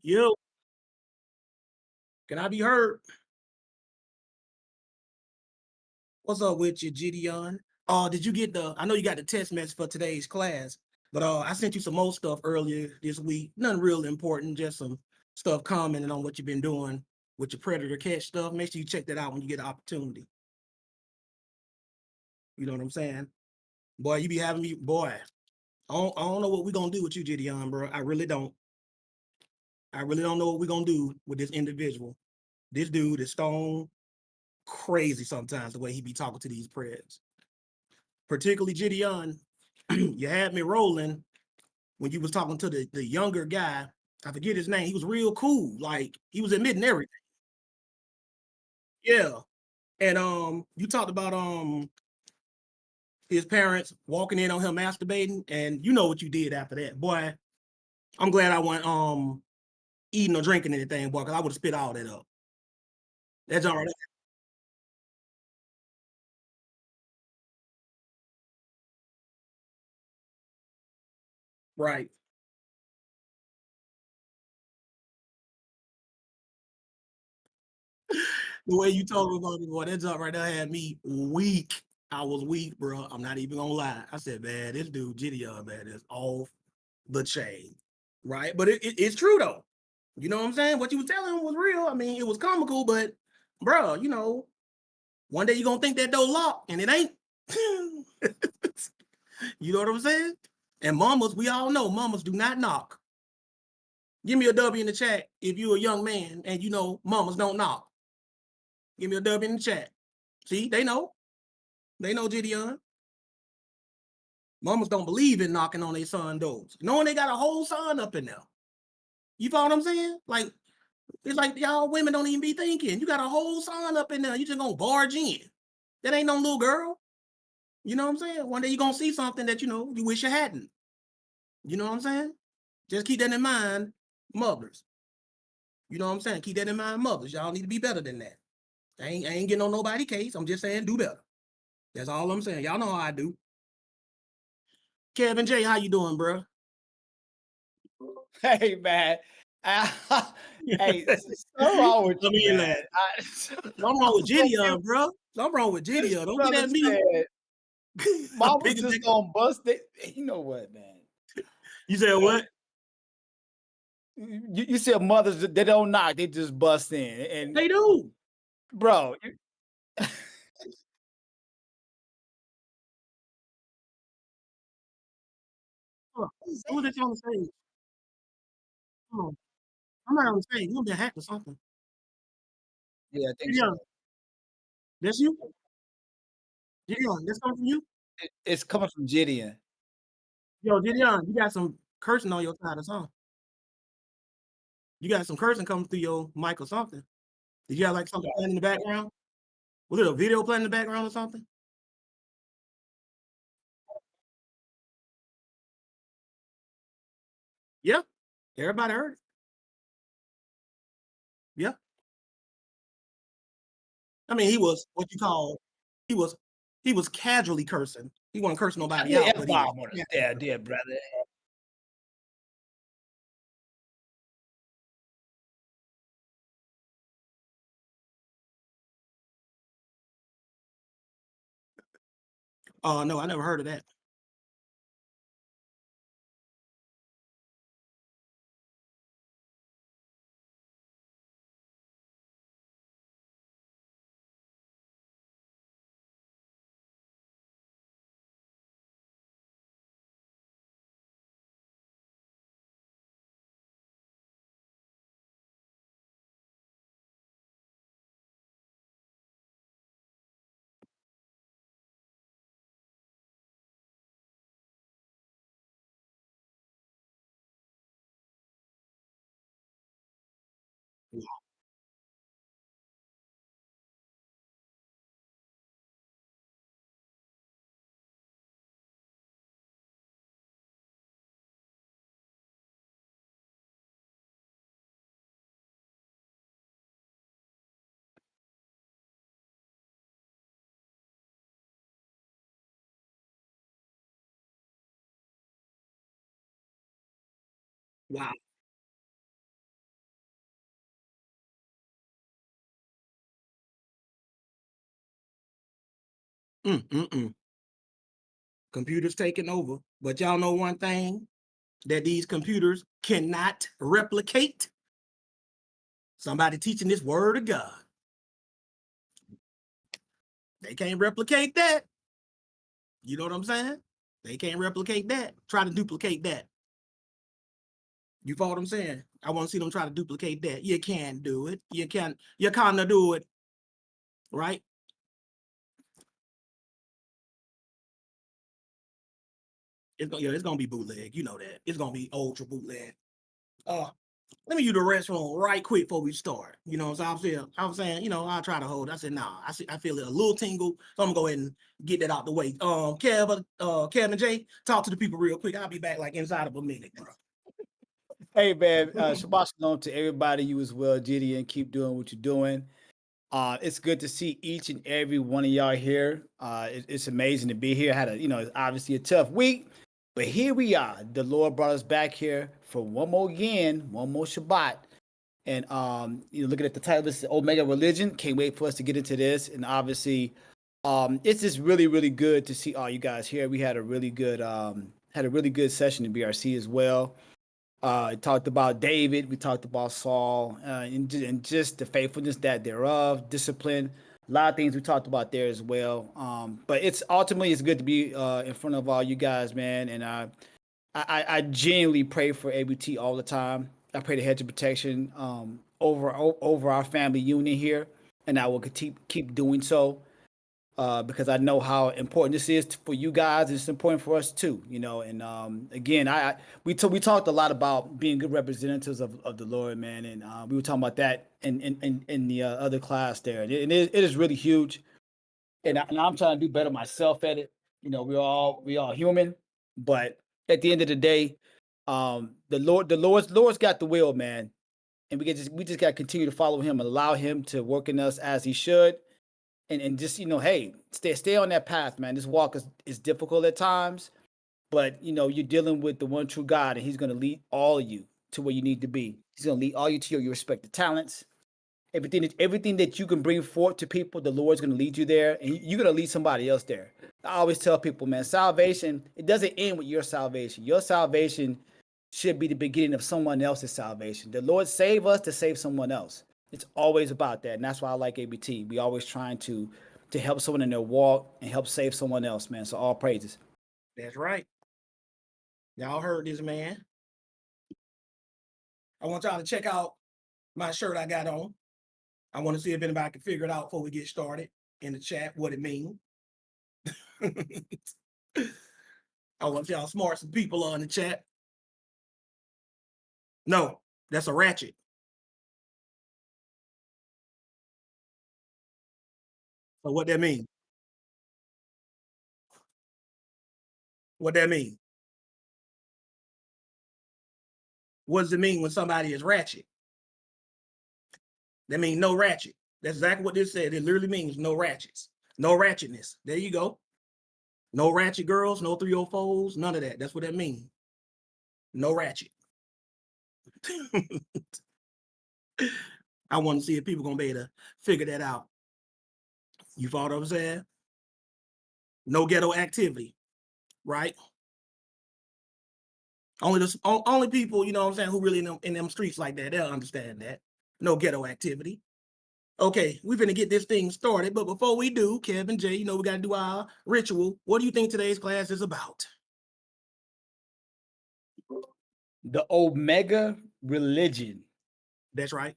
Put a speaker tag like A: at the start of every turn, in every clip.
A: Yo, can I be heard? What's up with you, Gideon? Did you get I know you got the text message for today's class, but I sent you some more stuff earlier this week. Nothing real important, just some stuff commenting on what you've been doing with your predator catch stuff. Make sure you check that out when you get the opportunity. You know what I'm saying? Boy, you be having me, boy. I don't know what we're gonna do with you, Gideon, bro. I really don't. I really don't know what we're gonna do with this individual. This dude is stone crazy sometimes the way he be talking to these preds. Particularly Gideon, you had me rolling when you was talking to the younger guy. I forget his name. He was real cool. Like he was admitting everything. Yeah. And you talked about his parents walking in on him masturbating, and you know what you did after that. Boy, I'm glad I wasn't eating or drinking anything, boy, because I would have spit all that up. That's all right. Right. The way you told me about it, boy, that jump right there had me weak. I was weak, bro. I'm not even gonna lie. I said, man, this dude Gideon, man, is off the chain, right? But it's true though. You know what I'm saying? What you was telling him was real. I mean, it was comical, but bro, one day you're gonna think that door locked and it ain't. You know what I'm saying? And mamas, we all know mamas do not knock. Give me a W in the chat if you're a young man and you know mamas don't knock. Give me a W in the chat. See, they know. They know Gideon. Mamas don't believe in knocking on their son doors, knowing they got a whole son up in there. You follow what I'm saying? Like, it's like y'all women don't even be thinking. You got a whole son up in there. You just gonna barge in. That ain't no little girl. You know what I'm saying? One day you're gonna see something that you wish you hadn't. You know what I'm saying? Just keep that in mind, mothers. You know what I'm saying? Keep that in mind, mothers. Y'all need to be better than that. I ain't getting on nobody case. I'm just saying do better. That's all I'm saying. Y'all know how I do. Kevin J, how you doing, bro?
B: Hey man, hey, something wrong with
A: Let
B: you,
A: me in
B: man.
A: that. Something wrong with
B: I'm
A: Gideon,
B: confused.
A: bro. Something wrong with
B: This
A: Gideon. Don't get
B: brother
A: at me.
B: said,
A: I'm
B: "Mama's
A: picking
B: just gonna bust it." You know what, man?
A: You said what?
B: You said mothers they don't knock, they just bust in, and
A: They do.
B: bro,
A: Hold on. Who was that on the stage? Hold on. I'm not on the stage. You gonna be hacked or something.
B: yeah, I think so.
A: Gideon, that's you? Gideon, that's coming from you?
B: It's coming from Gideon.
A: Yo, Gideon, you got some cursing on your side or something. You got some cursing coming through your mic or something. Did you have like something playing in the background? Was it a video playing in the background or something? Yeah. Everybody heard it. Yeah. I mean, he was what you call he was he was casually cursing. He wasn't cursing nobody
B: Yeah,
A: out, but he was
B: F-bomb on us
A: casually
B: there,
A: cursing.
B: dear brother.
A: Oh no, I never heard of that. Wow. Computers taking over. But y'all know one thing that these computers cannot replicate? Somebody teaching this word of God. They can't replicate that. You know what I'm saying? They can't replicate that. Try to duplicate that. You follow what I'm saying? I want to see them try to duplicate that. You can't do it. You can't do it. Right? It's gonna be bootleg. You know that. It's gonna be ultra bootleg. Let me use the restroom right quick before we start. You know, so I was saying, you know, I'll try to hold. I said, nah, I feel it a little tingle. So I'm gonna go ahead and get that out the way. Kev and Jay, talk to the people real quick. I'll be back like inside of a minute, bro.
B: Hey, man, Shabbat Shalom to everybody, you as well, Gideon. Keep doing what you're doing. It's good to see each and every one of y'all here. It's amazing to be here. Had obviously a tough week, but here we are. The Lord brought us back here for one more Shabbat. And looking at the title, this is Omega Religion. Can't wait for us to get into this. And obviously, it's just really, really good to see all you guys here. We had a really good session in BRC as well. Talked about David, we talked about Saul, and just the faithfulness that thereof, discipline, a lot of things we talked about there as well. But it's good to be in front of all you guys, man. And I genuinely pray for ABT all the time. I pray the hedge of protection over our family union here, and I will keep doing so. Because I know how important this is for you guys. It's important for us too, And again, we talked a lot about being good representatives of the Lord, man, and we were talking about that in the other class there. And it is really huge, and I'm trying to do better myself at it. We're all human, but at the end of the day, the Lord's got the will, man, and we just got to continue to follow Him, allow Him to work in us as He should. And just, hey, stay on that path, man. This walk is difficult at times, but you're dealing with the one true God, and He's going to lead all of you to where you need to be. He's going to lead all you to your respective talents. Everything that you can bring forth to people, the Lord's going to lead you there, and you're going to lead somebody else there. I always tell people, man, salvation, it doesn't end with your salvation. Your salvation should be the beginning of someone else's salvation. The Lord saved us to save someone else. It's always about that, and that's why I like ABT. We always trying to help someone in their walk and help save someone else, man. So all praises.
A: That's right. Y'all heard this, man. I want y'all to check out my shirt I got on. I want to see if anybody can figure it out before we get started in the chat what it means. I want y'all smart some people on the chat. No, that's a ratchet. So what that mean? What that mean? What does it mean when somebody is ratchet? That means no ratchet. That's exactly what this said. It literally means no ratchets. No ratchetness. There you go. No ratchet girls, no 304s, none of that. That's what that means. No ratchet. I want to see if people gonna be able to figure that out. You follow what I'm saying? No ghetto activity, right? Only people, you know what I'm saying, who really in them streets like that, they'll understand that. No ghetto activity. Okay, we're gonna get this thing started, but before we do, Kevin, Jay, we gotta do our ritual. What do you think today's class is about?
B: The Omega Religion.
A: That's right.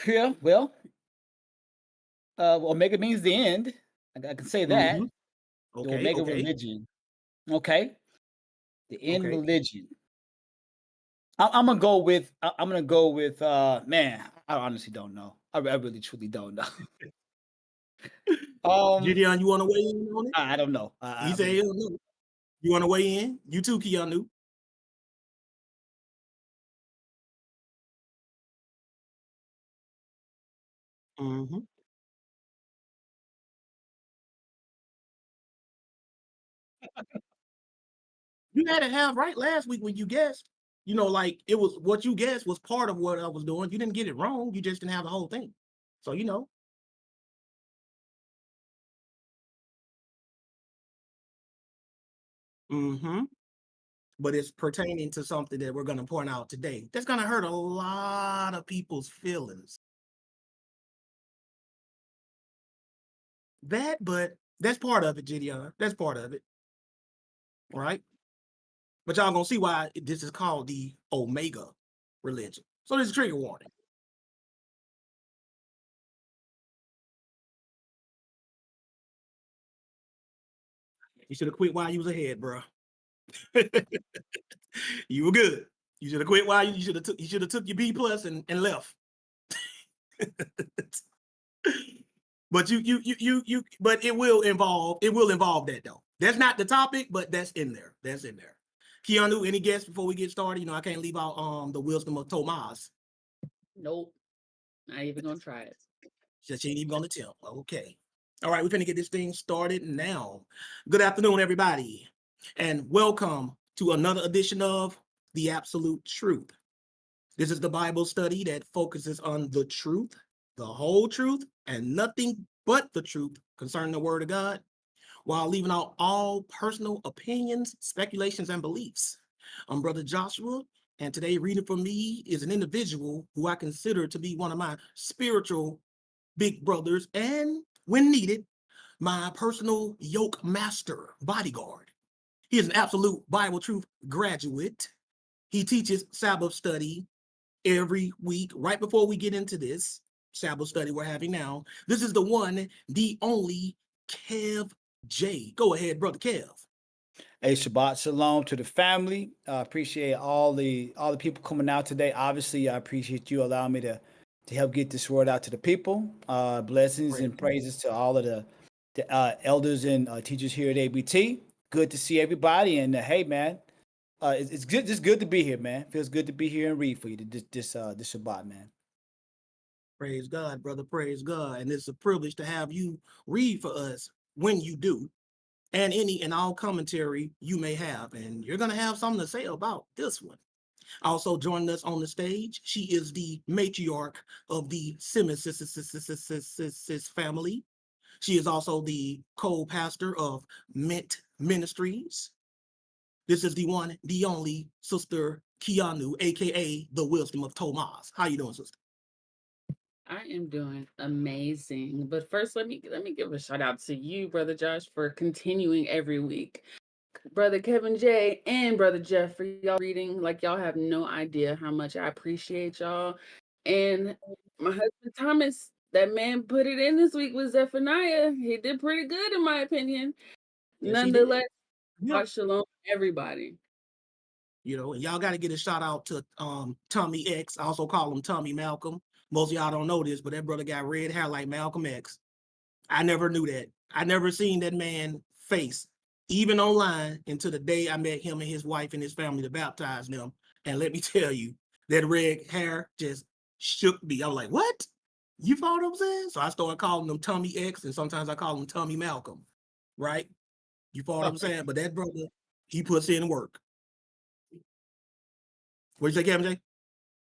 B: Yeah, well, Omega means the end. I can say that.
A: Okay,
B: the Omega Religion. Okay. The end religion. I'm gonna go with. Man, I honestly don't know. I really truly don't know.
A: Gideon, you want to weigh in on it?
B: I don't know.
A: He said, you want to weigh in? You too, Keanu. You had it half right last week when you guessed. Like it was what you guessed was part of what I was doing. You didn't get it wrong. You just didn't have the whole thing. So Mm-hmm. But it's pertaining to something that we're going to point out today. That's going to hurt a lot of people's feelings. But that's part of it, Gideon. That's part of it. All right. But y'all gonna see why this is called the Omega religion. So this is a trigger warning. You should have quit while you was ahead, bro. You were good. You should have quit while you should have took your B plus and left. But but it will involve that though. That's not the topic, but that's in there. That's in there. Keanu, any guess before we get started? You know, I can't leave out the wisdom of Tomas.
C: Nope. Not even gonna try it.
A: She ain't even gonna tell. Okay. All right, we're gonna get this thing started now. Good afternoon, everybody, and welcome to another edition of The Absolute Truth. This is the Bible study that focuses on the truth, the whole truth, and nothing but the truth concerning the Word of God, while leaving out all personal opinions, speculations, and beliefs. I'm Brother Joshua, and today reading for me is an individual who I consider to be one of my spiritual big brothers, and when needed, my personal yoke master bodyguard. He is an absolute Bible truth graduate. He teaches Sabbath study every week. Right before we get into this Sabbath study we're having now, this is the one, the only Kev J. Go ahead, Brother Kev.
B: Hey, Shabbat Shalom to the family. I appreciate all the people coming out today. Obviously, I appreciate you allowing me to help get this word out to the people. Blessings and praises to all of the elders and teachers here at ABT. Good to see everybody. And hey, man, it's good. It's good to be here, man. Feels good to be here and read for you this Shabbat, man.
A: Praise God, brother. Praise God. And it's a privilege to have you read for us when you do, and any and all commentary you may have. And you're going to have something to say about this one. Also joining us on the stage, she is the matriarch of the Simmons family. She is also the co-pastor of Mint Ministries. This is the one, the only Sister Keanu, aka the Wisdom of Tomas. How you doing, sister?
C: I am doing amazing. But first, let me give a shout out to you, Brother Josh, for continuing every week. Brother Kevin J and Brother Jeffrey, y'all reading like y'all have no idea how much I appreciate y'all. And my husband Thomas, that man put it in this week with Zephaniah. He did pretty good, in my opinion.
A: Yes,
C: Nonetheless,
A: yeah.
C: shalom, everybody.
A: You know, and y'all got to get a shout out to Tommy X. I also call him Tommy Malcolm. Most of y'all don't know this, but that brother got red hair like Malcolm X. I never knew that. I never seen that man face, even online, until the day I met him and his wife and his family to baptize them. And let me tell you, that red hair just shook me. I was like, what? You follow what I'm saying? So I started calling him Tommy X, and sometimes I call him Tommy Malcolm, right? You follow what I'm saying? But that brother, he puts in work. What'd you say, Kevin J?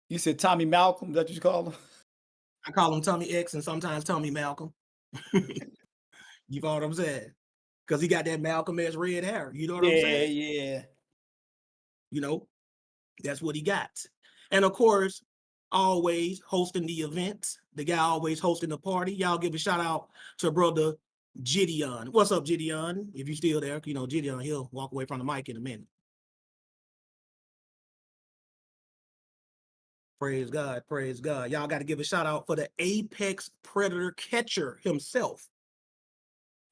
B: You said Tommy Malcolm, is that what you call him?
A: I call him Tommy X and sometimes Tommy Malcolm. You follow what I'm saying? Because he got that Malcolm X red hair. You know what I'm saying?
B: Yeah.
A: You know, that's what he got. And of course, always hosting the events. The guy always hosting the party. Y'all give a shout out to brother Gideon. What's up, Gideon? If you still there, you know, Gideon, he'll walk away from the mic in a minute. Praise God, praise God. Y'all got to give a shout out for the apex predator catcher himself.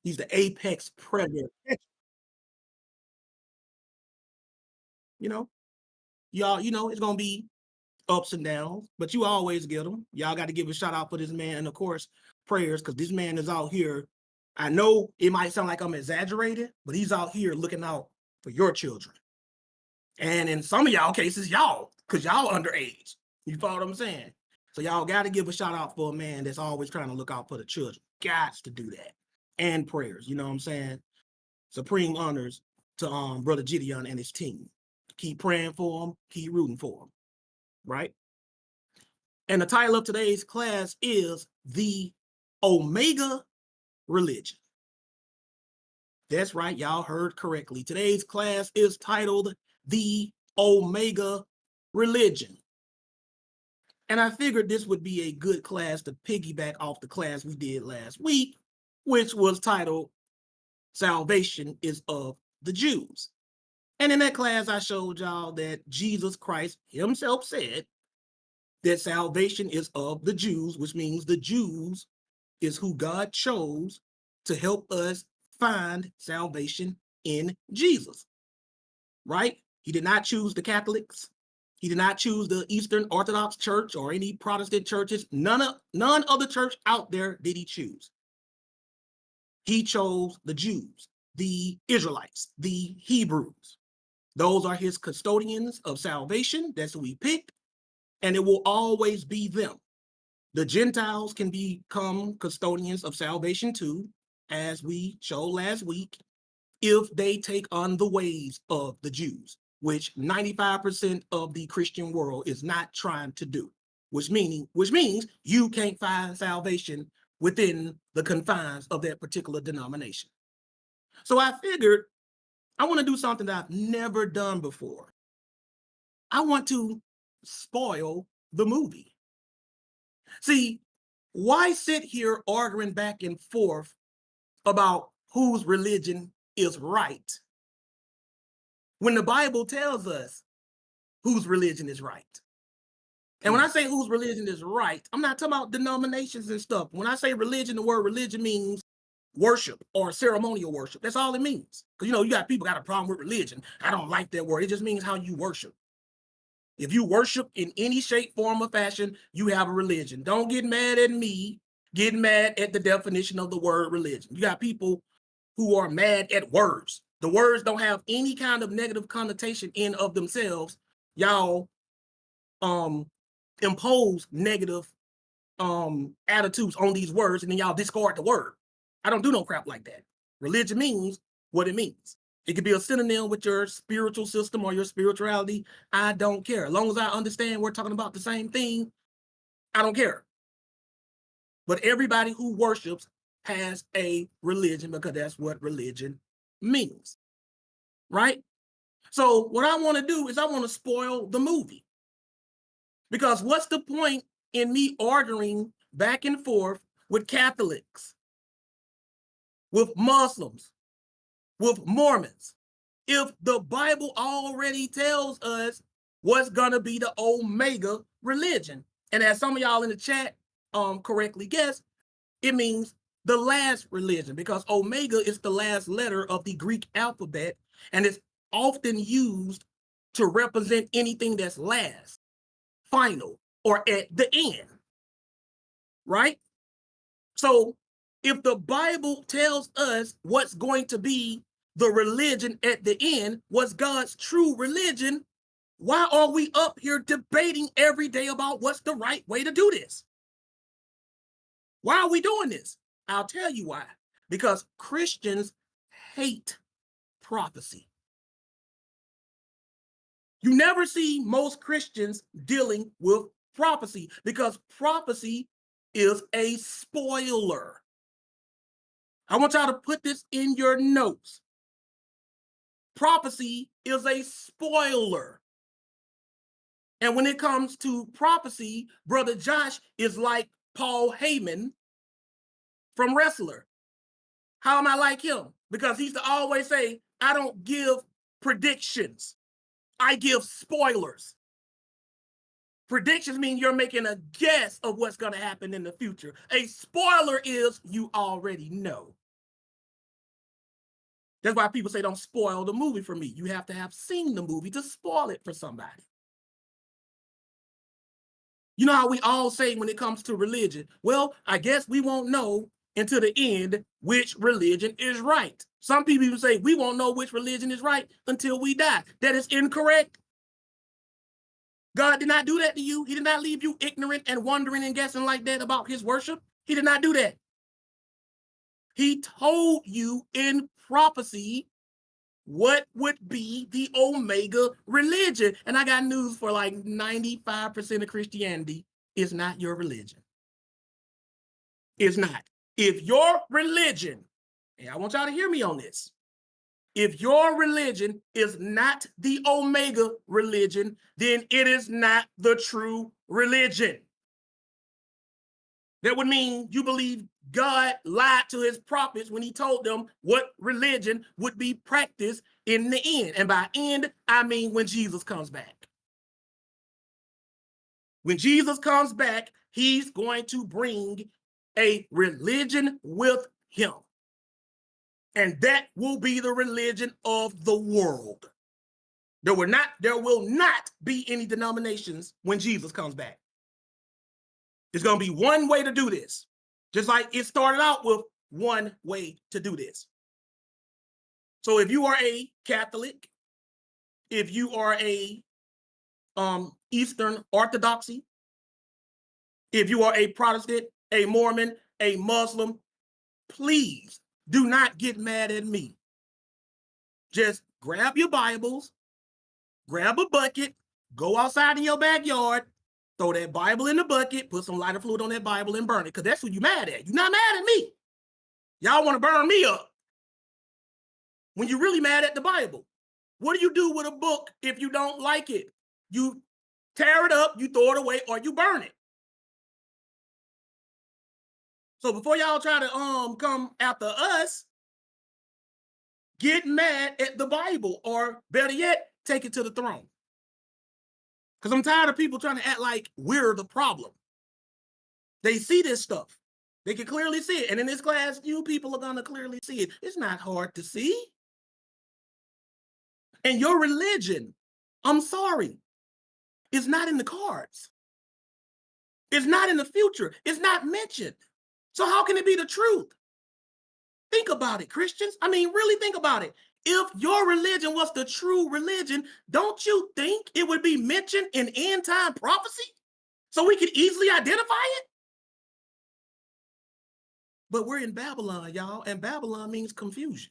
A: He's the apex predator catcher. You know, y'all, you know, it's going to be ups and downs, but you always get them. Y'all got to give a shout out for this man. And of course, prayers, because this man is out here. I know it might sound like I'm exaggerated, but he's out here looking out for your children. And in some of y'all cases, y'all, because y'all underage. You follow what I'm saying? So y'all got to give a shout out for a man that's always trying to look out for the children. Gots to do that. And prayers, you know what I'm saying? Supreme honors to Brother Gideon and his team. Keep praying for him, keep rooting for him, right? And the title of today's class is The Omega Religion. That's right, y'all heard correctly. Today's class is titled The Omega Religion. And I figured this would be a good class to piggyback off the class we did last week, which was titled Salvation is of the Jews. And in that class, I showed y'all that Jesus Christ himself said that salvation is of the Jews, which means the Jews is who God chose to help us find salvation in Jesus, right? He did not choose the Catholics. He did not choose the Eastern Orthodox Church or any Protestant churches. None of the church out there did he choose. He chose the Jews, the Israelites, the Hebrews. Those are his custodians of salvation. That's who he picked, and it will always be them. The Gentiles can become custodians of salvation too, as we showed last week, if they take on the ways of the Jews, which 95% of the Christian world is not trying to do, which means you can't find salvation within the confines of that particular denomination. So I figured I want to do something that I've never done before. I want to spoil the movie. See, why sit here arguing back and forth about whose religion is right when the Bible tells us whose religion is right? And when I say whose religion is right, I'm not talking about denominations and stuff. When I say religion, the word religion means worship or ceremonial worship. That's all it means. Because, you got people got a problem with religion. I don't like that word. It just means how you worship. If you worship in any shape, form, or fashion, you have a religion. Don't get mad at me. Get mad at the definition of the word religion. You got people who are mad at words. The words don't have any kind of negative connotation in of themselves. Y'all impose negative attitudes on these words, and then y'all discard the word. I don't do no crap like that. Religion means what it means. It could be a synonym with your spiritual system or your spirituality. I don't care. As long as I understand we're talking about the same thing, I don't care. But everybody who worships has a religion, because that's what religion means, right? So what I want to do is I want to spoil the movie. Because what's the point in me arguing back and forth with Catholics, with Muslims, with Mormons, if the Bible already tells us what's gonna be the Omega religion? And as some of y'all in the chat correctly guessed, it means the last religion, because Omega is the last letter of the Greek alphabet, and it's often used to represent anything that's last, final, or at the end, right? So if the Bible tells us what's going to be the religion at the end, what's God's true religion, why are we up here debating every day about what's the right way to do this? Why are we doing this? I'll tell you why. Because Christians hate prophecy. You never see most Christians dealing with prophecy, because prophecy is a spoiler. I want y'all to put this in your notes. Prophecy is a spoiler. And when it comes to prophecy, Brother Josh is like Paul Heyman from Wrestler. How am I like him? Because he used to always say, I don't give predictions. I give spoilers. Predictions mean you're making a guess of what's going to happen in the future. A spoiler is you already know. That's why people say don't spoil the movie for me. You have to have seen the movie to spoil it for somebody. You know how we all say when it comes to religion, well, I guess we won't know until the end which religion is right. Some people even say we won't know which religion is right until we die. That is incorrect. God did not do that to you. He did not leave you ignorant and wondering and guessing like that about his worship. He did not do that. He told you in prophecy what would be the Omega religion. And I got news for like 95% of Christianity. It's not your religion. It's not. If your religion, and I want y'all to hear me on this, If your religion is not the Omega religion, then it is not the true religion. That would mean you believe God lied to his prophets when he told them what religion would be practiced in the end. And by end, I mean when Jesus comes back. When Jesus comes back, he's going to bring a religion with him. And that will be the religion of the world. There will not be any denominations when Jesus comes back. There's going to be one way to do this. Just like it started out with one way to do this. So if you are a Catholic, if you are a Eastern Orthodoxy, if you are a Protestant, a Mormon, a Muslim, please do not get mad at me. Just grab your Bibles, grab a bucket, go outside in your backyard, throw that Bible in the bucket, put some lighter fluid on that Bible and burn it, because that's who you're mad at. You're not mad at me. Y'all want to burn me up when you're really mad at the Bible. What do you do with a book if you don't like it? You tear it up, you throw it away, or you burn it. So before y'all try to come after us, get mad at the Bible, or better yet, take it to the throne. Because I'm tired of people trying to act like we're the problem. They see this stuff. They can clearly see it. And in this class, you people are going to clearly see it. It's not hard to see. And your religion, I'm sorry, is not in the cards. It's not in the future. It's not mentioned. So how can it be the truth? Think about it, Christians. I mean, really think about it. If your religion was the true religion, don't you think it would be mentioned in end time prophecy so we could easily identify it? But we're in Babylon, y'all, and Babylon means confusion.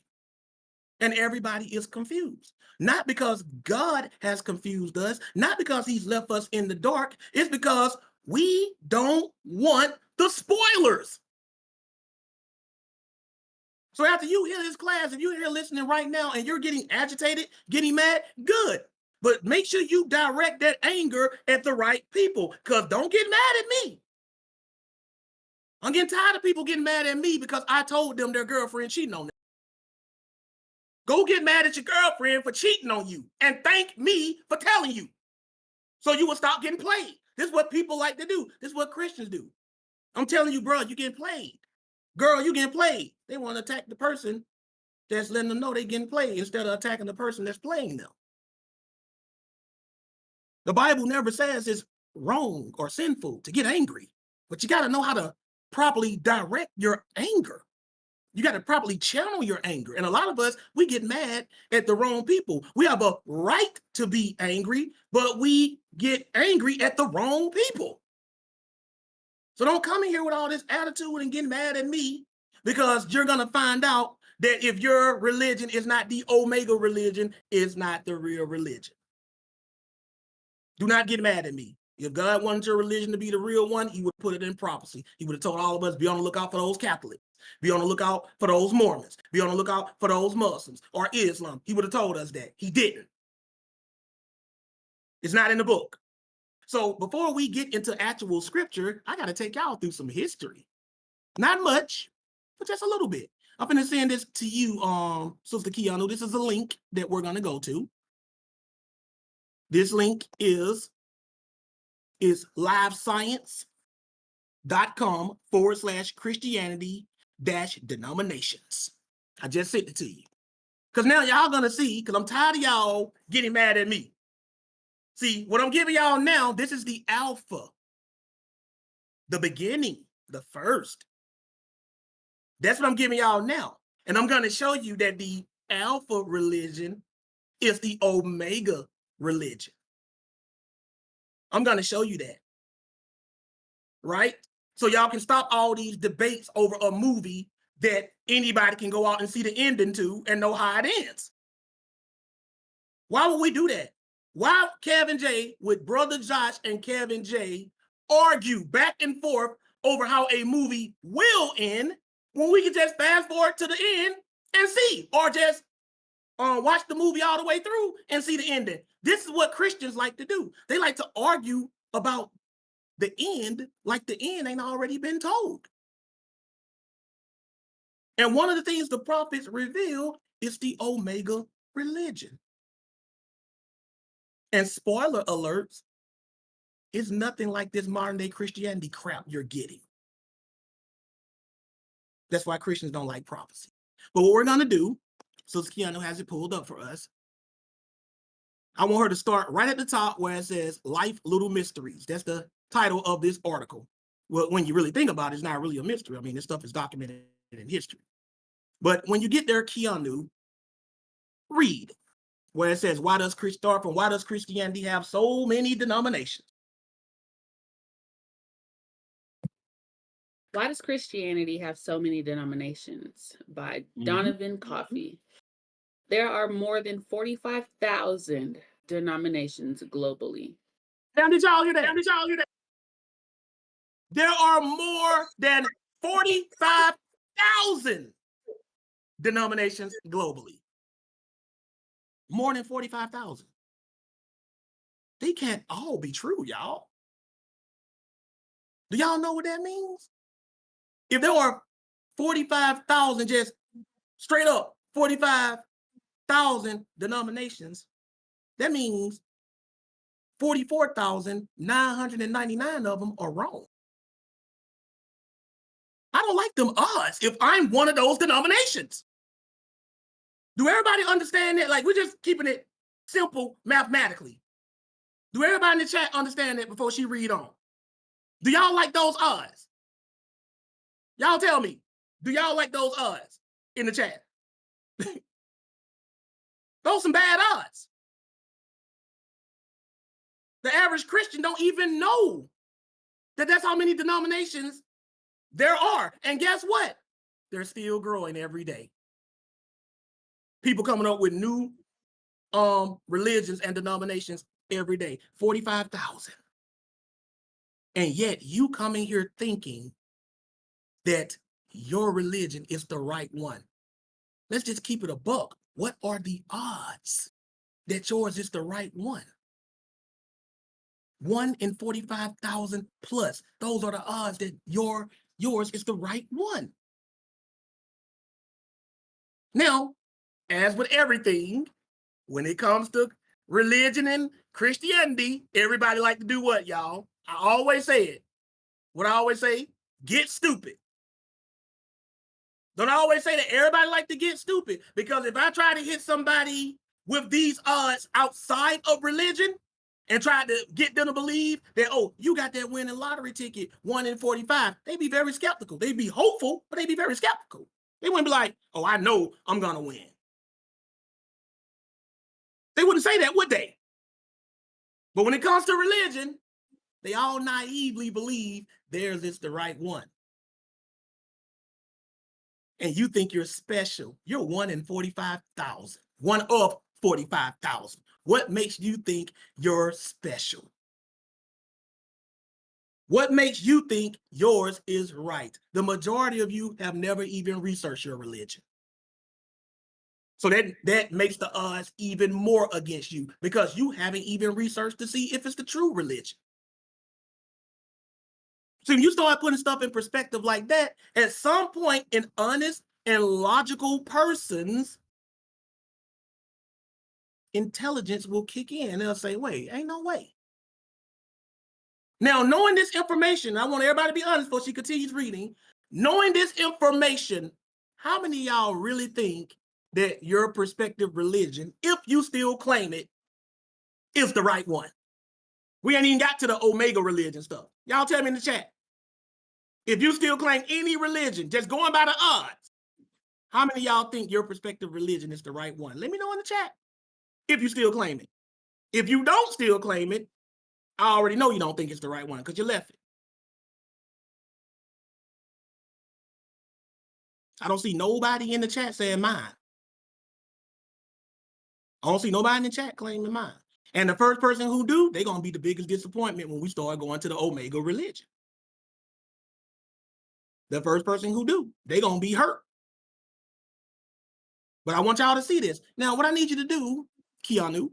A: And everybody is confused. Not because God has confused us, not because he's left us in the dark. It's because we don't want the spoilers. So after you hear this class, if you're here listening right now and you're getting agitated, getting mad, good. But make sure you direct that anger at the right people, because don't get mad at me. I'm getting tired of people getting mad at me because I told them their girlfriend cheating on them. Go get mad at your girlfriend for cheating on you and thank me for telling you, so you will stop getting played. This is what people like to do. This is what Christians do. I'm telling you, bro, you're getting played. Girl, you getting played. They want to attack the person that's letting them know they're getting played instead of attacking the person that's playing them. The Bible never says it's wrong or sinful to get angry, but you got to know how to properly direct your anger. You got to properly channel your anger. And a lot of us, we get mad at the wrong people. We have a right to be angry, but we get angry at the wrong people. So don't come in here with all this attitude and get mad at me, because you're going to find out that if your religion is not the Omega religion, it's not the real religion. Do not get mad at me. If God wanted your religion to be the real one, he would put it in prophecy. He would have told all of us, be on the lookout for those Catholics. Be on the lookout for those Mormons. Be on the lookout for those Muslims or Islam. He would have told us that. He didn't. It's not in the book. So before we get into actual scripture, I got to take y'all through some history. Not much, but just a little bit. I'm going to send this to you, Sister Keanu. This is a link that we're going to go to. This link is livescience.com/Christianity-denominations. I just sent it to you. Because now y'all going to see, because I'm tired of y'all getting mad at me. See, what I'm giving y'all now, this is the alpha, the beginning, the first. That's what I'm giving y'all now. And I'm going to show you that the alpha religion is the Omega religion. I'm going to show you that. Right? So y'all can stop all these debates over a movie that anybody can go out and see the ending to and know how it ends. Why would we do that? Why Kevin J with Brother Josh and Kevin J argue back and forth over how a movie will end when we can just fast forward to the end and see, or just watch the movie all the way through and see the ending. This is what Christians like to do. They like to argue about the end like the end ain't already been told. And one of the things the prophets reveal is the Omega religion. And spoiler alerts, it's nothing like this modern day Christianity crap you're getting. That's why Christians don't like prophecy. But what we're going to do, so Keanu has it pulled up for us, I want her to start right at the top where it says Life Little Mysteries. That's the title of this article. Well, when you really think about it, it's not really a mystery. I mean, this stuff is documented in history. But when you get there, Keanu, read where it says, why does Christianity have so many denominations?
C: Why does Christianity have so many denominations? By Donovan Coffey. There are more than 45,000 denominations globally.
A: Now, did y'all hear that? There are more than 45,000 denominations globally. More than 45,000. They can't all be true, y'all. Do y'all know what that means? If there are 45,000, just straight up 45,000 denominations, that means 44,999 of them are wrong. I don't like them odds if I'm one of those denominations. Do everybody understand that? Like, we're just keeping it simple mathematically. Do everybody in the chat understand that before she read on? Do y'all like those odds? Y'all tell me, do y'all like those odds in the chat? Those some bad odds. The average Christian don't even know that that's how many denominations there are. And guess what? They're still growing every day. People coming up with new religions and denominations every day. 45,000. And yet you coming here thinking that your religion is the right one. Let's just keep it a buck. What are the odds that yours is the right one? 1 in 45,000 plus. Those are the odds that yours is the right one. Now, as with everything, when it comes to religion and Christianity, everybody like to do what, y'all? I always say it. What I always say, get stupid. Don't I always say that everybody like to get stupid? Because if I try to hit somebody with these odds outside of religion and try to get them to believe that, oh, you got that winning lottery ticket, 1 in 45, they'd be very skeptical. They'd be hopeful, but they'd be very skeptical. They wouldn't be like, oh, I know I'm going to win. They wouldn't say that, would they? But when it comes to religion, they all naively believe theirs is the right one. And you think you're special. You're 1 in 45,000. 1 of 45,000. What makes you think you're special? What makes you think yours is right? The majority of you have never even researched your religion. So that makes the odds even more against you because you haven't even researched to see if it's the true religion. So when you start putting stuff in perspective like that, at some point an honest and logical person's intelligence will kick in and they'll say, wait, ain't no way. Now, knowing this information, I want everybody to be honest before she continues reading. Knowing this information, how many of y'all really think that your prospective religion, if you still claim it, is the right one? We ain't even got to the Omega religion stuff. Y'all tell me in the chat. If you still claim any religion, just going by the odds, how many of y'all think your prospective religion is the right one? Let me know in the chat if you still claim it. If you don't still claim it, I already know you don't think it's the right one because you left it. I don't see nobody in the chat saying mine. I don't see nobody in the chat claiming mine. And the first person who do, they're going to be the biggest disappointment when we start going to the Omega religion. The first person who do, they're going to be hurt. But I want y'all to see this. Now, what I need you to do, Keanu,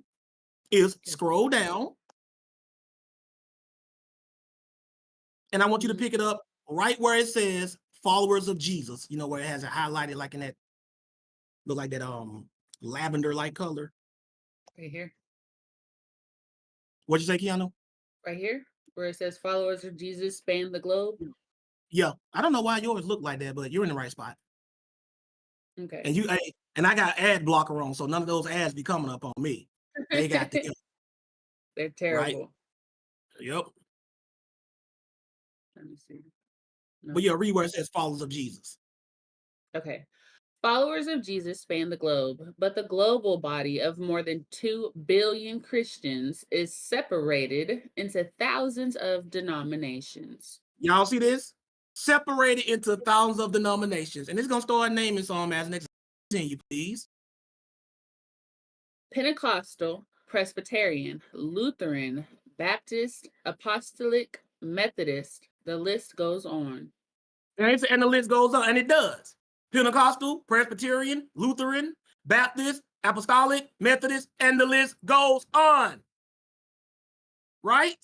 A: is scroll down. And I want you to pick it up right where it says followers of Jesus. You know, where it has it highlighted like in that, look like that lavender light color.
C: Right here.
A: What'd you say, Keanu?
C: Right here, where it says followers of Jesus span the globe.
A: Yeah. I don't know why yours look like that, but you're in the right spot.
C: Okay.
A: And I got ad blocker on, so none of those ads be coming up on me. They got the
C: They're terrible.
A: right. Yep.
C: Let me see.
A: But yeah, read where it says followers of Jesus.
C: Okay. Followers of Jesus span the globe, but the global body of more than 2 billion Christians is separated into thousands of denominations.
A: Y'all see this? Separated into thousands of denominations. And it's going to start naming some as an example. Continue, please.
C: Pentecostal, Presbyterian, Lutheran, Baptist, Apostolic, Methodist, the list goes on.
A: And the list goes on, and it does. Pentecostal, Presbyterian, Lutheran, Baptist, Apostolic, Methodist, and the list goes on. Right?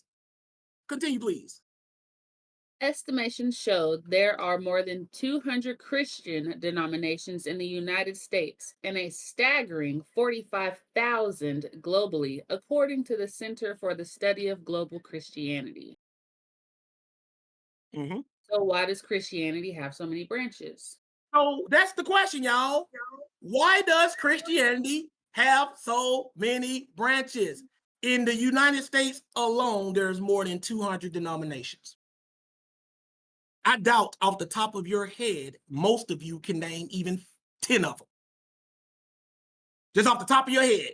A: Continue, please.
C: Estimations show there are more than 200 Christian denominations in the United States and a staggering 45,000 globally, according to the Center for the Study of Global Christianity.
A: Mm-hmm.
C: So why does Christianity have so many branches?
A: So that's the question, y'all. Why does Christianity have so many branches? In the United States alone, there's more than 200 denominations. I doubt off the top of your head, most of you can name even 10 of them. Just off the top of your head.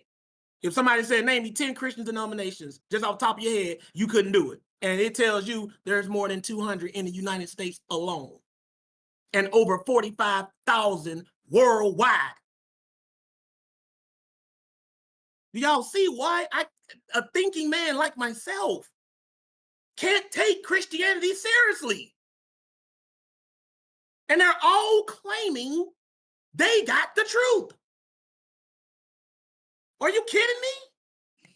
A: If somebody said, name me 10 Christian denominations, just off the top of your head, you couldn't do it. And it tells you there's more than 200 in the United States alone. And over 45,000 worldwide. Do y'all see why a thinking man like myself can't take Christianity seriously? And they're all claiming they got the truth. Are you kidding me?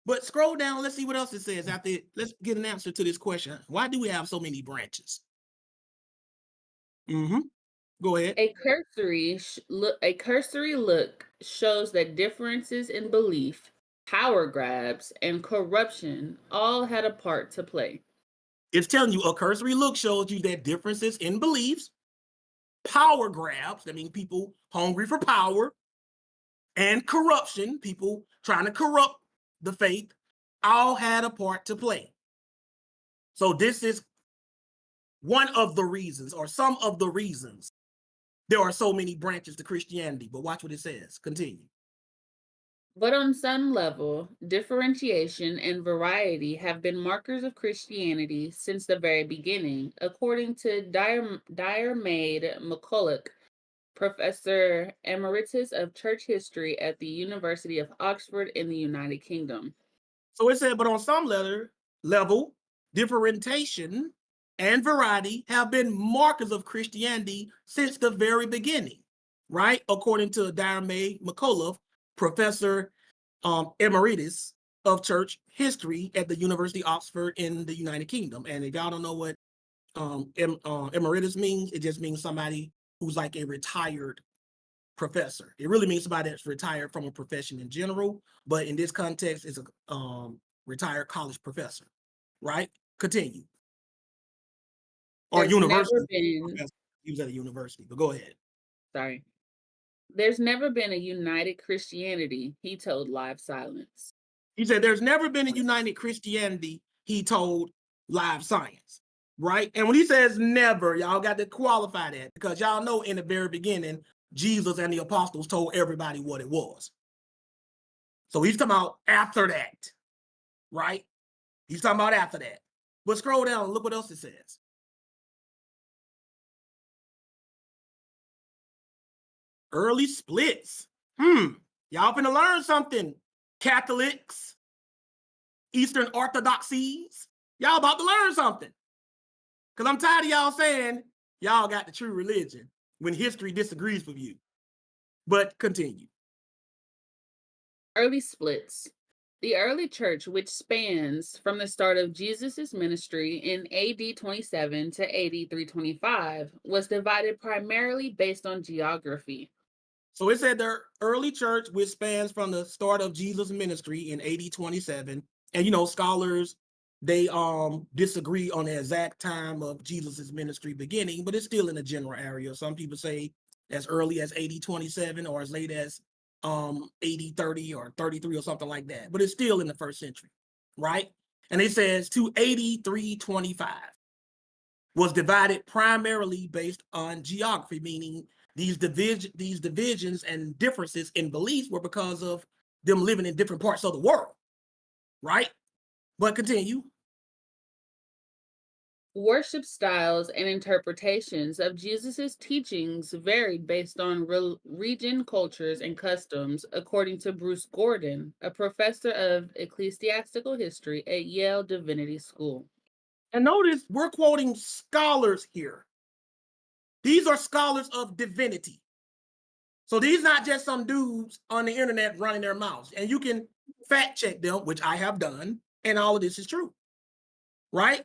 A: But scroll down, let's see what else it says after it. Let's get an answer to this question. Why do we have so many branches? Go ahead.
C: A cursory look shows that differences in belief, power grabs, and corruption all had a part to play.
A: It's telling you a cursory look shows you that differences in beliefs, power grabs, that means people hungry for power, and corruption, people trying to corrupt the faith, all had a part to play. So this is one of the reasons, or some of the reasons, there are so many branches to Christianity. But watch what it says. Continue.
C: But on some level, differentiation and variety have been markers of Christianity since the very beginning, according to Diarmaid McCulloch, Professor Emeritus of Church History at the University of Oxford in the United Kingdom.
A: So it said, but on some level, differentiation and variety have been markers of Christianity since the very beginning, right? According to Diarmaid McCulloch, Professor Emeritus of Church History at the University of Oxford in the United Kingdom. And if y'all don't know what emeritus means, it just means somebody who's like a retired professor. It really means somebody that's retired from a profession in general, but in this context, it's a retired college professor, right? Continue. Or
C: There's
A: university. He was at a university, but go ahead.
C: Sorry. There's never been a united Christianity, he told Live Silence.
A: He said, there's never been a united Christianity, he told Live Science, right? And when he says never, y'all got to qualify that, because y'all know in the very beginning, Jesus and the apostles told everybody what it was. So he's talking about after that, right? He's talking about after that. But scroll down and look what else it says. Early splits. Y'all finna learn something. Catholics, Eastern Orthodoxies. Y'all about to learn something. Because I'm tired of y'all saying y'all got the true religion when history disagrees with you. But continue.
C: Early splits. The early church, which spans from the start of Jesus' ministry in AD 27 to AD 325, was divided primarily based on geography.
A: So it said the early church, which spans from the start of Jesus' ministry in AD 27, and scholars, they disagree on the exact time of Jesus' ministry beginning, but it's still in a general area. Some people say as early as AD 27 or as late as AD 30 or 33 or something like that, but it's still in the first century, right? And it says to AD 325 was divided primarily based on geography, meaning these divisions and differences in beliefs were because of them living in different parts of the world, right? But continue.
C: Worship styles and interpretations of Jesus' teachings varied based on region, cultures, and customs, according to Bruce Gordon, a professor of ecclesiastical history at Yale Divinity School.
A: And notice we're quoting scholars here. These are scholars of divinity. So these not just some dudes on the internet running their mouths. And you can fact check them, which I have done, and all of this is true, right?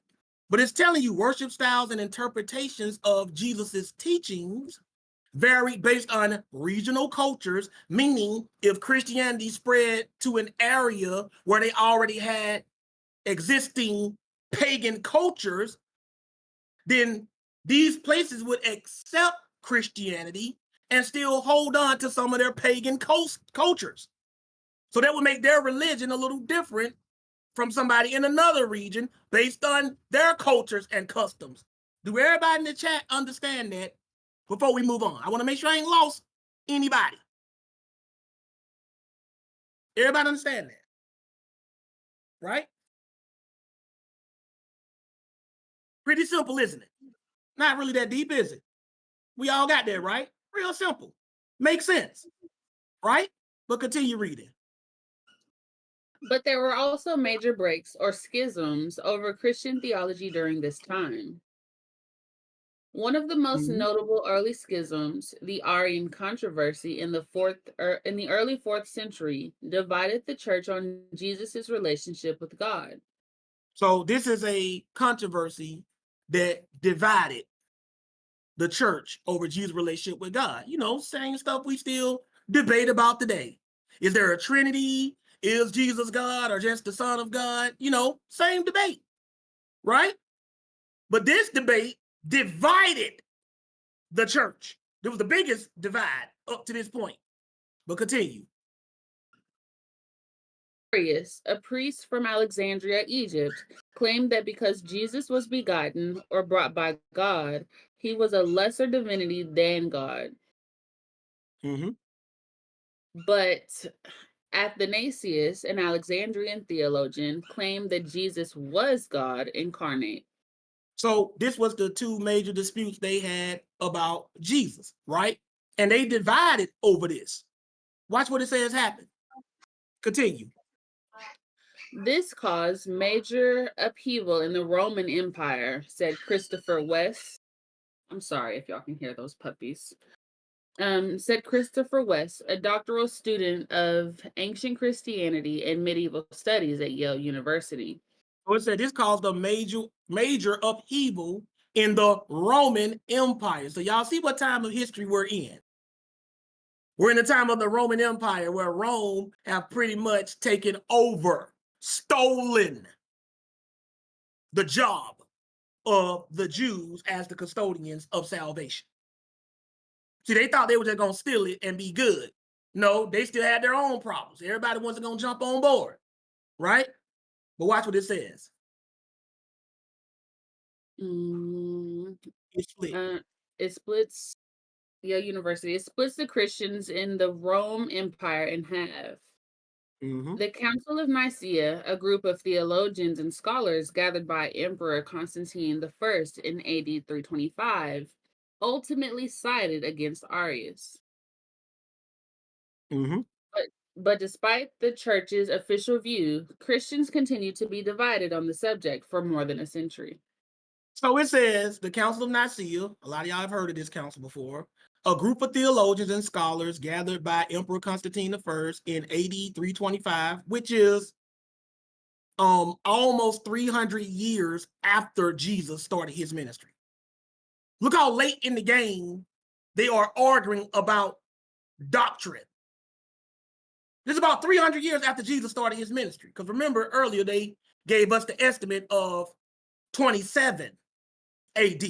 A: But it's telling you worship styles and interpretations of Jesus's teachings vary based on regional cultures, meaning if Christianity spread to an area where they already had existing pagan cultures, then these places would accept Christianity and still hold on to some of their pagan cultures. So that would make their religion a little different from somebody in another region based on their cultures and customs. Do everybody in the chat understand that before we move on? I want to make sure I ain't lost anybody. Everybody understand that, right? Pretty simple, isn't it? Not really that deep, is it? We all got that, right? Real simple. Makes sense, right? But continue reading.
C: But there were also major breaks or schisms over Christian theology during this time. One of the most notable early schisms, the Arian controversy in the early 4th century, divided the church on Jesus' relationship with God.
A: So this is a controversy that divided the church over Jesus' relationship with God. Same stuff we still debate about today. Is there a Trinity? Is Jesus God or just the Son of God? Same debate, right? But this debate divided the church. It was the biggest divide up to this point. But continue.
C: Arius, a priest from Alexandria, Egypt, claimed that because Jesus was begotten or brought by God, he was a lesser divinity than God. But Athanasius, an Alexandrian theologian, claimed that Jesus was God incarnate.
A: So this was the two major disputes they had about Jesus, right? And they divided over this. Watch what it says happen. Continue.
C: This caused major upheaval in the Roman Empire, said Christopher West. I'm sorry if y'all can hear those puppies. Said Christopher West, a doctoral student of ancient Christianity and medieval studies at Yale University.
A: So it said this caused a major upheaval in the Roman Empire. So y'all see what time of history we're in. We're in the time of the Roman Empire where Rome have pretty much taken over, stolen the job of the Jews as the custodians of salvation. See, they thought they were just going to steal it and be good. No, they still had their own problems. Everybody wasn't going to jump on board, right? But watch what it says. It split.
C: It splits Yale University. It splits the Christians in the Rome Empire in half. The Council of Nicaea, a group of theologians and scholars gathered by Emperor Constantine I in AD 325, ultimately sided against Arius. But despite the church's official view, Christians continue to be divided on the subject for more than a century.
A: So it says the Council of Nicaea, a lot of y'all have heard of this council before, a group of theologians and scholars gathered by Emperor Constantine I in AD 325, which is almost 300 years after Jesus started his ministry. Look how late in the game they are arguing about doctrine. This is about 300 years after Jesus started his ministry. Because remember, earlier they gave us the estimate of 27 AD.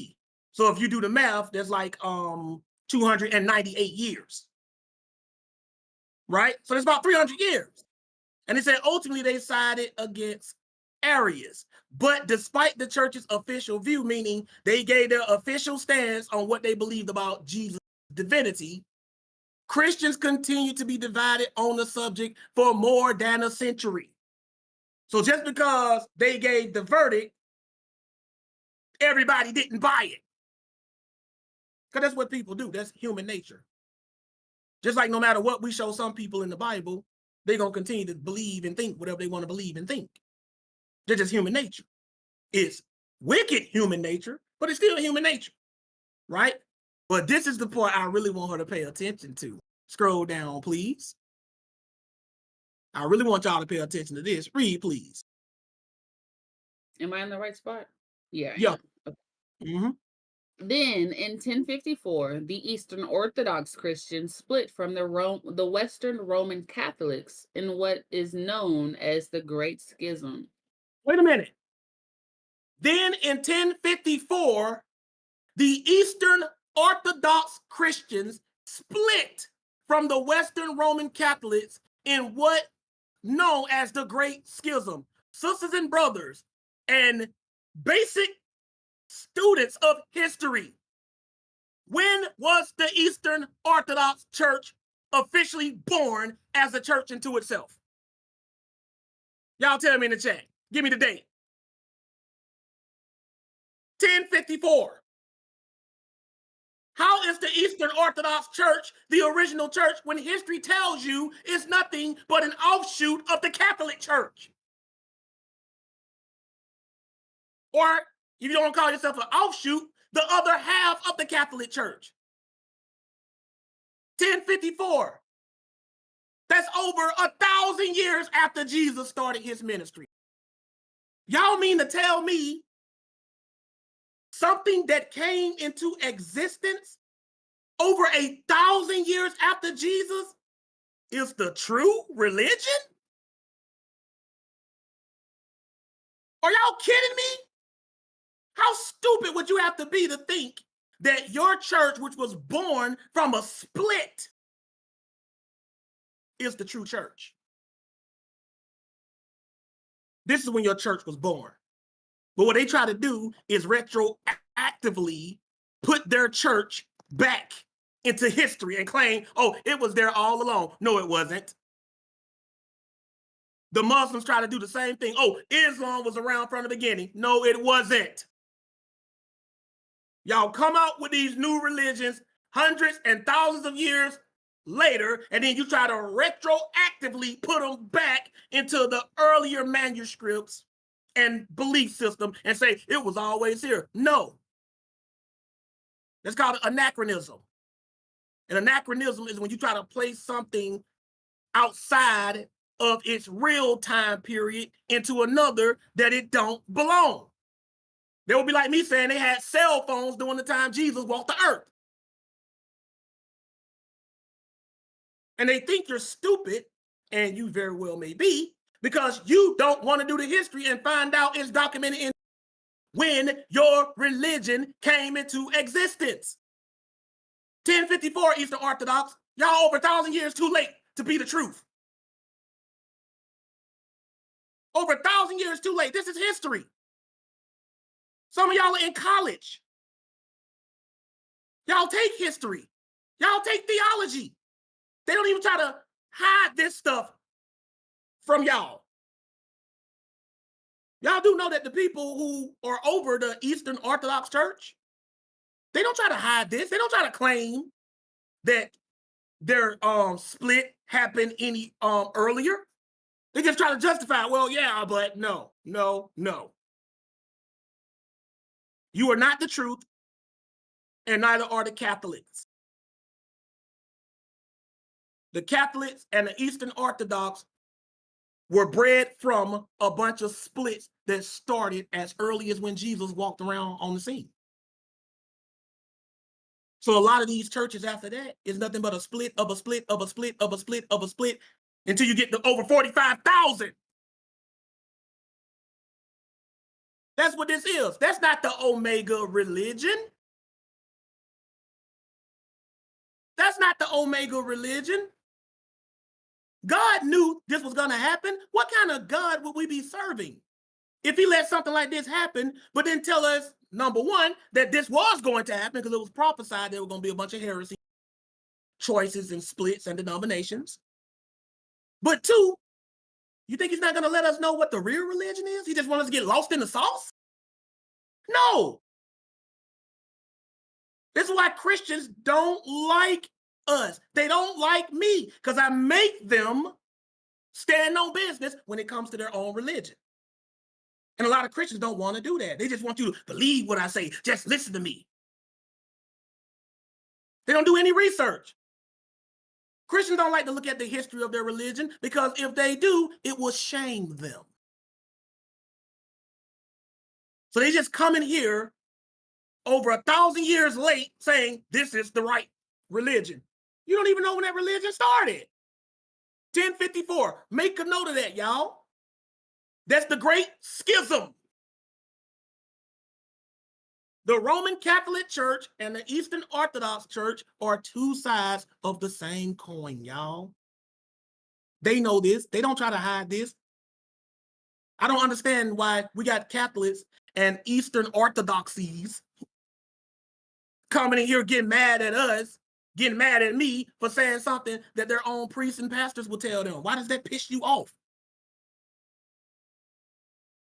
A: So if you do the math, there's like 298 years. Right? So it's about 300 years. And they said ultimately they sided against Arius. But despite the church's official view, meaning they gave their official stance on what they believed about Jesus' divinity, Christians continue to be divided on the subject for more than a century. So just because they gave the verdict, everybody didn't buy it. Because that's what people do. That's human nature. Just like no matter what we show some people in the Bible, they're going to continue to believe and think whatever they want to believe and think. They're just human nature. It's wicked human nature, but it's still human nature, right? But this is the part I really want her to pay attention to. Scroll down, please. I really want y'all to pay attention to this. Read, please.
C: Am I in the right spot? Yeah.
A: Yeah.
C: Okay.
A: Mm-hmm.
C: Then, in 1054, the Eastern Orthodox Christians split from the Western Roman Catholics in what is known as the Great Schism.
A: Wait a minute. Then in 1054, the Eastern Orthodox Christians split from the Western Roman Catholics in what known as the Great Schism. Sisters and brothers and basic students of history, when was the Eastern Orthodox Church officially born as a church into itself? Y'all tell me in the chat. Give me the date. 1054. How is the Eastern Orthodox Church the original church when history tells you it's nothing but an offshoot of the Catholic Church? Or if you don't call yourself an offshoot, the other half of the Catholic Church. 1054. That's over 1,000 years after Jesus started his ministry. Y'all mean to tell me something that came into existence over 1,000 years after Jesus is the true religion? Are y'all kidding me? How stupid would you have to be to think that your church, which was born from a split, is the true church? This is when your church was born. But what they try to do is retroactively put their church back into history and claim, oh, it was there all along. No, it wasn't. The Muslims try to do the same thing. Oh, Islam was around from the beginning. No, it wasn't. Y'all come out with these new religions hundreds and thousands of years later, and then you try to retroactively put them back into the earlier manuscripts and belief system and say it was always here. No. That's called anachronism. An anachronism is when you try to place something outside of its real time period into another that it don't belong. They would be like me saying they had cell phones during the time Jesus walked the earth. And they think you're stupid, and you very well may be, because you don't want to do the history and find out it's documented in when your religion came into existence. 1054 Eastern Orthodox, y'all over 1,000 years too late to be the truth. Over 1,000 years too late. This is history. Some of y'all are in college. Y'all take history. Y'all take theology. They don't even try to hide this stuff from y'all. Y'all do know that the people who are over the Eastern Orthodox Church, they don't try to hide this. They don't try to claim that their split happened any earlier. They just try to justify, well, yeah, but no. You are not the truth, and neither are the Catholics. The Catholics and the Eastern Orthodox were bred from a bunch of splits that started as early as when Jesus walked around on the scene. So a lot of these churches after that is nothing but a split of a split of a split of a split of a split until you get to over 45,000. That's what this is. That's not the Omega religion. That's not the Omega religion. God knew this was going to happen. What kind of God would we be serving if he let something like this happen, but then tell us, number one, that this was going to happen because it was prophesied there were going to be a bunch of heresy, choices and splits and denominations. But two, you think he's not going to let us know what the real religion is? He just wants us to get lost in the sauce? No. This is why Christians don't like us. They don't like me because I make them stand on business when it comes to their own religion. And a lot of Christians don't want to do that. They just want you to believe what I say. Just listen to me. They don't do any research. Christians don't like to look at the history of their religion because if they do, it will shame them. So they just come in here over 1,000 years late saying this is the right religion. You don't even know when that religion started. 1054. Make a note of that, y'all. That's the Great Schism. The Roman Catholic Church and the Eastern Orthodox Church are two sides of the same coin, y'all. They know this. They don't try to hide this. I don't understand why we got Catholics and Eastern Orthodoxies coming in here getting mad at us, getting mad at me for saying something that their own priests and pastors will tell them. Why does that piss you off?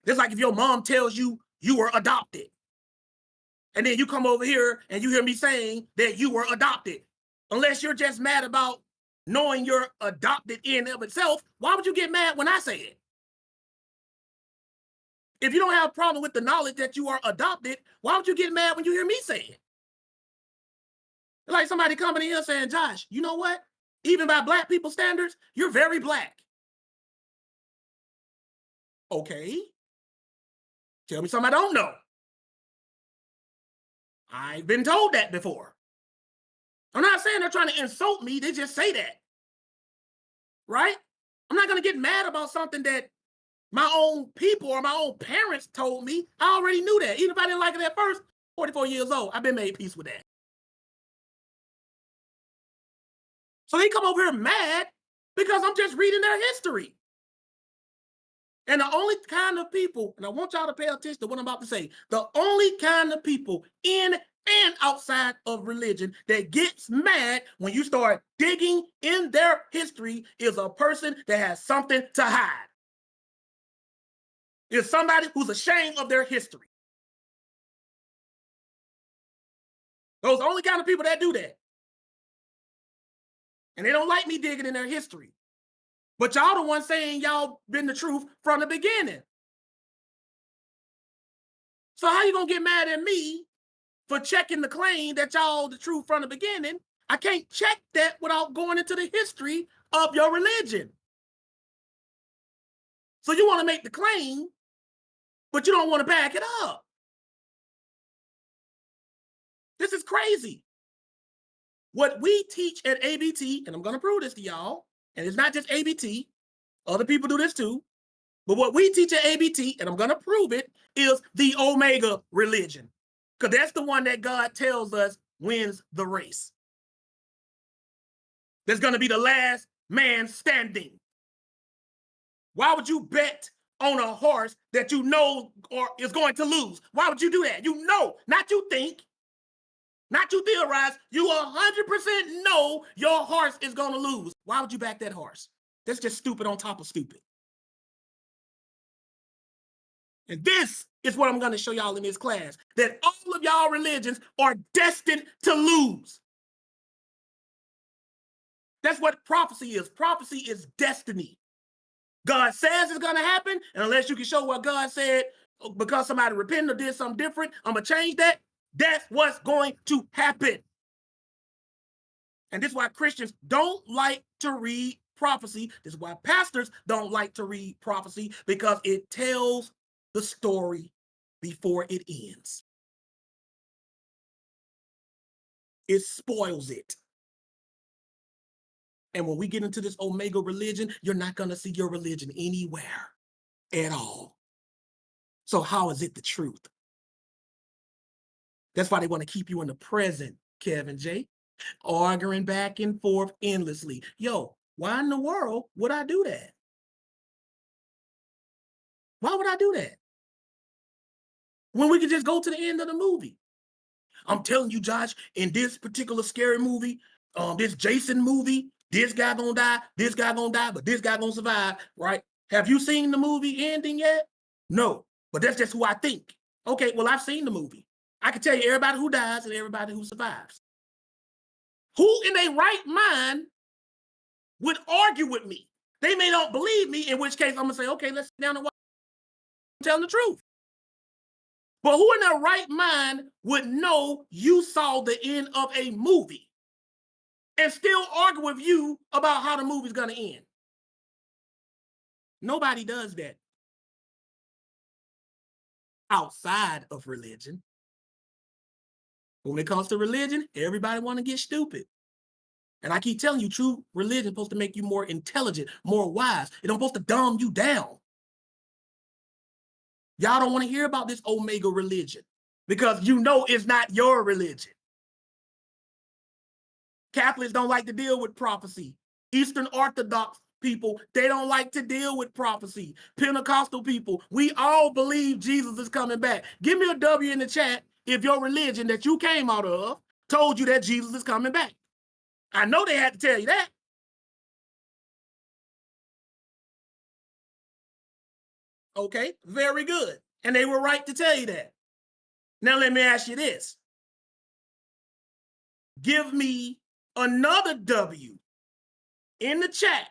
A: It's like if your mom tells you you were adopted, and then you come over here and you hear me saying that you were adopted. Unless you're just mad about knowing you're adopted in and of itself, why would you get mad when I say it? If you don't have a problem with the knowledge that you are adopted, why would you get mad when you hear me say it? Like somebody coming in here saying, Josh, you know what? Even by black people standards, you're very black. Okay. Tell me something I don't know. I've been told that before. I'm not saying they're trying to insult me. They just say that. Right? I'm not going to get mad about something that my own people or my own parents told me. I already knew that. Even if I didn't like it at first, 44 years old, I've been made peace with that. So they come over here mad because I'm just reading their history. And the only kind of people, and I want y'all to pay attention to what I'm about to say, the only kind of people in and outside of religion that gets mad when you start digging in their history is a person that has something to hide. It's somebody who's ashamed of their history. Those are the only kind of people that do that. And they don't like me digging in their history. But y'all the ones saying y'all been the truth from the beginning. So how you gonna get mad at me for checking the claim that y'all the truth from the beginning? I can't check that without going into the history of your religion. So you want to make the claim, but you don't want to back it up. This is crazy. What we teach at ABT, and I'm going to prove this to y'all, and it's not just ABT, other people do this too, but what we teach at ABT, and I'm going to prove it, is the Omega religion. Because that's the one that God tells us wins the race. There's going to be the last man standing. Why would you bet on a horse that you know or is going to lose? Why would you do that? You know, not you think. Not you theorize, you 100% know your horse is going to lose. Why would you back that horse? That's just stupid on top of stupid. And this is what I'm going to show y'all in this class, that all of y'all religions are destined to lose. That's what prophecy is. Prophecy is destiny. God says it's going to happen, and unless you can show what God said, because somebody repented or did something different, I'm going to change that. That's what's going to happen. And this is why Christians don't like to read prophecy. This is why pastors don't like to read prophecy, because it tells the story before it ends. It spoils it. And when we get into this Omega religion, you're not going to see your religion anywhere at all. So how is it the truth? That's why they want to keep you in the present, Kevin J, arguing back and forth endlessly. Yo, why in the world would I do that? Why would I do that? When we could just go to the end of the movie. I'm telling you, Josh, in this particular scary movie, this Jason movie, this guy gonna die, this guy gonna die, but this guy gonna survive, right? Have you seen the movie ending yet? No, but that's just who I think. Okay, well, I've seen the movie. I can tell you everybody who dies and everybody who survives. Who in their right mind would argue with me? They may not believe me, in which case I'm gonna say, okay, let's sit down and watch. I'm telling the truth. But who in their right mind would know you saw the end of a movie and still argue with you about how the movie's gonna end? Nobody does that outside of religion. When it comes to religion, everybody want to get stupid. And I keep telling you, true religion is supposed to make you more intelligent, more wise. It don't supposed to dumb you down. Y'all don't want to hear about this Omega religion because you know it's not your religion. Catholics don't like to deal with prophecy. Eastern Orthodox people, they don't like to deal with prophecy. Pentecostal people, we all believe Jesus is coming back. Give me a W in the chat if your religion that you came out of told you that Jesus is coming back. I know they had to tell you that. Okay, very good. And they were right to tell you that. Now let me ask you this. Give me another W in the chat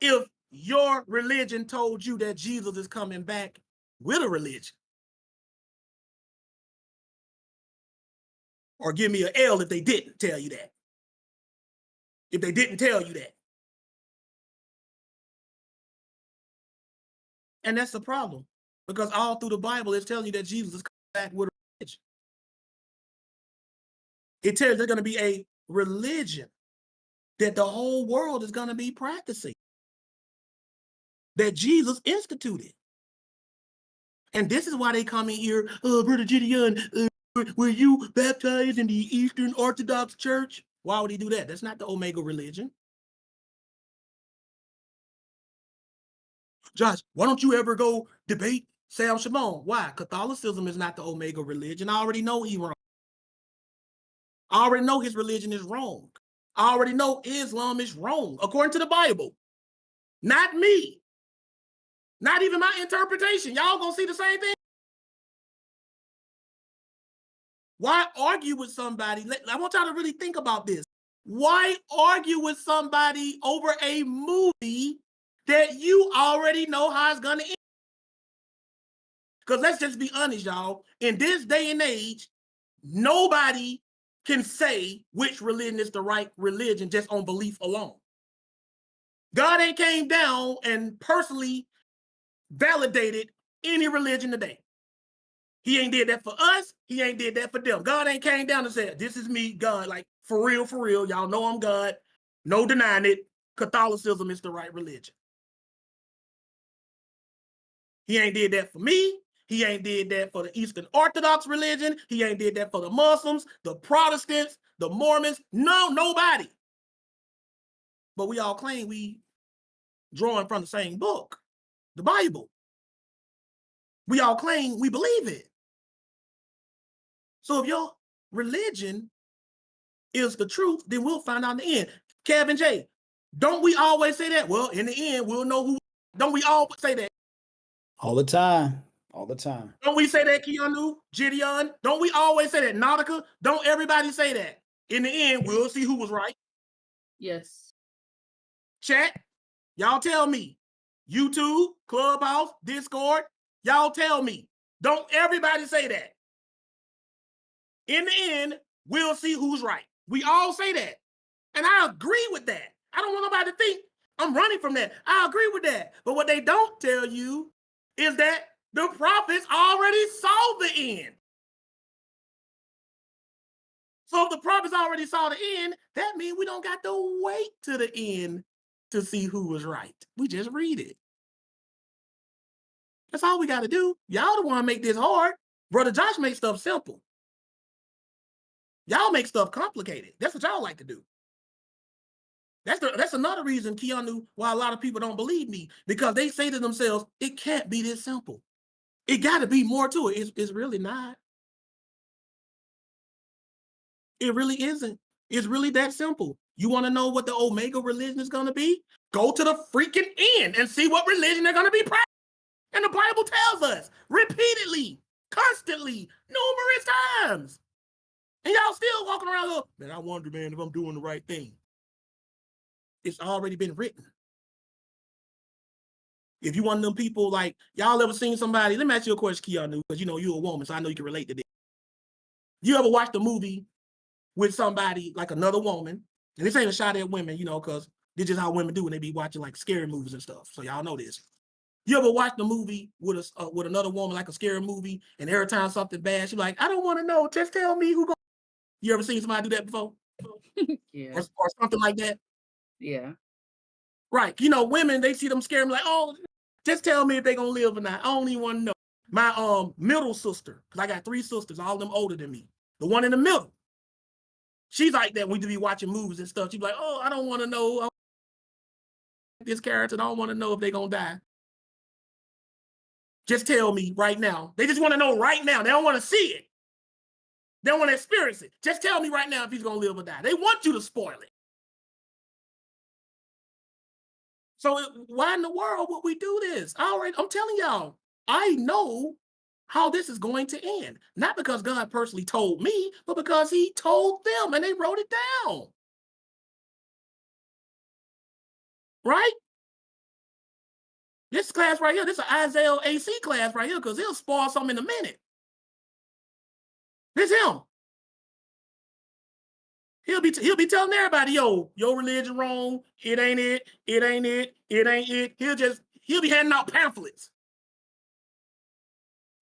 A: if your religion told you that Jesus is coming back with a religion. Or give me an L if they didn't tell you that. If they didn't tell you that. And that's the problem. Because all through the Bible, it's telling you that Jesus is coming back with a religion. It tells there's going to be a religion that the whole world is going to be practicing. That Jesus instituted. And this is why they come in here, Brother Gideon, were you baptized in the Eastern Orthodox Church? Why would he do that? That's not the Omega religion. Josh, why don't you ever go debate Sam Shimon? Why? Catholicism is not the Omega religion. I already know he's wrong. I already know his religion is wrong. I already know Islam is wrong, according to the Bible. Not me. Not even my interpretation. Y'all gonna see the same thing? Why argue with somebody? I want y'all to really think about this. Why argue with somebody over a movie that you already know how it's gonna end? Because let's just be honest, y'all. In this day and age, nobody can say which religion is the right religion just on belief alone. God ain't came down and personally validated any religion today. He ain't did that for us. He ain't did that for them. God ain't came down and said, this is me, God. Like, for real. Y'all know I'm God. No denying it. Catholicism is the right religion. He ain't did that for me. He ain't did that for the Eastern Orthodox religion. He ain't did that for the Muslims, the Protestants, the Mormons. No, nobody. But we all claim we drawing from the same book, the Bible. We all claim we believe it. So if your religion is the truth, then we'll find out in the end. Kevin J, don't we always say that? Well, in the end, we'll know who. Don't we always say that?
B: All the time. All the time.
A: Don't we say that, Keanu, Gideon? Don't we always say that, Nautica? Don't everybody say that? In the end, we'll see who was right.
C: Yes.
A: Chat, y'all tell me. YouTube, Clubhouse, Discord, y'all tell me. Don't everybody say that. In the end, we'll see who's right. We all say that. And I agree with that. I don't want nobody to think I'm running from that. I agree with that. But what they don't tell you is that the prophets already saw the end. So if the prophets already saw the end, that means we don't got to wait to the end to see who was right. We just read it. That's all we got to do. Y'all the one make this hard. Brother Josh makes stuff simple. Y'all make stuff complicated. That's what y'all like to do. That's another reason, Keanu, why a lot of people don't believe me, because they say to themselves, it can't be this simple. It got to be more to it. It's really not. It really isn't. It's really that simple. You want to know what the Omega religion is going to be? Go to the freaking end and see what religion they're going to be practicing. And the Bible tells us repeatedly, constantly, numerous times. And y'all still walking around going, man, I wonder, man, if I'm doing the right thing. It's already been written. If you one of them people, like, y'all ever seen somebody, let me ask you a question, Keanu, because you know you're a woman, so I know you can relate to this. You ever watched a movie with somebody, like another woman, and this ain't a shot at women, you know, because this is how women do when they be watching like scary movies and stuff. So y'all know this. You ever watched a movie with another woman, like a scary movie, and every time something bad, she's like, I don't want to know, just tell me who go. You ever seen somebody do that before?
C: Yeah.
A: Or something like that?
C: Yeah.
A: Right. You know, women, they see them scary, like, oh, just tell me if they gonna live or not. I don't even want to know. My middle sister, because I got 3 sisters, all of them older than me. The one in the middle, she's like that when we be watching movies and stuff. She's like, oh, I don't want to know this character. I don't want to know if they're going to die. Just tell me right now. They just want to know right now. They don't want to see it. They don't want to experience it. Just tell me right now if he's going to live or die. They want you to spoil it. So why in the world would we do this? I'm telling y'all, I know how this is going to end. Not because God personally told me, but because he told them and they wrote it down. Right? This class right here, this is an Isaiah AC class right here, because he'll spoil something in a minute. This him. He'll be telling everybody, yo, your religion wrong. It ain't it. It ain't it. It ain't it. He'll be handing out pamphlets.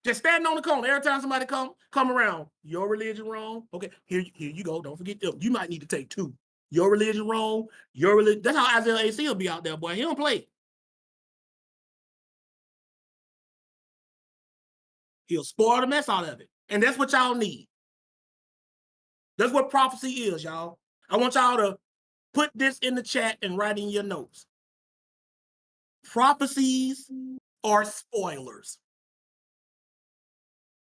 A: Just standing on the corner every time somebody come around. Your religion wrong. Okay, here you go. Don't forget them. You might need to take 2. Your religion wrong. Your religion. That's how Isaiah AC will be out there, boy. He don't play. He'll spoil the mess out of it. And that's what y'all need. That's what prophecy is, y'all. I want y'all to put this in the chat and write in your notes. Prophecies are spoilers.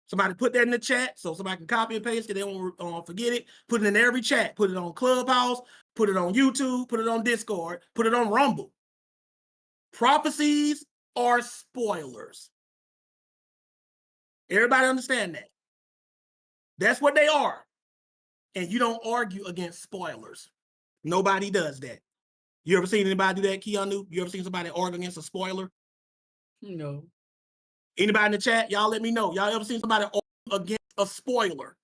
A: Somebody put that in the chat so somebody can copy and paste it. They won't forget it. Put it in every chat. Put it on Clubhouse. Put it on YouTube. Put it on Discord. Put it on Rumble. Prophecies are spoilers. Everybody understand that? That's what they are. And you don't argue against spoilers. Nobody does that. You ever seen anybody do that, Keanu? You ever seen somebody argue against a spoiler?
C: No.
A: Anybody in the chat? Y'all let me know. Y'all ever seen somebody argue against a spoiler?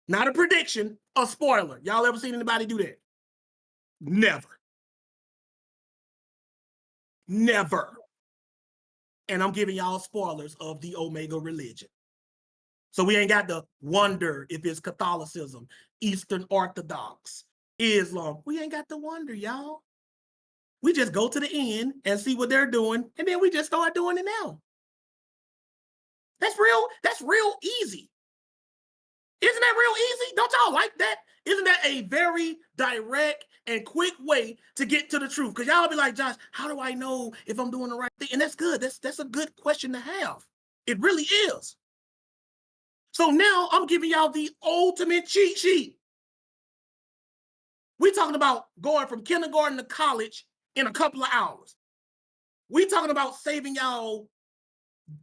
A: Not a prediction, a spoiler. Y'all ever seen anybody do that? Never. Never. And I'm giving y'all spoilers of the Omega religion. So we ain't got to wonder if it's Catholicism, Eastern Orthodox, Islam. We ain't got to wonder, y'all. We just go to the end and see what they're doing, and then we just start doing it now. That's real easy. Isn't that real easy? Don't y'all like that? Isn't that a very direct and quick way to get to the truth? Because y'all be like, Josh, how do I know if I'm doing the right thing? And that's good. That's a good question to have. It really is. So now I'm giving y'all the ultimate cheat sheet. We're talking about going from kindergarten to college in a couple of hours. We're talking about saving y'all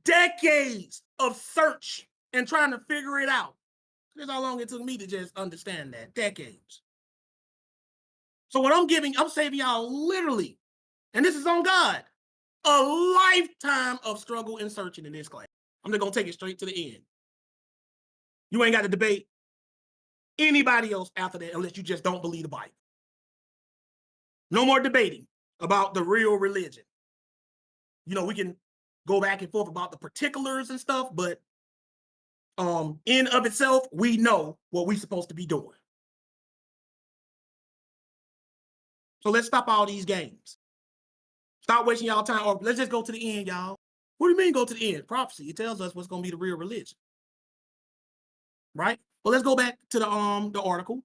A: decades of search and trying to figure it out. That's how long it took me to just understand that. Decades. So what I'm saving y'all literally, and this is on God, a lifetime of struggle and searching in this class. I'm just going to take it straight to the end. You ain't got to debate anybody else after that unless you just don't believe the Bible. No more debating about the real religion. You know, we can go back and forth about the particulars and stuff, but in of itself, we know what we're supposed to be doing. So let's stop all these games. Stop wasting y'all time, or let's just go to the end, y'all. What do you mean go to the end? Prophecy, it tells us what's going to be the real religion. Right? Well, let's go back to the article.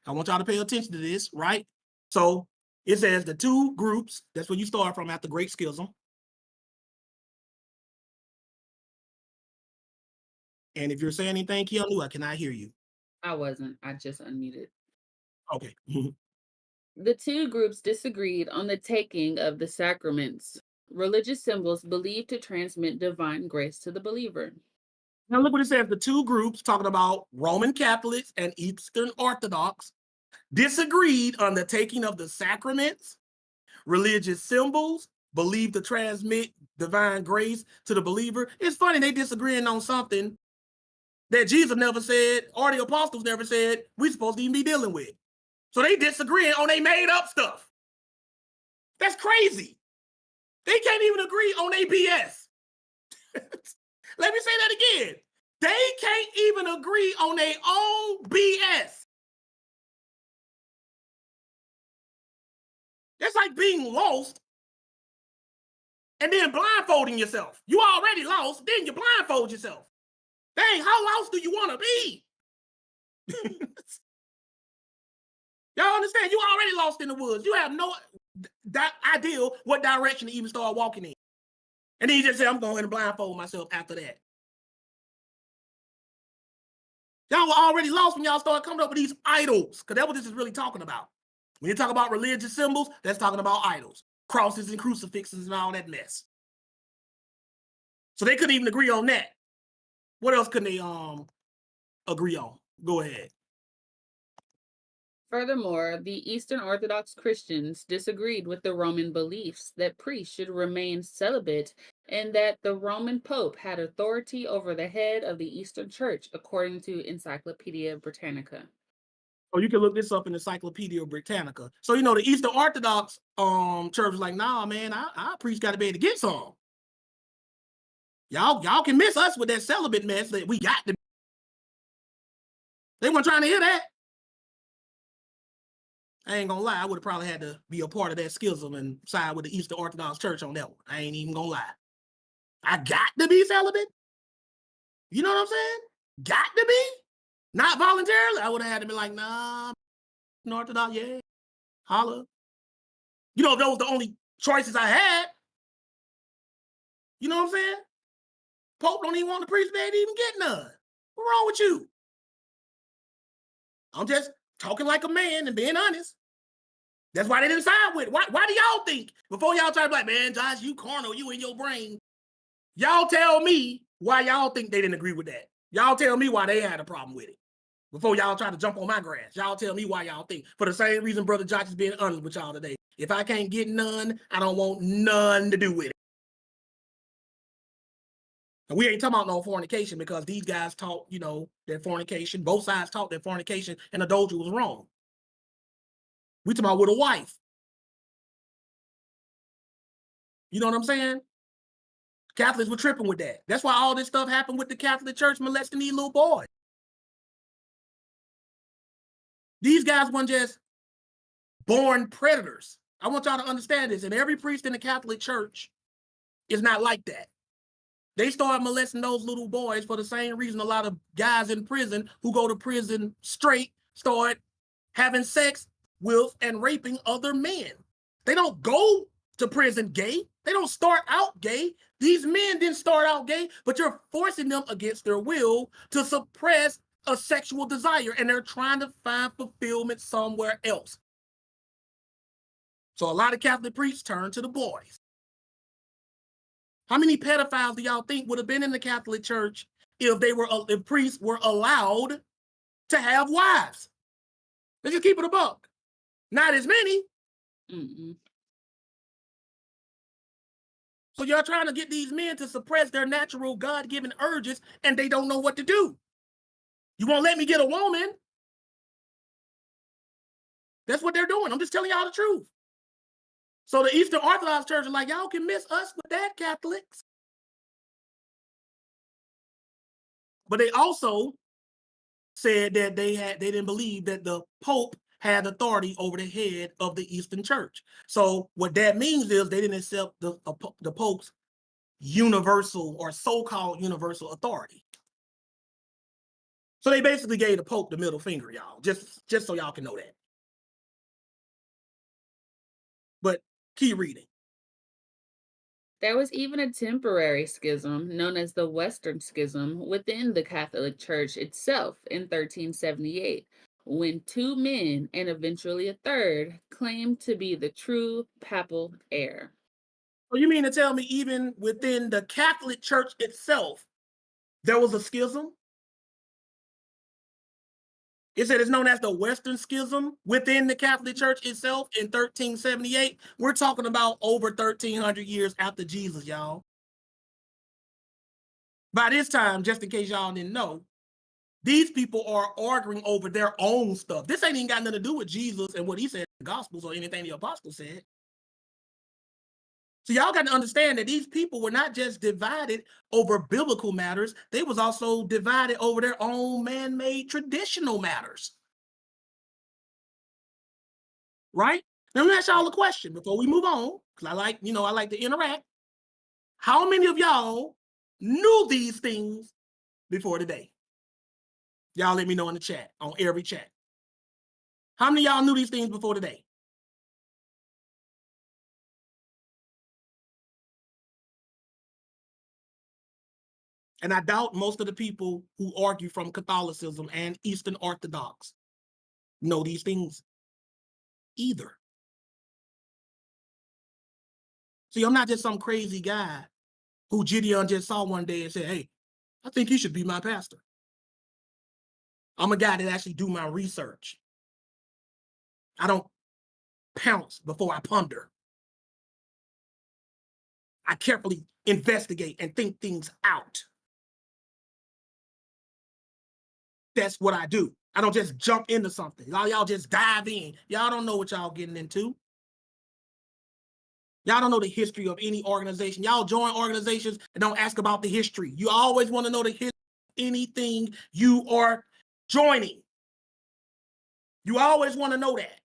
A: I want y'all to pay attention to this, right? So it says the two groups, that's where you start from after Great Schism. And if you're saying anything, Keanu, I cannot hear you.
C: I wasn't. I just unmuted.
A: Okay.
C: The two groups disagreed on the taking of the sacraments, religious symbols believed to transmit divine grace to the believer.
A: Now look what it says. The two groups, talking about Roman Catholics and Eastern Orthodox, disagreed on the taking of the sacraments, religious symbols believed to transmit divine grace to the believer. It's funny, they disagreeing on something that Jesus never said, or the apostles never said, we're supposed to even be dealing with. So they disagreeing on they made up stuff. That's crazy. They can't even agree on their BS. Let me say that again. They can't even agree on their own BS. That's like being lost and then blindfolding yourself. You already lost, then you blindfold yourself. Dang, how lost do you want to be? Y'all understand? You already lost in the woods. You have no idea what direction to even start walking in. And then you just say, I'm going to blindfold myself after that. Y'all were already lost when y'all started coming up with these idols, because that's what this is really talking about. When you talk about religious symbols, that's talking about idols, crosses and crucifixes and all that mess. So they couldn't even agree on that. What else couldn't they agree on? Go ahead.
C: Furthermore, the Eastern Orthodox Christians disagreed with the Roman beliefs that priests should remain celibate and that the Roman Pope had authority over the head of the Eastern Church, according to Encyclopedia Britannica.
A: Oh, you can look this up in Encyclopedia Britannica. So, you know, the Eastern Orthodox church is like, nah, man, our priest got to be able to get some. Y'all can miss us with that celibate mess that we got to. They weren't trying to hear that. I ain't gonna lie, I would have probably had to be a part of that schism and side with the Eastern Orthodox Church on that one. I ain't even gonna lie. I got to be celibate? You know what I'm saying? Got to be? Not voluntarily? I would have had to be like, nah, Orthodox, yeah, holla. You know, those were the only choices I had. You know what I'm saying? Pope don't even want the priest to even get none. What's wrong with you? I'm just talking like a man and being honest. That's why they didn't side with it. Why do y'all think, before y'all try to be like, man, Josh, you carnal, you in your brain. Y'all tell me why y'all think they didn't agree with that. Y'all tell me why they had a problem with it. Before y'all try to jump on my grass, y'all tell me why y'all think. For the same reason Brother Josh is being honest with y'all today. If I can't get none, I don't want none to do with it. And we ain't talking about no fornication, because these guys taught, you know, that fornication, both sides taught that fornication and adultery was wrong. We talking about with a wife. You know what I'm saying? Catholics were tripping with that. That's why all this stuff happened with the Catholic Church molesting these little boys. These guys weren't just born predators. I want y'all to understand this. And every priest in the Catholic Church is not like that. They started molesting those little boys for the same reason a lot of guys in prison who go to prison straight start having sex with and raping other men. They don't go to prison gay. They don't start out gay. These men didn't start out gay, but you're forcing them against their will to suppress a sexual desire, and they're trying to find fulfillment somewhere else. So a lot of Catholic priests turn to the boys. How many pedophiles do y'all think would have been in the Catholic Church if priests were allowed to have wives? Let's just keep it a buck. Not as many.
C: Mm-mm.
A: So you're trying to get these men to suppress their natural God-given urges, and they don't know what to do. You won't let me get a woman. That's what they're doing. I'm just telling y'all the truth. So the Eastern Orthodox Church is like, y'all can miss us with that, Catholics. But they also said that they didn't believe that the Pope had authority over the head of the Eastern Church. So what that means is they didn't accept the Pope's universal or so-called universal authority. So they basically gave the Pope the middle finger, y'all, just so y'all can know that. But keep reading.
C: There was even a temporary schism known as the Western Schism within the Catholic Church itself in 1378, when two men, and eventually a third, claimed to be the true papal heir.
A: So you mean to tell me even within the Catholic Church itself, there was a schism? It said it's known as the Western Schism within the Catholic Church itself in 1378. We're talking about over 1,300 years after Jesus, y'all. By this time, just in case y'all didn't know, these people are arguing over their own stuff. This ain't even got nothing to do with Jesus and what he said in the Gospels or anything the apostles said. So y'all got to understand that these people were not just divided over biblical matters, they was also divided over their own man-made traditional matters. Right? Now let me ask y'all a question before we move on, because I like to interact. How many of y'all knew these things before today? Y'all let me know in the chat, on every chat. How many of y'all knew these things before today? And I doubt most of the people who argue from Catholicism and Eastern Orthodox know these things either. See, I'm not just some crazy guy who Gideon just saw one day and said, hey, I think you should be my pastor. I'm a guy that actually do my research. I don't pounce before I ponder. I carefully investigate and think things out. That's what I do. I don't just jump into something. Y'all just dive in. Y'all don't know what y'all getting into. Y'all don't know the history of any organization. Y'all join organizations and don't ask about the history. You always want to know the history of anything you are joining. You always want to know that.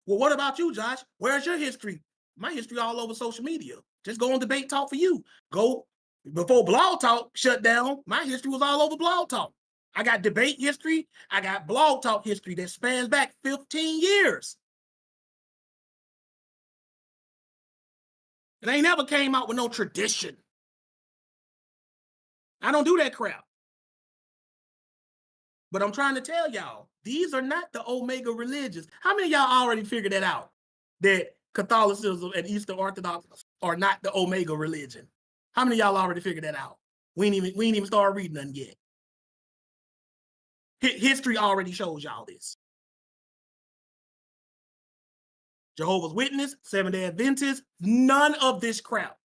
A: Well, what about you, Josh? Where's your history? My history all over social media. Just go on Debate Talk for you. Go before Blog Talk shut down. My history was all over Blog Talk. I got debate history. I got Blog Talk history that spans back 15 years. It ain't never came out with no tradition. I don't do that crap. But I'm trying to tell y'all, these are not the Omega religions. How many of y'all already figured that out? That Catholicism and Eastern Orthodox are not the Omega religion. How many of y'all already figured that out? We ain't even started reading nothing yet. History already shows y'all this. Jehovah's Witness, Seventh-day Adventists, none of this crap.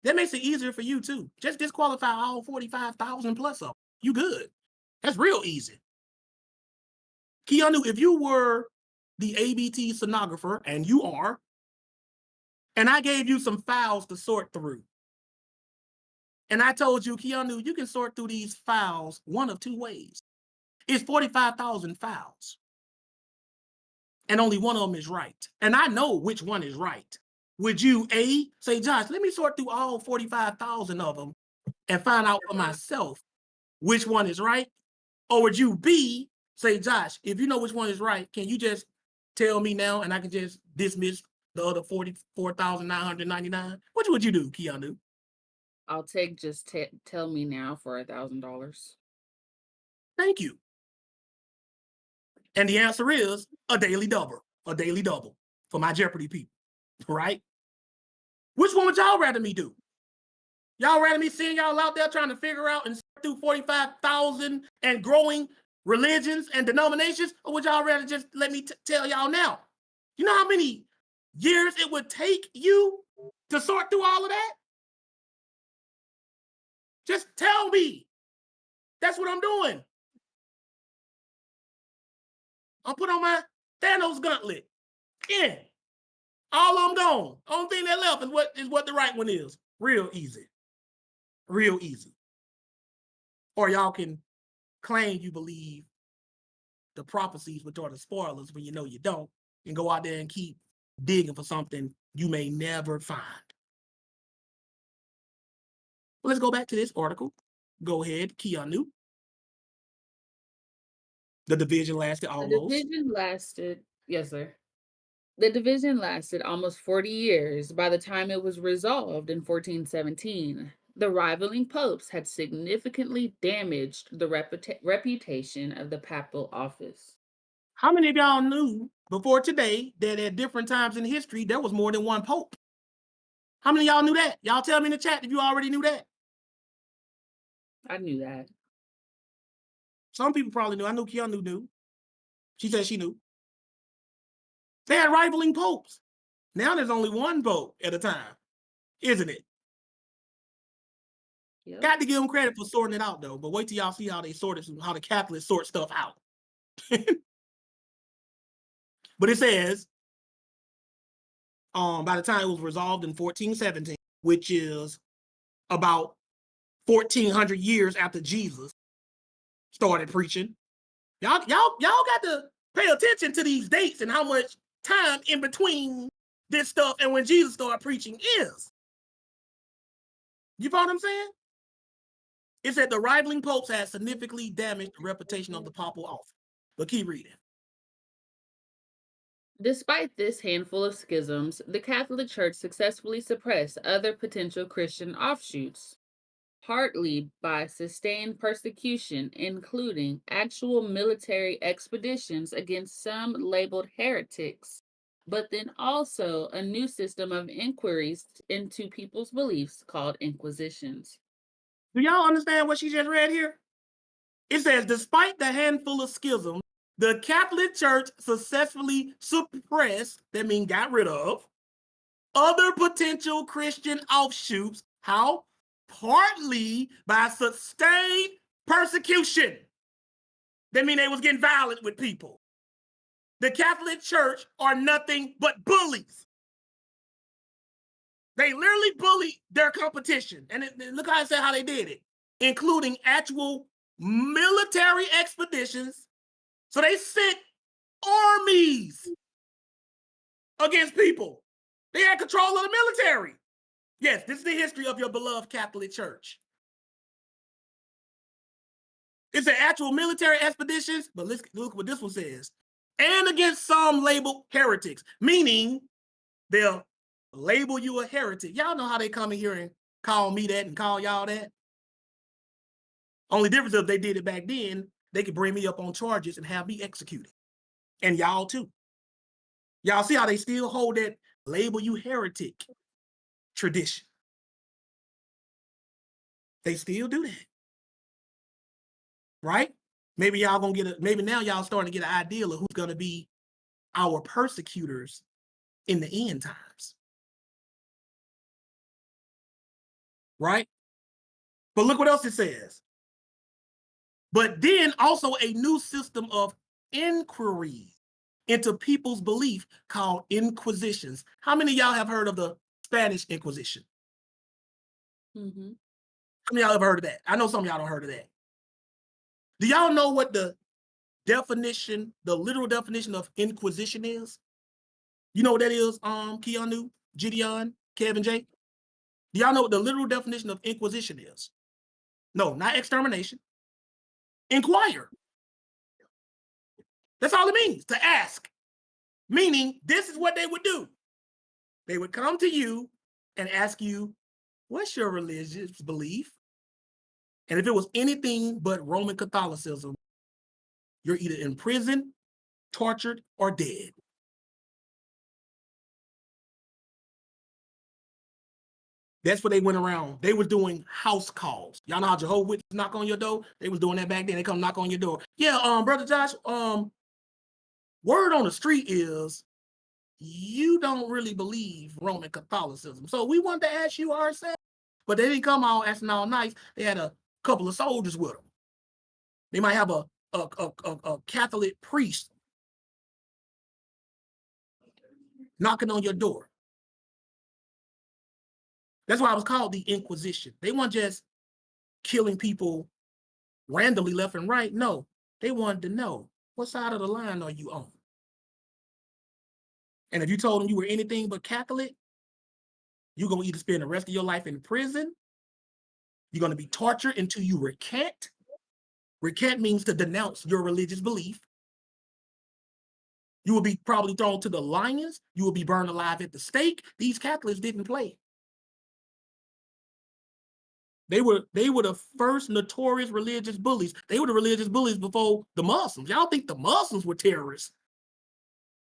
A: That makes it easier for you too. Just disqualify all 45,000 plus of them. You good. That's real easy. Keanu, if you were the ABT sonographer, and you are, and I gave you some files to sort through, and I told you, Keanu, you can sort through these files one of two ways. It's 45,000 files, and only one of them is right. And I know which one is right. Would you, A, say, Josh, let me sort through all 45,000 of them and find out for myself which one is right? Or would you, B, say, Josh, if you know which one is right, can you just tell me now and I can just dismiss the other 44,999? Which would you do, Keanu?
C: I'll take just tell me now for $1,000.
A: Thank you. And the answer is a daily double for my Jeopardy people, right? Which one would y'all rather me do? Y'all rather me seeing y'all out there trying to figure out and sort through 45,000 and growing religions and denominations, or would y'all rather just let me tell y'all now? You know how many years it would take you to sort through all of that? Just tell me. That's what I'm doing. I'll put on my Thanos gauntlet. Yeah. All of them gone. Only thing that left is what the right one is. Real easy. Real easy. Or y'all can claim you believe the prophecies, which are the spoilers, when you know you don't, and go out there and keep digging for something you may never find. Well, let's go back to this article. Go ahead, Keanu. The division lasted almost.
C: Yes, sir. The division lasted almost 40 years. By the time it was resolved in 1417, the rivaling popes had significantly damaged the reputation of the papal office.
A: How many of y'all knew before today that at different times in history, there was more than one pope? How many of y'all knew that? Y'all tell me in the chat if you already knew that.
C: I knew that.
A: Some people probably knew. I knew Keanu knew. She said she knew. They had rivaling popes. Now there's only one pope at a time, isn't it?
C: Yep.
A: Got to give them credit for sorting it out, though. But wait till y'all see how they sort it, how the Catholics sort stuff out. But it says, by the time it was resolved in 1417, which is about 1400 years after Jesus started preaching. Y'all got to pay attention to these dates and how much time in between this stuff and when Jesus started preaching is. You follow what I'm saying? It said the rivaling popes had significantly damaged the reputation of the papal office. But keep reading.
C: Despite this handful of schisms, the Catholic Church successfully suppressed other potential Christian offshoots, partly by sustained persecution, including actual military expeditions against some labeled heretics, but then also a new system of inquiries into people's beliefs called inquisitions.
A: Do y'all understand what she just read here? It says, despite the handful of schisms, the Catholic Church successfully suppressed, that means got rid of, other potential Christian offshoots. How? Partly by sustained persecution. That means they was getting violent with people. The Catholic Church are nothing but bullies. They literally bullied their competition. And look how I said how they did it, including actual military expeditions. So they sent armies against people. They had control of the military. Yes, this is the history of your beloved Catholic Church. It's an actual military expeditions, but let's look what this one says. And against some labeled heretics, meaning they'll label you a heretic. Y'all know how they come in here and call me that and call y'all that. Only difference is if they did it back then, they could bring me up on charges and have me executed. And y'all too. Y'all see how they still hold that label you heretic tradition. They still do that. Right? Maybe y'all gonna maybe now y'all starting to get an idea of who's gonna be our persecutors in the end times. Right? But look what else it says. But then also a new system of inquiry into people's belief called inquisitions. How many of y'all have heard of the Spanish Inquisition?
C: Mm-hmm.
A: How many of y'all ever heard of that? I know some of y'all don't heard of that. Do y'all know what the definition, the literal definition of inquisition is? You know what that is, Keanu, Gideon, Kevin J? Do y'all know what the literal definition of inquisition is? No, not extermination. Inquire. That's all it means, to ask. Meaning, this is what they would do. They would come to you and ask you, what's your religious belief? And if it was anything but Roman Catholicism, you're either in prison, tortured, or dead. That's what they went around. They were doing house calls. Y'all know how Jehovah's Witnesses knock on your door? They was doing that back then. They come knock on your door. Yeah, Brother Josh, word on the street is you don't really believe Roman Catholicism. So we wanted to ask you ourselves. But they didn't come all asking all nice. They had a couple of soldiers with them. They might have a Catholic priest knocking on your door. That's why it was called the Inquisition. They weren't just killing people randomly left and right. No, they wanted to know, what side of the line are you on? And if you told them you were anything but Catholic, you're going to either spend the rest of your life in prison, you're going to be tortured until you recant. Recant means to denounce your religious belief. You will be probably thrown to the lions. You will be burned alive at the stake. These Catholics didn't play. They were the first notorious religious bullies. They were the religious bullies before the Muslims. Y'all think the Muslims were terrorists?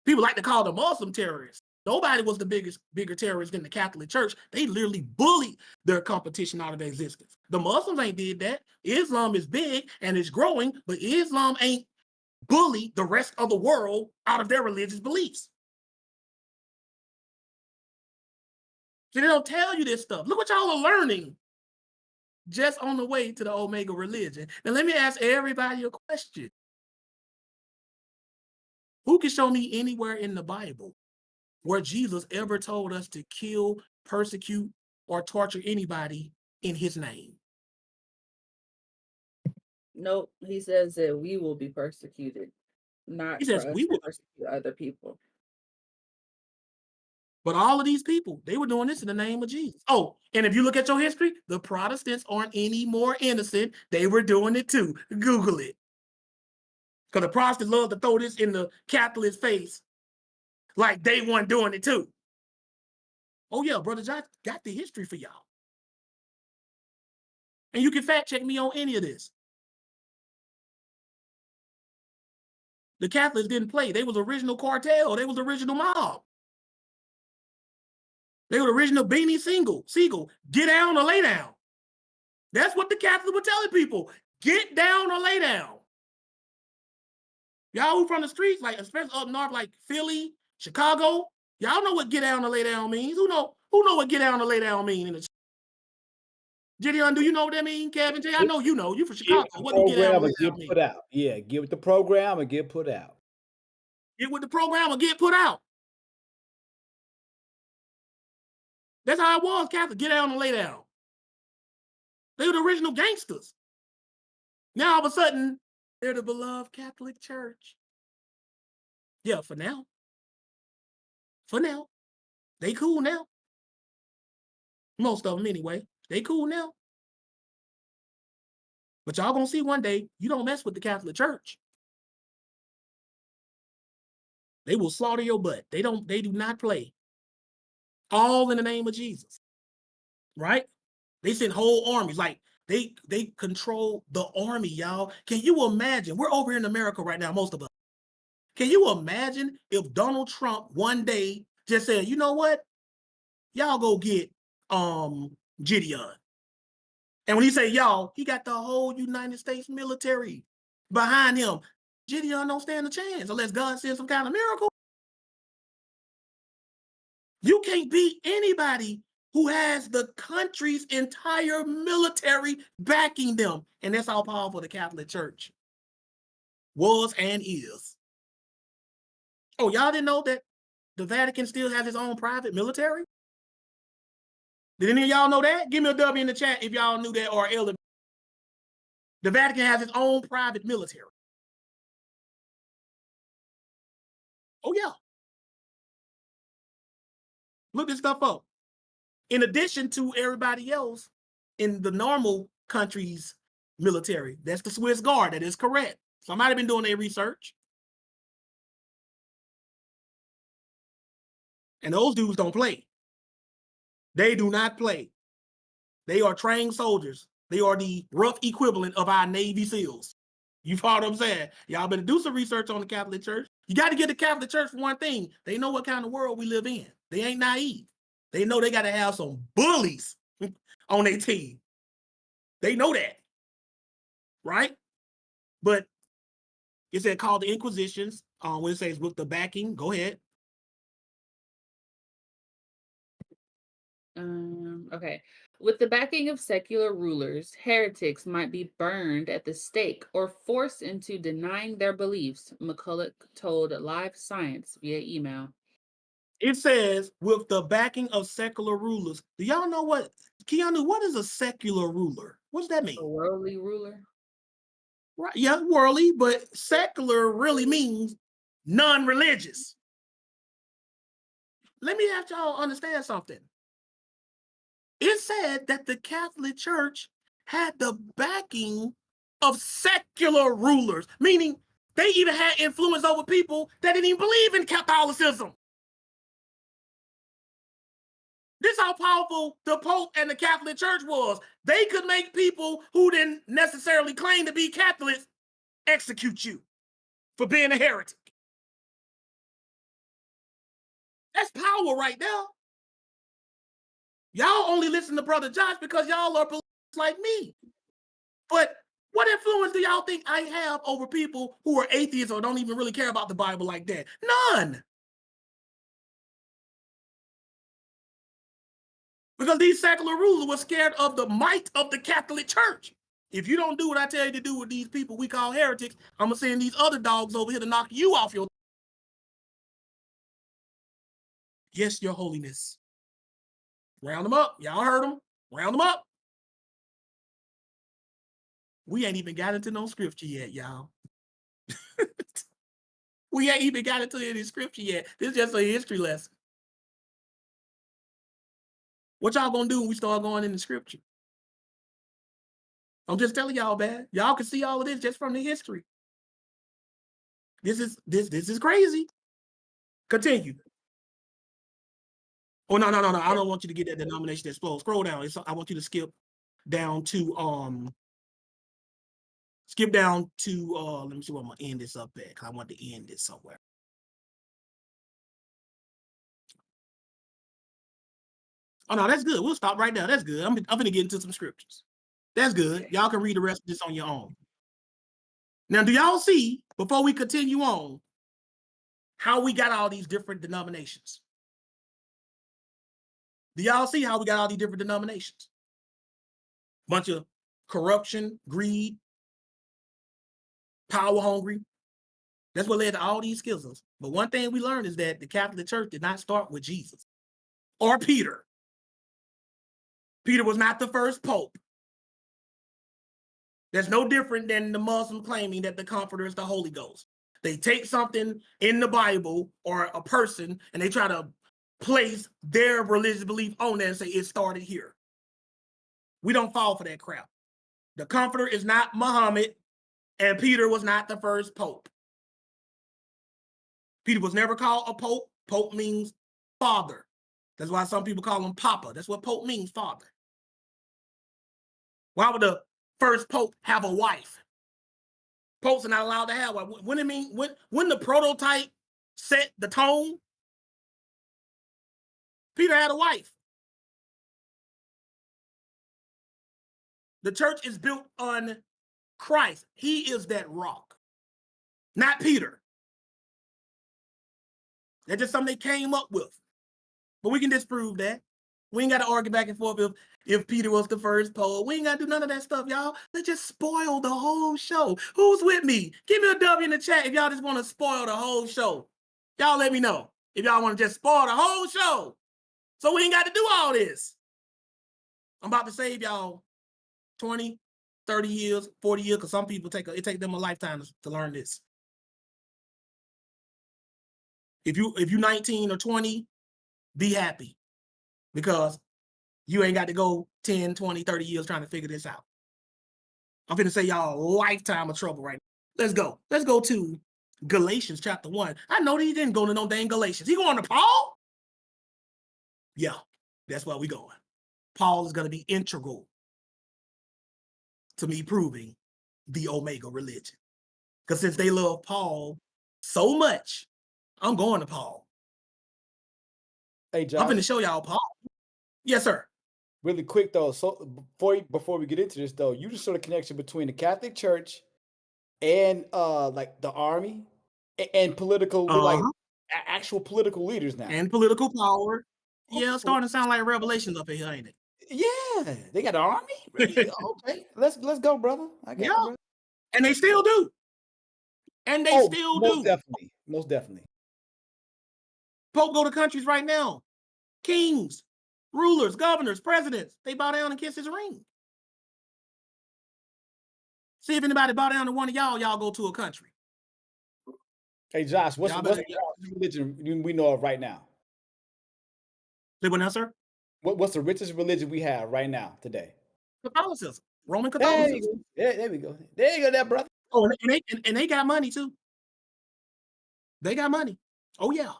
A: People like to call the Muslim terrorists. Nobody was the bigger terrorist than the Catholic Church. They literally bullied their competition out of existence. The Muslims ain't did that. Islam is big and it's growing, but Islam ain't bullied the rest of the world out of their religious beliefs. So they don't tell you this stuff. Look what y'all are learning just on the way to the Omega religion. Now let me ask everybody a question. Who can show me anywhere in the Bible where Jesus ever told us to kill, persecute, or torture anybody in his name?
C: Nope. He says that we will be persecuted, not
A: He
C: for
A: says
C: us
A: we
C: to
A: will.
C: persecute other people.
A: But all of these people, they were doing this in the name of Jesus. Oh, and if you look at your history, the Protestants aren't any more innocent. They were doing it too. Google it. Because the Protestants love to throw this in the Catholic's face like they weren't doing it too. Oh yeah, Brother Josh got the history for y'all. And you can fact check me on any of this. The Catholics didn't play. They was original cartel. They was original mob. They were the original Beanie Siegel. Get down or lay down. That's what the Catholics were telling people. Get down or lay down. Y'all who from the streets, like especially up north, like Philly, Chicago, y'all know what get down or lay down means. Who know what get down or lay down mean in the Gideon, do you know what that mean, Kevin J? I know you know. You from Chicago. What do get down or lay down mean?
B: Put out. Yeah, get with the program and get put out.
A: Get with the program or get put out. That's how it was, Catholic. Get down and lay down. They were the original gangsters. Now all of a sudden, they're the beloved Catholic Church. Yeah, for now. For now. They cool now. Most of them anyway. They cool now. But y'all gonna see one day, you don't mess with the Catholic Church. They will slaughter your butt. They do not play. All in the name of Jesus. Right? They send whole armies. Like they control the army, y'all. Can you imagine? We're over here in America right now, most of us. Can you imagine if Donald Trump one day just said, you know what? Y'all go get Gideon. And when he say y'all, he got the whole United States military behind him. Gideon don't stand a chance unless God sends some kind of miracle. You can't beat anybody who has the country's entire military backing them. And that's how powerful the Catholic Church was and is. Oh, y'all didn't know that the Vatican still has its own private military? Did any of y'all know that? Give me a W in the chat if y'all knew that or L. The Vatican has its own private military. Oh, yeah. Look this stuff up. In addition to everybody else in the normal country's military, that's the Swiss Guard. That is correct. Somebody been doing their research. And those dudes don't play. They do not play. They are trained soldiers. They are the rough equivalent of our Navy SEALs. You follow what I'm saying? Y'all better do some research on the Catholic Church. You got to get the Catholic Church for one thing. They know what kind of world we live in. They ain't naive. They know they got to have some bullies on their team. They know that. Right? But it said called the Inquisitions. When it says with the backing, go ahead.
C: Okay. With the backing of secular rulers, heretics might be burned at the stake or forced into denying their beliefs, McCulloch told Live Science via email.
A: It says, with the backing of secular rulers. Do y'all know what, Keanu, what is a secular ruler? What does that mean?
C: A worldly ruler.
A: Right, yeah, worldly, but secular really means non-religious. Let me have y'all understand something. It said that the Catholic Church had the backing of secular rulers, meaning they even had influence over people that didn't even believe in Catholicism. This is how powerful the Pope and the Catholic Church was. They could make people who didn't necessarily claim to be Catholics execute you for being a heretic. That's power right there. Y'all only listen to Brother Josh because y'all are believers like me. But what influence do y'all think I have over people who are atheists or don't even really care about the Bible like that? None. Because these secular rulers were scared of the might of the Catholic Church. If you don't do what I tell you to do with these people we call heretics, I'm going to send these other dogs over here to knock you off your... Yes, your holiness. Round them up. Y'all heard them. Round them up. We ain't even got into no scripture yet, y'all. We ain't even got into any scripture yet. This is just a history lesson. What y'all gonna do when we start going into scripture? I'm just telling y'all, man. Y'all can see all of this just from the history. This is crazy. Continue. Oh, no. I don't want you to get that denomination explode. Scroll down. I want you to skip down to let me see where I'm gonna end this up at, because I want to end this somewhere. Oh no, that's good. We'll stop right there. That's good. I'm gonna get into some scriptures. That's good. Y'all can read the rest of this on your own. Now, do y'all see, before we continue on, how we got all these different denominations? Do y'all see how we got all these different denominations? Bunch of corruption, greed, power hungry. That's what led to all these schisms. But one thing we learned is that the Catholic Church did not start with Jesus or Peter. Peter was not the first pope. That's no different than the Muslim claiming that the Comforter is the Holy Ghost. They take something in the Bible or a person and they try to place their religious belief on there and say it started here. We don't fall for that crap. The Comforter is not Muhammad, and Peter was not the first pope. Peter was never called a pope. Pope means father. That's why some people call him Papa. That's what pope means, father. Why would the first pope have a wife? Popes are not allowed to have one. When the prototype set the tone, Peter had a wife. The church is built on Christ. He is that rock, not Peter. That's just something they came up with. But we can disprove that. We ain't got to argue back and forth if Peter was the first pope. We ain't got to do none of that stuff, y'all. Let's just spoil the whole show. Who's with me? Give me a W in the chat if y'all just want to spoil the whole show. Y'all let me know if y'all want to just spoil the whole show. So we ain't got to do all this. I'm about to save y'all 20, 30 years, 40 years, because some people it take them a lifetime to learn this. If you 19 or 20, be happy, because you ain't got to go 10, 20, 30 years trying to figure this out. I'm finna say y'all a lifetime of trouble right now. Let's go. Let's go to Galatians chapter 1. I know that he didn't go to no dang Galatians. He going to Paul? Yeah, that's where we going. Paul is going to be integral to me proving the Omega religion. Because since they love Paul so much, I'm going to Paul.
B: Hey, Josh.
A: I'm going to show y'all Paul. Yes, sir.
B: Really quick though, so before we get into this though, you just saw the connection between the Catholic Church and like the army and political, like actual political leaders now.
A: And political power. Yeah, it's starting to sound like Revelations up here, ain't it?
B: Yeah, they got an army. Really? Okay, let's go, brother. I got you, brother.
A: And they still do. And they still do.
B: Most definitely.
A: Pope go to countries right now. Kings, rulers, governors, presidents, they bow down and kiss his ring. See if anybody bow down to one of y'all go to a country.
B: Hey, Josh, what's
A: Y'all
B: the
A: better-
B: religion we know of right now?
A: Say what now, sir?
B: What's the richest religion we have right now today?
A: Catholicism. Roman
B: There
A: Catholicism.
B: you go. There we go. There you go, there, brother.
A: Oh, and they got money too. They got money. Oh, yeah.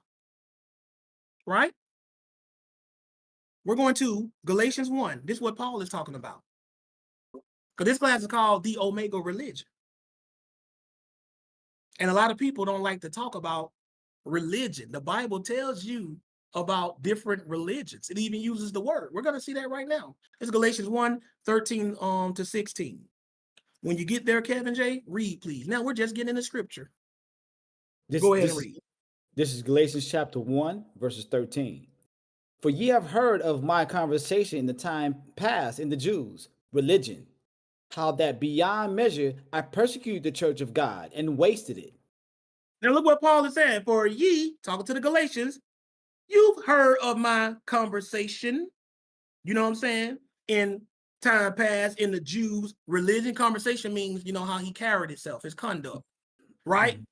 A: Right? We're going to Galatians 1. This is what Paul is talking about. Because this class is called the Omega Religion. And a lot of people don't like to talk about religion. The Bible tells you about different religions. It even uses the word. We're going to see that right now. It's Galatians 1, 13 to 16. When you get there, Kevin J, read, please. Now we're just getting into scripture. Go ahead and read.
B: This is Galatians chapter 1, verses 13. For ye have heard of my conversation in the time past in the Jews' religion, how that beyond measure I persecuted the church of God and wasted it.
A: Now look what Paul is saying. For ye, talking to the Galatians, you've heard of my conversation. You know what I'm saying? In time past in the Jews' religion. Conversation means, you know, how he carried himself, his conduct, right?
B: Mhm.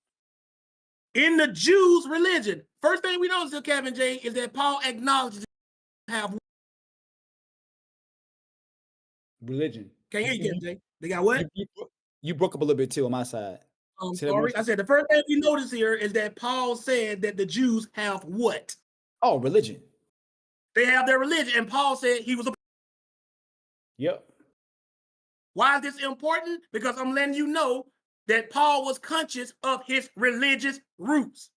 A: In the Jews' religion. First thing we notice, Kevin J, is that Paul acknowledges have
B: Religion.
A: Can't hear you, Kevin J. They got what?
B: You broke up a little bit too on my side.
A: I'm
B: Say that one
A: sorry. I said the first thing we notice here is that Paul said that the Jews have what?
B: Oh, religion.
A: They have their religion. And Paul said he was a.
B: Yep.
A: Why is this important? Because I'm letting you know that Paul was conscious of his religious roots.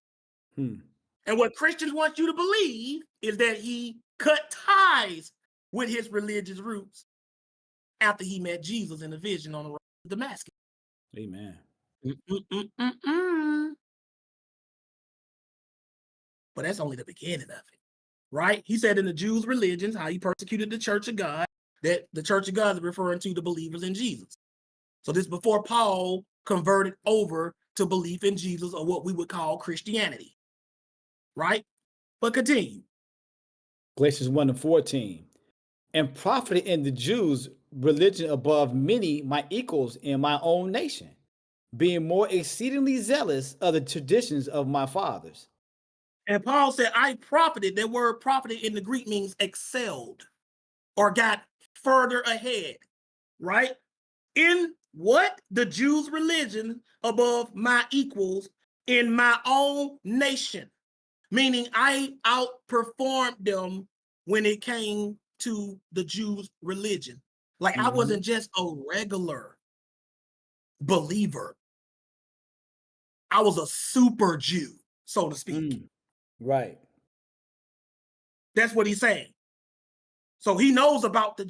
B: Hmm.
A: And what Christians want you to believe is that he cut ties with his religious roots after he met Jesus in a vision on the road to Damascus.
B: Amen.
A: But that's only the beginning of it, right? He said in the Jews' religions, how he persecuted the church of God, that the church of God is referring to the believers in Jesus. So this is before Paul converted over to belief in Jesus, or what we would call Christianity, right? But continue.
B: Galatians 1 and 14. And profited in the Jews' religion above many my equals in my own nation, being more exceedingly zealous of the traditions of my fathers.
A: And Paul said, I profited. That word profited in the Greek means excelled or got further ahead, right? In what? The Jews' religion above my equals in my own nation. Meaning I outperformed them when it came to the Jews' religion. Like I wasn't just a regular believer. I was a super Jew, so to speak.
B: Right.
A: That's what he's saying. So he knows about the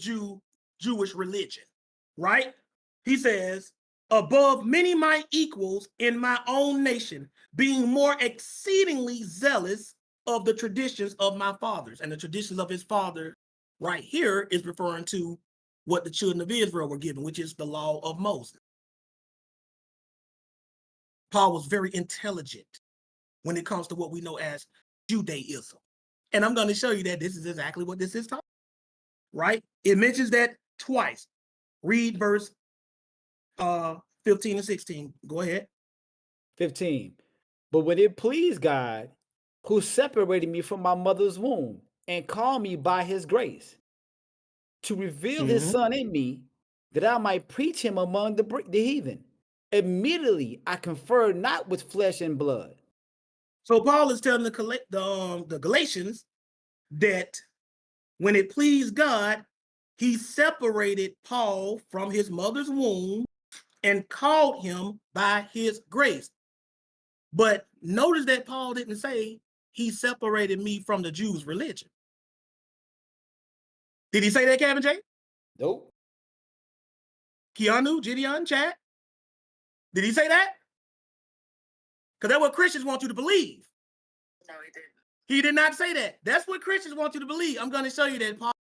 A: Jewish religion, right? He says, above many my equals in my own nation, being more exceedingly zealous of the traditions of my fathers. And the traditions of his father right here is referring to what the children of Israel were given, which is the law of Moses. Paul was very intelligent when it comes to what we know as Judaism. And I'm going to show you that this is exactly what this is talking about, right? It mentions that twice. Read verse 15 and 16. Go ahead.
B: 15. But when it pleased God, who separated me from my mother's womb and called me by his grace, to reveal his son in me, that I might preach him among the heathen. Immediately I conferred not with flesh and blood.
A: So Paul is telling the Galatians that when it pleased God, he separated Paul from his mother's womb and called him by his grace. But notice that Paul didn't say he separated me from the Jews' religion. Did he say that, Kevin J?
B: Nope.
A: Keanu, Gideon, chat? Did he say that? Because that's what Christians want you to believe.
C: No, he didn't.
A: He did not say that. That's what Christians want you to believe. I'm going to show you that Paul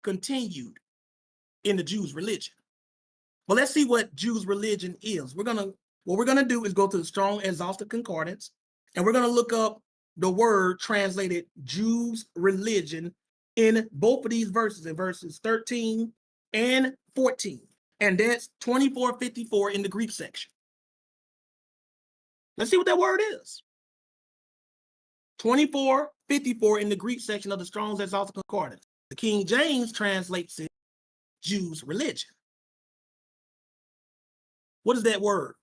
A: continued in the Jews' religion. But let's see what Jews' religion is. What we're gonna do is go to the Strong Exhaustive Concordance, and we're gonna look up the word translated Jews' religion in both of these verses, in verses 13 and 14. And that's 2454 in the Greek section. Let's see what that word is. 2454 in the Greek section of the Strong's Exalted Concordance. The King James translates it Jews' religion. What is that word?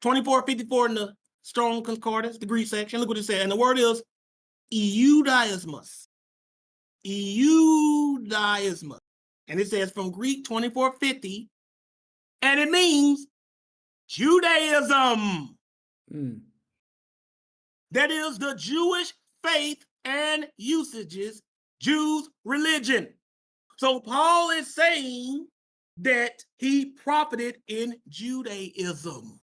A: 2454 in the Strong Concordance, the Greek section. Look what it said. And the word is Eudaismus. Eudaismus. And it says from Greek 2450, and it means Judaism. That is the Jewish faith and usages, Jews' religion. So Paul is saying that he profited in Judaism.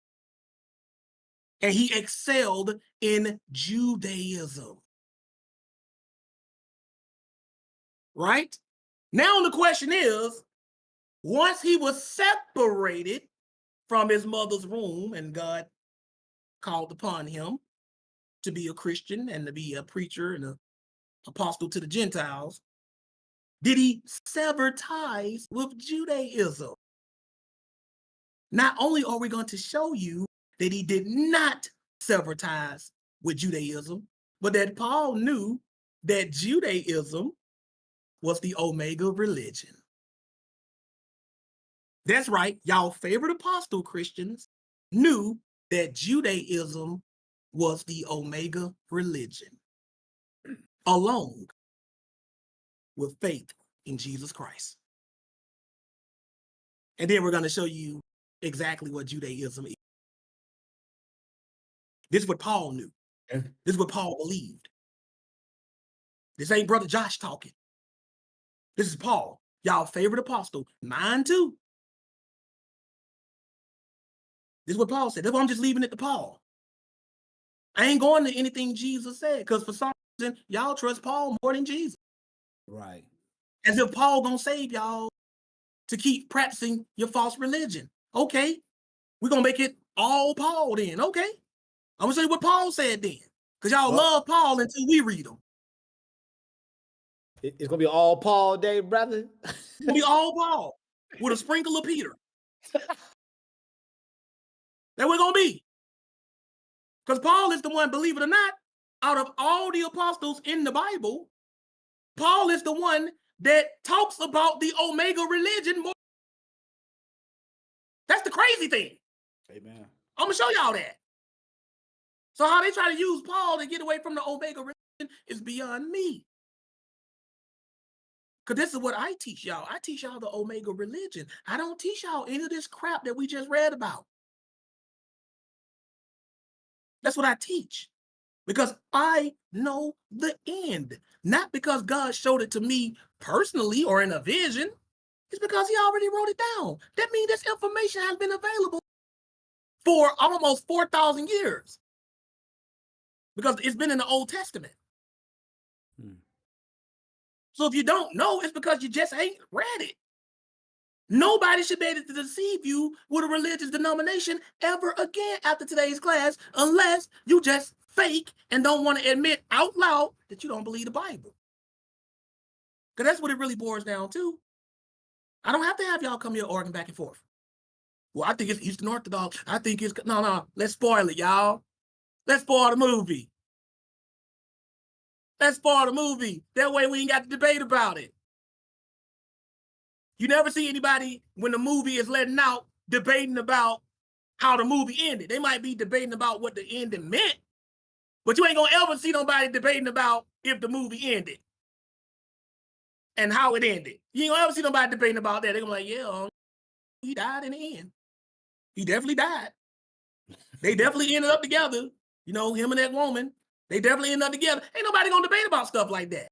A: And he excelled in Judaism. Right? Now the question is, once he was separated from his mother's womb and God called upon him to be a Christian and to be a preacher and an apostle to the Gentiles, did he sever ties with Judaism? Not only are we going to show you that he did not sever ties with Judaism, but that Paul knew that Judaism was the Omega religion. That's right, y'all favorite apostle Christians knew that Judaism was the Omega religion, along with faith in Jesus Christ. And then we're going to show you exactly what Judaism is. This is what Paul knew. This is what Paul believed. This ain't Brother Josh talking. This is Paul, y'all favorite apostle, mine too. This is what Paul said. That's why I'm just leaving it to Paul. I ain't going to anything Jesus said, because for some reason, y'all trust Paul more than Jesus.
B: Right.
A: As if Paul gonna save y'all to keep practicing your false religion. Okay, we're gonna make it all Paul then. Okay, I'm gonna show you what Paul said then, because y'all love Paul until we read him.
B: It's gonna be all Paul day, brother.
A: It's gonna be all Paul with a sprinkle of Peter. That we're gonna be. Because Paul is the one, believe it or not, out of all the apostles in the Bible, Paul is the one that talks about the Omega religion more. That's the crazy thing.
B: Amen.
A: I'm gonna show y'all that. So how they try to use Paul to get away from the Omega religion is beyond me. Because this is what I teach y'all. I teach y'all the Omega religion. I don't teach y'all any of this crap that we just read about. That's what I teach. Because I know the end. Not because God showed it to me personally or in a vision. It's because he already wrote it down. That means this information has been available for almost 4,000 years. Because it's been in the Old Testament. So if you don't know, it's because you just ain't read it. Nobody should be able to deceive you with a religious denomination ever again after today's class, unless you just fake and don't want to admit out loud that you don't believe the Bible. Because that's what it really boils down to. I don't have to have y'all come here arguing back and forth. Well, I think it's Eastern Orthodox. I think it's... No. Let's spoil it, y'all. Let's spoil the movie. Let's spoil the movie. That way we ain't got to debate about it. You never see anybody, when the movie is letting out, debating about how the movie ended. They might be debating about what the ending meant, but you ain't gonna ever see nobody debating about if the movie ended and how it ended. You ain't gonna ever see nobody debating about that. They're gonna be like, yeah, he died in the end. He definitely died. They definitely ended up together. You know, him and that woman, they definitely ended up together. Ain't nobody gonna debate about stuff like that.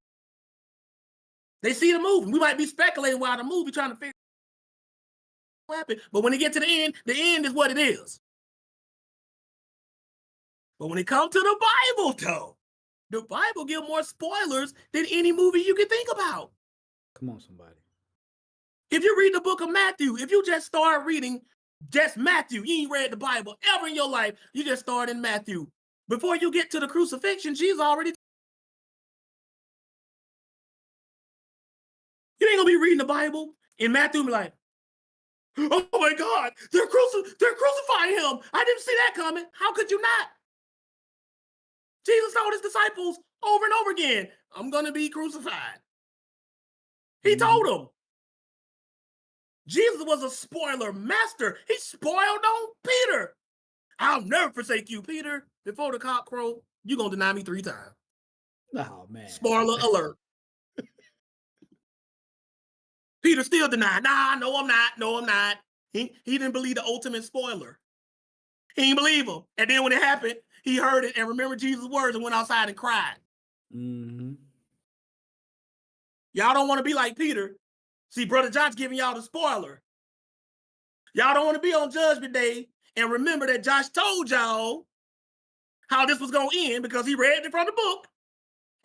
A: They see the movie. We might be speculating while the movie trying to figure out what happened. But when they get to the end is what it is. But when it comes to the Bible, though, the Bible gives more spoilers than any movie you can think about.
B: Come on, somebody.
A: If you read the book of Matthew, if you just start reading just Matthew, you ain't read the Bible ever in your life, you just start in Matthew. Before you get to the crucifixion, Jesus already. You ain't gonna be reading the Bible in Matthew and be like, oh my God, they're crucifying him. I didn't see that coming. How could you not? Jesus told his disciples over and over again, I'm gonna be crucified. He told them. Jesus was a spoiler master. He spoiled on Peter. I'll never forsake you, Peter. Before the cock crow, you're going to deny me 3 times.
B: Oh, man.
A: Spoiler alert. Peter still denied. Nah, no, I'm not. No, I'm not. He didn't believe the ultimate spoiler. He didn't believe him. And then when it happened, he heard it and remembered Jesus' words and went outside and cried.
B: Mm-hmm.
A: Y'all don't want to be like Peter. See, Brother Josh giving y'all the spoiler. Y'all don't want to be on Judgment Day and remember that Josh told y'all how this was going to end because he read it from the book.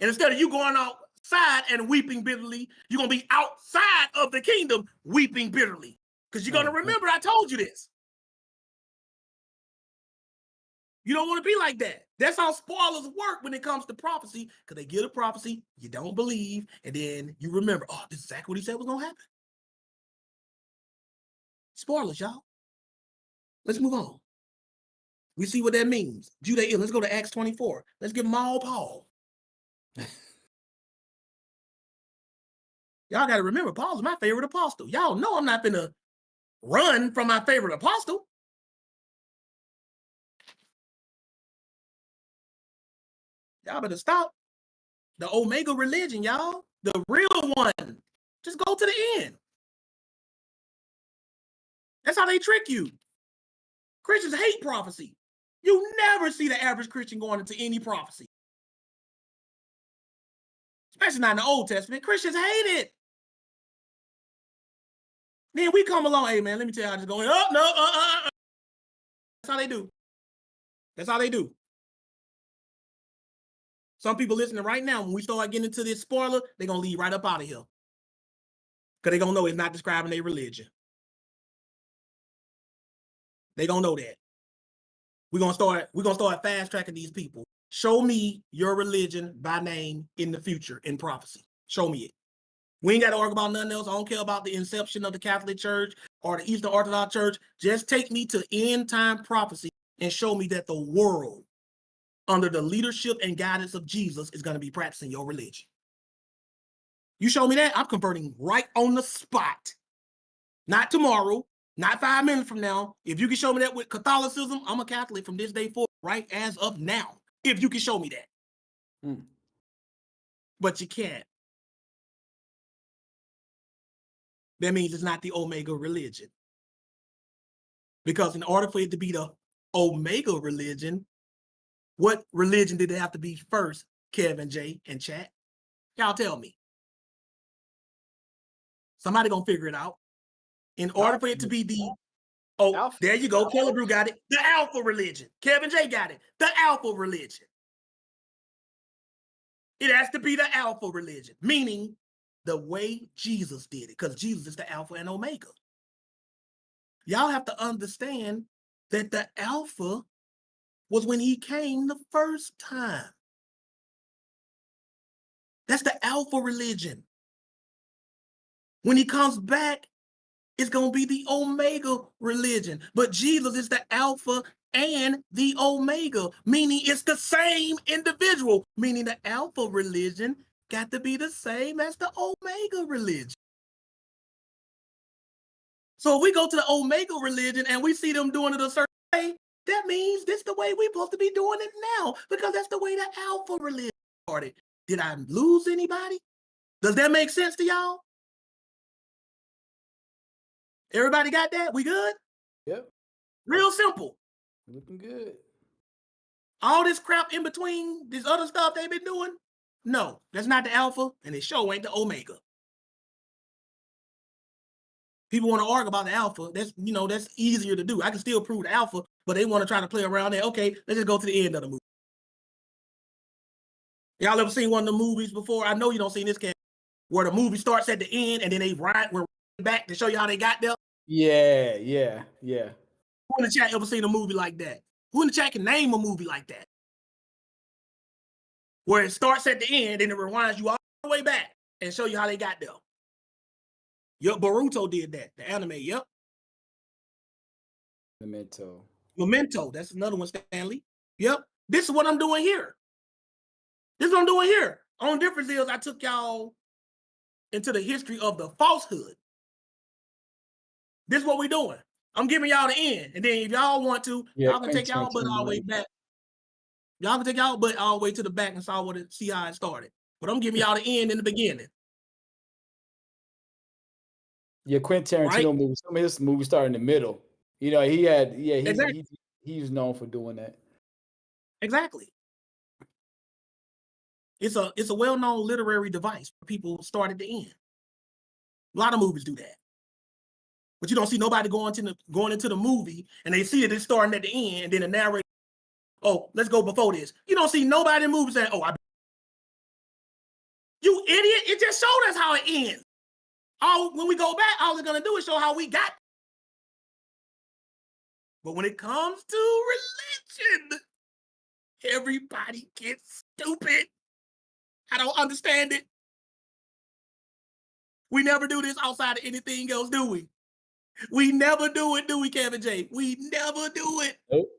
A: And instead of you going outside and weeping bitterly, you're going to be outside of the kingdom weeping bitterly because you're going to remember I told you this. You don't want to be like that. That's how spoilers work when it comes to prophecy, because they get a prophecy, you don't believe, and then you remember, oh, this is exactly what he said was going to happen. Spoilers, y'all. Let's move on. We see what that means. Judaism. Let's go to Acts 24. Let's give them all Paul. Y'all got to remember, Paul's my favorite apostle. Y'all know I'm not going to run from my favorite apostle. Y'all better stop. The Omega religion, y'all. The real one. Just go to the end. That's how they trick you. Christians hate prophecy. You never see the average Christian going into any prophecy. Especially not in the Old Testament. Christians hate it. Then we come along, hey man, let me tell you how this is going. Oh, no, That's how they do. That's how they do. Some people listening right now, when we start getting into this spoiler, they're going to leave right up out of here. Because they're going to know it's not describing their religion. They're going to know that. We're going to start fast tracking these people. Show me your religion by name in the future in prophecy. Show me it. We ain't got to argue about nothing else. I don't care about the inception of the Catholic Church or the Eastern Orthodox Church. Just take me to end time prophecy and show me that the world, under the leadership and guidance of Jesus, is going to be practicing your religion. You show me that, I'm converting right on the spot. Not tomorrow, not 5 minutes from now. If you can show me that with Catholicism, I'm a Catholic from this day forward, right as of now. If you can show me that. But you can't. That means it's not the Omega religion. Because in order for it to be the Omega religion, what religion did it have to be first, Kevin, J, and chat? Y'all tell me. Somebody gonna figure it out. In order for it to be the, Alpha. There you go, Caleb got it. The Alpha religion. Kevin J got it. The Alpha religion. It has to be the Alpha religion, meaning the way Jesus did it, because Jesus is the Alpha and Omega. Y'all have to understand that the Alpha was when he came the first time. That's the Alpha religion. When he comes back, it's going to be the Omega religion. But Jesus is the Alpha and the Omega, meaning it's the same individual, meaning the Alpha religion got to be the same as the Omega religion. So if we go to the Omega religion and we see them doing it a certain way, that means this is the way we're supposed to be doing it now, because that's the way the Alpha religion started. Did I lose anybody? Does that make sense to y'all? Everybody got that? We good?
B: Yep.
A: Real simple.
B: Looking good.
A: All this crap in between, this other stuff they've been doing, no, that's not the Alpha, and it sure ain't the Omega. People want to argue about the Alpha. That's easier to do. I can still prove the Alpha, but they want to try to play around there. Okay, let's just go to the end of the movie. Y'all ever seen one of the movies before? I know you don't see this cat where the movie starts at the end and then they ride back to show you how they got there.
B: Yeah.
A: Who in the chat ever seen a movie like that? Who in the chat can name a movie like that? where it starts at the end and it rewinds you all the way back and show you how they got there. Yep, Boruto did that. The anime. Yep. Memento. That's another one, Stanley. Yep. This is what I'm doing here. This is what I'm doing here. Only difference is I took y'all into the history of the falsehood. This is what we're doing. I'm giving y'all the end. And then if y'all want to, y'all can take y'all butt all the way back. Y'all can take y'all butt all the way to the back and see how it started. But I'm giving y'all the end in the beginning.
B: Yeah, Quentin Tarantino movie. Some of his movies start in the middle. You know, he's known for doing that.
A: Exactly. It's a well-known literary device for people to start at the end. A lot of movies do that. But you don't see nobody going into the movie and they see it is starting at the end, and then the narrator, oh, let's go before this. You don't see nobody in movies saying, oh, you idiot, it just showed us how it ends. When we go back, all it's gonna do is show how we got. But when it comes to religion, everybody gets stupid. I don't understand it. We never do this outside of anything else, do we? We never do it, do we, Kevin J? We never do it.
B: Nope.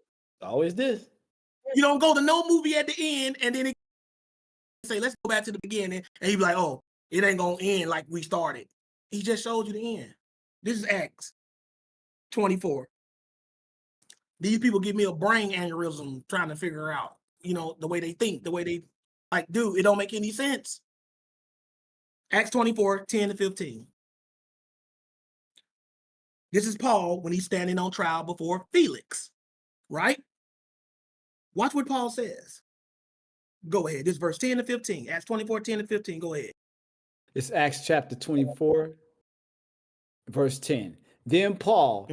B: Always this.
A: You don't go to no movie at the end and then it say, let's go back to the beginning. And you be like, oh, it ain't gonna end like we started. He just showed you the end. This is Acts 24. These people give me a brain aneurysm trying to figure out, the way they think, the way they dude, it don't make any sense. Acts 24, 10 to 15. This is Paul when he's standing on trial before Felix, right? Watch what Paul says. Go ahead. This is verse 10 to 15. Acts 24, 10 to 15. Go ahead.
B: It's Acts chapter 24, verse 10. Then Paul,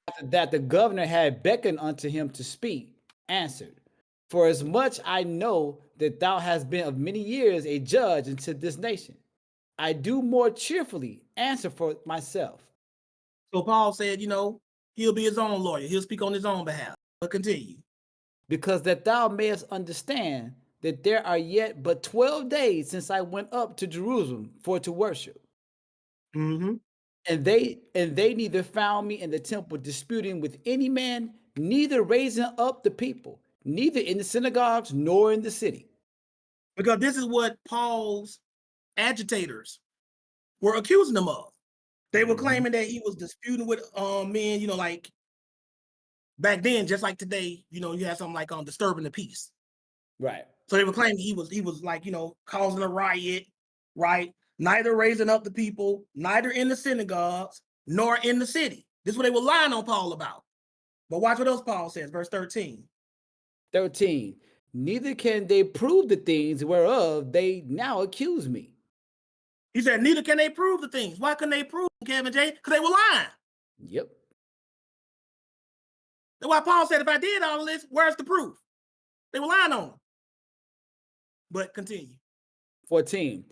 B: after that the governor had beckoned unto him to speak, answered, for as much I know that thou hast been of many years a judge unto this nation, I do more cheerfully answer for myself.
A: So Paul said, he'll be his own lawyer. He'll speak on his own behalf. But continue.
B: Because that thou mayest understand that there are yet but 12 days since I went up to Jerusalem for to worship.
A: Mm-hmm.
B: And they neither found me in the temple disputing with any man, neither raising up the people, neither in the synagogues nor in the city.
A: Because this is what Paul's agitators were accusing him of. They were claiming that he was disputing with men, back then, just like today, you have something like disturbing the peace.
B: Right.
A: So they were claiming he was causing a riot, right? Neither raising up the people, neither in the synagogues, nor in the city. This is what they were lying on Paul about. But watch what else Paul says, verse 13.
B: 13. Neither can they prove the things whereof they now accuse me.
A: He said, neither can they prove the things. Why couldn't they prove them, Kevin J? Because they were lying.
B: Yep.
A: That's why Paul said, if I did all of this, where's the proof? They were lying on him. But continue.
B: 14.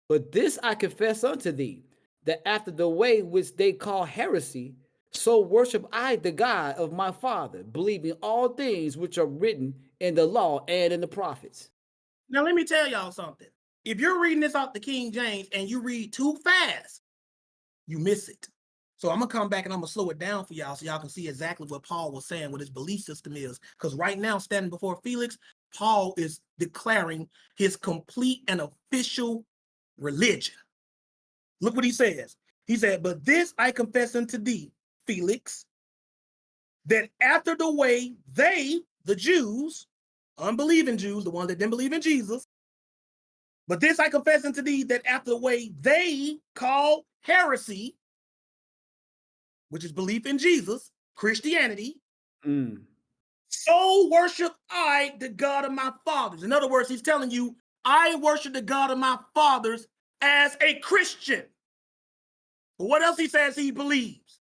B: But this I confess unto thee, that after the way which they call heresy, so worship I the God of my father, believing all things which are written in the law and in the prophets.
A: Now, let me tell y'all something. If you're reading this off the King James and you read too fast, you miss it. So I'm going to come back and I'm going to slow it down for y'all so y'all can see exactly what Paul was saying, what his belief system is. Because right now, standing before Felix, Paul is declaring his complete and official religion. Look what he says. He said, but this I confess unto thee, Felix, that after the way they, the Jews, unbelieving Jews, the ones that didn't believe in Jesus, but this I confess unto thee, that after the way they call heresy, which is belief in Jesus, Christianity, so worship I the God of my fathers. In other words, he's telling you, I worship the God of my fathers as a Christian. But what else he says he believes?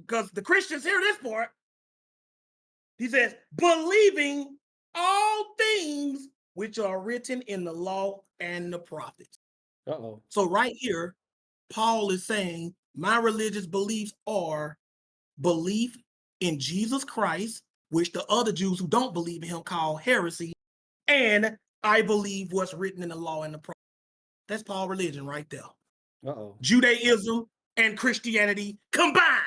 A: Because the Christians hear this part. He says, believing all things which are written in the law and the prophets. So right here, Paul is saying, my religious beliefs are belief in Jesus Christ, which the other Jews who don't believe in him call heresy, and I believe what's written in the law and the prophets. That's Paul's religion right there.
B: Uh-oh.
A: Judaism and Christianity combined.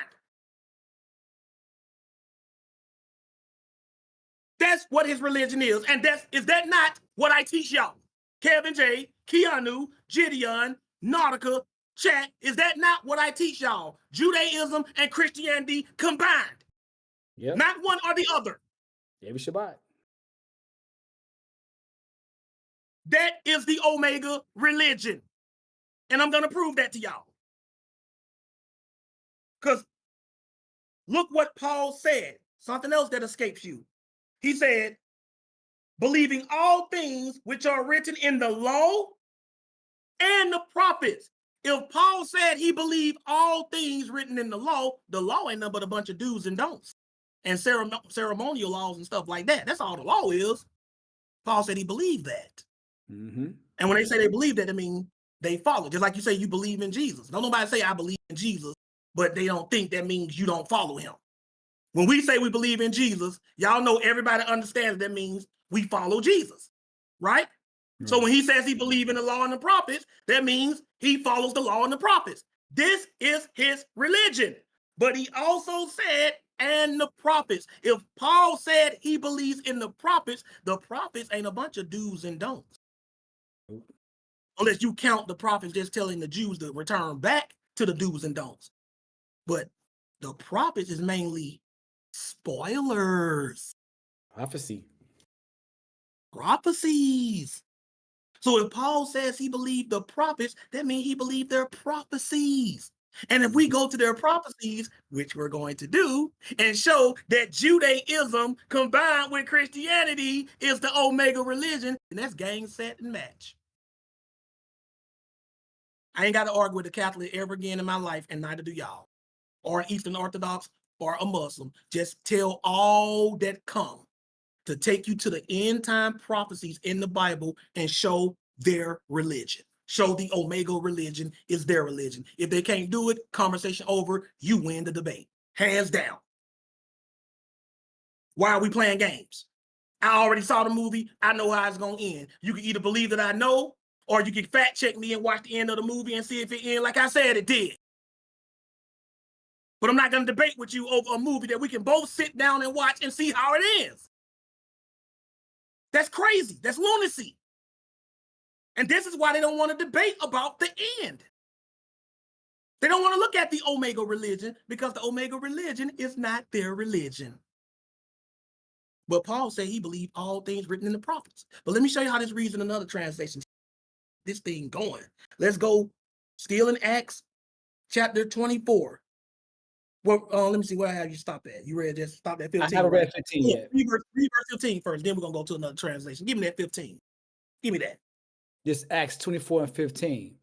A: That's what his religion is. And is that not what I teach y'all? Kevin J, Keanu, Gideon, Nautica, Chat, is that not what I teach y'all? Judaism and Christianity combined.
B: Yep.
A: Not one or the other.
B: Every Shabbat.
A: That is the Omega religion. And I'm going to prove that to y'all. Because look what Paul said. Something else that escapes you. He said, believing all things which are written in the law and the prophets. If Paul said he believed all things written in the law ain't nothing but a bunch of do's and don'ts and ceremonial laws and stuff like that. That's all the law is. Paul said he believed that.
B: Mm-hmm.
A: And when they say they believe that, I mean, they follow. Just like you say you believe in Jesus. Don't nobody say I believe in Jesus, but they don't think that means you don't follow him. When we say we believe in Jesus, y'all know everybody understands that means we follow Jesus, right? So when he says he believes in the law and the prophets, that means he follows the law and the prophets. This is his religion. But he also said, and the prophets. If Paul said he believes in the prophets ain't a bunch of do's and don'ts. Unless you count the prophets just telling the Jews to return back to the do's and don'ts. But the prophets is mainly spoilers. Prophecies. So if Paul says he believed the prophets, that means he believed their prophecies. And if we go to their prophecies, which we're going to do, and show that Judaism combined with Christianity is the Omega religion, and that's game, set, and match. I ain't got to argue with a Catholic ever again in my life, and neither do y'all. Or an Eastern Orthodox or a Muslim. Just tell all that come to take you to the end time prophecies in the Bible and show their religion. Show the Omega religion is their religion. If they can't do it, conversation over, you win the debate. Hands down. Why are we playing games? I already saw the movie. I know how it's going to end. You can either believe that I know, or you can fact check me and watch the end of the movie and see if it ends like I said it did. But I'm not going to debate with you over a movie that we can both sit down and watch and see how it ends. That's crazy. That's lunacy. And this is why they don't want to debate about the end. They don't want to look at the Omega religion because the Omega religion is not their religion. But Paul said he believed all things written in the prophets. But let me show you how this reads in another translation. This thing going. Let's go still in Acts chapter 24. Well, let me see where I have you stop at. You read just stop at 15.
B: I haven't read 15 yet.
A: Read verse 15 first. Then we're going to go to another translation. Give me that 15. Give me that.
B: This Acts 24 and 15.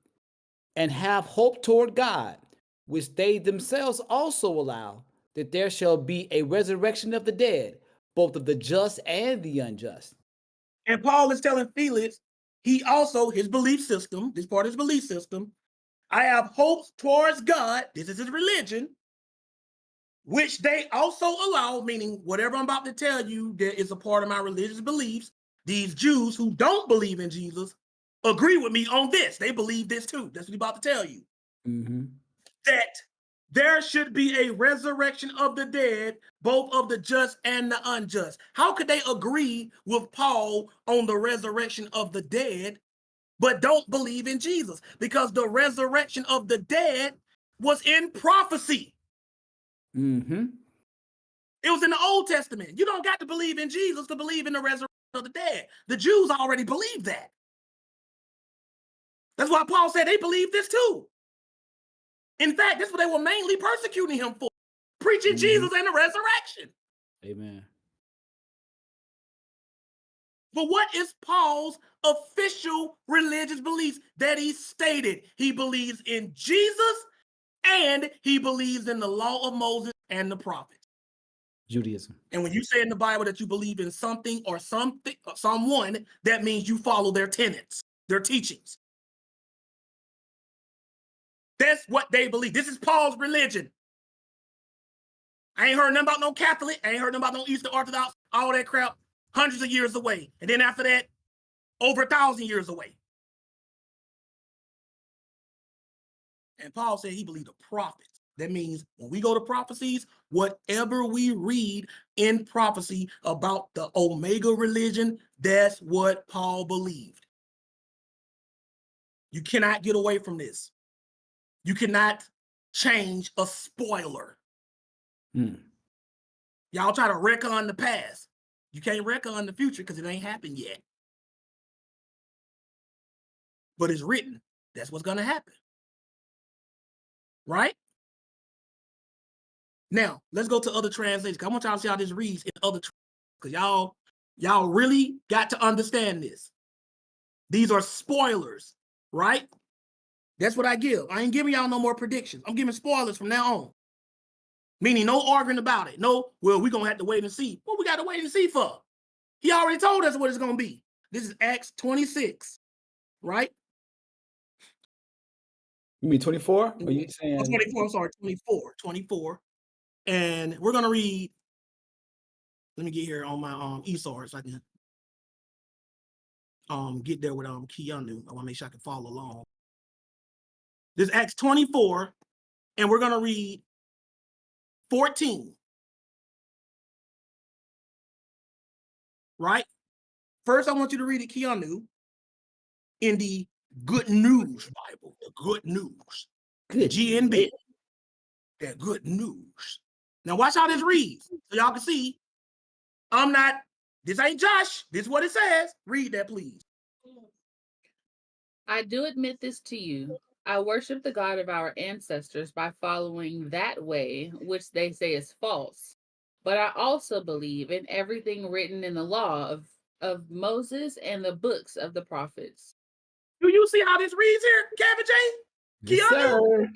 B: And have hope toward God, which they themselves also allow, that there shall be a resurrection of the dead, both of the just and the unjust.
A: And Paul is telling Felix, he also, his belief system, this part of his belief system, I have hopes towards God, this is his religion, which they also allow, meaning whatever I'm about to tell you that is a part of my religious beliefs, these Jews who don't believe in Jesus agree with me on this. They believe this too. That's what he's about to tell you.
B: Mm-hmm.
A: That there should be a resurrection of the dead, both of the just and the unjust. How could they agree with Paul on the resurrection of the dead, but don't believe in Jesus? Because the resurrection of the dead was in prophecy.
B: Mm-hmm.
A: It was in the Old Testament. You don't got to believe in Jesus to believe in the resurrection of the dead. The Jews already believed that. That's why Paul said they believed this too. In fact, this is what they were mainly persecuting him for, preaching Jesus and the resurrection.
B: Amen.
A: But what is Paul's official religious beliefs that he stated? He believes in Jesus and he believes in the law of Moses and the prophets.
B: Judaism.
A: And when you say in the Bible that you believe in something or someone, that means you follow their tenets, their teachings. That's what they believe. This is Paul's religion. I ain't heard nothing about no Catholic. I ain't heard nothing about no Eastern Orthodox, all that crap, hundreds of years away. And then after that, over 1,000 years away. And Paul said he believed the prophets. That means when we go to prophecies, whatever we read in prophecy about the Omega religion, that's what Paul believed. You cannot get away from this. You cannot change a spoiler. Y'all try to retcon the past. You can't retcon the future because it ain't happened yet. But it's written. That's what's going to happen. Right? Now, let's go to other translations. I want y'all to see how this reads in other translations. Because y'all really got to understand this. These are spoilers, right? That's what I give. I ain't giving y'all no more predictions. I'm giving spoilers from now on. Meaning no arguing about it. No, well, we're going to have to wait and see. What we got to wait and see for? He already told us what it's going to be. This is Acts 26, right?
B: You mean 24? Or you saying
A: 24, I'm sorry, 24. And we're going to read, let me get here on my eSword so I can get there with Keanu. I want to make sure I can follow along. This is Acts 24, and we're going to read 14. Right? First, I want you to read it, Keanu, in the Good News Bible, the Good News.
B: Good.
A: GNB. That Good News. Now watch how this reads, so y'all can see. This ain't Josh. This is what it says. Read that, please.
C: I do admit this to you. I worship the God of our ancestors by following that way, which they say is false. But I also believe in everything written in the law of Moses and the books of the prophets.
A: Do you see how this reads here, Kevin J?
B: Yes,
A: Keanu?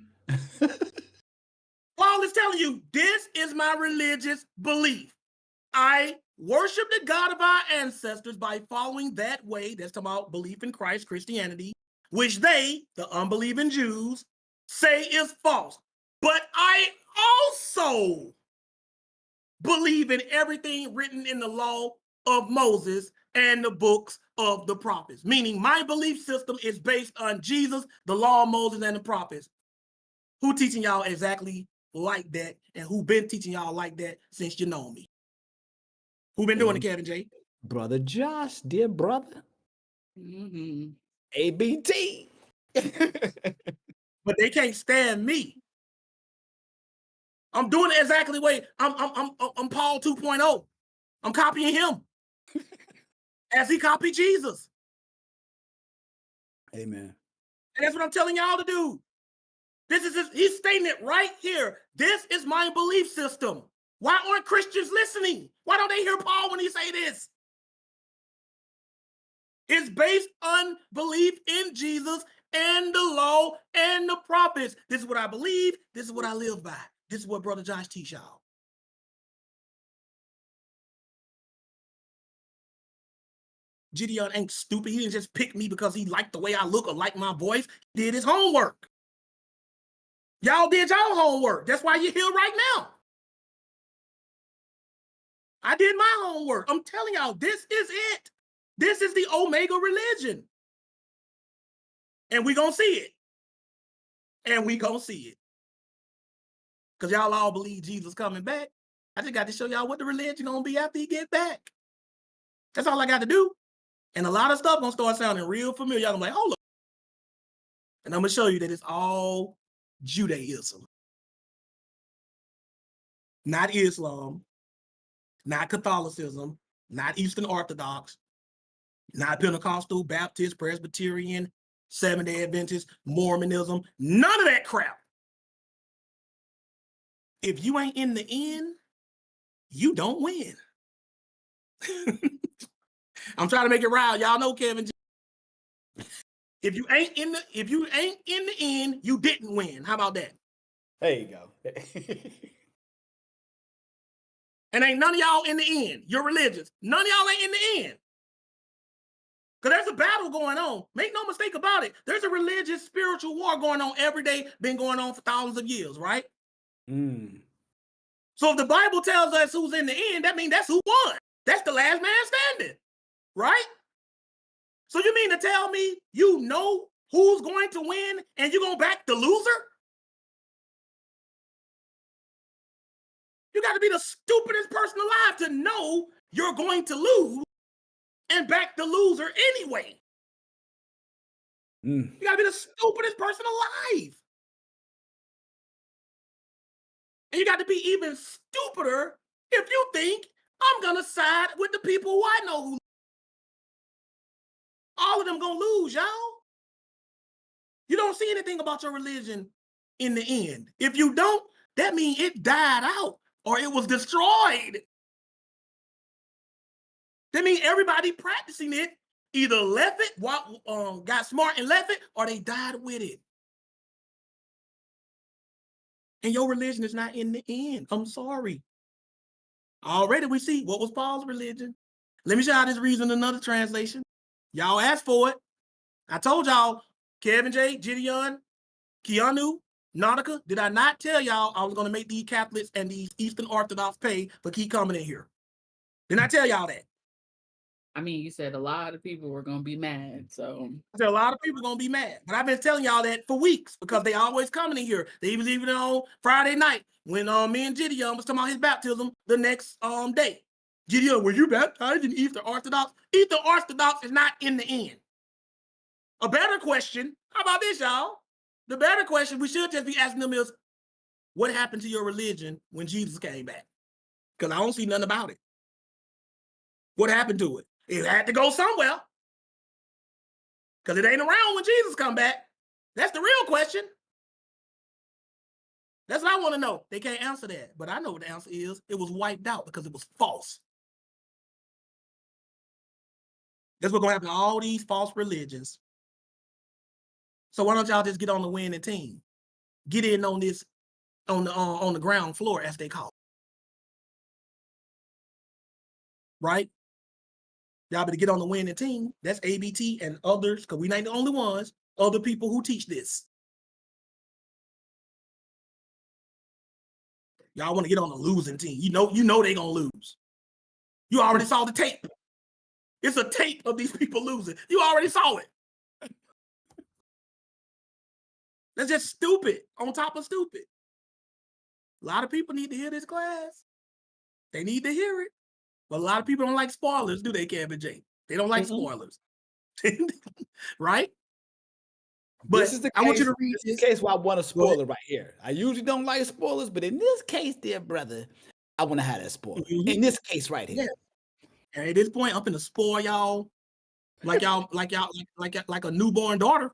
B: sir.
A: Paul is telling you, this is my religious belief. I worship the God of our ancestors by following that way. That's about belief in Christ, Christianity, which they, the unbelieving Jews, say is false. But I also believe in everything written in the law of Moses and the books of the prophets. Meaning my belief system is based on Jesus, the law of Moses, and the prophets. Who teaching y'all exactly like that, and who been teaching y'all like that since you know me? Who been doing it, Kevin J?
B: Brother Josh, dear brother. ABT.
A: But they can't stand me. I'm doing it exactly the way I'm Paul 2.0. I'm copying him as he copied Jesus.
B: Amen.
A: And that's what I'm telling y'all to do. He's stating it right here. This is my belief system. Why aren't Christians listening? Why don't they hear Paul when he say this? It's based on belief in Jesus and the law and the prophets. This is what I believe. This is what I live by. This is what Brother Josh teach y'all. Gideon ain't stupid. He didn't just pick me because he liked the way I look or liked my voice. He did his homework. Y'all did y'all homework. That's why you're here right now. I did my homework. I'm telling y'all, this is it. This is the Omega religion. And we gonna see it. And we gonna see it. Because y'all all believe Jesus coming back. I just got to show y'all what the religion gonna be after he get back. That's all I got to do. And a lot of stuff gonna start sounding real familiar. Y'all gonna be like, hold up. And I'm gonna show you that it's all Judaism. Not Islam, not Catholicism, not Eastern Orthodox, not Pentecostal, Baptist, Presbyterian, Seventh-day Adventist, Mormonism, none of that crap. If you ain't in the end, you don't win. I'm trying to make it right. Y'all know Kevin. If you ain't in the end, you didn't win. How about that?
B: There you go.
A: And ain't none of y'all in the end. You're religious. None of y'all ain't in the end. Because there's a battle going on. Make no mistake about it. There's a religious, spiritual war going on every day, been going on for thousands of years, right? So if the Bible tells us who's in the end, that means that's who won. That's the last man standing, right? So you mean to tell me you know who's going to win and you're going to back the loser? You got to be the stupidest person alive to know you're going to lose and back the loser anyway. You got to be the stupidest person alive. And you got to be even stupider if you think I'm going to side with the people who I know who. All of them going to lose, y'all. You don't see anything about your religion in the end. If you don't, that means it died out or it was destroyed. That means everybody practicing it either left it, got smart and left it, or they died with it. And your religion is not in the end. I'm sorry. Already we see what was Paul's religion. Let me show you this reason in another translation. Y'all asked for it. I told y'all, Kevin J, Gideon, Keanu, Nautica, did I not tell y'all I was going to make these Catholics and these Eastern Orthodox pay for keep coming in here? Didn't I tell y'all that?
C: I mean, you said a lot of people were going to be mad, so.
A: I said a lot of people are going to be mad, but I've been telling y'all that for weeks because they always coming in here. They was even on Friday night when me and Gideon was talking about his baptism the next day. Gideon, were you baptized in Eastern Orthodox? Eastern Orthodox is not in the end. A better question, how about this, y'all? The better question we should just be asking them is, what happened to your religion when Jesus came back? Because I don't see nothing about it. What happened to it? It had to go somewhere. Because it ain't around when Jesus come back. That's the real question. That's what I want to know. They can't answer that. But I know what the answer is. It was wiped out because it was false. That's what's going to happen to all these false religions. So why don't y'all just get on the winning team? Get in on this, on the ground floor, as they call it. Right? Y'all better get on the winning team. That's ABT and others, because we ain't the only ones, other people who teach this. Y'all want to get on the losing team. You know they gonna lose. You already saw the tape. It's a tape of these people losing. You already saw it. That's just stupid on top of stupid. A lot of people need to hear this class. They need to hear it. But a lot of people don't like spoilers, do they, Kevin J? They don't like spoilers. Right? But
B: this is the case,
A: I want you to read
B: this. Is the case where I want a spoiler right here. I usually don't like spoilers, but in this case, dear brother, I want to have that spoiler. In this case right here.
A: Yeah. And at this point, I'm finna spoil y'all like a newborn daughter.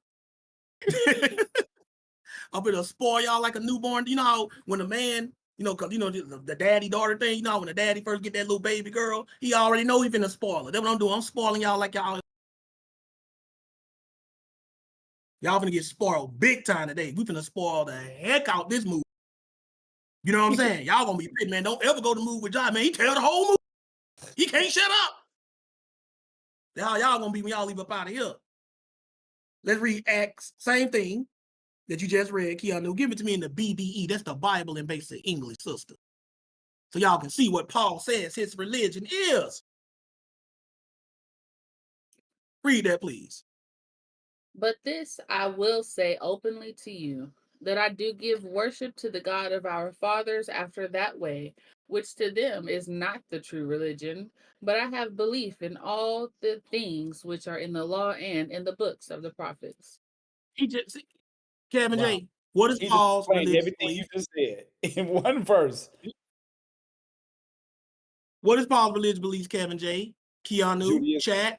A: I'm finna spoil y'all like a newborn. You know how when a man, cause the daddy daughter thing, when the daddy first get that little baby girl, he already know he finna spoil her. That's what I'm doing. I'm spoiling y'all like y'all finna get spoiled big time today. We finna spoil the heck out this movie. You know what I'm saying? Y'all gonna be pissed, man. Don't ever go to movie with John, man. He tell the whole movie. He can't shut up. Y'all gonna be when y'all leave up out of here. Let's read Acts, same thing that you just read, Keanu. Give it to me in the BBE. That's the Bible in basic English, sister. So y'all can see what Paul says his religion is. Read that, please.
C: But this I will say openly to you, that I do give worship to the God of our fathers after that way, which to them is not the true religion, but I have belief in all the things which are in the law and in the books of the prophets.
A: Kevin J, what is Paul's religious
B: everything
A: belief?
B: you just said in one verse.
A: What is Paul's religious belief, Kevin J? Keanu,
B: Judaism.
A: chat.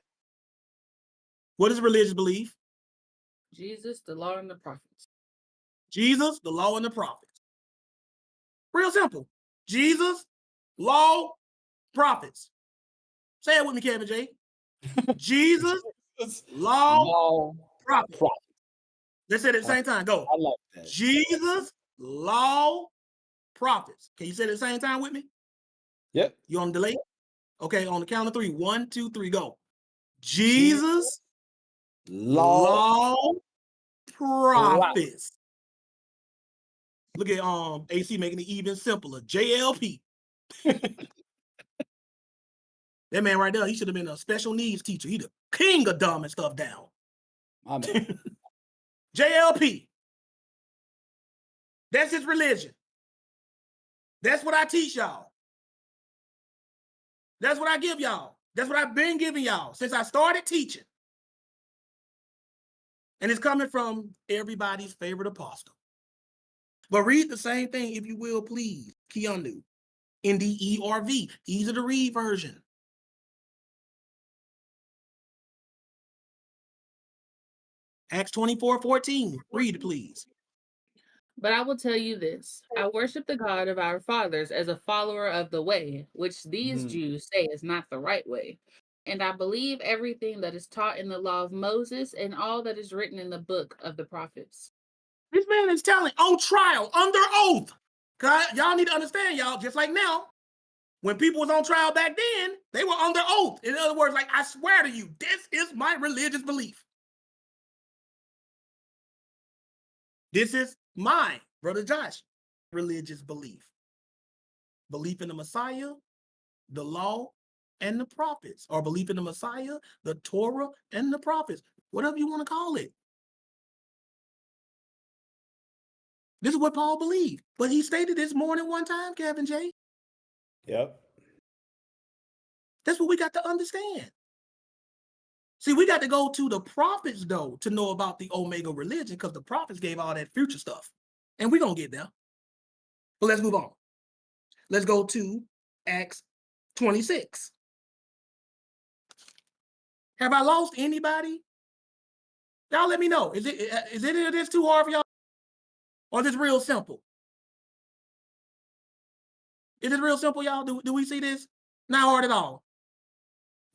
A: What is religious belief?
C: Jesus, the law, and the prophets.
A: Jesus, the law, and the prophets. Real simple. Jesus, law, prophets. Say it with me, Kevin J. Jesus, law, prophets. Let's say it at the same time. Go.
B: I like that.
A: Jesus, law, prophets. Can you say it at the same time with me?
B: Yep.
A: You on delay? Okay, on the count of 3. 1, 2, 3, go. Jesus, law, prophets. Look at AC making it even simpler. JLP. That man right there, he should have been a special needs teacher. He the king of dumbing stuff down.
B: My man.
A: JLP. That's his religion. That's what I teach y'all. That's what I give y'all. That's what I've been giving y'all since I started teaching. And it's coming from everybody's favorite apostle. But read the same thing, if you will, please. Keanu. In the ERV. Easy to read version. Acts 24:14. Read it, please.
C: But I will tell you this, I worship the God of our fathers as a follower of the way, which these Jews say is not the right way. And I believe everything that is taught in the law of Moses and all that is written in the book of the prophets.
A: This man is telling on trial, under oath. Y'all need to understand, y'all, just like now, when people was on trial back then, they were under oath. In other words, like, I swear to you, this is my religious belief. This is my, Brother Josh, religious belief. Belief in the Messiah, the law, and the prophets. Or belief in the Messiah, the Torah, and the prophets. Whatever you want to call it. This is what Paul believed. But he stated this more than one time, Kevin J.
B: Yep.
A: That's what we got to understand. See, we got to go to the prophets, though, to know about the Omega religion, because the prophets gave all that future stuff. And we're going to get there. But let's move on. Let's go to Acts 26. Have I lost anybody? Y'all let me know. Is this too hard for y'all? Or is this real simple? Is it real simple, y'all? Do we see this? Not hard at all.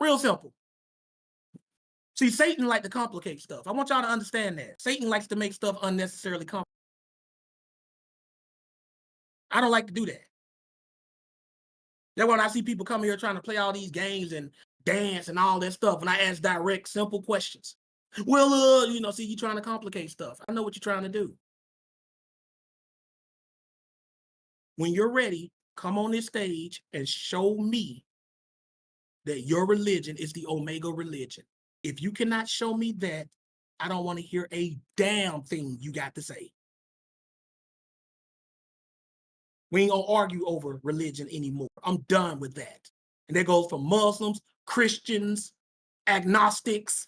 A: Real simple. See, Satan likes to complicate stuff. I want y'all to understand that. Satan likes to make stuff unnecessarily complicated. I don't like to do that. That's when I see people come here trying to play all these games and dance and all that stuff, and I ask direct, simple questions. Well, see, you're trying to complicate stuff. I know what you're trying to do. When you're ready, come on this stage and show me that your religion is the Omega religion. If you cannot show me that, I don't want to hear a damn thing you got to say. We ain't gonna argue over religion anymore. I'm done with that. And that goes for Muslims, Christians, agnostics.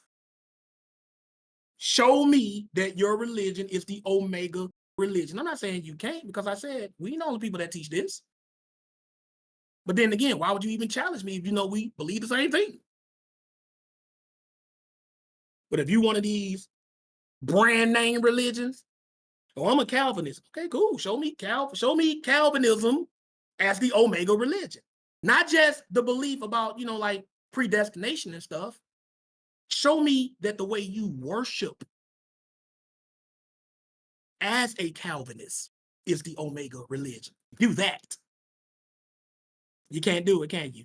A: Show me that your religion is the Omega religion. I'm not saying you can't, because I said we know the people that teach this. But then again, why would you even challenge me if you know we believe the same thing? But if you one of these brand name religions, oh, I'm a Calvinist. Okay, cool. Show me Calvinism as the Omega religion. Not just the belief about, like predestination and stuff. Show me that the way you worship as a Calvinist is the Omega religion. Do that. You can't do it, can you?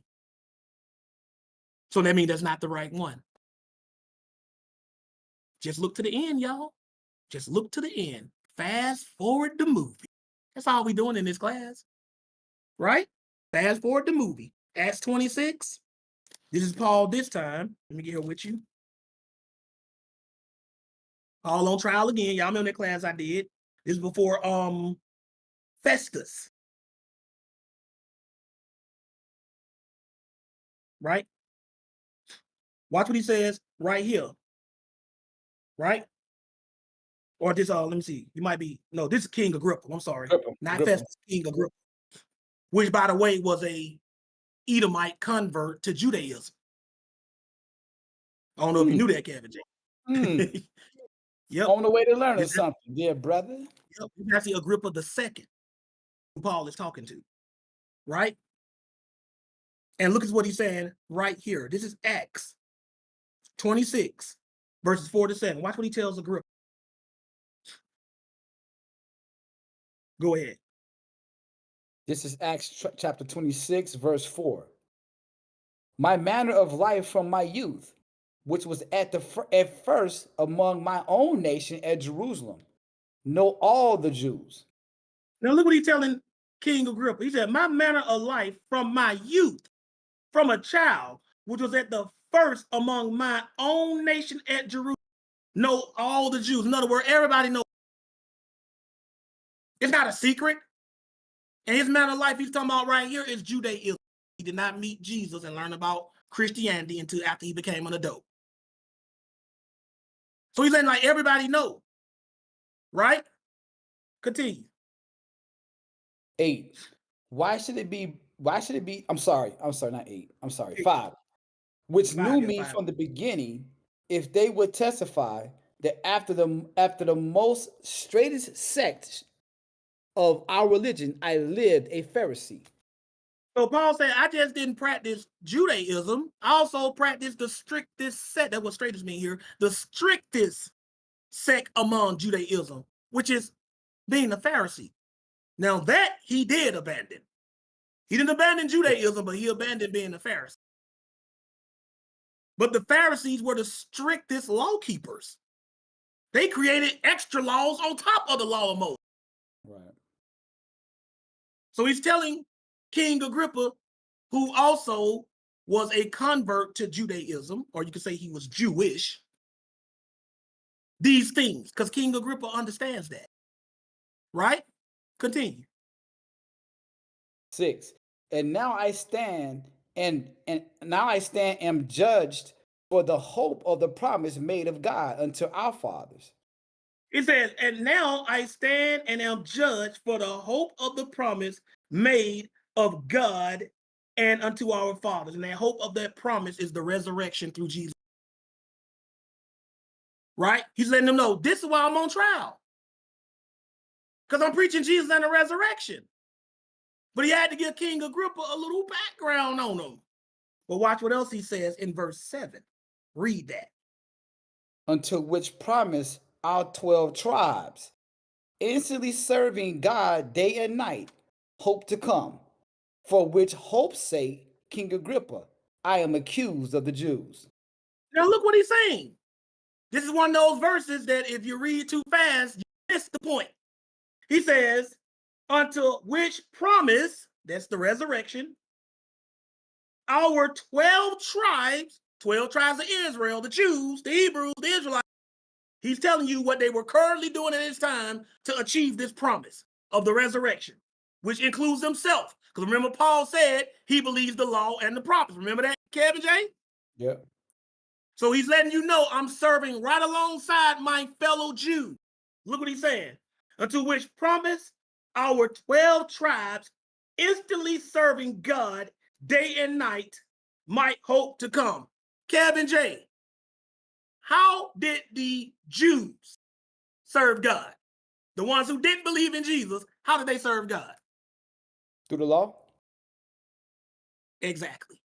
A: So that means that's not the right one. Just look to the end, y'all. Just look to the end. Fast forward the movie. That's all we're doing in this class, right? Fast forward the movie. Acts 26. This is Paul this time. Let me get here with you. Paul on trial again. Y'all remember that class I did? This is before Festus. Right? Watch what he says right here. Right? Or this, let me see. You might be, no, this is King Agrippa. I'm sorry. Not Festus, King Agrippa. Which, by the way, was a Edomite convert to Judaism. I don't know if you knew that, Kevin J. Yep.
B: On the way to learning something, dear brother.
A: Yep. It's actually Agrippa II, who Paul is talking to. Right? And look at what he's saying right here. This is Acts 26, verses 4-7. Watch what he tells Agrippa. Go ahead.
B: This is Acts chapter 26, verse 4. My manner of life from my youth, which was at first among my own nation at Jerusalem, know all the Jews.
A: Now look what he's telling King Agrippa. He said, my manner of life from my youth, from a child. which was at the first among my own nation at Jerusalem, know all the Jews. In other words, everybody knows. It's not a secret. And his manner of life he's talking about right here is Judaism. He did not meet Jesus and learn about Christianity until after he became an adult. So he's saying like everybody knows, right? Continue.
B: 8. Why should it be, I'm sorry, not 8. I'm sorry, 5. Which knew me from the beginning, if they would testify that after the most straightest sect of our religion, I lived a Pharisee.
A: So Paul said, I just didn't practice Judaism. I also practiced the strictest sect. That's what straightest mean here. The strictest sect among Judaism, which is being a Pharisee. Now that he did abandon. He didn't abandon Judaism, but he abandoned being a Pharisee. But the Pharisees were the strictest law keepers. They created extra laws on top of the law of Moses.
B: Right.
A: So he's telling King Agrippa, who also was a convert to Judaism, or you could say he was Jewish, these things, because King Agrippa understands that. Right? Continue.
B: 6. And now I stand and am judged for the hope of the promise made of God unto our fathers.
A: It says, and now I stand and am judged for the hope of the promise made of God and unto our fathers. And the hope of that promise is the resurrection through Jesus. Right? He's letting them know, this is why I'm on trial. Because I'm preaching Jesus and the resurrection. But he had to give King Agrippa a little background on him. But watch what else he says in verse 7. Read that.
B: Unto which promise our 12 tribes, instantly serving God day and night, hope to come. For which hope's sake, King Agrippa, I am accused of the Jews.
A: Now look what he's saying. This is one of those verses that if you read too fast, you miss the point. He says, unto which promise, that's the resurrection, our 12 tribes of Israel, the Jews, the Hebrews, the Israelites, he's telling you what they were currently doing at this time to achieve this promise of the resurrection, which includes himself. Because remember, Paul said he believes the law and the prophets. Remember that, Kevin J?
B: Yeah.
A: So he's letting you know I'm serving right alongside my fellow Jews. Look what he's saying. Unto which promise our 12 tribes, instantly serving God day and night, might hope to come. Kevin J, how did the Jews serve God? The ones who didn't believe in Jesus, how did they serve God?
B: Through the law?
A: Exactly.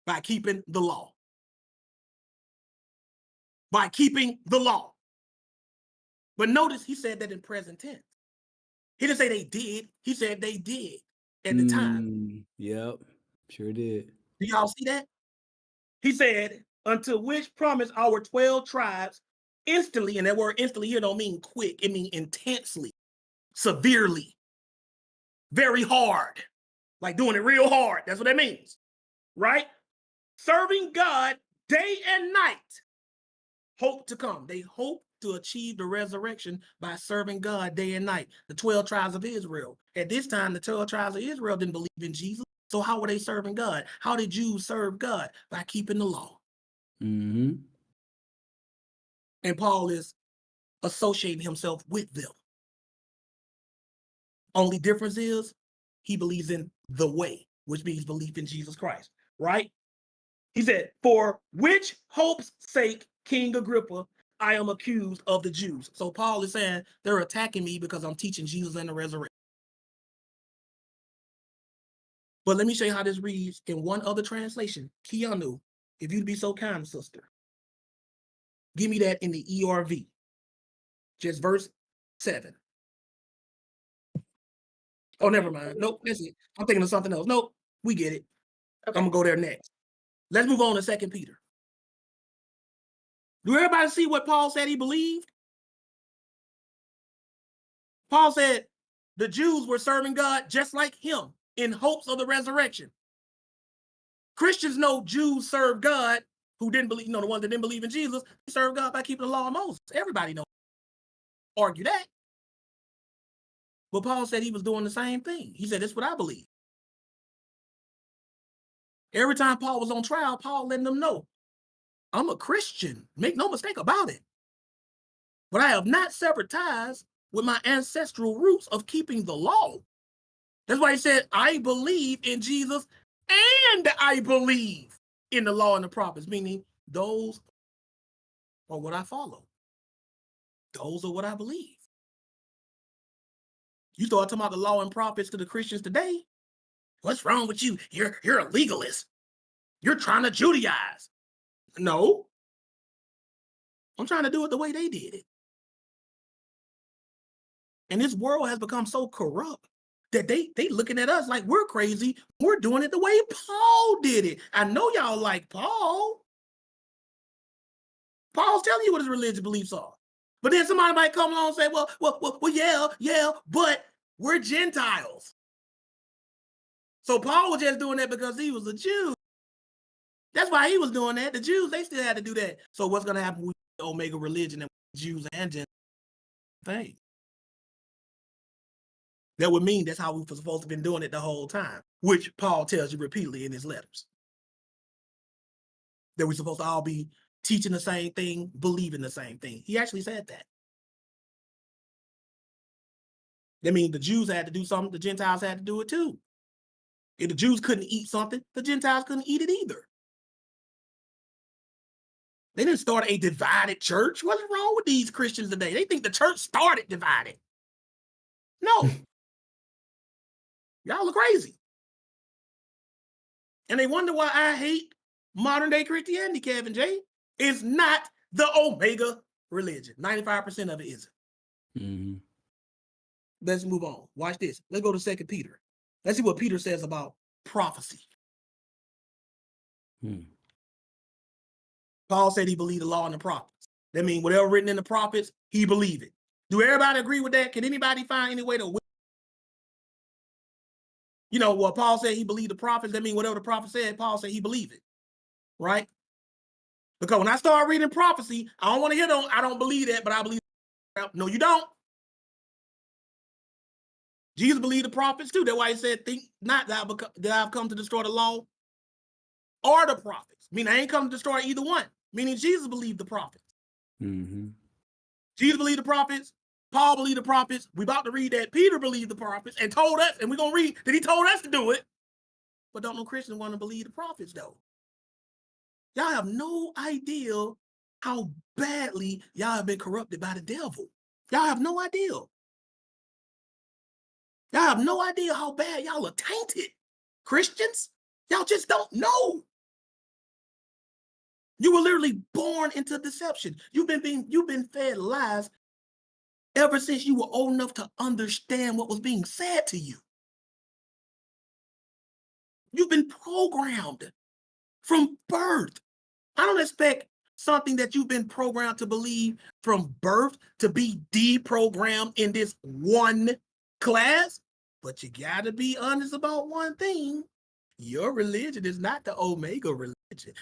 A: By keeping the law. By keeping the law. But notice he said that in present tense. He didn't say they did. He said they did at the time.
B: Yep, sure did.
A: Do y'all see that? He said, until which promise our 12 tribes instantly, and that word instantly here don't mean quick, it means intensely, severely, very hard, like doing it real hard. That's what that means, right? Serving God day and night, hope to come. They hope to achieve the resurrection by serving God day and night. The 12 tribes of Israel. At this time, the 12 tribes of Israel didn't believe in Jesus. So how were they serving God? How did Jews serve God? By keeping the law.
B: Mm-hmm.
A: And Paul is associating himself with them. Only difference is he believes in the way, which means belief in Jesus Christ, right? He said, for which hope's sake, King Agrippa, I am accused of the Jews. So Paul is saying they're attacking me because I'm teaching Jesus and the resurrection. But let me show you how this reads in one other translation. Keanu, if you'd be so kind, sister, give me that in the ERV. Just verse 7. Oh, never mind. Nope, that's it. I'm thinking of something else. Nope, we get it. Okay. I'm gonna go there next. Let's move on to 2 Peter. Do everybody see what Paul said he believed? Paul said the Jews were serving God just like him in hopes of the resurrection. Christians know Jews serve God who didn't believe, the ones that didn't believe in Jesus, they serve God by keeping the law of Moses. Everybody knows. Argue that. But Paul said he was doing the same thing. He said, "That's what I believe." Every time Paul was on trial, Paul letting them know, "I'm a Christian. Make no mistake about it. But I have not severed ties with my ancestral roots of keeping the law." That's why he said, "I believe in Jesus and I believe in the law and the prophets," meaning those are what I follow. Those are what I believe. You start talking about the law and prophets to the Christians today. What's wrong with you? You're a legalist. You're trying to Judaize. No. I'm trying to do it the way they did it. And this world has become so corrupt that they looking at us like we're crazy. We're doing it the way Paul did it. I know y'all like Paul. Paul's telling you what his religious beliefs are. But then somebody might come along and say, well, yeah, but we're Gentiles. So Paul was just doing that because he was a Jew. That's why he was doing that. The Jews, they still had to do that. So what's going to happen with the Omega religion and Jews and Gentiles? Thing. That would mean that's how we were supposed to have been doing it the whole time, which Paul tells you repeatedly in his letters. That we're supposed to all be teaching the same thing, believing the same thing. He actually said that. That means the Jews had to do something, the Gentiles had to do it too. If the Jews couldn't eat something, the Gentiles couldn't eat it either. They didn't start a divided church. What's wrong with these Christians today? They think the church started divided. No. Y'all are crazy. And they wonder why I hate modern day Christianity, Kevin J. It's not the Omega religion. 95% of it isn't.
B: Mm-hmm.
A: Let's move on. Watch this. Let's go to 2 Peter. Let's see what Peter says about prophecy. Paul said he believed the law and the prophets. That means whatever written in the prophets, he believed it. Do everybody agree with that? Can anybody find any way to, what Paul said he believed the prophets? That means whatever the prophet said, Paul said he believed it, right? Because when I start reading prophecy, I don't want to hear I don't believe that, but I believe. No, you don't. Jesus believed the prophets too. That's why he said, "Think not that I've come to destroy the law or the prophets." Meaning I ain't come to destroy either one. Meaning Jesus believed the prophets.
B: Mm-hmm.
A: Jesus believed the prophets. Paul believed the prophets. We about to read that Peter believed the prophets and told us, and we're going to read that he told us to do it. But don't no Christians want to believe the prophets though. Y'all have no idea how badly y'all have been corrupted by the devil. Y'all have no idea. Y'all have no idea how bad y'all are tainted. Christians, y'all just don't know. You were literally born into deception. You've been fed lies ever since you were old enough to understand what was being said to you. You've been programmed from birth. I don't expect something that you've been programmed to believe from birth to be deprogrammed in this one class, but you gotta be honest about one thing. Your religion is not the Omega religion.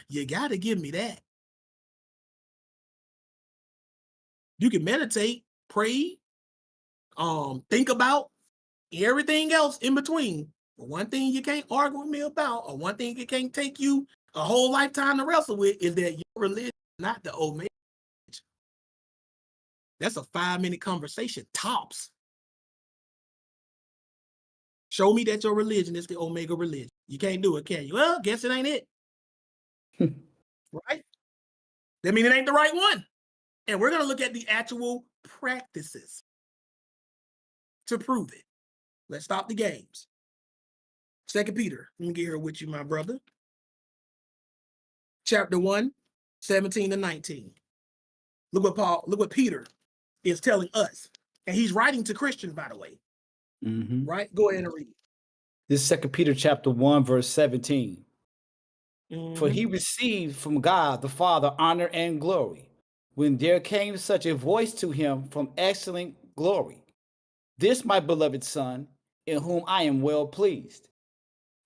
A: You gotta give me that. You can meditate, pray, think about everything else in between. But one thing you can't argue with me about, or one thing it can't take you a whole lifetime to wrestle with, is that your religion is not the Omega religion. That's a 5-minute conversation, tops. Show me that your religion is the Omega religion. You can't do it, can you? Well, guess it ain't it. Right? That means it ain't the right one. And we're going to look at the actual practices to prove it. Let's stop the games. 2 Peter, let me get here with you, my brother. Chapter 1, 17 to 19. Look what Peter is telling us. And he's writing to Christians, by the way.
B: Mm-hmm.
A: Right? Go ahead and read.
B: This is 2 Peter chapter 1, verse 17.
A: Mm-hmm.
B: For he received from God the Father honor and glory, when there came such a voice to him from excellent glory. This my beloved Son, in whom I am well pleased.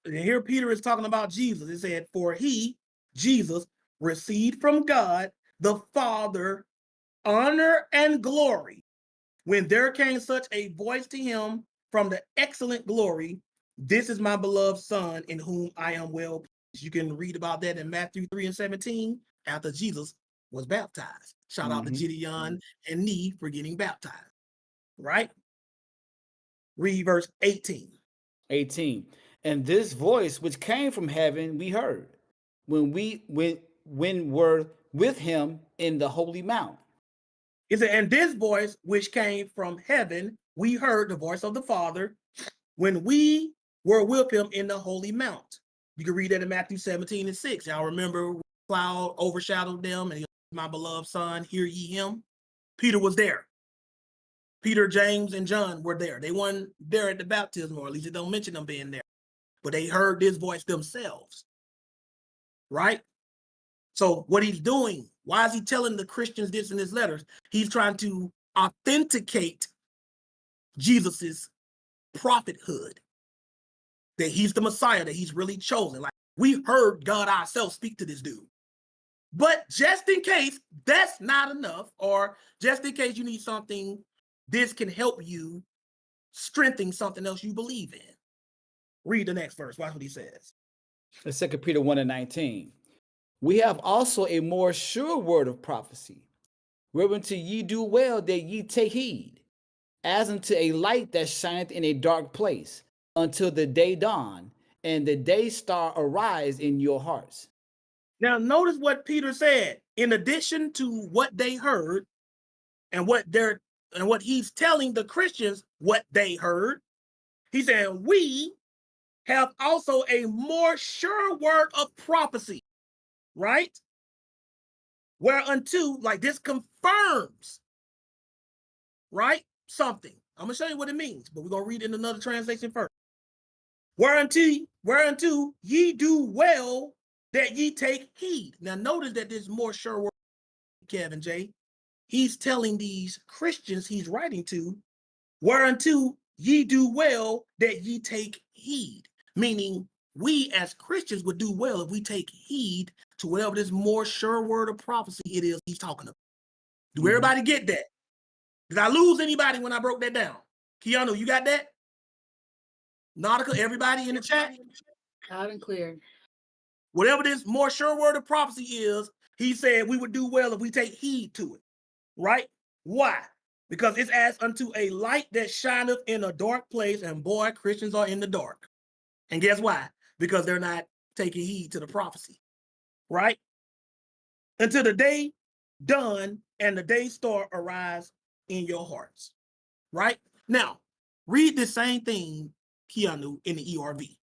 A: And here Peter is talking about Jesus. It said, for he, Jesus, received from God the Father honor and glory when there came such a voice to him from the excellent glory, this is my beloved Son in whom I am well pleased. You can read about that in Matthew 3:17 after Jesus was baptized. Shout out to Gideon and Nee for getting baptized, right? Read verse 18.
B: 18. And this voice which came from heaven we heard when we're with him in the holy mount.
A: It said, and this voice which came from heaven, we heard the voice of the Father when we were with him in the holy mount. You can read that in Matthew 17:6. Y'all remember cloud overshadowed them and he was my beloved Son, hear ye him. Peter was there. Peter, James, and John were there. They weren't there at the baptism, or at least it don't mention them being there, but they heard this voice themselves, right? So what he's doing, why is he telling the Christians this in his letters? He's trying to authenticate Jesus's prophethood, that he's the Messiah, that he's really chosen. Like, we heard God ourselves speak to this dude. But just in case that's not enough, or just in case you need something, this can help you strengthen something else you believe in. Read the next verse. Watch what he says.
B: 2 Peter 1:19. We have also a more sure word of prophecy, whereunto ye do well that ye take heed, as unto a light that shineth in a dark place, until the day dawn, and the day star arise in your hearts.
A: Now, notice what Peter said. In addition to what they heard, and what he's telling the Christians what they heard, he said, we have also a more sure word of prophecy, right? Whereunto, like this confirms, right? Something. I'm gonna show you what it means, but we're gonna read it in another translation first. Whereunto ye do well that ye take heed. Now notice that there's more sure word, Kevin J. He's telling these Christians he's writing to, whereunto ye do well that ye take heed. Meaning we as Christians would do well if we take heed to whatever this more sure word of prophecy it is he's talking about. Do everybody get that? Did I lose anybody when I broke that down? Keanu, you got that? Nautica, everybody in the chat?
C: Loud and clear.
A: Whatever this more sure word of prophecy is, he said we would do well if we take heed to it, right? Why? Because it's as unto a light that shineth in a dark place, and boy, Christians are in the dark. And guess why? Because they're not taking heed to the prophecy, right? Until the day done and the day star arise in your hearts, right? Now, read the same thing, Keanu, in the ERV.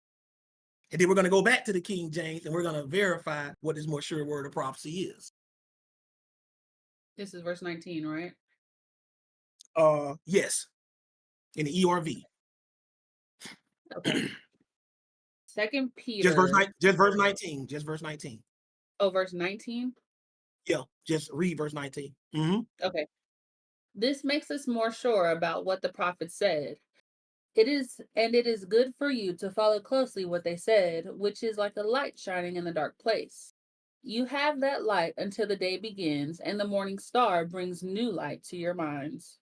A: And then we're going to go back to the King James and we're going to verify what this more sure word of prophecy is.
C: This is verse 19, right?
A: Yes, in the ERV.
C: Okay. 2 Peter.
A: Just verse 19. Just verse 19.
C: Oh, verse 19?
A: Yeah, just read verse 19.
C: Okay. This makes us more sure about what the prophet said. It is good for you to follow closely what they said, which is like a light shining in a dark place. You have that light until the day begins, and the morning star brings new light to your minds.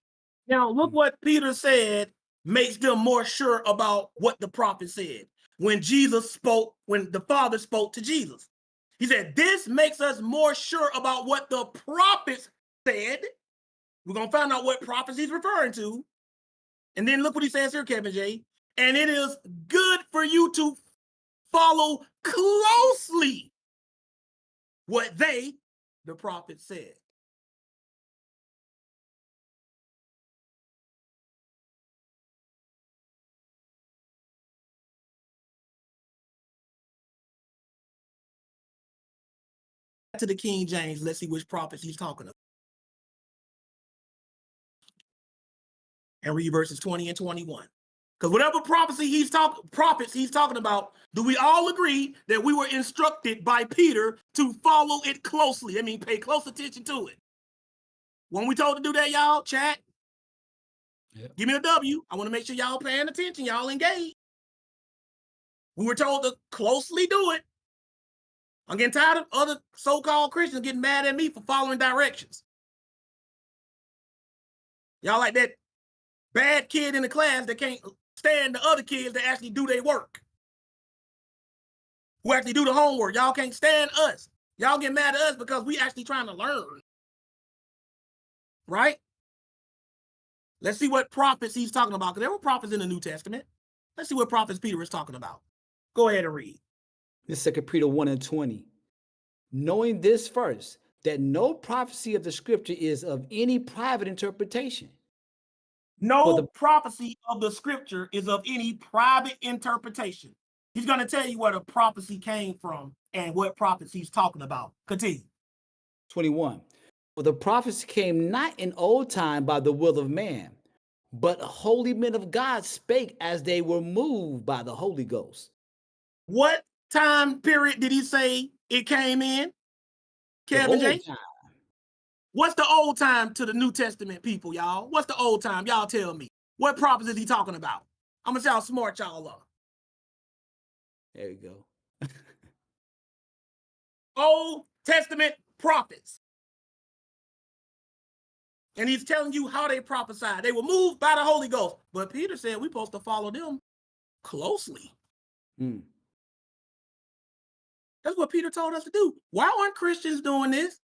A: Now, look what Peter said makes them more sure about what the prophet said. When Jesus spoke, when the Father spoke to Jesus, he said, this makes us more sure about what the prophets said. We're going to find out what prophets he's referring to. And then look what he says here, Kevin J. And it is good for you to follow closely what they, the prophets, said. To the King James, let's see which prophets he's talking about. And read verses 20 and 21. Because whatever prophets he's talking about, do we all agree that we were instructed by Peter to follow it closely? I mean, pay close attention to it. When we told to do that, y'all, chat, Give me a W. I want to make sure y'all paying attention, y'all engaged. We were told to closely do it. I'm getting tired of other so-called Christians getting mad at me for following directions. Y'all like that bad kid in the class that can't stand the other kids that actually do their work, who actually do the homework. Y'all can't stand us. Y'all get mad at us because we actually trying to learn. Right? Let's see what prophets he's talking about, because there were prophets in the New Testament. Let's see what prophets Peter is talking about. Go ahead and read.
B: This is 2 Peter 1:20. Knowing this first, that no prophecy of the scripture is of any private interpretation.
A: No prophecy of the scripture is of any private interpretation. He's going to tell you where the prophecy came from and what prophets he's talking about. Continue.
B: 21. For the prophets came not in old time by the will of man, but holy men of God spake as they were moved by the Holy Ghost.
A: What time period did he say it came in? Kevin J?
B: Time.
A: What's the old time to the New Testament people, y'all? What's the old time? Y'all tell me. What prophets is he talking about? I'm going to see how smart y'all are.
B: There you go.
A: Old Testament prophets. And he's telling you how they prophesied. They were moved by the Holy Ghost. But Peter said we're supposed to follow them closely. That's what Peter told us to do. Why aren't Christians doing this?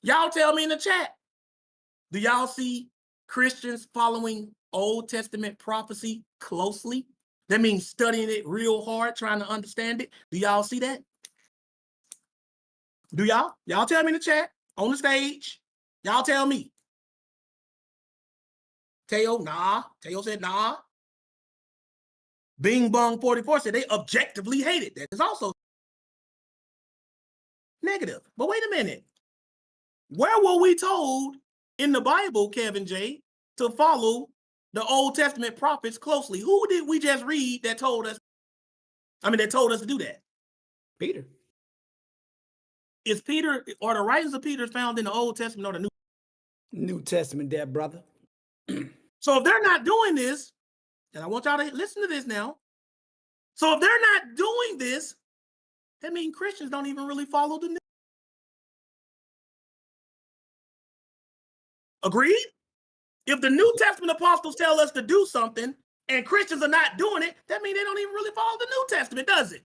A: Y'all tell me in the chat. Do y'all see Christians following Old Testament prophecy closely? That means studying it real hard, trying to understand it. Do y'all see that? Do y'all? Y'all tell me in the chat, on the stage. Y'all tell me. Teo, nah. Teo said, nah. Bing Bong 44 said they objectively hate it. That is also negative. But wait a minute. Where were we told in the Bible, Kevin J, to follow the Old Testament prophets closely? Who did we just read that told us to do that?
B: Peter.
A: Is Peter, or the writings of Peter found in the Old Testament or the New?
B: New Testament, there, brother.
A: So if they're not doing this, and I want y'all to listen to this now. So if they're not doing this, that means Christians don't even really follow the New. Agreed? If the New Testament apostles tell us to do something and Christians are not doing it, that means they don't even really follow the New Testament, does it?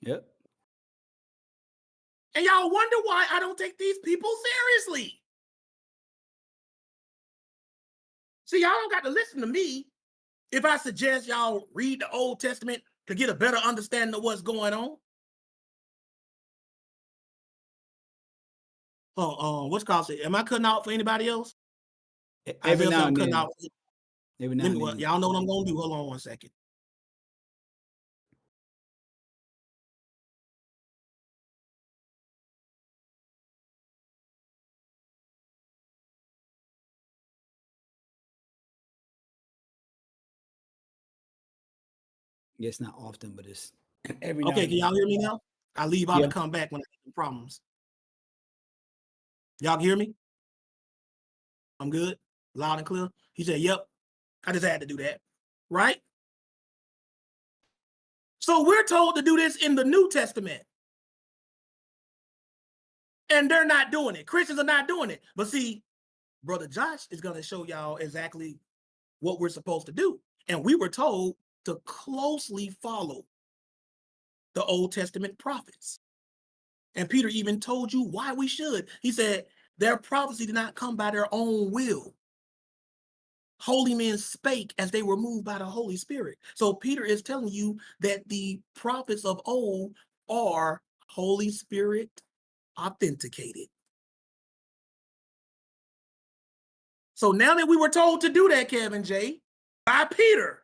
B: Yep.
A: And y'all wonder why I don't take these people seriously. See, y'all don't got to listen to me if I suggest y'all read the Old Testament to get a better understanding of what's going on. What's called? Am I cutting out for anybody else?
B: Every now and then.
A: Every now and then. Y'all know what I'm going to do. Hold on one second.
B: Yeah, it's not often, but it's every now
A: Okay,
B: and
A: can y'all hear me now? I leave out and come back when I have problems. Y'all can hear me? I'm good? Loud and clear? He said, yep. I just had to do that. Right? So we're told to do this in the New Testament. And they're not doing it. Christians are not doing it. But see, Brother Josh is going to show y'all exactly what we're supposed to do. And we were told to closely follow the Old Testament prophets. And Peter even told you why we should. He said, their prophecy did not come by their own will. Holy men spake as they were moved by the Holy Spirit. So Peter is telling you that the prophets of old are Holy Spirit authenticated. So now that we were told to do that, Kevin J, by Peter,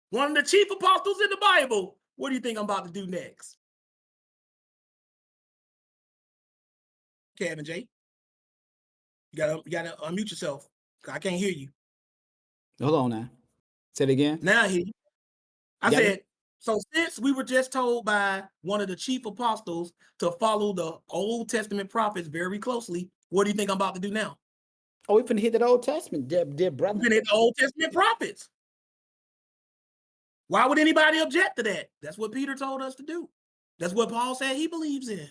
A: one of the chief apostles in the Bible, what do you think I'm about to do next? Kevin J, you gotta unmute yourself. I can't hear you.
B: Hold on now. Say it again.
A: Now I hear you. I said, so since we were just told by one of the chief apostles to follow the Old Testament prophets very closely, what do you think I'm about to do now?
B: Oh, we finna hit that Old Testament, dear brother.
A: We're gonna hit the Old Testament prophets. Why would anybody object to that? That's what Peter told us to do. That's what Paul said he believes in.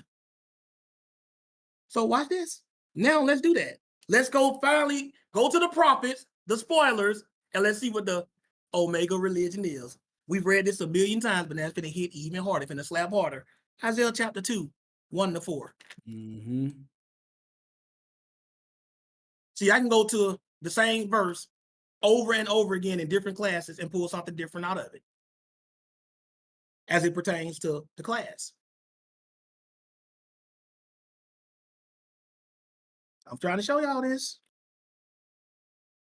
A: So watch this. Now let's do that. Let's finally go to the prophets, the spoilers, and let's see what the Omega religion is. We've read this a million times, but now it's going to hit even harder, it's going to slap harder. Isaiah chapter 2, 1-4.
B: Mm-hmm.
A: See, I can go to the same verse over and over again in different classes and pull something different out of it as it pertains to the class. I'm trying to show y'all this.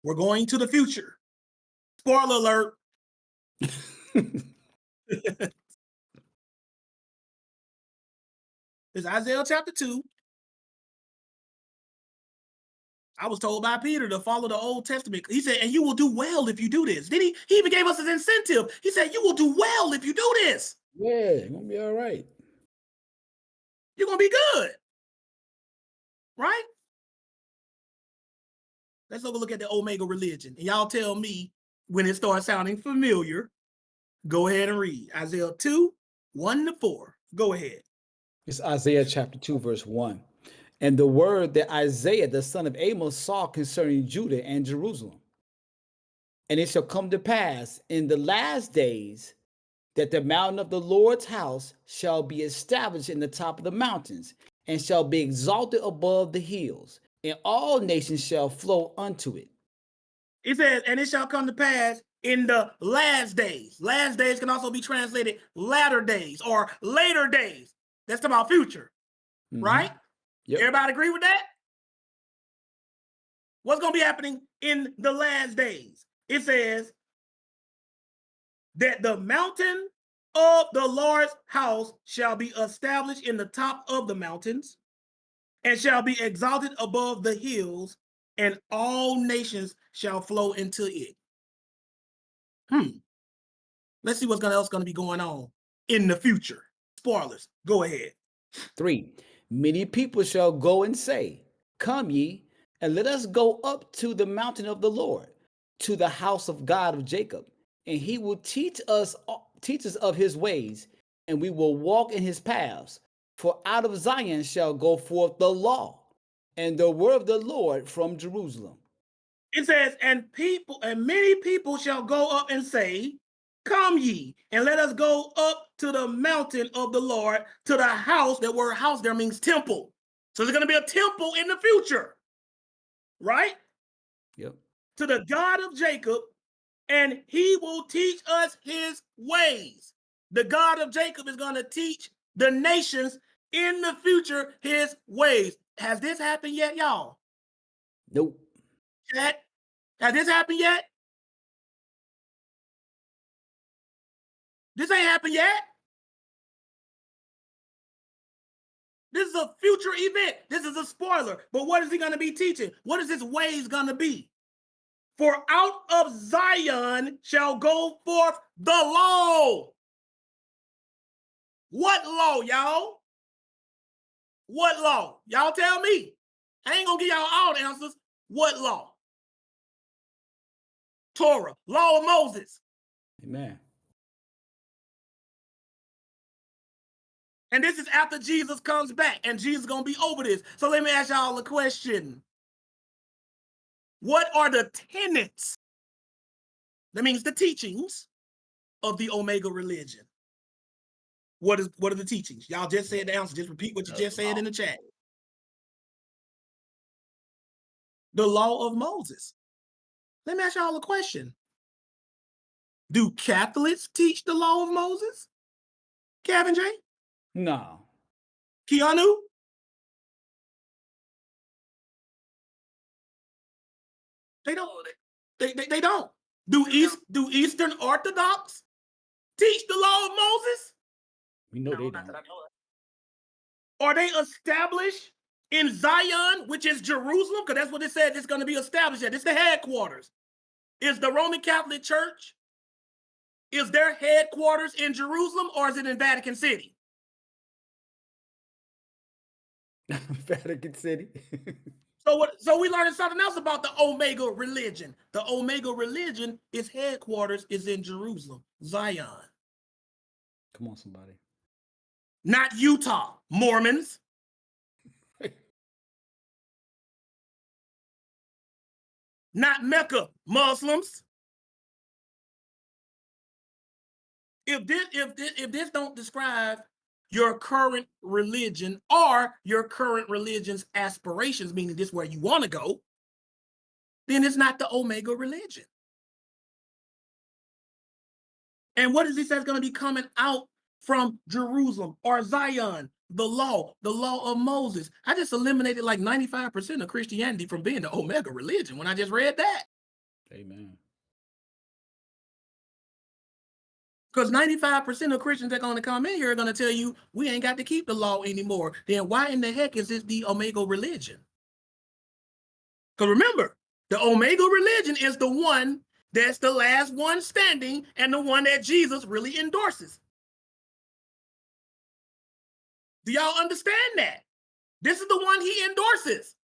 A: We're going to the future. Spoiler alert. It's Isaiah chapter 2. I was told by Peter to follow the Old Testament. He said, and you will do well if you do this. Did he? He even gave us an incentive. He said, you will do well if you do this.
B: Yeah, you're going to be all right.
A: You're going to be good. Right? Let's take a look at the Omega religion. And y'all tell me when it starts sounding familiar. Go ahead and read. Isaiah 2, 1-4. Go ahead.
B: It's Isaiah chapter 2, verse 1. And the word that Isaiah, the son of Amos, saw concerning Judah and Jerusalem. And it shall come to pass in the last days that the mountain of the Lord's house shall be established in the top of the mountains, and shall be exalted above the hills, and all nations shall flow unto it.
A: It says, and it shall come to pass in the last days. Last days can also be translated latter days or later days. That's talking about future, right?
B: Yep.
A: Everybody agree with that? What's going to be happening in the last days? It says that the mountain of the Lord's house shall be established in the top of the mountains and shall be exalted above the hills, and all nations shall flow into it. Let's see what's else going to be going on in the future. Spoilers. Go ahead.
B: 3. Many people shall go and say, come ye, and let us go up to the mountain of the Lord, to the house of God of Jacob, and he will teach us of his ways, and we will walk in his paths. For out of Zion shall go forth the law, and the word of the Lord from Jerusalem.
A: It says, and many people shall go up and say, come ye, and let us go up to the mountain of the Lord, to the house. That word house there means temple. So there's going to be a temple in the future, right?
B: Yep.
A: To the God of Jacob, and he will teach us his ways. The God of Jacob is going to teach the nations in the future his ways. Has this happened yet, y'all?
B: Nope.
A: Chat? Has this happened yet? This ain't happened yet. This is a future event. This is a spoiler. But what is he going to be teaching? What is his ways going to be? For out of Zion shall go forth the law. What law, y'all? What law? Y'all tell me. I ain't going to give y'all all the answers. What law? Torah, law of Moses.
B: Amen.
A: And this is after Jesus comes back, and Jesus is going to be over this. So let me ask y'all a question. What are the tenets? That means the teachings of the Omega religion. What are the teachings? Y'all just said the answer. Just repeat what you just said in the chat. The law of Moses. Let me ask y'all a question. Do Catholics teach the law of Moses? Kevin J?
B: No.
A: Keanu? They don't. They don't. Do Eastern Orthodox teach the law of Moses?
B: We know they don't.
A: Are they established in Zion, which is Jerusalem? Because that's what it said it's going to be established at. It's the headquarters. Is the Roman Catholic Church, is their headquarters in Jerusalem, or is it in Vatican City?
B: Vatican City.
A: So we learned something else about the Omega religion. The Omega religion, its headquarters is in Jerusalem, Zion.
B: Come on, somebody.
A: Not Utah, Mormons. Not Mecca, Muslims. If this don't describe your current religion or your current religion's aspirations, meaning this where you want to go, then it's not the Omega religion. And what is he says going to be coming out from Jerusalem or Zion? The law of Moses. I just eliminated like 95% of Christianity from being the Omega religion when I just read that.
B: Amen.
A: Because 95% of Christians that are going to come in here are going to tell you we ain't got to keep the law anymore. Then why in the heck is this the Omega religion? Because remember, the Omega religion is the one that's the last one standing and the one that Jesus really endorses. Do y'all understand that? This is the one he endorses.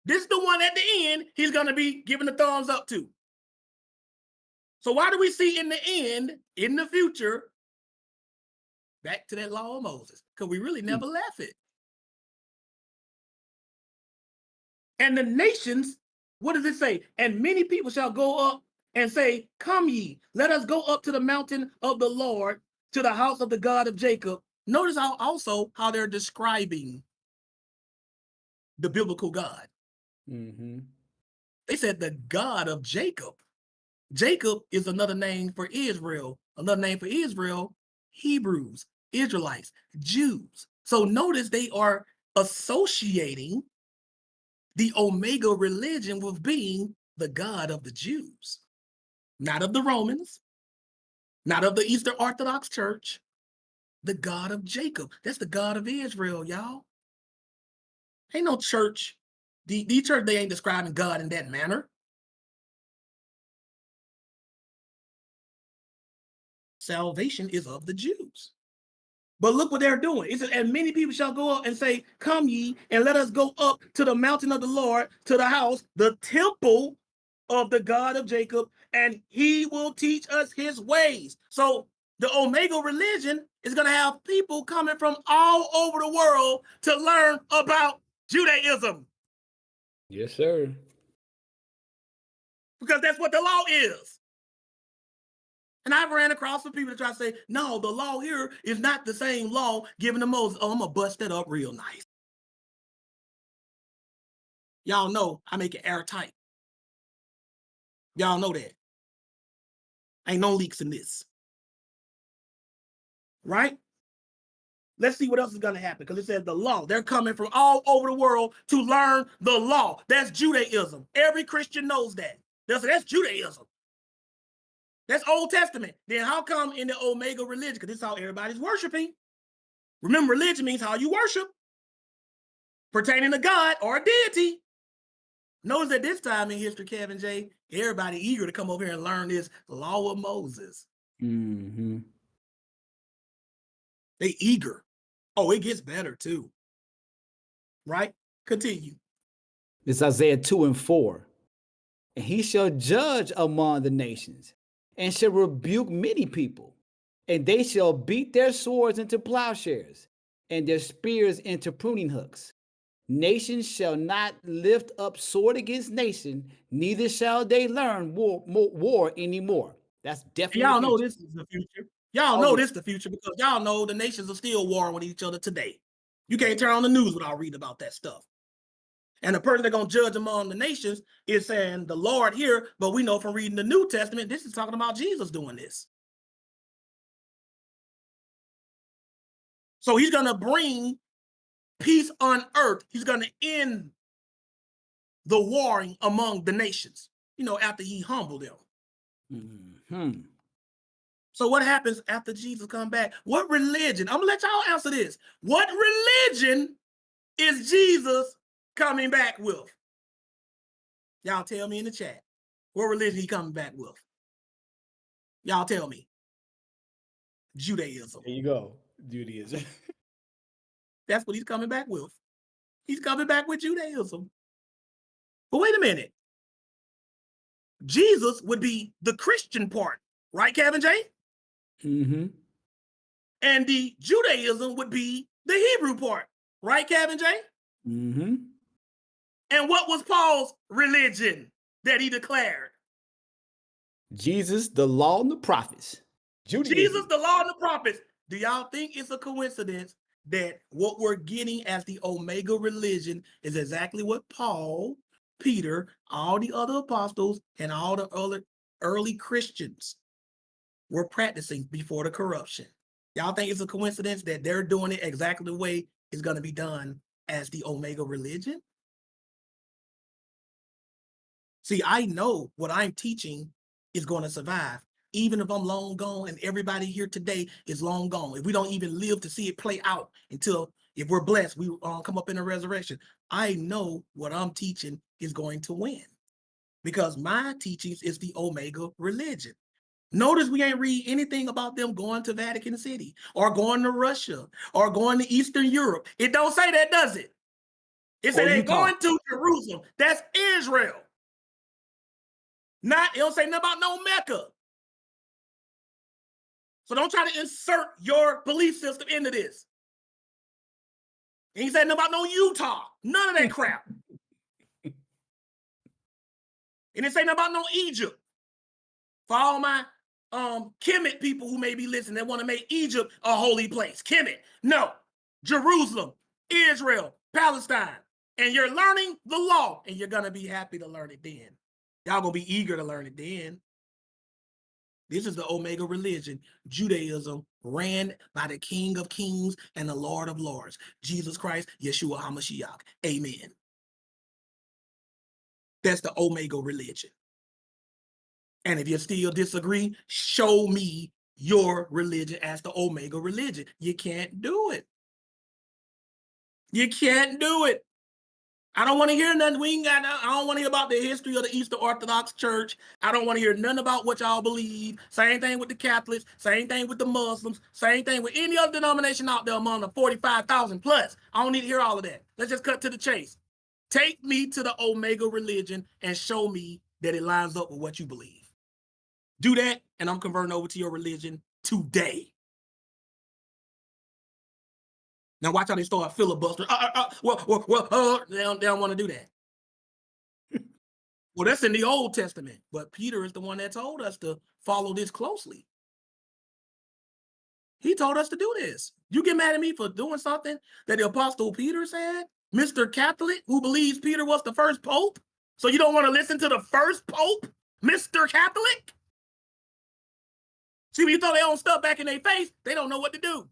A: This is the one at the end he's going to be giving the thumbs up to. So why do we see in the end, in the future, back to that law of Moses? Because we really never left it. And the nations, what does it say? And many people shall go up and say, come ye, let us go up to the mountain of the Lord, to the house of the God of Jacob. Notice how they're describing the biblical God.
B: Mm-hmm.
A: They said the God of Jacob. Jacob is another name for Israel. Another name for Israel, Hebrews, Israelites, Jews. So notice they are associating the Omega religion with being the God of the Jews, not of the Romans, not of the Eastern Orthodox Church, the God of Jacob. That's the God of Israel, y'all. Ain't no church. The church, they ain't describing God in that manner. Salvation is of the Jews. But look what they're doing. It says, and many people shall go up and say, come ye, and let us go up to the mountain of the Lord, to the house, the temple of the God of Jacob, and he will teach us his ways. So the Omega religion is going to have people coming from all over the world to learn about Judaism.
B: Yes, sir.
A: Because that's what the law is. And I've ran across some people that try to say, no, the law here is not the same law given to Moses. Oh, I'm going to bust that up real nice. Y'all know I make it airtight. Y'all know that. Ain't no leaks in this. Right? Let's see what else is going to happen. Because it says the law. They're coming from all over the world to learn the law. That's Judaism. Every Christian knows that. That's Judaism. That's Old Testament. Then how come in the Omega religion? Because this is how everybody's worshiping. Remember, religion means how you worship. Pertaining to God or a deity. Notice at this time in history, Kevin J, everybody eager to come over here and learn this law of Moses.
B: Mm-hmm.
A: They eager. Oh, it gets better too. Right? Continue.
B: It's Isaiah 2:4. And he shall judge among the nations, and shall rebuke many people, and they shall beat their swords into plowshares, and their spears into pruning hooks. Nations shall not lift up sword against nation, neither shall they learn war anymore. That's definitely
A: Y'all
B: the
A: know
B: future.
A: this is the future. Y'all know this is the future because y'all know the nations are still warring with each other today. You can't turn on the news without reading about that stuff. And the person that's going to judge among the nations is saying the Lord here, but we know from reading the New Testament, this is talking about Jesus doing this. So he's going to bring peace on earth. He's going to end the warring among the nations, after he humbled them.
B: Mm-hmm.
A: So what happens after Jesus come back? What religion? I'm going to let y'all answer this. What religion is Jesus coming back with? Y'all tell me in the chat. What religion he coming back with? Y'all tell me. Judaism.
B: There you go. Judaism.
A: That's what he's coming back with. He's coming back with Judaism. But wait a minute. Jesus would be the Christian part, right, Kevin J?
B: Mm-hmm.
A: And the Judaism would be the Hebrew part, right, Kevin J?
B: Mm-hmm.
A: And what was Paul's religion that he declared?
B: Jesus, the law and the prophets. Judaism.
A: Jesus, the law and the prophets. Do y'all think it's a coincidence that what we're getting as the Omega religion is exactly what Paul, Peter, all the other apostles, and all the early Christians were practicing before the corruption? Y'all think it's a coincidence that they're doing it exactly the way it's going to be done as the Omega religion? See, I know what I'm teaching is going to survive, even if I'm long gone and everybody here today is long gone. If we don't even live to see it play out until, if we're blessed, we come up in a resurrection. I know what I'm teaching is going to win because my teachings is the Omega religion. Notice we ain't read anything about them going to Vatican City or going to Russia or going to Eastern Europe. It don't say that, does it? It said they're going to Jerusalem. That's Israel. It don't say nothing about no Mecca. So don't try to insert your belief system into this. And he said nothing about no Utah. None of that crap. And it say nothing about no Egypt. For all my Kemet people who may be listening that want to make Egypt a holy place. Kemet. No. Jerusalem, Israel, Palestine. And you're learning the law. And you're going to be happy to learn it then. Y'all going to be eager to learn it then. This is the Omega religion. Judaism ran by the King of Kings and the Lord of Lords, Jesus Christ, Yeshua HaMashiach. Amen. That's the Omega religion. And if you still disagree, show me your religion as the Omega religion. You can't do it. You can't do it. I don't want to hear nothing. I don't want to hear about the history of the Eastern Orthodox Church. I don't want to hear nothing about what y'all believe. Same thing with the Catholics. Same thing with the Muslims. Same thing with any other denomination out there among the 45,000 plus. I don't need to hear all of that. Let's just cut to the chase. Take me to the Omega religion and show me that it lines up with what you believe. Do that, and I'm converting over to your religion today. Now watch how they start filibustering. They don't want to do that. Well, that's in the Old Testament, but Peter is the one that told us to follow this closely. He told us to do this. You get mad at me for doing something that the Apostle Peter said? Mr. Catholic, who believes Peter was the first pope? So you don't want to listen to the first pope, Mr. Catholic? See, when you throw their own stuff back in their face, they don't know what to do.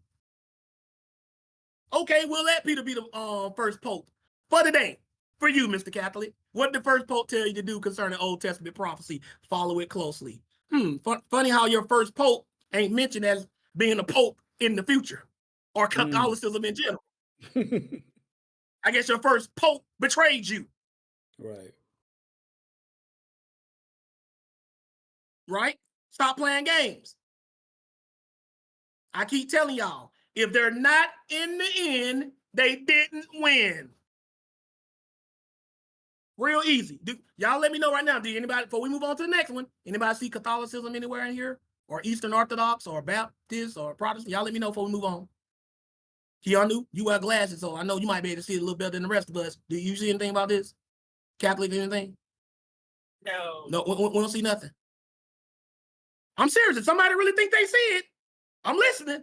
A: Okay, we'll let Peter be the first pope for today. For you, Mr. Catholic, what did the first pope tell you to do concerning Old Testament prophecy? Follow it closely. Funny how your first pope ain't mentioned as being a pope in the future or Catholicism in general. I guess your first pope betrayed you.
B: Right.
A: Right? Stop playing games. I keep telling y'all, if they're not in the end, they didn't win. Real easy. Y'all let me know right now. Do anybody, before we move on to the next one, anybody see Catholicism anywhere in here? Or Eastern Orthodox or Baptist or Protestant? Y'all let me know before we move on. Keanu, you wear glasses, so I know you might be able to see it a little better than the rest of us. Do you see anything about this? Catholic, anything? No, we don't see nothing. I'm serious. If somebody really think they see it, I'm listening.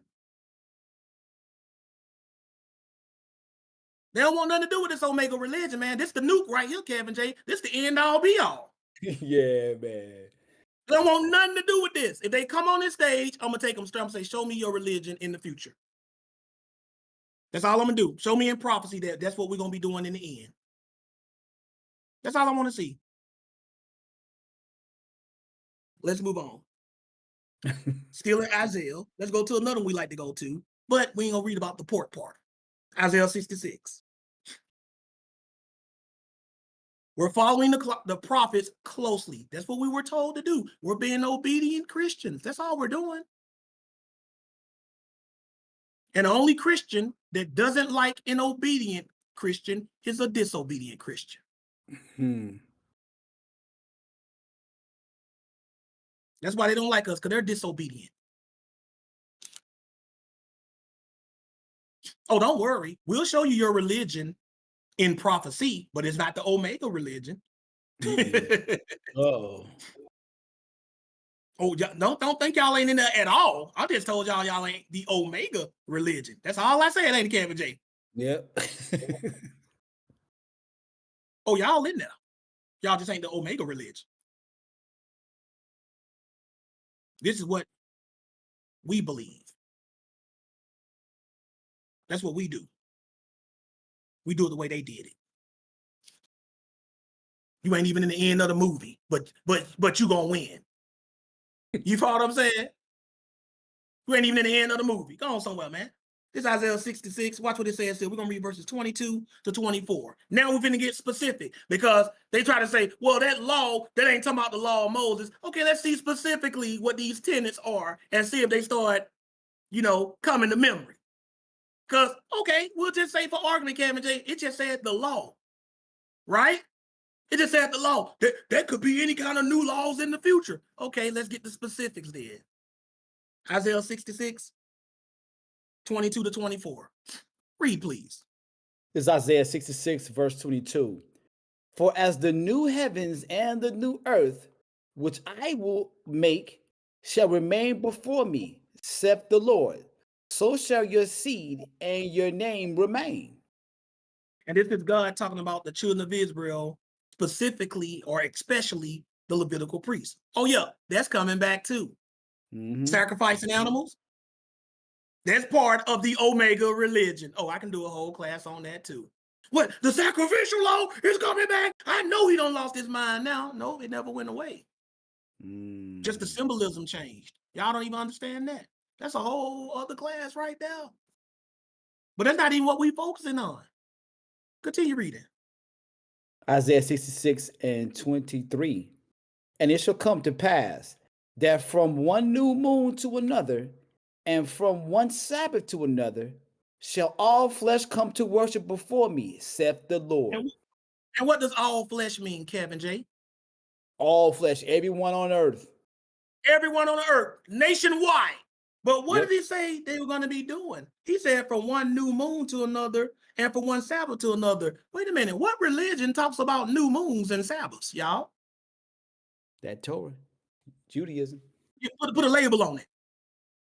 A: They don't want nothing to do with this Omega religion, man. This the nuke right here, Kevin J. This the end all be all.
B: Yeah, man.
A: They don't want nothing to do with this. If they come on this stage, I'm gonna take them straight. I'm gonna say, show me your religion in the future. That's all I'm gonna do. Show me in prophecy that's what we're gonna be doing in the end. That's all I want to see. Let's move on. Still in Isaiah. Let's go to another one we like to go to, but we ain't gonna read about the pork part. Isaiah 66. We're following the prophets closely. That's what we were told to do. We're being obedient Christians. That's all we're doing. And the only Christian that doesn't like an obedient Christian is a disobedient Christian. That's why they don't like us, because they're disobedient. Oh, don't worry. We'll show you your religion in prophecy, but it's not the Omega religion.
B: Oh.
A: Oh, don't think y'all ain't in there at all. I just told y'all ain't the Omega religion. That's all I said, ain't it, Kevin J?
B: Yep.
A: Oh, y'all in there. Y'all just ain't the Omega religion. This is what we believe. That's what we do. We do it the way they did it. You ain't even in the end of the movie, but you gonna win. You follow what I'm saying? You ain't even in the end of the movie. Go on somewhere, man. This is Isaiah 66. Watch what it says here. We're going to read verses 22 to 24. Now we're going to get specific because they try to say, well, that law, that ain't talking about the law of Moses. Okay, let's see specifically what these tenets are and see if they start, coming to memory. Because, okay, we'll just say for argument, Kevin J, it just said the law, right? It just said the law. That could be any kind of new laws in the future. Okay, let's get the specifics then. Isaiah 66, 22 to 24. Read, please.
B: This is Isaiah 66, verse 22. For as the new heavens and the new earth, which I will make, shall remain before me, saith the Lord, so shall your seed and your name remain.
A: And this is God talking about the children of Israel, specifically or especially the Levitical priests. Oh, yeah, that's coming back too. Sacrificing animals. That's part of the Omega religion. Oh, I can do a whole class on that too. What? The sacrificial law is coming back? I know he done lost his mind now. No, it never went away. Just the symbolism changed. Y'all don't even understand that. That's a whole other class right there. But that's not even what we focusing on. Continue reading.
B: Isaiah 66 and 23. And it shall come to pass that from one new moon to another, and from one Sabbath to another, shall all flesh come to worship before me, saith the Lord.
A: And what does all flesh mean, Kevin J?
B: All flesh, everyone on earth.
A: Everyone on the earth, nationwide. But what did he say they were going to be doing? He said from one new moon to another and from one Sabbath to another. Wait a minute. What religion talks about new moons and Sabbaths, y'all?
B: That Torah. Judaism.
A: You put a label on it.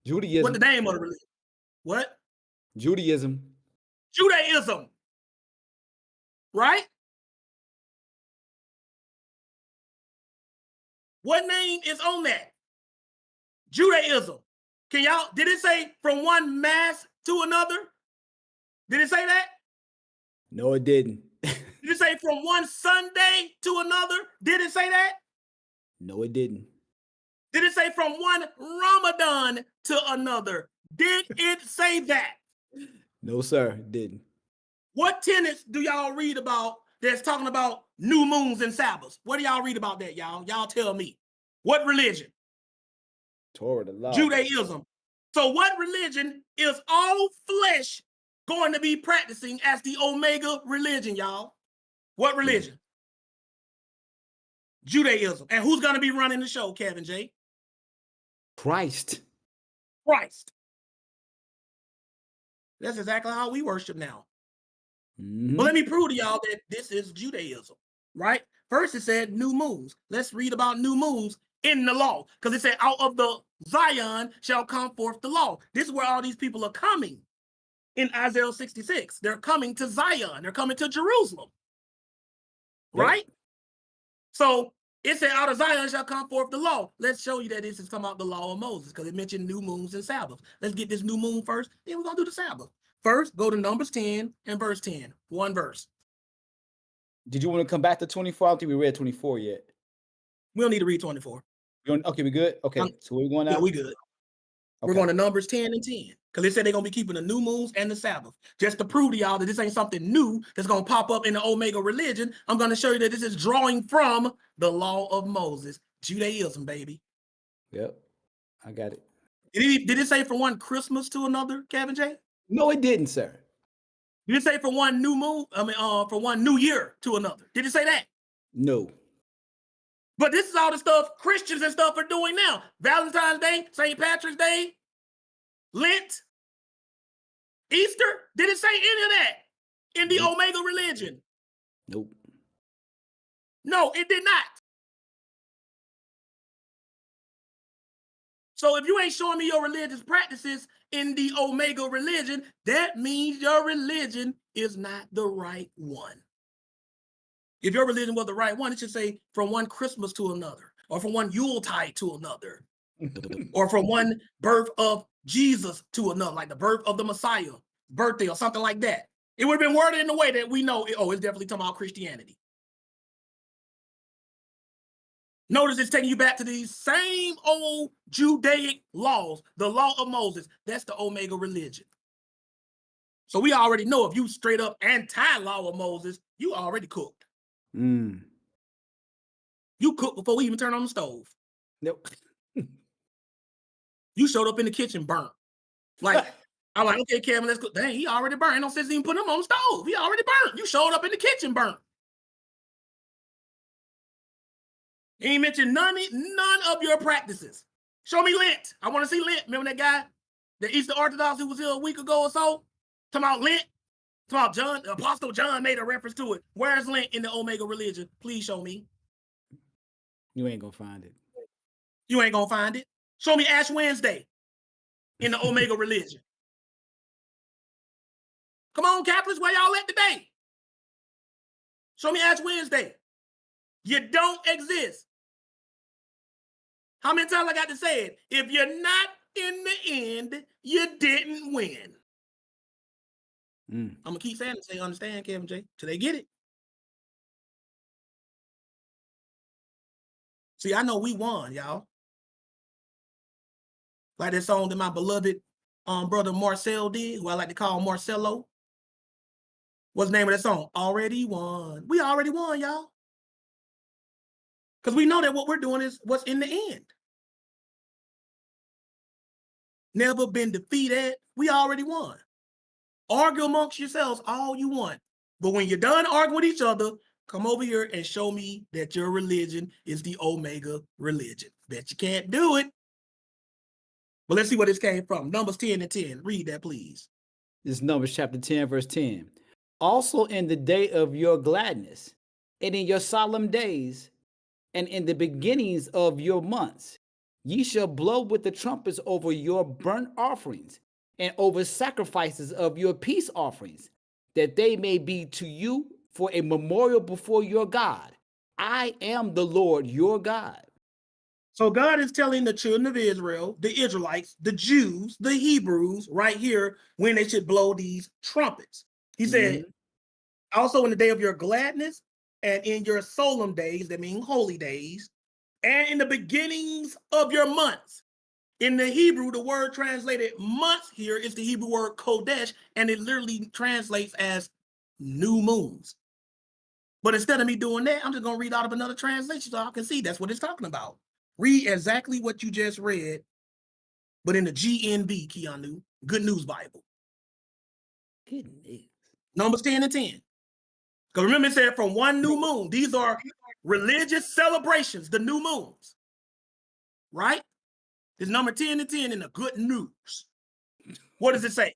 B: Judaism.
A: What the name of the religion? What?
B: Judaism.
A: Judaism. Right? What name is on that? Judaism. Did it say from one mass to another? Did it say that?
B: No, it didn't.
A: Did it say from one Sunday to another? Did it say that?
B: No, it didn't.
A: Did it say from one Ramadan to another? Did it say that?
B: No, sir, it didn't.
A: What tenets do y'all read about that's talking about new moons and Sabbaths? What do y'all read about that, y'all? Y'all tell me. What religion?
B: Torah, the law.
A: Judaism. So what religion is all flesh going to be practicing as the Omega religion, y'all? What religion? Judaism. And who's going to be running the show, Kevin J?
B: Christ.
A: That's exactly how we worship now.
B: Mm-hmm.
A: But let me prove to y'all that this is Judaism, right? First it said new moons. Let's read about new moons in the law, because it said out of the Zion shall come forth the law. This is where all these people are coming in Isaiah 66. They're coming to Zion. They're coming to Jerusalem, right? Yep. So it said out of Zion shall come forth the law. Let's show you that this is talking about the law of Moses, because it mentioned new moons and Sabbath. Let's get this new moon first, then we're going to do the Sabbath. First, go to Numbers 10 and verse 10. One verse.
B: Did you want to come back to 24? I don't think we read 24 yet.
A: We don't need to read 24.
B: Okay, we good? Okay, so we're going now?
A: Yeah, we good. Okay. We're going to Numbers 10 and 10. Because they said they're going to be keeping the new moons and the Sabbath. Just to prove to y'all that this ain't something new that's going to pop up in the Omega religion, I'm going to show you that this is drawing from the law of Moses. Judaism, baby.
B: Yep, I got it.
A: Did it say from one Christmas to another, Kevin J?
B: No, it didn't, sir.
A: Did it say from one new moon? From one new year to another? Did it say that?
B: No.
A: But this is all the stuff Christians and stuff are doing now. Valentine's Day, St. Patrick's Day, Lent, Easter. Did it say any of that in the Omega religion?
B: Nope.
A: No, it did not. So if you ain't showing me your religious practices in the Omega religion, that means your religion is not the right one. If your religion was the right one, it should say from one Christmas to another, or from one Yuletide to another, or from one birth of Jesus to another, like the birth of the Messiah, birthday, or something like that. It would have been worded in a way that we know, it's definitely talking about Christianity. Notice it's taking you back to these same old Judaic laws, the law of Moses. That's the Omega religion. So we already know if you straight up anti-law of Moses, you already cooked.
B: Mm.
A: You cooked before we even turned on the stove.
B: Nope.
A: You showed up in the kitchen burnt. Like, I'm like, okay, Kevin, let's go. Dang, he already burnt. Ain't no sense even putting him on the stove. He already burnt. You showed up in the kitchen burnt. He ain't mentioned none of your practices. Show me Lent. I want to see Lent. Remember that guy, the Eastern Orthodox who was here a week ago or so? Talking about Lent. Talking about John, Apostle John made a reference to it. Where's Lent in the Omega religion? Please show me.
B: You ain't gonna find it.
A: You ain't gonna find it. Show me Ash Wednesday in the Omega religion. Come on, Catholics, where y'all at today? Show me Ash Wednesday. You don't exist. How many times I got to say it? If you're not in the end, you didn't win. I'm going to keep saying it so they understand, Kevin J, till they get it. See, I know we won, y'all. Like that song that my beloved brother Marcel did, who I like to call Marcelo. What's the name of that song? Already won. We already won, y'all. Because we know that what we're doing is what's in the end. Never been defeated. We already won. Argue amongst yourselves all you want. But when you're done arguing with each other, come over here and show me that your religion is the Omega religion. Bet you can't do it. But let's see where this came from. Numbers 10 and 10. Read that, please.
B: This is Numbers chapter 10, verse 10. Also in the day of your gladness, and in your solemn days, and in the beginnings of your months, ye shall blow with the trumpets over your burnt offerings, and over sacrifices of your peace offerings, that they may be to you for a memorial before your God. I am the Lord your God.
A: So God is telling the children of Israel, the Israelites, the Jews, the Hebrews, right here, when they should blow these trumpets. He said, also in the day of your gladness and in your solemn days, that mean holy days, and in the beginnings of your months. In the Hebrew, the word translated months here is the Hebrew word kodesh, and it literally translates as new moons. But instead of me doing that, I'm just going to read out of another translation so I can see that's what it's talking about. Read exactly what you just read, but in the GNB, Keanu, Good News Bible.
B: Good news.
A: Numbers 10 and 10. Because remember it said from one new moon. These are religious celebrations, the new moons. Right? It's number 10 and 10 in the Good News. What does it say?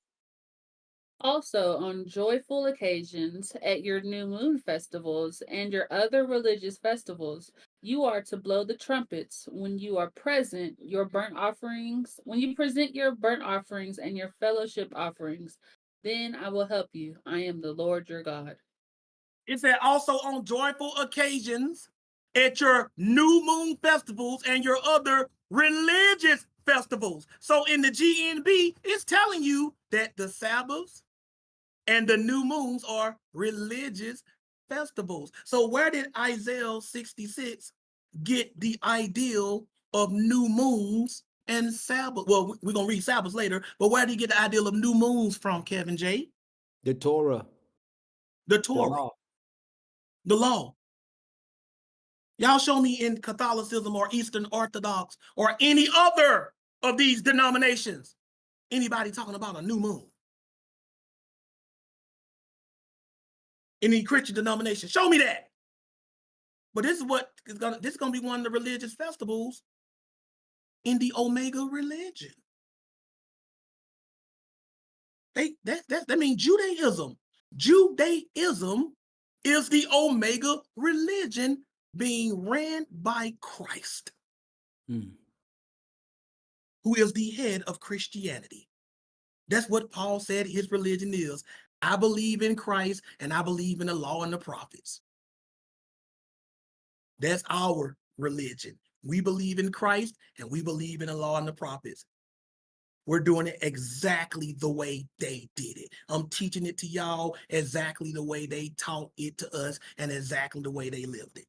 C: Also, on joyful occasions, at your new moon festivals and your other religious festivals, you are to blow the trumpets when you are present, your burnt offerings, when you present your burnt offerings and your fellowship offerings, then I will help you. I am the Lord your God.
A: It said also on joyful occasions, at your new moon festivals and your other religious festivals. So in the GNB, it's telling you that the Sabbaths and the new moons are religious festivals. So where did Isaiah 66 get the ideal of new moons and Sabbath? Well, we're going to read Sabbaths later, but where did he get the ideal of new moons from, Kevin J?
B: The Torah.
A: The Torah. The law. Y'all show me in Catholicism or Eastern Orthodox or any other of these denominations, anybody talking about a new moon. any Christian denomination. Show me that. But this is what is gonna. This is gonna be one of the religious festivals in the Omega religion. That means Judaism. Judaism is the Omega religion being ran by Christ, who is the head of Christianity. That's what Paul said his religion is. I believe in Christ and I believe in the law and the prophets. That's our religion. We believe in Christ and we believe in the law and the prophets. We're doing it exactly the way they did it. I'm teaching it to y'all exactly the way they taught it to us and exactly the way they lived it.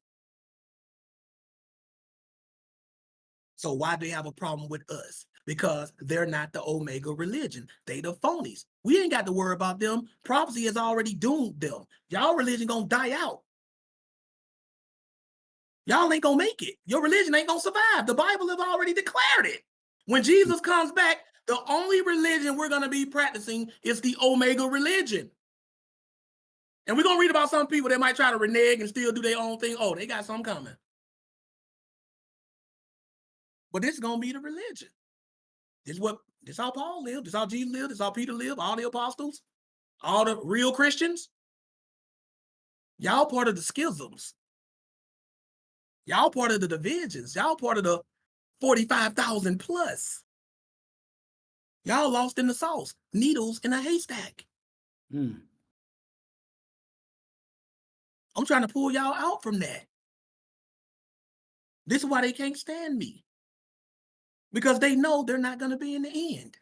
A: So why do they have a problem with us? Because they're not the Omega religion. They the phonies. We ain't got to worry about them. Prophecy has already doomed them. Y'all religion gonna die out. Y'all ain't gonna make it. Your religion ain't gonna survive. The Bible has already declared it. When Jesus comes back, the only religion we're gonna be practicing is the Omega religion. And we're gonna read about some people that might try to renege and still do their own thing. Oh, they got something coming. But this is gonna be the religion. This is how Paul lived, this is how Jesus lived, this is how Peter lived, all the apostles, all the real Christians. Y'all part of the schisms. Y'all part of the divisions. Y'all part of the 45,000 plus. Y'all lost in the sauce, needles in a haystack. I'm trying to pull y'all out from that. This is why they can't stand me. Because they know they're not going to be in the end.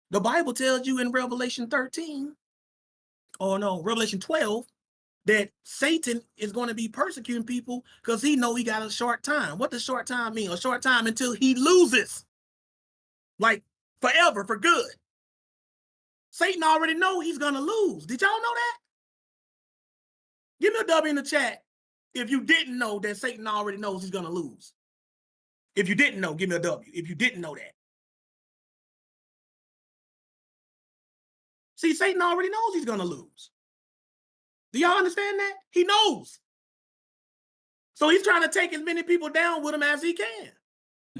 A: The Bible tells you in Revelation 13, or no, Revelation 12, that Satan is going to be persecuting people because he know he got a short time. What does short time mean? A short time until he loses. Like forever, for good. Satan already know he's going to lose. Did y'all know that? Give me a W in the chat if you didn't know that Satan already knows he's going to lose. If you didn't know, give me a W. If you didn't know that. See, Satan already knows he's going to lose. Do y'all understand that? He knows. So he's trying to take as many people down with him as he can.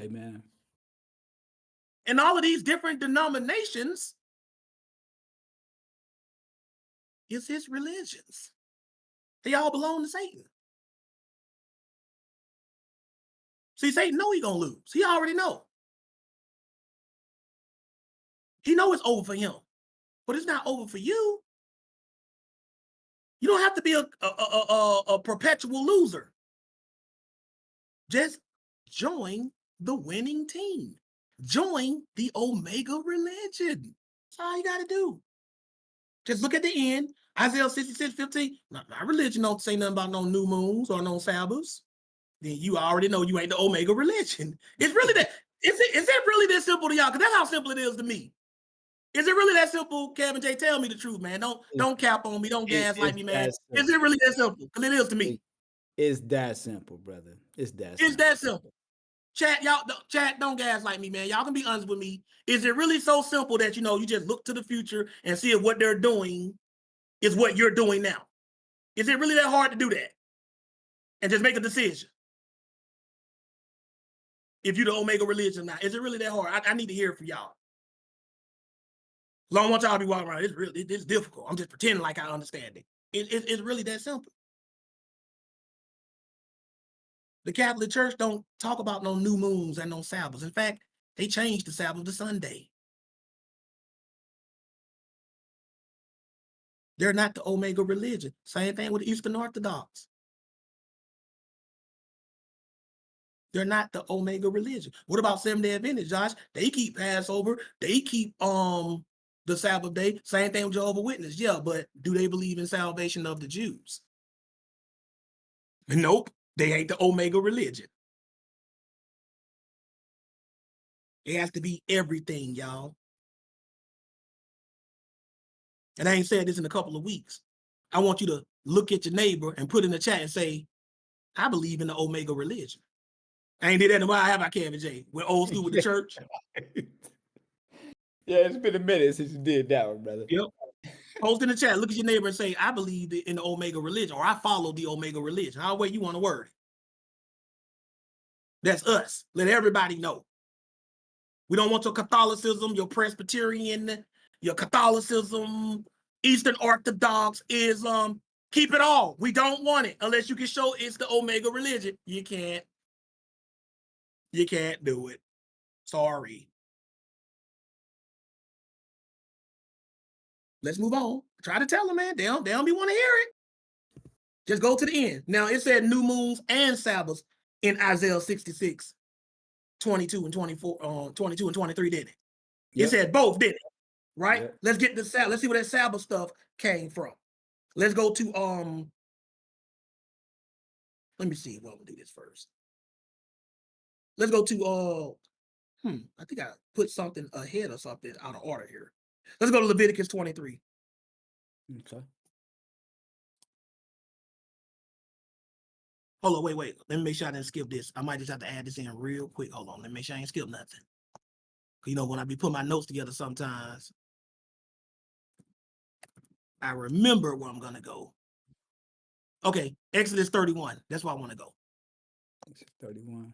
B: Amen.
A: And all of these different denominations is his religions. They all belong to Satan. See, Satan know he's going to lose. He already know. He know it's over for him. But it's not over for you. You don't have to be a perpetual loser. Just join the winning team. Join the Omega religion. That's all you got to do. Just look at the end. Isaiah 66:15. My religion don't say nothing about no new moons or no Sabbaths. Then you already know you ain't the Omega religion. It's really that. Is it really that simple to y'all? Because that's how simple it is to me. Is it really that simple, Kevin J? Tell me the truth, man. Don't cap on me. Don't gaslight me, man. Is it really that simple? Because it is to me.
B: It's that simple, brother. It's that simple.
A: It's that simple. Chat, don't gaslight me, man. Y'all can be honest with me. Is it really so simple that, you just look to the future and see if what they're doing is what you're doing now? Is it really that hard to do that? And just make a decision? If you're the Omega religion or not, is it really that hard? I need to hear it from y'all. I don't want y'all to be walking around. It's difficult. I'm just pretending like I understand it. It's really that simple. The Catholic Church don't talk about no new moons and no Sabbaths. In fact, they changed the Sabbath to Sunday. They're not the Omega religion. Same thing with the Eastern Orthodox. They're not the Omega religion. What about Seventh-day Adventists, Josh? They keep Passover. They keep the Sabbath day. Same thing with Jehovah's Witnesses. Yeah, but do they believe in salvation of the Jews? Nope. They ain't the Omega religion. It has to be everything, y'all. And I ain't said this in a couple of weeks. I want you to look at your neighbor and put in the chat and say, I believe in the Omega religion. I ain't did that in a while, have I, Kevin J? We're old school with the church.
B: Yeah, it's been a minute since you did that one, brother.
A: Yep. Post in the chat. Look at your neighbor and say, I believe in the Omega religion, or I follow the Omega religion. How way you want to word it. That's us. Let everybody know. We don't want your Catholicism, your Presbyterian, your Catholicism, Eastern Orthodox, Islam. Keep it all. We don't want it unless you can show it's the Omega religion. You can't. You can't do it. Sorry. Let's move on. Try to tell them, man. They don't be want to hear it. Just go to the end. Now, it said new moons and Sabbaths in Isaiah 66, 22 and 24, 22 and 23, didn't it? Yep. It said both, didn't it? Right? Yep. Let's get the Sabbath. Let's see where that Sabbath stuff came from. Let's go to, let me see. Well, we'll do this first. Let's go to, I think I put something ahead or something out of order here. Let's go to Leviticus 23.
B: Okay.
A: Hold on, wait. Let me make sure I didn't skip this. I might just have to add this in real quick. Hold on, let me make sure I ain't skip nothing. You know, when I be putting my notes together sometimes, I remember where I'm gonna go. Okay, Exodus 31. That's where I want to go.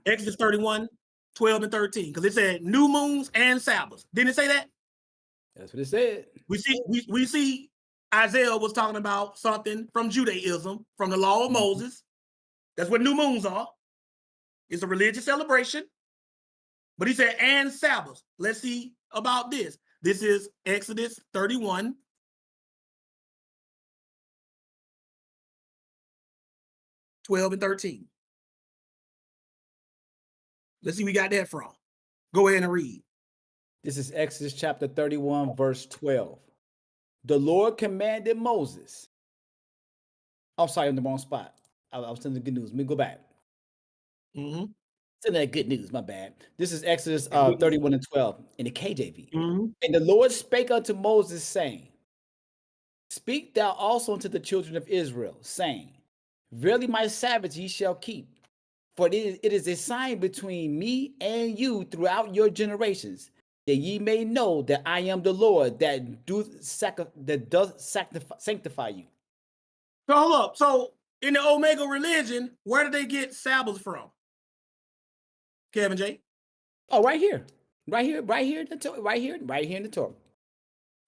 A: Exodus 31, 12 and 13. Because it said new moons and Sabbaths. Didn't it say that?
B: That's what it said.
A: We see Isaiah was talking about something from Judaism, from the law of Moses. That's what new moons are. It's a religious celebration. But he said, and Sabbaths. Let's see about this. This is Exodus 31. (12 and 13). Let's see where we got that from. Go ahead and read.
B: This is Exodus chapter 31, verse 12. The Lord commanded Moses. I'm sorry, I'm in the wrong spot. I was telling the good news. Let me go back. Send that good news, my bad. This is Exodus 31 and 12 in the KJV. And the Lord spake unto Moses, saying, Speak thou also unto the children of Israel, saying, Verily my Sabbath ye shall keep, for it is a sign between me and you throughout your generations, that ye may know that I am the Lord that doth sanctify you.
A: So hold up. So in the Omega religion, where did they get Sabbath from? Kevin J.
B: Oh, right here in the Torah. Right here in the Torah.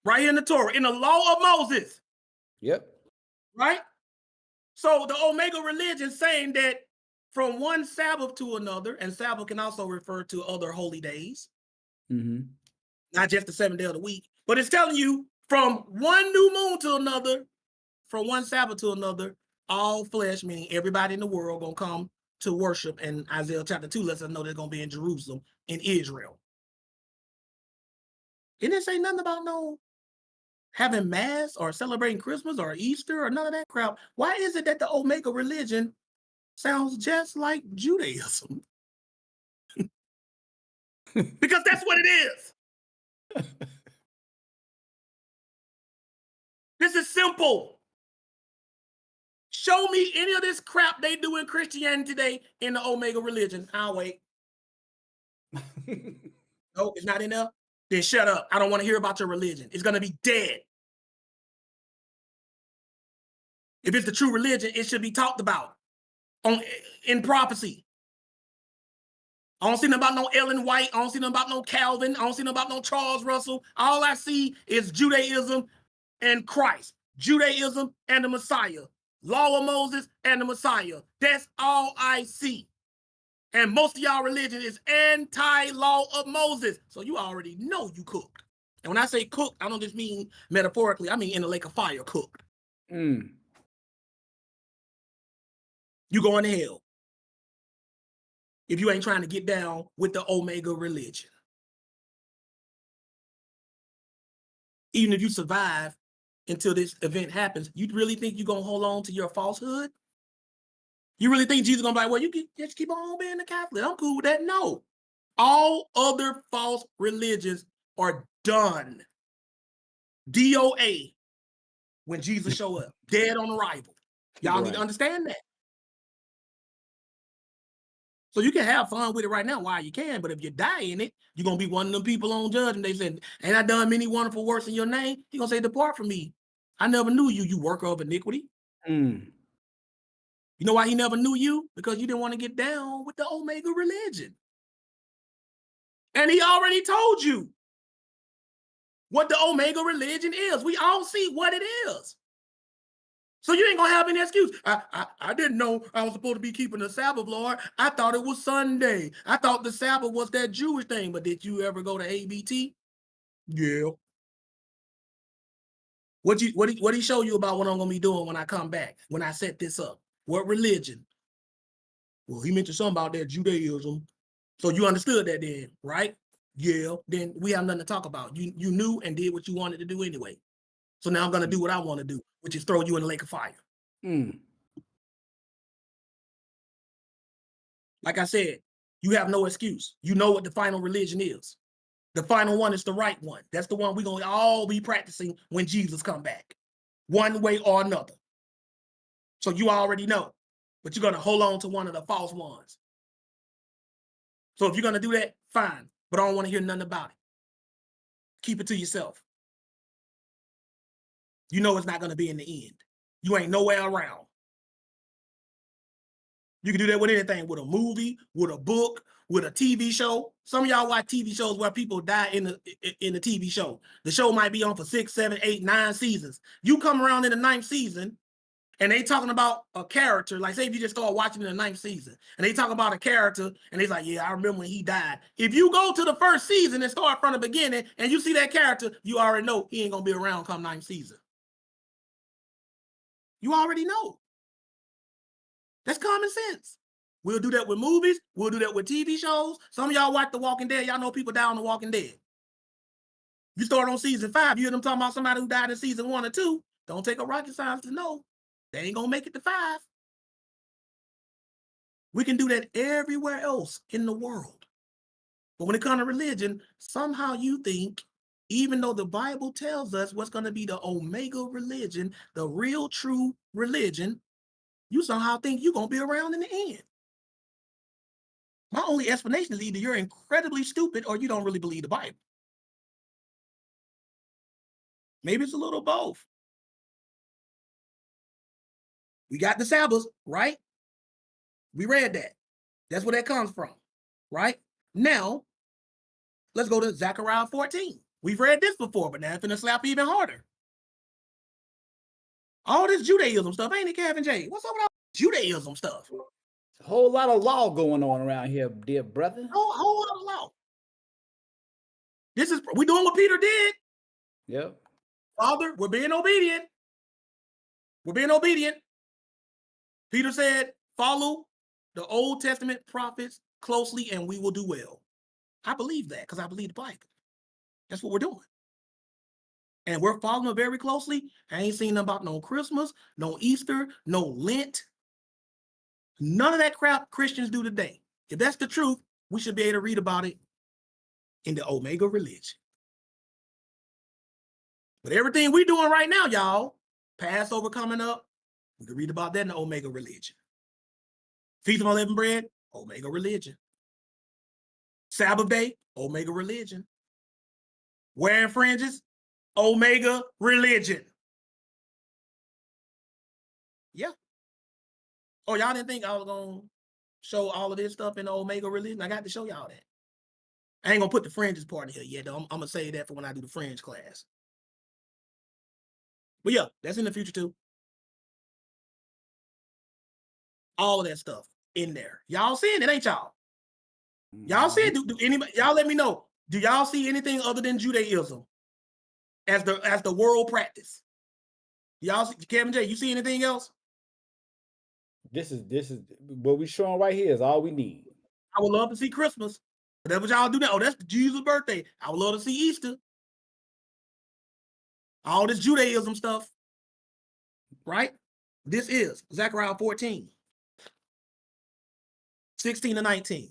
A: Right here in the Torah, in the law of Moses.
B: Yep.
A: Right? So the Omega religion saying that from one Sabbath to another, and Sabbath can also refer to other holy days, not just the 7th day of the week, but it's telling you from one new moon to another, from one Sabbath to another, all flesh, meaning everybody in the world, gonna come to worship. And Isaiah chapter 2 lets us know they're gonna be in Jerusalem, in Israel. It didn't say nothing about no having mass or celebrating Christmas or Easter or none of that crap. Why is it that the Omega religion sounds just like Judaism? Because that's what it is. This is simple. Show me any of this crap they do in Christianity today in the Omega religion. I'll wait. No, it's not in there. Then shut up. I don't want to hear about your religion. It's going to be dead. If it's the true religion, it should be talked about in prophecy. I don't see nothing about no Ellen White. I don't see nothing about no Calvin. I don't see nothing about no Charles Russell. All I see is Judaism and Christ. Judaism and the Messiah. Law of Moses and the Messiah. That's all I see. And most of y'all religion is anti-law of Moses. So you already know you cooked. And when I say cooked, I don't just mean metaphorically. I mean in the lake of fire cooked. You going to hell if you ain't trying to get down with the Omega religion. Even if you survive until this event happens, you really think you're going to hold on to your falsehood? You really think Jesus is going to be like, well, you can just keep on being a Catholic. I'm cool with that. No. All other false religions are done. DOA when Jesus show up. Dead on arrival. Y'all need to understand that. So you can have fun with it right now while you can, but if you die in it, you're going to be one of them people on judgment. They said, ain't I done many wonderful works in your name? You're going to say, depart from me, I never knew you, you worker of iniquity.
B: Mm.
A: You know why he never knew you? Because you didn't want to get down with the Omega religion. And he already told you what the Omega religion is. We all see what it is. So you ain't gonna have any excuse. I didn't know I was supposed to be keeping the Sabbath, Lord. I thought it was Sunday. I thought the Sabbath was that Jewish thing. But did you ever go to ABT? Yeah. What he show you about what I'm gonna be doing when I come back, when I set this up? What religion? Well, he mentioned something about that Judaism. So you understood that then, right? Yeah. Then we have nothing to talk about. You knew and did what you wanted to do anyway. So now I'm gonna do what I want to do, which is throw you in the lake of fire.
B: Mm.
A: Like I said, you have no excuse. You know what the final religion is. The final one is the right one. That's the one we're gonna all be practicing when Jesus come back, one way or another. So you already know, but you're gonna hold on to one of the false ones. So if you're gonna do that, fine. But I don't want to hear nothing about it. Keep it to yourself. You know it's not gonna be in the end. You ain't nowhere around. You can do that with anything, with a movie, with a book, with a TV show. Some of y'all watch TV shows where people die in the TV show. The show might be on for 6, 7, 8, 9 seasons. You come around in the 9th season, and they talking about a character. Like, say if you just start watching in the 9th season, and they talk about a character, and they's like, yeah, I remember when he died. If you go to the first season and start from the beginning, and you see that character, you already know he ain't gonna be around come 9th season. You already know. That's common sense. We'll do that with movies. We'll do that with TV shows. Some of y'all watch The Walking Dead. Y'all know people die on The Walking Dead. You start on season 5, you hear them talking about somebody who died in season 1 or 2. Don't take a rocket science to know. They ain't gonna make it to 5. We can do that everywhere else in the world. But when it comes to religion, somehow you think, even though the Bible tells us what's going to be the Omega religion, the real true religion, you somehow think you're going to be around in the end. My only explanation is either you're incredibly stupid or you don't really believe the Bible. Maybe it's a little both. We got the Sabbath, right? We read that. That's where that comes from, right? Now, let's go to Zechariah 14. We've read this before, but now it's gonna slap even harder. All this Judaism stuff, ain't it, Kevin J? What's up with all Judaism stuff?
B: A whole lot of law going on around here, dear brother.
A: Whole lot of law. We doing what Peter did.
B: Yep.
A: Father, we're being obedient. We're being obedient. Peter said, follow the Old Testament prophets closely and we will do well. I believe that because I believe the Bible. That's what we're doing. And we're following them very closely. I ain't seen nothing about no Christmas, no Easter, no Lent. None of that crap Christians do today. If that's the truth, we should be able to read about it in the Omega religion. But everything we're doing right now, y'all, Passover coming up, we can read about that in the Omega religion. Feast of Unleavened Bread, Omega religion. Sabbath day, Omega religion. Wearing fringes, Omega religion. Yeah. Oh, y'all didn't think I was going to show all of this stuff in the Omega religion? I got to show y'all that. I ain't going to put the fringes part in here yet, though. I'm going to save that for when I do the fringe class. But yeah, that's in the future too. All of that stuff in there. Y'all seeing it, ain't y'all? Y'all see it? Do anybody? Y'all let me know. Do y'all see anything other than Judaism as the world practice? Y'all see, Kevin J, you see anything else?
B: This is what we showing right here is all we need.
A: I would love to see Christmas. But that's what y'all do now. Oh, that's Jesus' birthday. I would love to see Easter. All this Judaism stuff. Right? This is Zechariah 14. 16 to 19.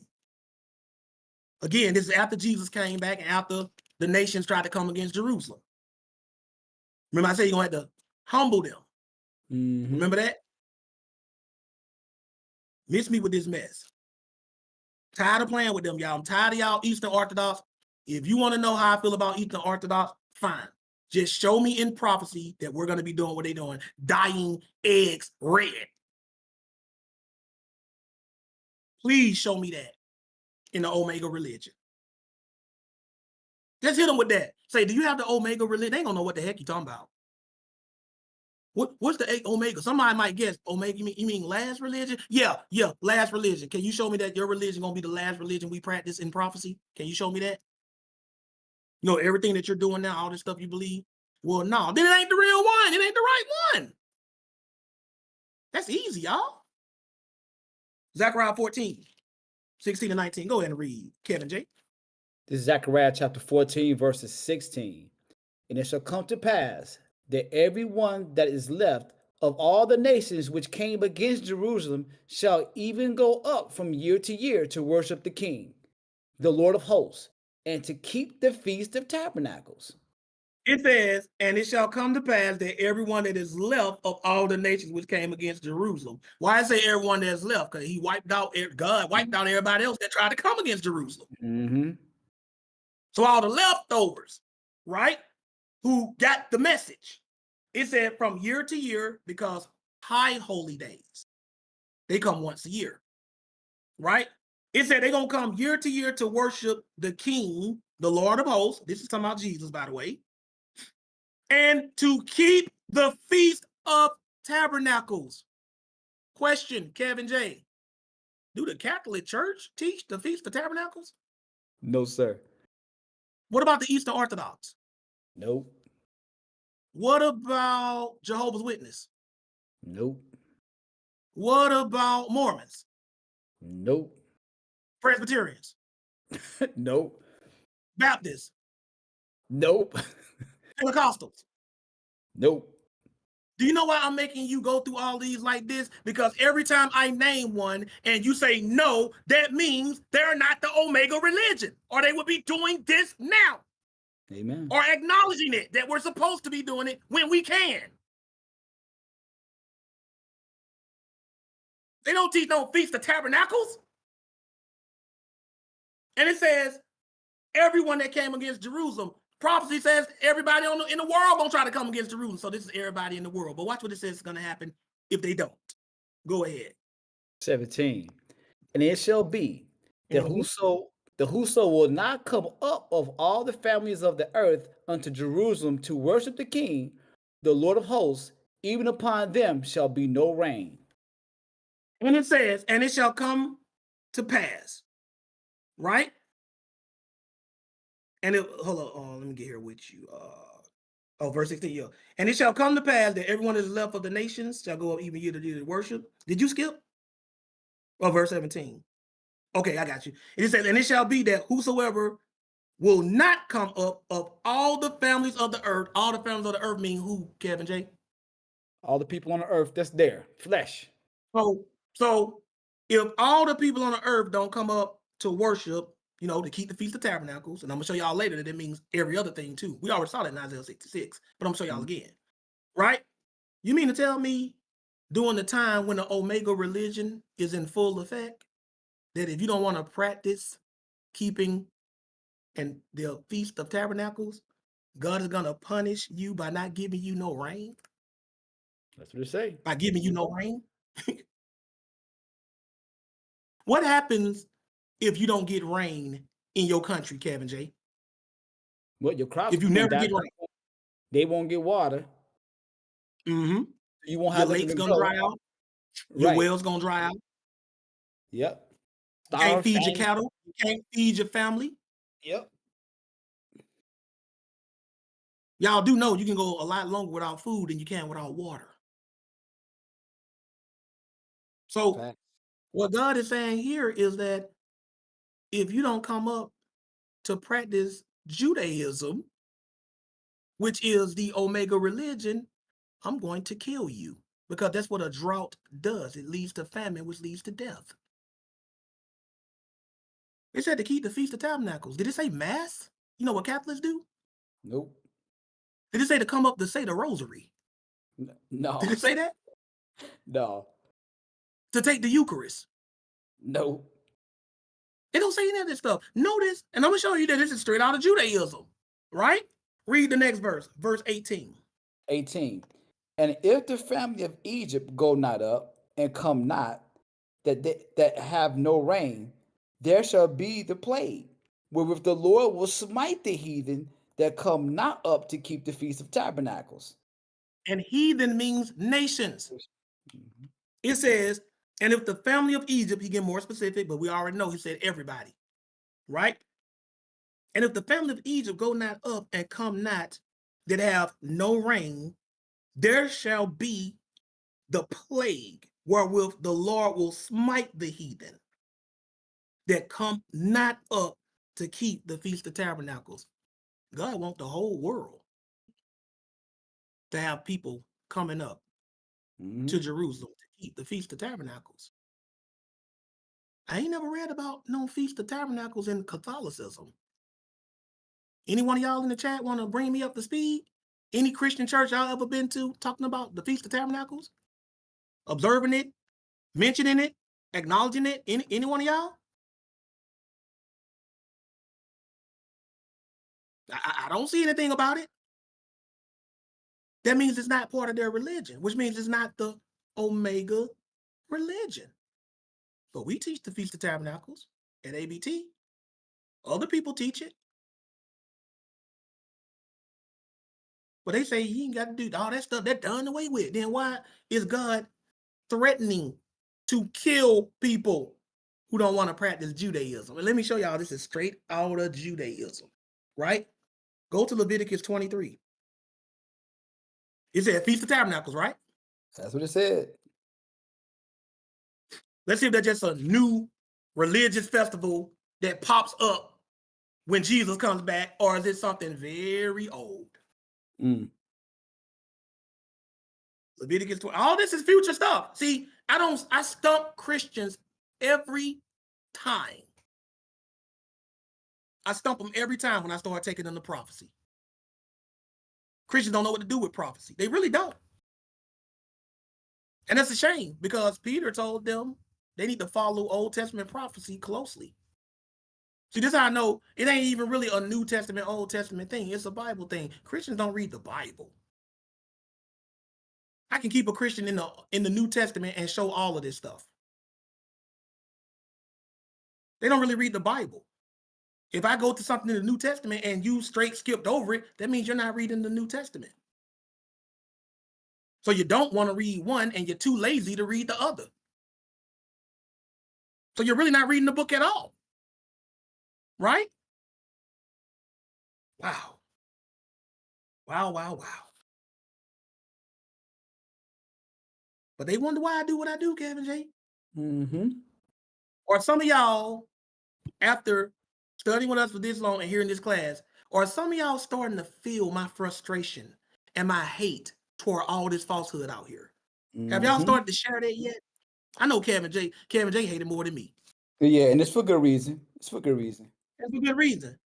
A: Again, this is after Jesus came back and after the nations tried to come against Jerusalem. Remember I said you're going to have to humble them.
B: Mm-hmm.
A: Remember that? Miss me with this mess. Tired of playing with them, y'all. I'm tired of y'all Eastern Orthodox. If you want to know how I feel about Eastern Orthodox, fine. Just show me in prophecy that we're going to be doing what they're doing, dyeing eggs red. Please show me that in the Omega religion. Just hit them with that. Say, do you have the Omega religion? They ain't gonna know what the heck you're talking about. What's the Omega? Somebody might guess Omega. You mean last religion? Yeah, last religion. Can you show me that your religion gonna be the last religion we practice in prophecy? Can you show me that? You know, everything that you're doing now, all this stuff you believe? Well, no, then it ain't the real one. It ain't the right one. That's easy, y'all. Zechariah 14, 16 and 19. Go ahead and read, Kevin J.
B: This is Zechariah chapter 14, verses 16. And it shall come to pass that everyone that is left of all the nations which came against Jerusalem shall even go up from year to year to worship the King, the Lord of hosts, and to keep the Feast of Tabernacles.
A: It says, and it shall come to pass that everyone that is left of all the nations which came against Jerusalem. Why I say everyone that's left? Because God wiped out everybody else that tried to come against Jerusalem.
B: Mm-hmm.
A: So all the leftovers, right, who got the message. It said from year to year, because high holy days, they come once a year, right? It said they're going to come year to year to worship the King, the Lord of hosts. This is talking about Jesus, by the way. And to keep the Feast of Tabernacles. Question, Kevin J. Do the Catholic Church teach the Feast of Tabernacles?
B: No, sir.
A: What about the Eastern Orthodox?
B: Nope.
A: What about Jehovah's Witness?
B: Nope.
A: What about Mormons?
B: Nope.
A: Presbyterians?
B: Nope.
A: Baptists?
B: Nope.
A: Pentecostals?
B: Nope.
A: Do you know why I'm making you go through all these like this? Because every time I name one and you say no, that means they're not the Omega religion, or they would be doing this now.
B: Amen.
A: Or acknowledging it, that we're supposed to be doing it when we can. They don't teach no Feast of Tabernacles. And it says, everyone that came against Jerusalem, prophecy says everybody in the world gonna try to come against Jerusalem. So this is everybody in the world. But watch what it says is gonna happen if they don't. Go ahead.
B: 17. And it shall be that whoso will not come up of all the families of the earth unto Jerusalem to worship the King, the Lord of hosts, even upon them shall be no rain.
A: And it says, and it shall come to pass, right? And it, hold on, let me get here with you. Verse 16, yeah. And it shall come to pass that everyone that is left of the nations shall go up even year to year to worship. Did you skip? Oh, verse 17. Okay, I got you. And it says, and it shall be that whosoever will not come up of all the families of the earth, all the families of the earth mean who, Kevin J?
B: All the people on the earth that's there, flesh.
A: So if all the people on the earth don't come up to worship, you know, to keep the Feast of Tabernacles, and I'm gonna show y'all later that it means every other thing too. We already saw that in Isaiah 66, but I'm gonna show y'all again, right? You mean to tell me during the time when the Omega religion is in full effect, that if you don't want to practice keeping and the Feast of Tabernacles, God is gonna punish you by not giving you no rain?
B: That's what it say.
A: By giving you no rain? What happens if you don't get rain in your country, Kevin J?
B: What your crops?
A: If you never get rain,
B: they won't get water.
A: mm-hmm.
B: You won't
A: Your
B: have
A: lake's
B: to
A: gonna dry out. Your
B: Right.
A: well's gonna dry out.
B: Yep.
A: You can't feed your cattle. You can't feed your family.
B: Yep.
A: Y'all do know you can go a lot longer without food than you can without water. So what God is saying here is that if you don't come up to practice Judaism, which is the Omega religion, I'm going to kill you, because that's what a drought does. It leads to famine, which leads to death. It said to keep the Feast of Tabernacles. Did it say Mass? You know what Catholics do?
B: Nope.
A: Did it say to come up to say the Rosary?
B: No.
A: Did it say that?
B: No.
A: To take the Eucharist?
B: No.
A: It don't say any of this stuff. Notice, and I'm going to show you that this is straight out of Judaism, right? Read the next verse, verse 18.
B: 18. And if the family of Egypt go not up and come not, that have no rain, there shall be the plague, wherewith the Lord will smite the heathen that come not up to keep the Feast of Tabernacles.
A: And heathen means nations.
B: Mhm.
A: It says, and if the family of Egypt, he get more specific, but we already know he said everybody, right? And if the family of Egypt go not up and come not, that have no rain, there shall be the plague wherewith the Lord will smite the heathen that come not up to keep the Feast of Tabernacles. God wants the whole world to have people coming up to Jerusalem to keep the Feast of Tabernacles. I ain't never read about no Feast of Tabernacles in Catholicism. Anyone of y'all in the chat want to bring me up to speed? Any Christian church y'all ever been to talking about the Feast of Tabernacles? Observing it, mentioning it, acknowledging it? Any one of y'all? I don't see anything about it. That means it's not part of their religion, which means it's not the Omega religion. But we teach the Feast of Tabernacles at ABT. Other people teach it. But they say you ain't got to do all that stuff. That's done away with. Then why is God threatening to kill people who don't want to practice Judaism? And let me show y'all, this is straight out of Judaism, right? Go to Leviticus 23. It said Feast of Tabernacles, right?
B: That's what it said.
A: Let's see if that's just a new religious festival that pops up when Jesus comes back, or is it something very old? Leviticus 20. All this is future stuff. See, I stump Christians every time. I stump them every time when I start taking them to prophecy. Christians don't know what to do with prophecy. They really don't. And that's a shame because Peter told them they need to follow Old Testament prophecy closely. See, this is how I know it ain't even really a New Testament, Old Testament thing. It's a Bible thing. Christians don't read the Bible. I can keep a Christian in the New Testament and show all of this stuff. They don't really read the Bible. If I go to something in the New Testament and you straight skipped over it, that means you're not reading the New Testament. So you don't want to read one and you're too lazy to read the other. So you're really not reading the book at all. Right? Wow. Wow, wow, wow. But they wonder why I do what I do, Kevin J. Or some of y'all, after studying with us for this long and hearing this class, or some of y'all starting to feel my frustration and my hate toward all this falsehood out here. Have y'all started to share that yet? I know Kevin J hated more than me.
B: Yeah, and it's for good reason. It's for good reason.
A: That's for good reason.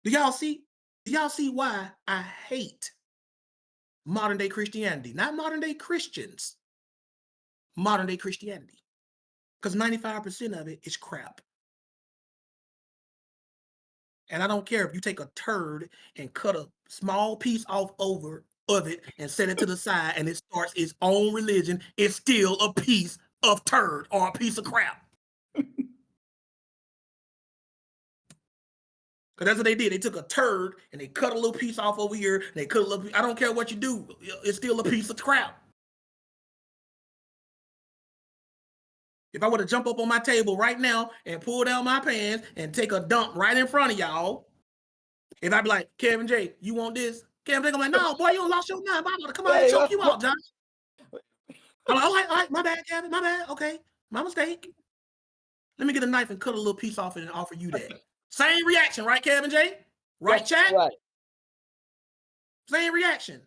A: Do y'all see why I hate modern day Christianity? Not modern day Christians. Modern day Christianity. Because 95% of it is crap. And I don't care if you take a turd and cut a small piece off of it and set it to the side and it starts its own religion, it's still a piece of turd or a piece of crap. Because that's what they did. They took a turd and they cut a little piece off over here. And they cut a little. I don't care what you do. It's still a piece of crap. If I were to jump up on my table right now and pull down my pants and take a dump right in front of y'all, if I'd be like, Kevin J, you want this? Kevin J, I'm like, no, boy, you don't lost your mind. I'm going to come out and choke you out, Josh. I'm like, all right, my bad, Kevin, my bad. Okay, my mistake. Let me get a knife and cut a little piece off it and offer you that. Same reaction, right, Kevin J? Right, chat?
B: Right.
A: Same reaction.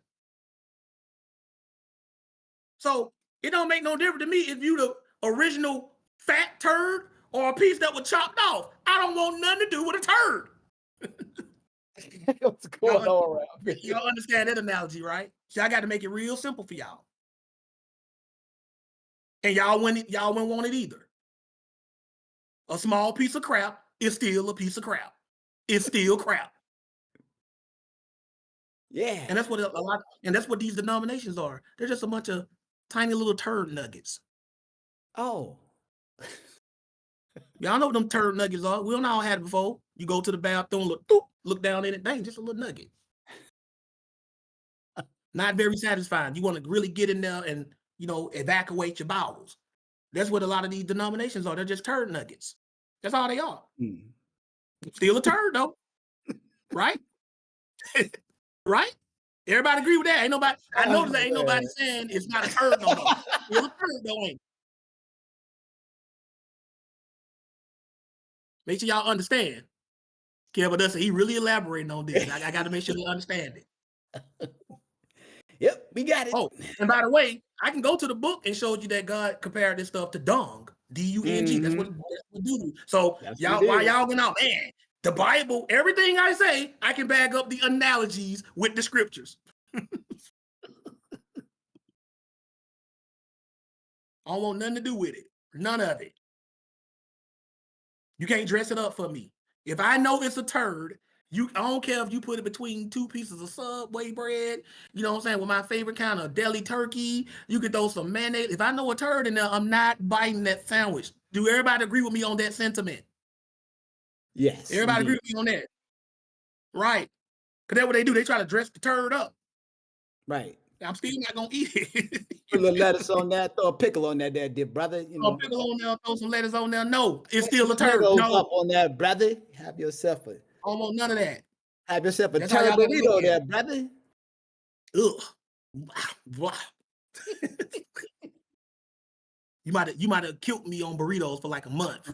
A: So it don't make no difference to me if you the original fat turd or a piece that was chopped off. I don't want nothing to do with a turd.
B: What's going on around?
A: Y'all understand that analogy, right? See, I got to make it real simple for y'all. And y'all wouldn't want it either. A small piece of crap is still a piece of crap. It's still crap.
B: Yeah.
A: And that's what a lot, and that's what these denominations are. They're just a bunch of tiny little turd nuggets.
B: Oh.
A: Y'all know what them turd nuggets are. We don't all had it before. You go to the bathroom, look down in it. Dang, just a little nugget. Not very satisfying. You want to really get in there and, evacuate your bowels. That's what a lot of these denominations are. They're just turd nuggets. That's all they are. Still a turd, though. Right? Right? Everybody agree with that? Ain't nobody. I noticed that ain't nobody saying it's not a turd no more. Still a turd, though, ain't it? Make sure y'all understand. Kevin does say he really elaborating on this. I got to make sure they understand it.
B: Yep, we got it.
A: Oh, and by the way, I can go to the book and show you that God compared this stuff to dung. D-U-N-G. That's what we do. So while y'all going out, man, the Bible, everything I say, I can back up the analogies with the scriptures. I don't want nothing to do with it. None of it. You can't dress it up for me. If I know it's a turd, I don't care if you put it between two pieces of Subway bread, you know what I'm saying, with my favorite kind of deli turkey. You could throw some mayonnaise. If I know a turd in there, I'm not biting that sandwich. Do everybody agree with me on that sentiment?
B: Yes.
A: Everybody agree with me on that? Right. Because that's what they do. They try to dress the turd up.
B: Right.
A: I'm still not going to eat it.
B: Put a little lettuce on that, throw a pickle on that there, dear brother.
A: Throw a pickle on there, throw some lettuce on there. No, it's still a turd.
B: No.
A: No.
B: Up on that, brother. Have yourself a...
A: I don't want none of that.
B: Have yourself a turd burrito there, brother.
A: Ugh. Wow. You might have killed me on burritos for like a month.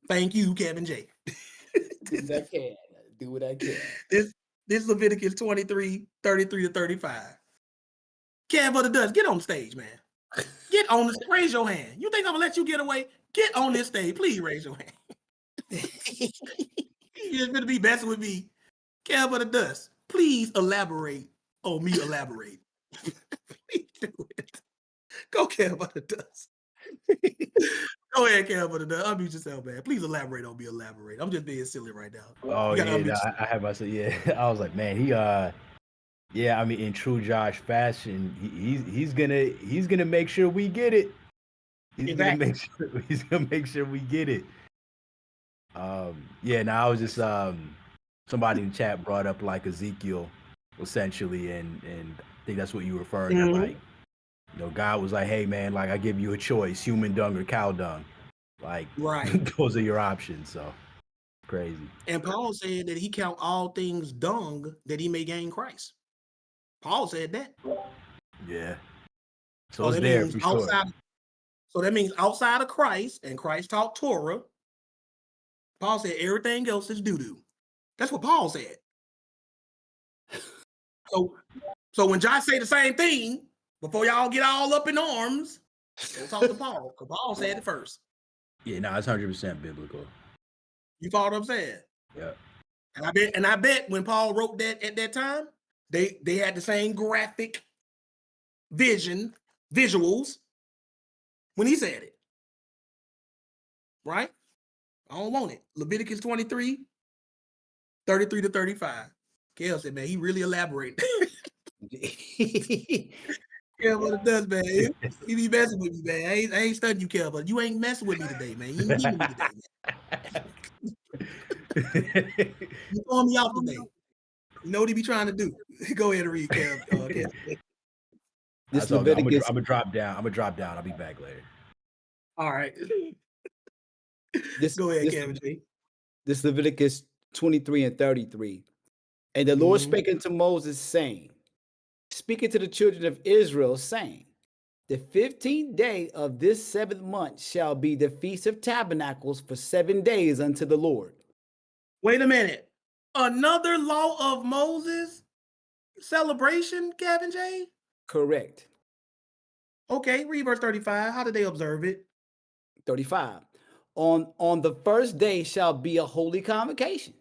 A: Thank you, Kevin J.
B: Do what I can. Do what I can.
A: This is Leviticus 23, 33 to 35. Kev of the Dust, get on the stage, man. Get on the stage. Raise your hand. You think I'm gonna let you get away? Get on this stage. Please raise your hand. You're gonna be messing with me. Kev of the Dust, please elaborate on me elaborate. Please do it. Go, Kev of the Dust. Go ahead, Kev of the Dust. Unmute yourself, man. Please elaborate on me elaborate. I'm just being silly right now.
D: Oh yeah, I have myself. Yeah, I was like, man, yeah. I mean, in true Josh fashion, he's gonna make sure we get it. He's gonna make sure we get it. Yeah. Now I was just somebody in the chat brought up like Ezekiel, essentially, and I think that's what you were referring to. Like, God was like, hey man, like I give you a choice, human dung or cow dung. Like,
A: right.
D: Those are your options. So crazy.
A: And Paul said that he count all things dung that he may gain Christ. Paul said that.
D: Yeah. So it's there for sure.
A: So that means outside of Christ, and Christ taught Torah, Paul said everything else is doo-doo. That's what Paul said. So when Josh say the same thing, before y'all get all up in arms, go talk to Paul, because Paul said it first.
D: Yeah, no, it's 100% biblical.
A: You follow what I'm saying?
D: Yeah.
A: And I bet when Paul wrote that at that time, they had the same graphic visuals when he said it. Right? I don't want it. Leviticus 23, 33 to 35. Kel said, man, he really elaborated. Kel, what it does, man. He be messing with me, man. I ain't studying you, Kel, but you ain't messing with me today, man. You ain't meeting me today, man. You throwing me off today. You know what he be trying to do. Go ahead and read, Kel.
D: This Leviticus. I'm gonna drop down. I'll be back later.
A: All right. Go ahead, Kevin J.
B: This Leviticus 23 and 33. And the Lord spake unto Moses, saying, speaking to the children of Israel, saying, the 15th day of this 7th month shall be the Feast of Tabernacles for 7 days unto the Lord.
A: Wait a minute. Another law of Moses celebration, Kevin J?
B: Correct.
A: Okay, read verse 35. How did they observe it?
B: 35. On the first day shall be a holy convocation.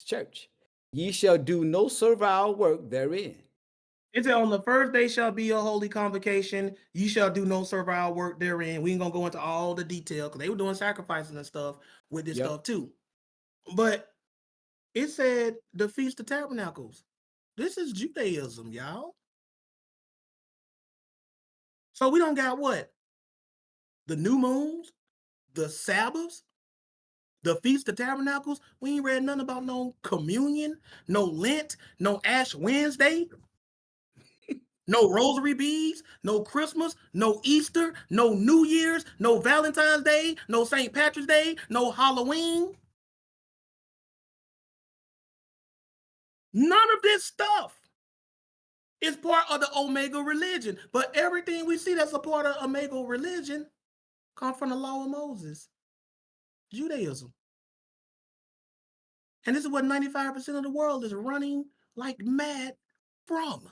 B: Church. Ye shall do no servile work therein.
A: It said, on the first day shall be a holy convocation. Ye shall do no servile work therein. We ain't gonna go into all the detail because they were doing sacrifices and stuff with this stuff too. But It said the Feast of Tabernacles. This is Judaism, y'all. So we don't got what? The new moons, the Sabbaths, the Feast of Tabernacles. We ain't read nothing about no communion, no Lent, no Ash Wednesday, no rosary beads, no Christmas, no Easter, no New Year's, no Valentine's Day, no St. Patrick's Day, no Halloween. None of this stuff is part of the Omega religion. But everything we see that's a part of Omega religion come from the law of Moses, Judaism. And this is what 95% of the world is running like mad from.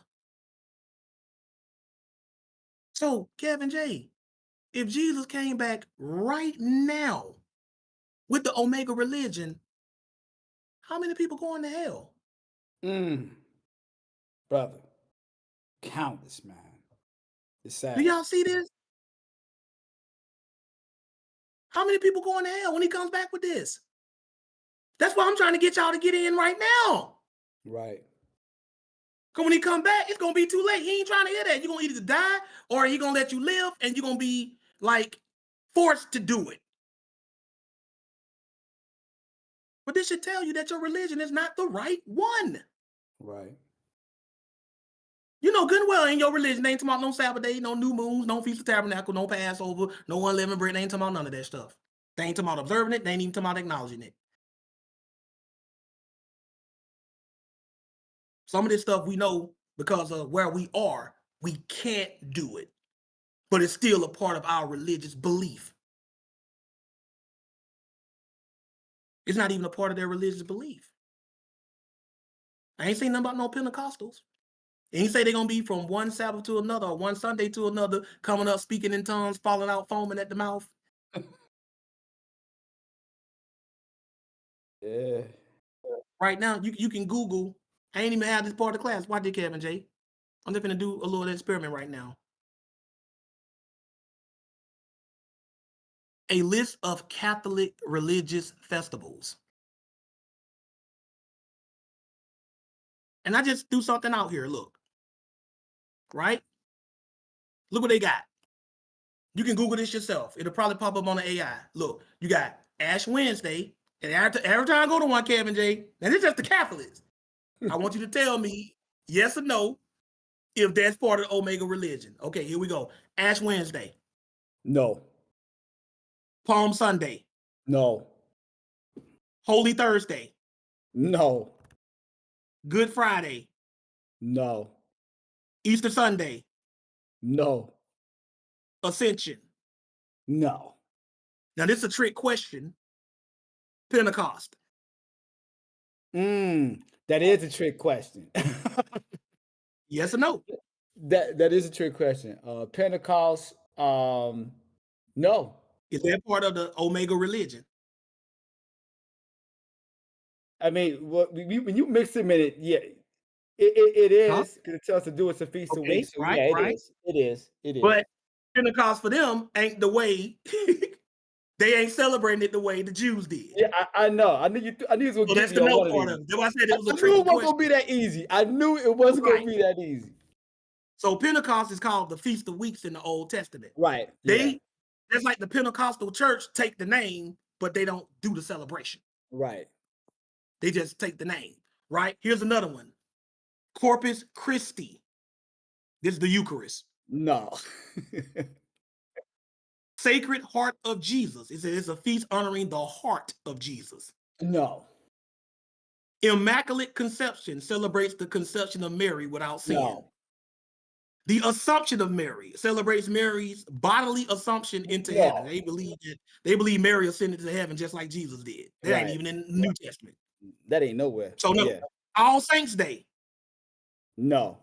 A: So, Kevin J, if Jesus came back right now with the Omega religion, how many people going to hell?
B: Brother, countless, man. It's sad.
A: Do y'all see this? How many people going to hell when he comes back with this? That's why I'm trying to get y'all to get in right now.
B: Right.
A: Because when he come back, it's going to be too late. He ain't trying to hear that. You're going to either die or he going to let you live and you're going to be like forced to do it. But this should tell you that your religion is not the right one.
B: Right.
A: You know good and well in your religion, they ain't talking about no Sabbath day, no new moons, no Feast of Tabernacle, no Passover, no unleavened bread. They ain't talking about none of that stuff. They ain't talking about observing it. They ain't even talking about acknowledging it. Some of this stuff we know because of where we are, we can't do it. But it's still a part of our religious belief. It's not even a part of their religious belief. I ain't saying nothing about no Pentecostals. They ain't say they're going to be from one Sabbath to another or one Sunday to another, coming up, speaking in tongues, falling out, foaming at the mouth.
B: Yeah.
A: Right now, you can Google. I ain't even have this part of the class. Why did Kevin J? I'm just going to do a little experiment right now. A list of Catholic religious festivals. And I just threw something out here. Look. Right? Look what they got. You can Google this yourself. It'll probably pop up on the AI. Look, you got Ash Wednesday. And every time I go to one, Kevin J, and it's just the Catholics. I want you to tell me yes or no if that's part of the Omega religion. Okay, here we go. Ash Wednesday.
B: No.
A: Palm Sunday.
B: No.
A: Holy Thursday.
B: No.
A: Good Friday.
B: No.
A: Easter Sunday.
B: No.
A: Ascension.
B: No.
A: Now, this is a trick question. Pentecost.
B: That is a trick question.
A: Yes or no?
B: That is a trick question. Pentecost, no.
A: Is that part of the Omega religion?
B: I mean, when you mix them in it, yeah, it is because it tells us to do it's a feast of
A: Okay,
B: weeks. So
A: right,
B: yeah,
A: right.
B: It is.
A: But Pentecost for them ain't the way they ain't celebrating it the way the Jews did.
B: Yeah, I know. I knew it was gonna
A: So that's
B: get
A: the
B: me on
A: no
B: one of
A: part
B: these.
A: of it. That's why I said it was a
B: I knew
A: tricky
B: it wasn't
A: question.
B: gonna be that easy. I knew it wasn't
A: Right.
B: gonna be that easy.
A: So Pentecost is called the Feast of Weeks in the Old Testament.
B: Right.
A: They That's like the Pentecostal church take the name, but they don't do the celebration.
B: Right.
A: They just take the name. Right. Here's another one. Corpus Christi. This is the Eucharist.
B: No.
A: Sacred Heart of Jesus. It's a feast honoring the heart of Jesus.
B: No.
A: Immaculate Conception celebrates the conception of Mary without sin.
B: No.
A: The Assumption of Mary celebrates Mary's bodily assumption into heaven. They believe Mary ascended to heaven just like Jesus did. That ain't even in the New Testament.
B: That ain't nowhere.
A: So no.
B: Yeah.
A: All Saints Day.
B: No.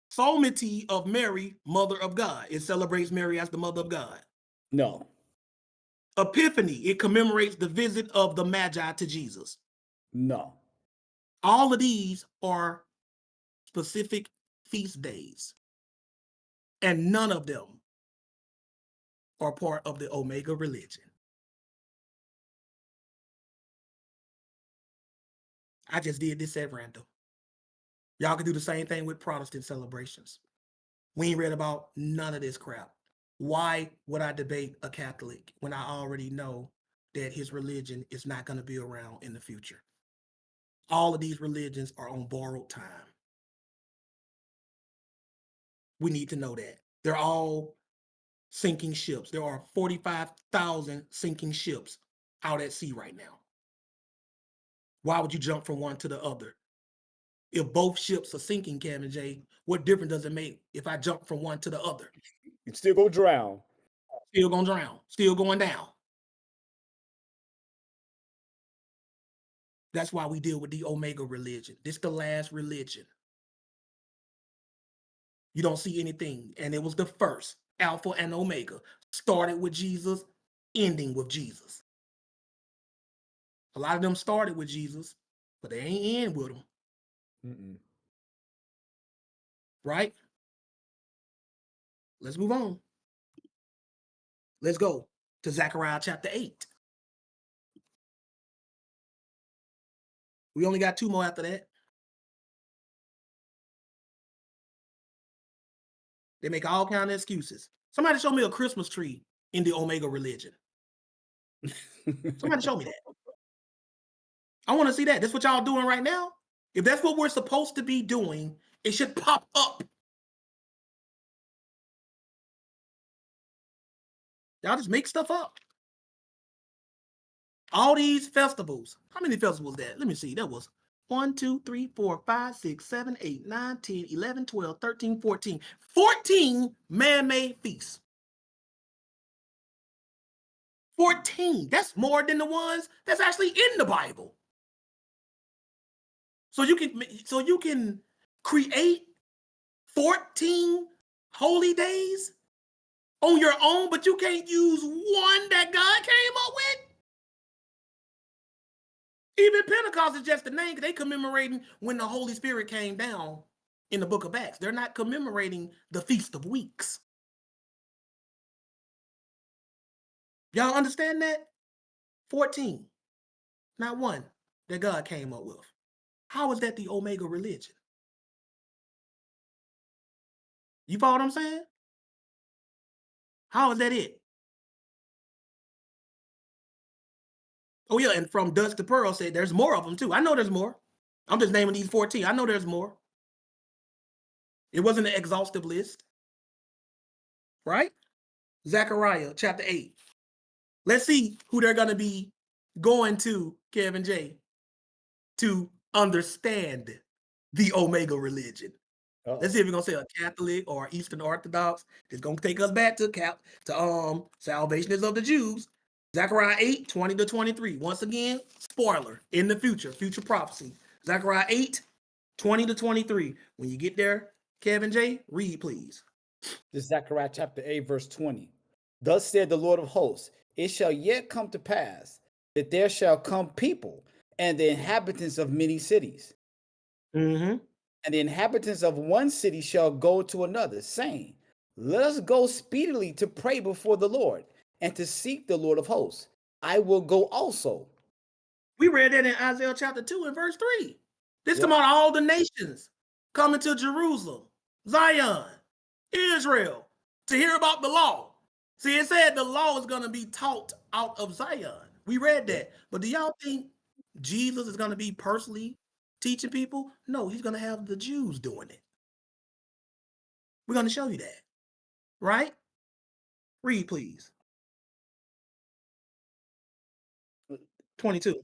A: Solemnity of Mary, Mother of God. It celebrates Mary as the Mother of God.
B: No.
A: Epiphany. It commemorates the visit of the Magi to Jesus.
B: No.
A: All of these are specific feast days. And none of them are part of the Omega religion. I just did this at random. Y'all can do the same thing with Protestant celebrations. We ain't read about none of this crap. Why would I debate a Catholic when I already know that his religion is not going to be around in the future? All of these religions are on borrowed time. We need to know that. They're all sinking ships. There are 45,000 sinking ships out at sea right now. Why would you jump from one to the other? If both ships are sinking, Kevin J, what difference does it make if I jump from one to the other?
B: It's still gonna drown.
A: Still gonna drown, still going down. That's why we deal with the Omega religion. This is the last religion. You don't see anything. And it was the first, Alpha and Omega. Started with Jesus, ending with Jesus. A lot of them started with Jesus, but they ain't end with him. Right? Let's move on. Let's go to Zechariah chapter 8. We only got 2 more after that. They make all kinds of excuses. Somebody show me a Christmas tree in the Omega religion. Somebody show me that. I want to see that. That's what y'all doing right now. If that's what we're supposed to be doing, it should pop up. Y'all just make stuff up. All these festivals. How many festivals that? Let me see. That was 1, 2, 3, 4, 5, 6, 7, 8, 9, 10, 11, 12, 13, 14. 14 man-made feasts. 14. That's more than the ones that's actually in the Bible. So you can create 14 holy days on your own, but you can't use one that God came up with? Even Pentecost is just a name because they commemorating when the Holy Spirit came down in the book of Acts. They're not commemorating the Feast of Weeks. Y'all understand that? 14, not one that God came up with. How is that the Omega religion? You follow what I'm saying? How is that it? Oh yeah, and from Dutch to Pearl said there's more of them too. I know there's more. I'm just naming these 14. I know there's more. It wasn't an exhaustive list. Right? Zechariah chapter 8. Let's see who they're going to be going to, Kevin J, to understand the Omega religion. Let's see if we're going to say a Catholic or Eastern Orthodox. It's going to take us back to salvation is of the Jews. Zechariah 8, 20 to 23. Once again, spoiler, in the future prophecy. Zechariah 8, 20 to 23. When you get there, Kevin J, read, please.
B: This is Zechariah chapter 8, verse 20. Thus said the Lord of hosts, it shall yet come to pass that there shall come people and the inhabitants of many cities.
A: Mm-hmm.
B: And the inhabitants of one city shall go to another, saying, let us go speedily to pray before the Lord and to seek the Lord of hosts. I will go also.
A: We read that in Isaiah chapter 2 and verse 3. This is about all the nations coming to Jerusalem, Zion, Israel, to hear about the law. See, it said the law is going to be taught out of Zion. We read that. But do y'all think Jesus is going to be personally teaching people? No, he's going to have the Jews doing it. We're going to show you that. Right? Read, please. 22.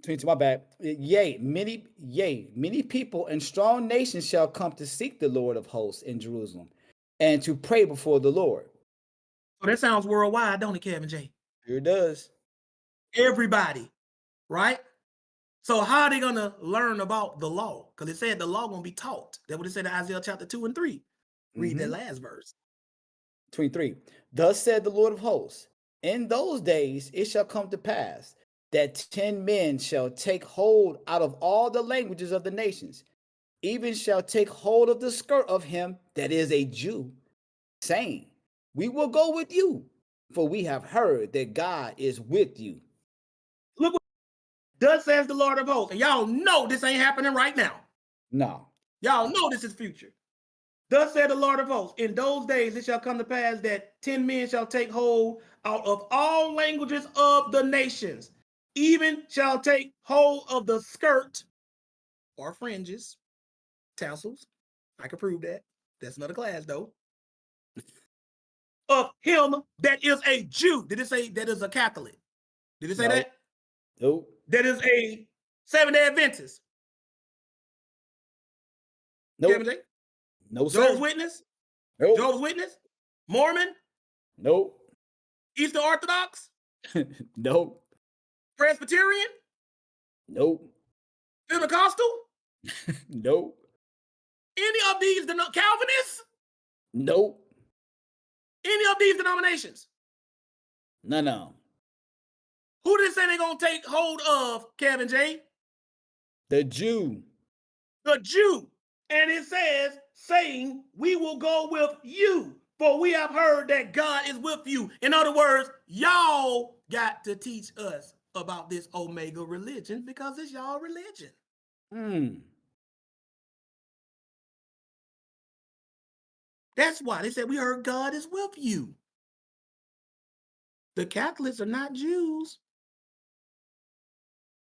B: 22, my bad. Yea, many people and strong nations shall come to seek the Lord of hosts in Jerusalem and to pray before the Lord.
A: So that sounds worldwide, don't it, Kevin J?
B: Here it does.
A: Everybody, right? So how are they going to learn about the law? Because it said the law going to be taught. That's what it said in Isaiah chapter 2 and 3. Read that last verse.
B: 23. Thus said the Lord of hosts, in those days it shall come to pass that 10 men shall take hold out of all the languages of the nations, even shall take hold of the skirt of him that is a Jew, saying, we will go with you, for we have heard that God is with you.
A: Look Thus says the Lord of hosts. And y'all know this ain't happening right now.
B: No.
A: Y'all know this is future. Thus said the Lord of hosts, in those days it shall come to pass that 10 men shall take hold out of all languages of the nations, even shall take hold of the skirt or fringes, tassels. I can prove that. That's another class though. Of him that is a Jew. Did it say that is a Catholic? Did it say that?
B: Nope.
A: That is a Seventh-day Adventist.
B: Nope.
A: Kevin J?
B: No, sir.
A: Jehovah's Witness?
B: Nope.
A: Jehovah's Witness? Mormon?
B: Nope.
A: Eastern Orthodox?
B: Nope.
A: Presbyterian?
B: Nope.
A: Pentecostal?
B: Nope.
A: Any of these Calvinists?
B: Nope.
A: Any of these denominations?
B: No.
A: Who did it say they're going to take hold of, Kevin J?
B: The Jew.
A: The Jew. And it says, saying, we will go with you, for we have heard that God is with you. In other words, y'all got to teach us about this Omega religion because it's y'all religion. That's why they said we heard God is with you. The Catholics are not Jews.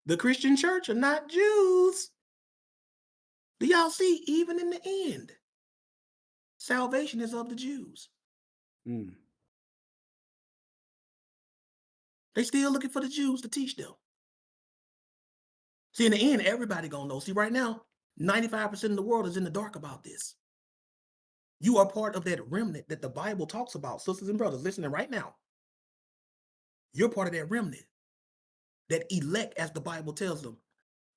A: The Christian church are not Jews. Do y'all see, even in the end, salvation is of the Jews. They still looking for the Jews to teach them. See, in the end, everybody gonna know. See, right now, 95% of the world is in the dark about this. You are part of that remnant that the Bible talks about. Sisters and brothers, listening right now. You're part of that remnant, that elect, as the Bible tells them,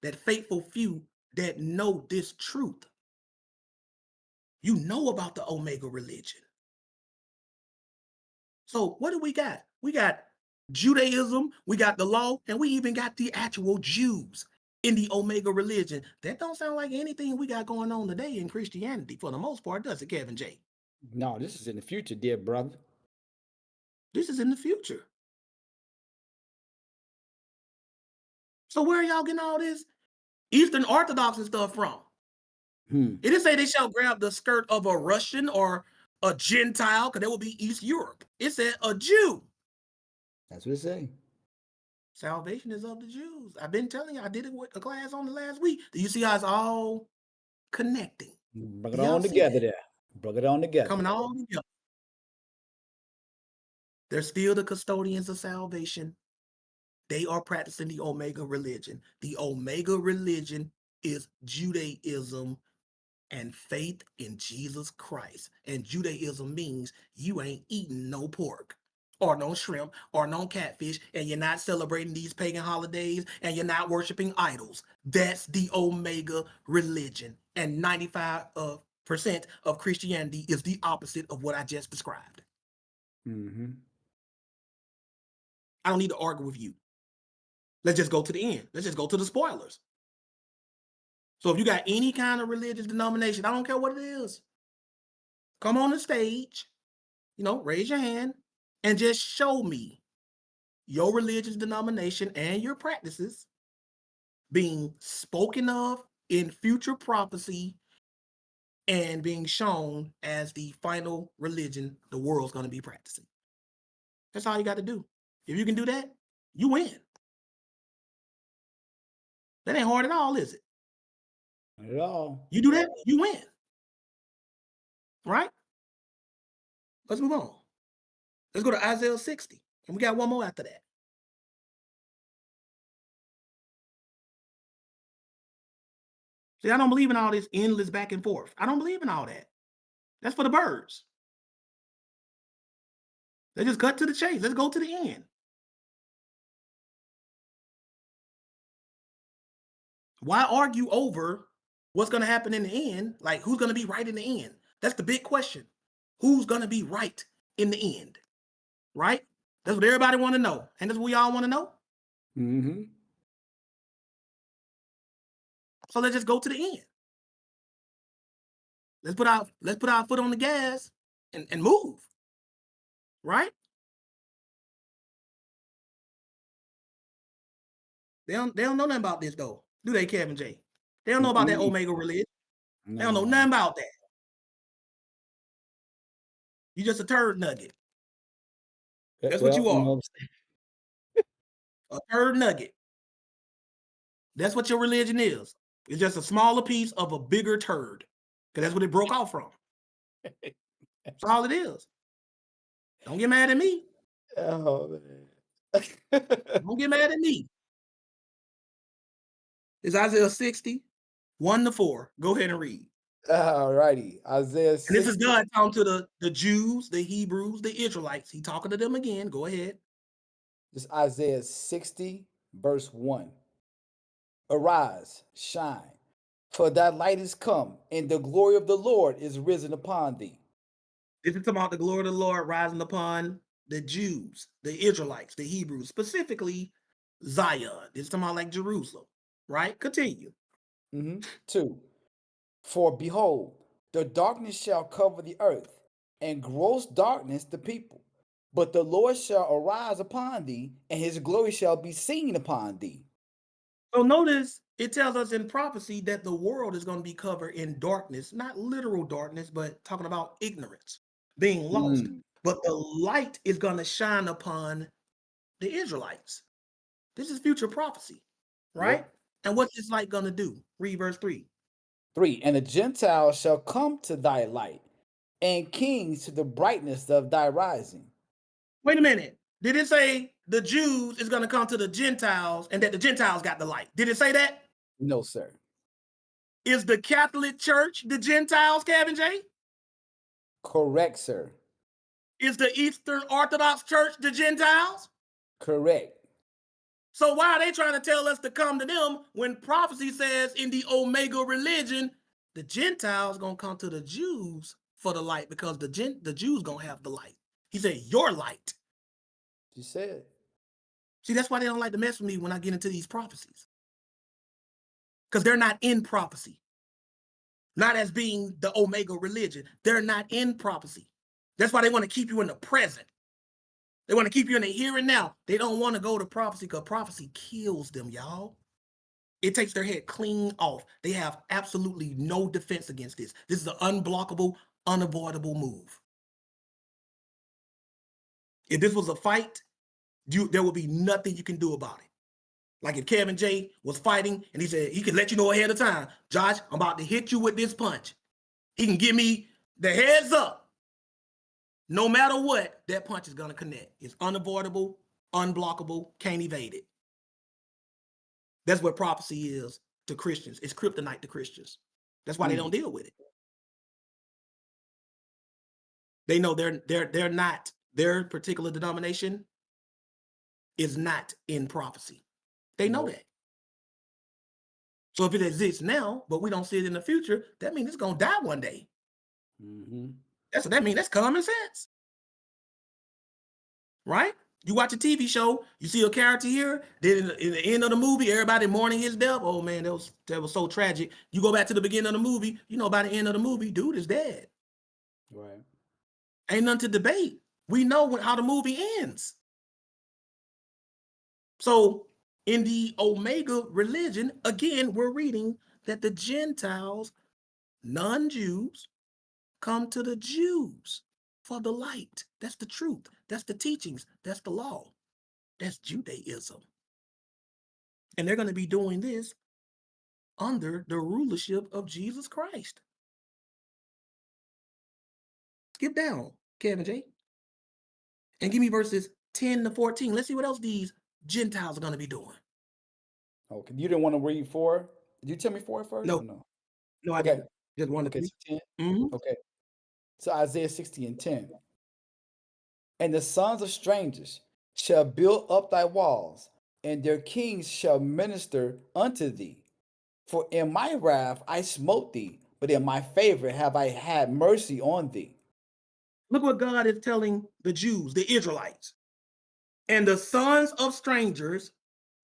A: that faithful few that know this truth. You know about the Omega religion. So what do we got? We got Judaism, we got the law, and we even got the actual Jews in the Omega religion. That don't sound like anything we got going on today in Christianity for the most part, does it, Kevin J?
B: No, this is in the future, dear brother.
A: This is in the future. So where are y'all getting all this Eastern Orthodox and stuff from? It didn't say they shall grab the skirt of a Russian or a Gentile, because that would be East Europe. It said a Jew.
B: That's what it say.
A: Salvation is of the Jews. I've been telling you, I did it with a class on the last week. Do you see how it's all connecting?
B: Bring it on together there. Bring it on together.
A: Coming all together. They're still the custodians of salvation. They are practicing the Omega religion. The Omega religion is Judaism and faith in Jesus Christ. And Judaism means you ain't eating no pork or no shrimp or no catfish, and you're not celebrating these pagan holidays, and you're not worshiping idols. That's the Omega religion. And 95% of Christianity is the opposite of what I just described. I don't need to argue with you. Let's just go to the end. Let's just go to the spoilers. So if you got any kind of religious denomination, I don't care what it is, come on the stage, raise your hand and just show me your religious denomination and your practices being spoken of in future prophecy and being shown as the final religion the world's going to be practicing. That's all you got to do. If you can do that, you win. That ain't hard at all, is it?
B: Not at all.
A: You do that, you win. Right? Let's move on. Let's go to Isaiah 60. And we got one more after that. See, I don't believe in all this endless back and forth. I don't believe in all that. That's for the birds. Let's just cut to the chase. Let's go to the end. Why argue over what's going to happen in the end? Like, who's going to be right in the end? That's the big question. Who's going to be right in the end? Right? That's what everybody want to know. And that's what we all want to know. So let's just go to the end. Let's put our foot on the gas and move. Right? They don't know nothing about this though, do they, Kevin J? They don't know about that Omega religion. They don't know nothing about that. You just a turd nugget. That's what you are. A turd nugget. That's what your religion is. It's just a smaller piece of a bigger turd. Because that's what it broke off from. That's all it is. Don't get mad at me.
B: Oh, man.
A: Don't get mad at me. It's Isaiah 60, 1-4. Go ahead and read.
B: All righty. Isaiah
A: And this
B: 60.
A: is God talking to the Jews, the Hebrews, the Israelites. He talking to them again. Go ahead.
B: This is Isaiah 60, verse 1. Arise, shine, for thy light is come, and the glory of the Lord is risen upon thee.
A: This is talking about the glory of the Lord rising upon the Jews, the Israelites, the Hebrews, specifically Zion. This is talking about like Jerusalem, right? Continue.
B: 2. For behold, the darkness shall cover the earth, and gross darkness the people. But the Lord shall arise upon thee, and his glory shall be seen upon thee.
A: So notice it tells us in prophecy that the world is going to be covered in darkness, not literal darkness, but talking about ignorance, being lost. But the light is going to shine upon the Israelites. This is future prophecy, right?
B: Yep.
A: And what's this light going to do? Read verse 3.
B: 3. And the Gentiles shall come to thy light, and kings to the brightness of thy rising.
A: Wait a minute. Did it say the Jews is going to come to the Gentiles and that the Gentiles got the light? Did it say that?
B: No, sir.
A: Is the Catholic Church the Gentiles, Kevin J?
B: Correct, sir.
A: Is the Eastern Orthodox Church the Gentiles?
B: Correct.
A: So why are they trying to tell us to come to them when prophecy says in the Omega religion, the Gentiles going to come to the Jews for the light because the Jews going to have the light? He said, your light.
B: You said.
A: See, that's why they don't like to mess with me when I get into these prophecies. Because they're not in prophecy. Not as being the Omega religion. They're not in prophecy. That's why they want to keep you in the present. They want to keep you in the here and now. They don't want to go to prophecy because prophecy kills them, y'all. It takes their head clean off. They have absolutely no defense against this. This is an unblockable, unavoidable move. If this was a fight, there would be nothing you can do about it. Like if Kevin J was fighting and he said he could let you know ahead of time, Josh, I'm about to hit you with this punch. He can give me the heads up. No matter what, that punch is going to connect. It's unavoidable, unblockable, can't evade it. That's what prophecy is to Christians. It's kryptonite to Christians. That's why they don't deal with it. They know they're not, their particular denomination is not in prophecy. They know that. So if it exists now, but we don't see it in the future, that means it's going to die one day. That's what that means. That's common sense. Right? You watch a TV show, you see a character here, then in the end of the movie, everybody mourning his death. Oh man, that was so tragic. You go back to the beginning of the movie, you know, by the end of the movie, dude is dead.
B: Right.
A: Ain't nothing to debate. We know how the movie ends. So in the Omega religion, again, we're reading that the Gentiles, non-Jews, come to the Jews for the light. That's the truth. That's the teachings. That's the law. That's Judaism. And they're going to be doing this under the rulership of Jesus Christ. Skip down, Kevin J. And give me verses 10-14. Let's see what else these Gentiles are going to be doing.
B: Okay. You didn't want to read 4? Did you tell me 4 first?
A: No.
B: Or no.
A: No, I
B: Okay.
A: didn't. Just 1 to 3.
B: So 10. Okay. So Isaiah 60 and 10. And the sons of strangers shall build up thy walls, and their kings shall minister unto thee. For in my wrath I smote thee, but in my favor have I had mercy on thee.
A: Look what God is telling the Jews, the Israelites. And the sons of strangers,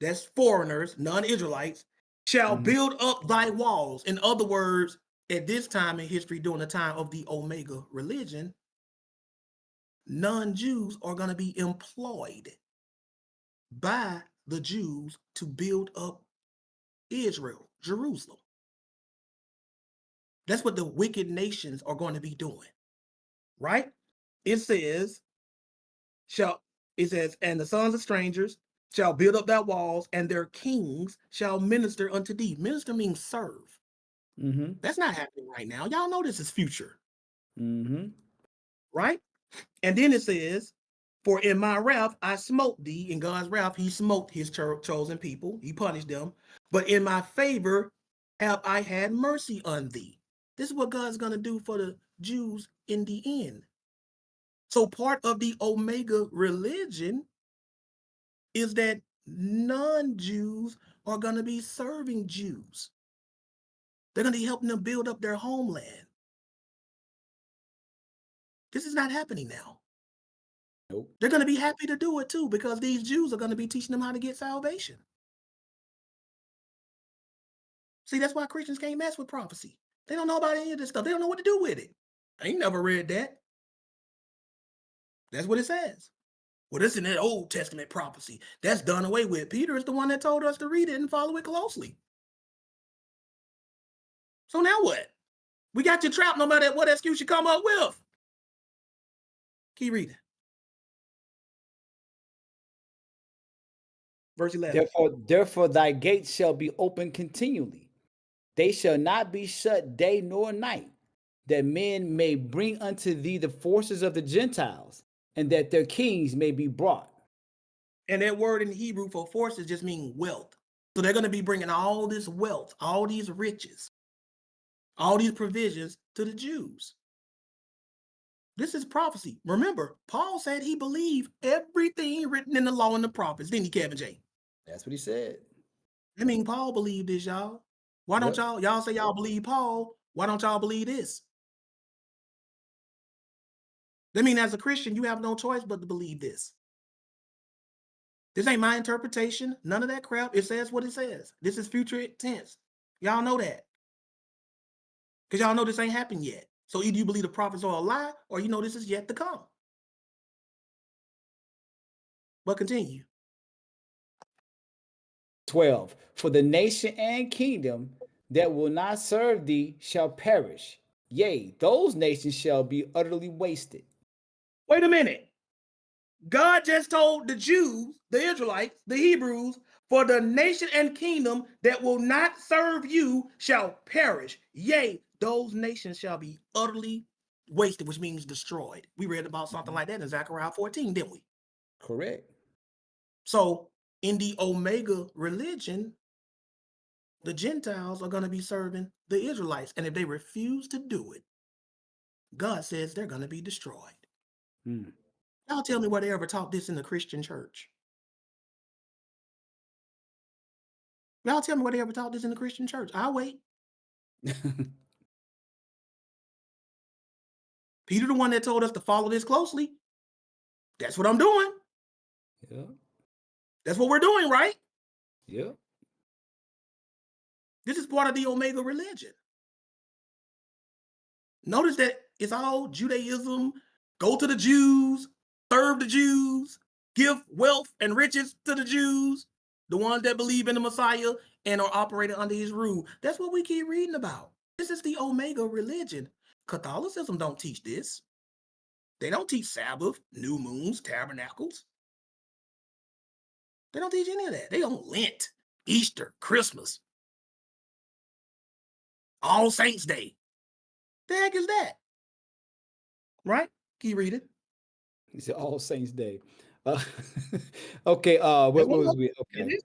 A: that's foreigners, non-Israelites, shall build up thy walls. In other words, at this time in history, during the time of the Omega religion, non-Jews are going to be employed by the Jews to build up Israel, Jerusalem. That's what the wicked nations are going to be doing, right? It says, and the sons of strangers shall build up thy walls, and their kings shall minister unto thee. Minister means serve. That's not happening right now. Y'all know this is future, right? And then it says, for in my wrath I smote thee. In God's wrath, he smote his chosen people. He punished them. But in my favor have I had mercy on thee. This is what God's going to do for the Jews in the end. So part of the Omega religion is that non-Jews are going to be serving Jews. They're going to be helping them build up their homeland. This is not happening now.
B: Nope.
A: They're going to be happy to do it too, because these Jews are going to be teaching them how to get salvation. See, that's why Christians can't mess with prophecy. They don't know about any of this stuff. They don't know what to do with it. I ain't never read that. That's what it says. Well, this in that Old Testament prophecy. That's done away with. Peter is the one that told us to read it and follow it closely. So now what? We got you trapped no matter what excuse you come up with. Keep reading. Verse 11.
B: Therefore thy gates shall be open continually. They shall not be shut day nor night, that men may bring unto thee the forces of the Gentiles, and that their kings may be brought.
A: And that word in Hebrew for forces just means wealth. So they're going to be bringing all this wealth, all these riches, all these provisions to the Jews. This is prophecy. Remember, Paul said he believed everything written in the law and the prophets, didn't he, Kevin J?
B: That's what he said.
A: I mean, Paul believed this, y'all. Why don't y'all say y'all believe Paul? Why don't y'all believe this? That means as a Christian, you have no choice but to believe this. This ain't my interpretation. None of that crap. It says what it says. This is future tense. Y'all know that. Because y'all know this ain't happened yet. So either you believe the prophets are a lie, or you know this is yet to come. But continue.
B: 12. For the nation and kingdom that will not serve thee shall perish. Yea, those nations shall be utterly wasted.
A: Wait a minute. God just told the Jews, the Israelites, the Hebrews, for the nation and kingdom that will not serve you shall perish. Yea, those nations shall be utterly wasted, which means destroyed. We read about something like that in Zechariah 14, didn't we?
B: Correct.
A: So in the Omega religion, the Gentiles are going to be serving the Israelites. And if they refuse to do it, God says they're going to be destroyed. Y'all tell me where they ever taught this in the Christian church. Y'all tell me where they ever taught this in the Christian church. I'll wait. Peter, the one that told us to follow this closely. That's what I'm doing.
B: Yeah.
A: That's what we're doing, right?
B: Yeah.
A: This is part of the Omega religion. Notice that it's all Judaism. Go to the Jews, serve the Jews, give wealth and riches to the Jews, the ones that believe in the Messiah and are operating under his rule. That's what we keep reading about. This is the Omega religion. Catholicism don't teach this. They don't teach Sabbath, new moons, tabernacles. They don't teach any of that. They don't Lent, Easter, Christmas, All Saints Day. The heck is that? Right? Keep reading.
B: He said All Saints Day. Okay. What was we? Okay.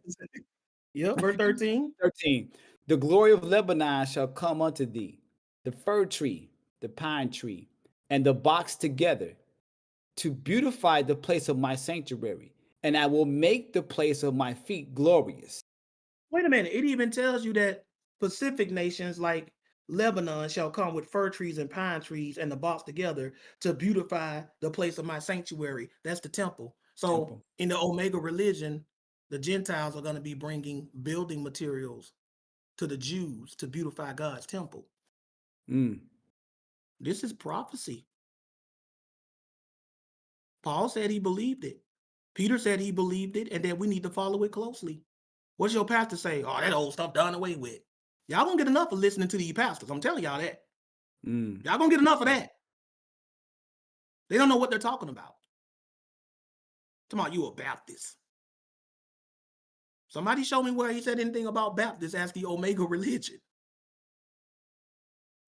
A: Yeah, verse 13.
B: 13. The glory of Lebanon shall come unto thee, the fir tree, the pine tree, and the box together, to beautify the place of my sanctuary, and I will make the place of my feet glorious.
A: Wait a minute. It even tells you that Pacific nations like Lebanon shall come with fir trees and pine trees and the box together to beautify the place of my sanctuary. That's the temple. So in the Omega religion, the Gentiles are going to be bringing building materials to the Jews to beautify God's temple. This is prophecy. Paul said he believed it. Peter said he believed it and that we need to follow it closely. What's your pastor say? Oh, that old stuff done away with. Y'all gonna get enough of listening to these pastors. I'm telling y'all that. Y'all gonna get enough of that. They don't know what they're talking about. Talking about you a Baptist. Somebody show me where he said anything about Baptists as the Omega religion.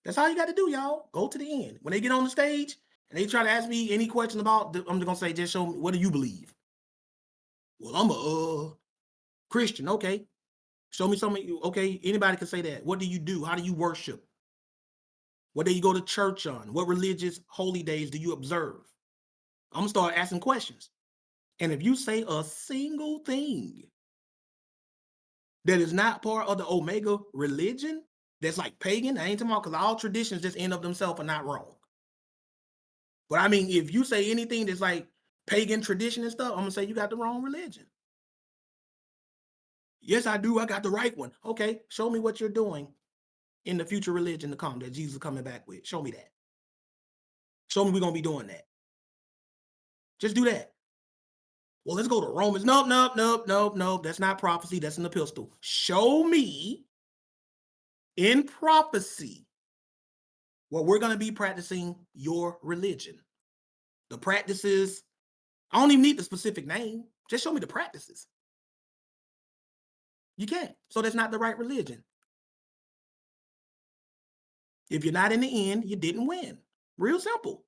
A: That's all you got to do, y'all. Go to the end. When they get on the stage and they try to ask me any question about, I'm just going to say, just show me, what do you believe? Well, I'm a Christian. Okay. Show me something. Okay. Anybody can say that. What do you do? How do you worship? What do you go to church on? What religious holy days do you observe? I'm going to start asking questions. And if you say a single thing that is not part of the Omega religion, that's like pagan, I ain't talking about, because all traditions just in of themselves are not wrong. But I mean, if you say anything that's like pagan tradition and stuff, I'm gonna say you got the wrong religion. Yes, I do. I got the right one. Okay, show me what you're doing in the future religion to come that Jesus is coming back with. Show me that. Show me we're gonna be doing that. Just do that. Well, let's go to Romans. Nope. That's not prophecy. That's an epistle. Show me in prophecy where we're going to be practicing your religion. The practices, I don't even need the specific name. Just show me the practices. You can't. So that's not the right religion. If you're not in the end, you didn't win. Real simple.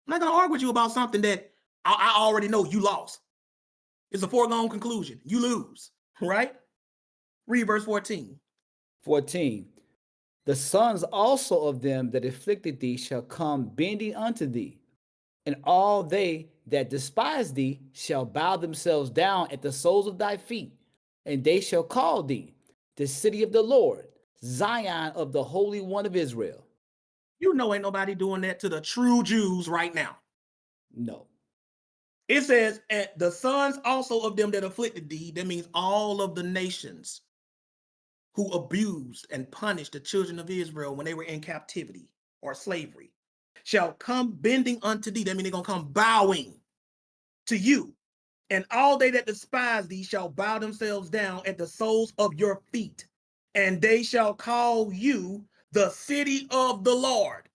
A: I'm not going to argue with you about something that I already know you lost. It's a foregone conclusion. You lose, right? Read verse 14.
B: 14. The sons also of them that afflicted thee shall come bending unto thee, and all they that despise thee shall bow themselves down at the soles of thy feet, and they shall call thee the city of the Lord, Zion of the Holy One of Israel.
A: You know ain't nobody doing that to the true Jews right now.
B: No.
A: It says, and the sons also of them that afflicted thee, that means all of the nations who abused and punished the children of Israel when they were in captivity or slavery, shall come bending unto thee. That means they're going to come bowing to you. And all they that despise thee shall bow themselves down at the soles of your feet. And they shall call you the city of the Lord,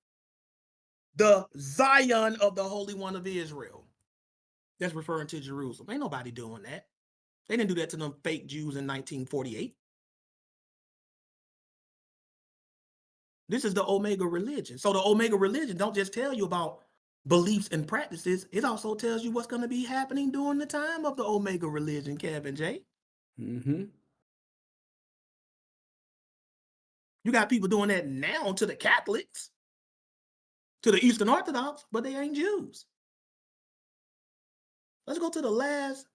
A: the Zion of the Holy One of Israel. That's referring to Jerusalem. Ain't nobody doing that. They didn't do that to them fake Jews in 1948. This is the Omega religion. So the Omega religion don't just tell you about beliefs and practices. It also tells you what's going to be happening during the time of the Omega religion, Kevin J.
B: Mm-hmm.
A: You got people doing that now to the Catholics, to the Eastern Orthodox, but they ain't Jews. Let's go to the last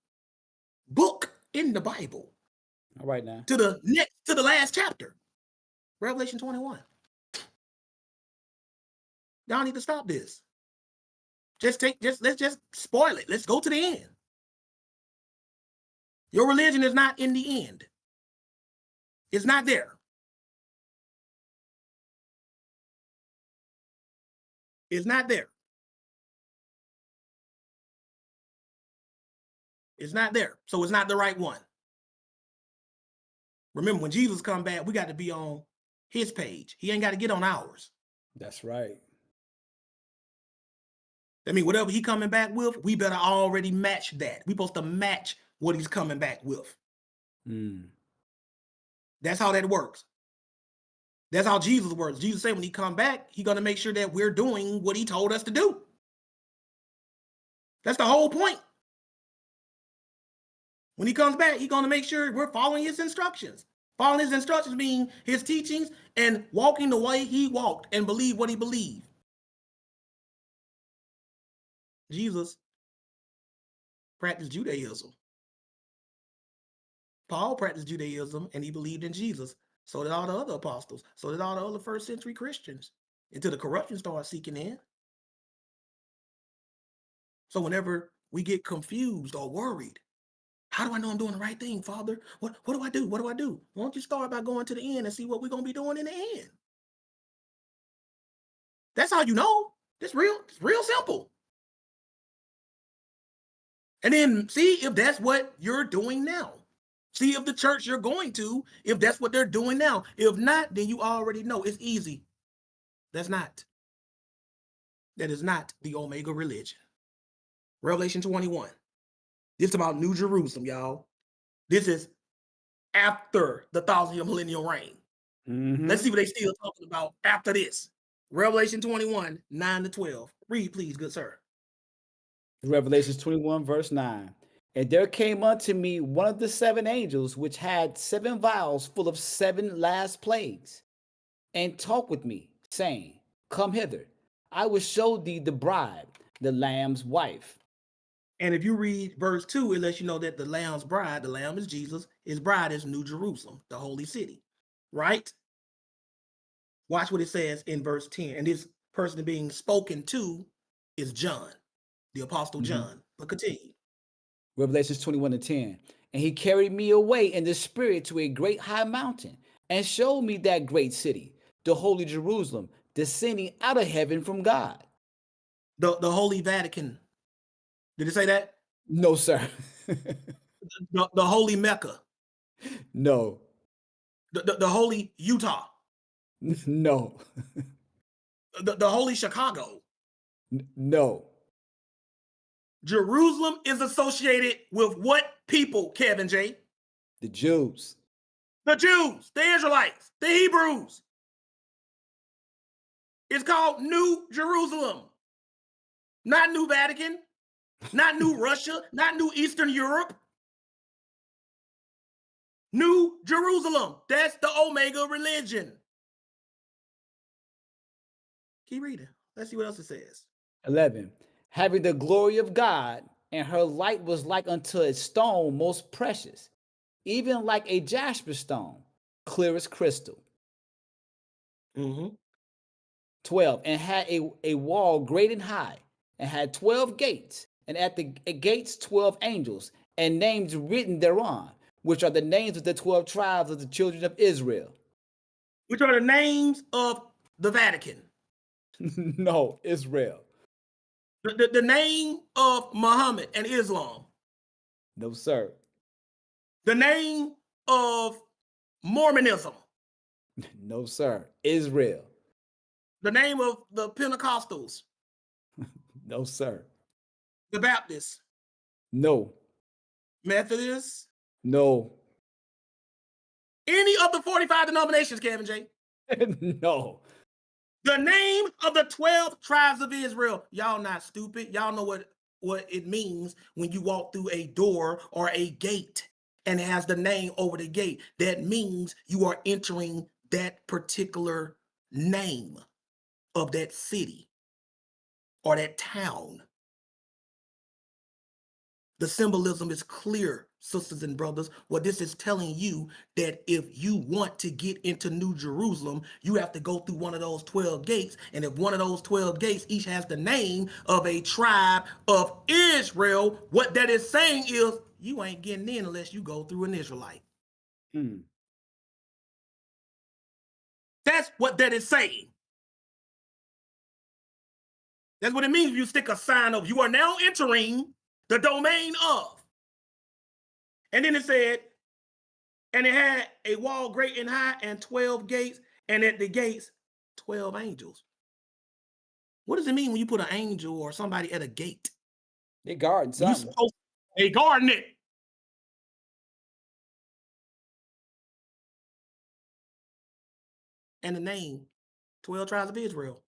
A: book in the Bible.
B: All right now.
A: To the last chapter. Revelation 21. Y'all need to stop this. Let's just spoil it. Let's go to the end. Your religion is not in the end. It's not there. It's not there. It's not there. So it's not the right one. Remember, when Jesus come back, we got to be on his page. He ain't got to get on ours.
B: That's right.
A: I mean, whatever he coming back with, we better already match that. We supposed to match what he's coming back with. That's how that works. That's how Jesus works. Jesus said when he come back, he's going to make sure that we're doing what he told us to do. That's the whole point. When he comes back, he's going to make sure we're following his instructions. Following his instructions mean his teachings and walking the way he walked and believe what he believed. Jesus practiced Judaism. Paul practiced Judaism and he believed in Jesus. So did all the other apostles. So did all the other first century Christians until the corruption started seeking in. So whenever we get confused or worried, how do I know I'm doing the right thing, Father? What do I do? What do I do? Why don't you start by going to the end and see what we're going to be doing in the end? That's how you know. It's real simple. And then see if that's what you're doing now. See if the church you're going to, if that's what they're doing now. If not, then you already know. It's easy. That's not. That is not the Omega religion. Revelation 21. This is about New Jerusalem, y'all. This is after the 1,000-year millennial reign. Let's see what they still talking about after this. Revelation 21, 9-12. Read, please, good sir.
B: Revelations 21, verse 9. And there came unto me one of the 7 angels, which had 7 vials full of 7 last plagues, and talked with me, saying, Come hither, I will show thee the bride, the Lamb's wife.
A: And if you read verse 2, it lets you know that the Lamb's bride, the Lamb is Jesus, his bride is New Jerusalem, the holy city, right? Watch what it says in verse 10. And this person being spoken to is John, the Apostle John. But continue.
B: Revelations 21 and 10. And he carried me away in the spirit to a great high mountain, and showed me that great city, the holy Jerusalem, descending out of heaven from God.
A: The Holy Vatican. Did it say that?
B: No, sir.
A: The Holy Mecca.
B: No.
A: The Holy Utah.
B: No.
A: The Holy Chicago.
B: No.
A: Jerusalem is associated with what people, Kevin J?
B: The Jews.
A: The Jews, the Israelites, the Hebrews. It's called New Jerusalem. Not New Vatican, not New Russia, not New Eastern Europe. New Jerusalem. That's the Omega religion. Keep reading. Let's see what else it says.
B: 11. Having the glory of God, and her light was like unto a stone most precious, even like a jasper stone, clear as crystal. 12. And had a wall great and high, and had 12 gates, and at the gates 12 angels, and names written thereon, which are the names of the 12 tribes of the children of Israel.
A: Which are the names of the Vatican.
B: No, Israel.
A: The name of Muhammad and Islam.
B: No, sir.
A: The name of Mormonism.
B: No, sir. Israel.
A: The name of the Pentecostals.
B: No, sir.
A: The Baptists.
B: No.
A: Methodists.
B: No.
A: Any of the 45 denominations, Kevin J.
B: No.
A: The name of the 12 tribes of Israel. Y'all not stupid. Y'all know what it means when you walk through a door or a gate and it has the name over the gate. That means you are entering that particular name of that city or that town. The symbolism is clear, sisters and brothers. What this is telling you that if you want to get into New Jerusalem, you have to go through one of those 12 gates. And if one of those 12 gates each has the name of a tribe of Israel, what that is saying is you ain't getting in unless you go through an Israelite. That's what that is saying. That's what it means if you stick a sign of you are now entering the domain of. And then it said, and it had a wall great and high and 12 gates, and at the gates, 12 angels. What does it mean when you put an angel or somebody at a gate?
B: They guarding something.
A: They guarding it. And the name, 12 tribes of Israel.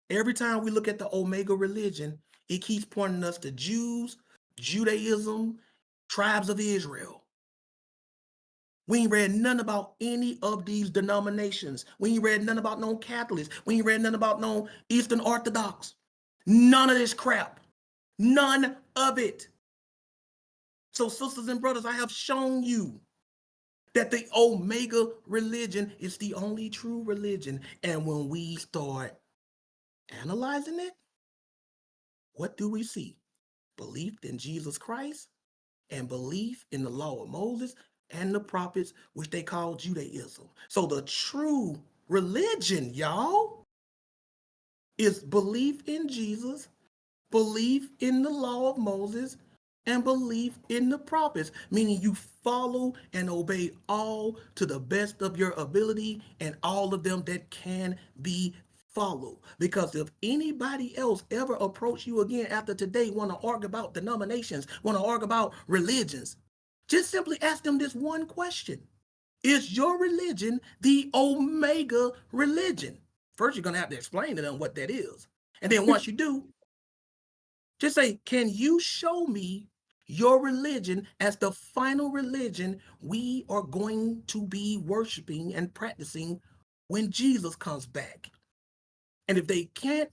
A: Every time we look at the Omega religion, it keeps pointing us to Jews, Judaism, tribes of Israel. We ain't read nothing about any of these denominations. We ain't read nothing about no Catholics. We ain't read nothing about no Eastern Orthodox. None of this crap. None of it. So sisters and brothers, I have shown you that the Omega religion is the only true religion. And when we start analyzing it, what do we see? Belief in Jesus Christ and belief in the law of Moses and the prophets, which they call Judaism. So the true religion, y'all, is belief in Jesus belief in the law of Moses and belief in the prophets, meaning you follow and obey all to the best of your ability and all of them that can be followed. Because if anybody else ever approach you again after today, want to argue about denominations, want to argue about religions, just simply ask them this one question. Is your religion the Omega religion? First, you're going to have to explain to them what that is. And then once you do, just say, can you show me your religion as the final religion we are going to be worshiping and practicing when Jesus comes back? And if they can't,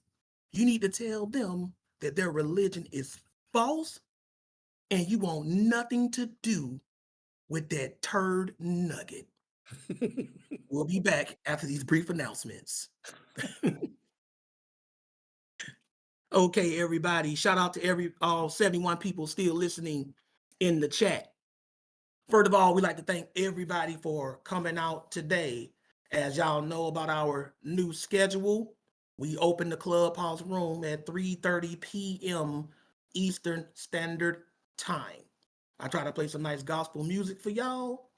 A: you need to tell them that their religion is false and you want nothing to do with that turd nugget. We'll be back after these brief announcements. Okay, everybody. Shout out to all 71 people still listening in the chat. First of all, we'd like to thank everybody for coming out today. As y'all know about our new schedule, we open the Clubhouse room at 3:30 p.m. Eastern Standard Time. I try to play some nice gospel music for y'all,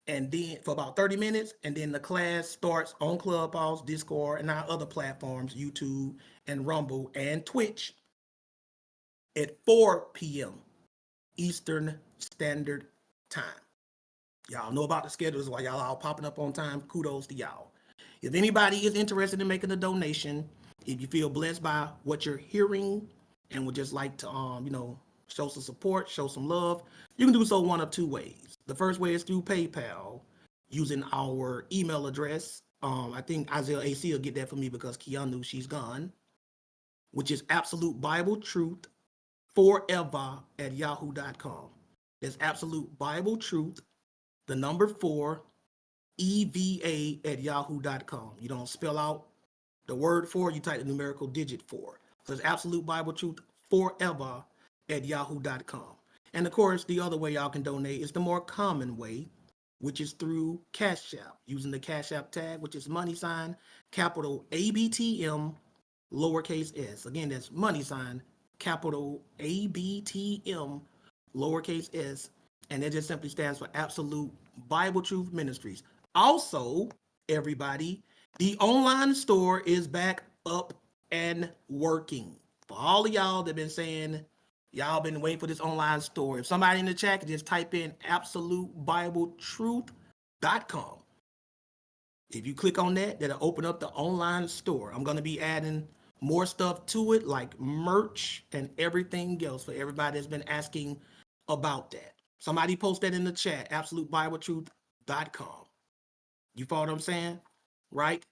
A: and then for about 30 minutes, and then the class starts on Clubhouse, Discord, and our other platforms, YouTube and Rumble and Twitch, at 4 p.m. Eastern Standard Time. Y'all know about the schedules while y'all all popping up on time. Kudos to y'all. If anybody is interested in making a donation, if you feel blessed by what you're hearing and would just like to show some support, show some love, you can do so one of two ways. The first way is through PayPal using our email address. I think Isaiah AC will get that for me because Keanu, she's gone, which is absolute Bible truth forever at yahoo.com. There's absolute Bible truth, the number 4, EVA at yahoo.com. You don't spell out the word 4, you type the numerical digit 4. So it's absolute Bible truth forever at yahoo.com. And of course, the other way y'all can donate is the more common way, which is through Cashapp, using the Cashapp tag, which is money sign, capital ABTM, lowercase s. Again, that's money sign, capital ABTM, lowercase s, and it just simply stands for Absolute Bible Truth Ministries. Also, everybody, the online store is back up and working. For all of y'all that been saying, y'all been waiting for this online store. If somebody in the chat can just type in absolutebibletruth.com. If you click on that, that'll open up the online store. I'm going to be adding more stuff to it, like merch and everything else for everybody that's been asking about that. Somebody post that in the chat, absolutebibletruth.com. You follow what I'm saying? Right?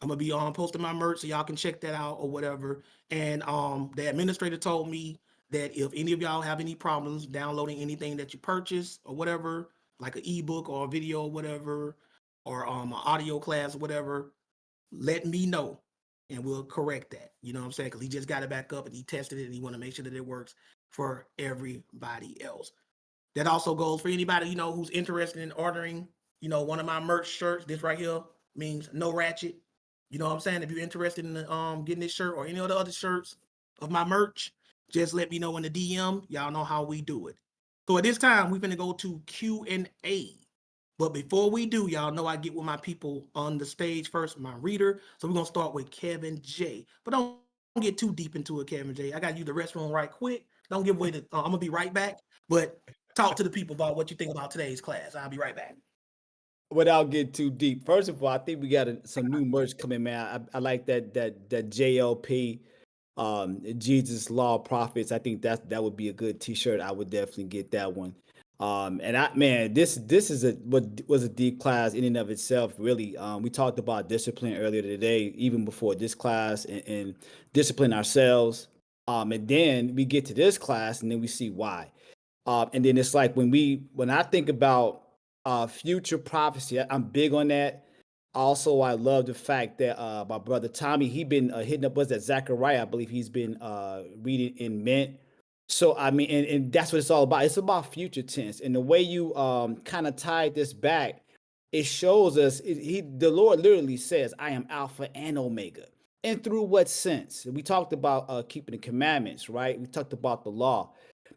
A: I'm gonna be posting my merch so y'all can check that out or whatever. And the administrator told me that if any of y'all have any problems downloading anything that you purchase or whatever, like an ebook or a video or whatever, or an audio class or whatever, let me know and we'll correct that. You know what I'm saying? Because he just got it back up and he tested it and he want to make sure that it works for everybody else. That also goes for anybody, who's interested in ordering, one of my merch shirts. This right here means no ratchet. You know what I'm saying? If you're interested in getting this shirt or any of the other shirts of my merch, just let me know in the DM. Y'all know how we do it. So at this time, we're going to go to Q&A. But before we do, y'all know I get with my people on the stage first, my reader. So we're going to start with Kevin J. But don't get too deep into it, Kevin J. I got to use the restroom right quick. Don't give away I'm going to be right back. But talk to the people about what you think about today's class. I'll be right back.
B: Without getting too deep, first of all, I think we got some new merch coming, man. I like that JLP, Jesus Law Prophets. I think that would be a good T-shirt. I would definitely get that one. And this is what was a deep class in and of itself. Really, we talked about discipline earlier today, even before this class, and discipline ourselves. And then we get to this class, and then we see why. And then it's like when I think about future prophecy, I'm big on that. Also, I love the fact that my brother Tommy, he been hitting up us at Zechariah. I believe he's been reading in Mint. So I mean, and that's what it's all about. It's about future tense, and the way you kind of tied this back, it shows us. The Lord literally says, "I am Alpha and Omega." And through what sense? We talked about keeping the commandments, right? We talked about the law.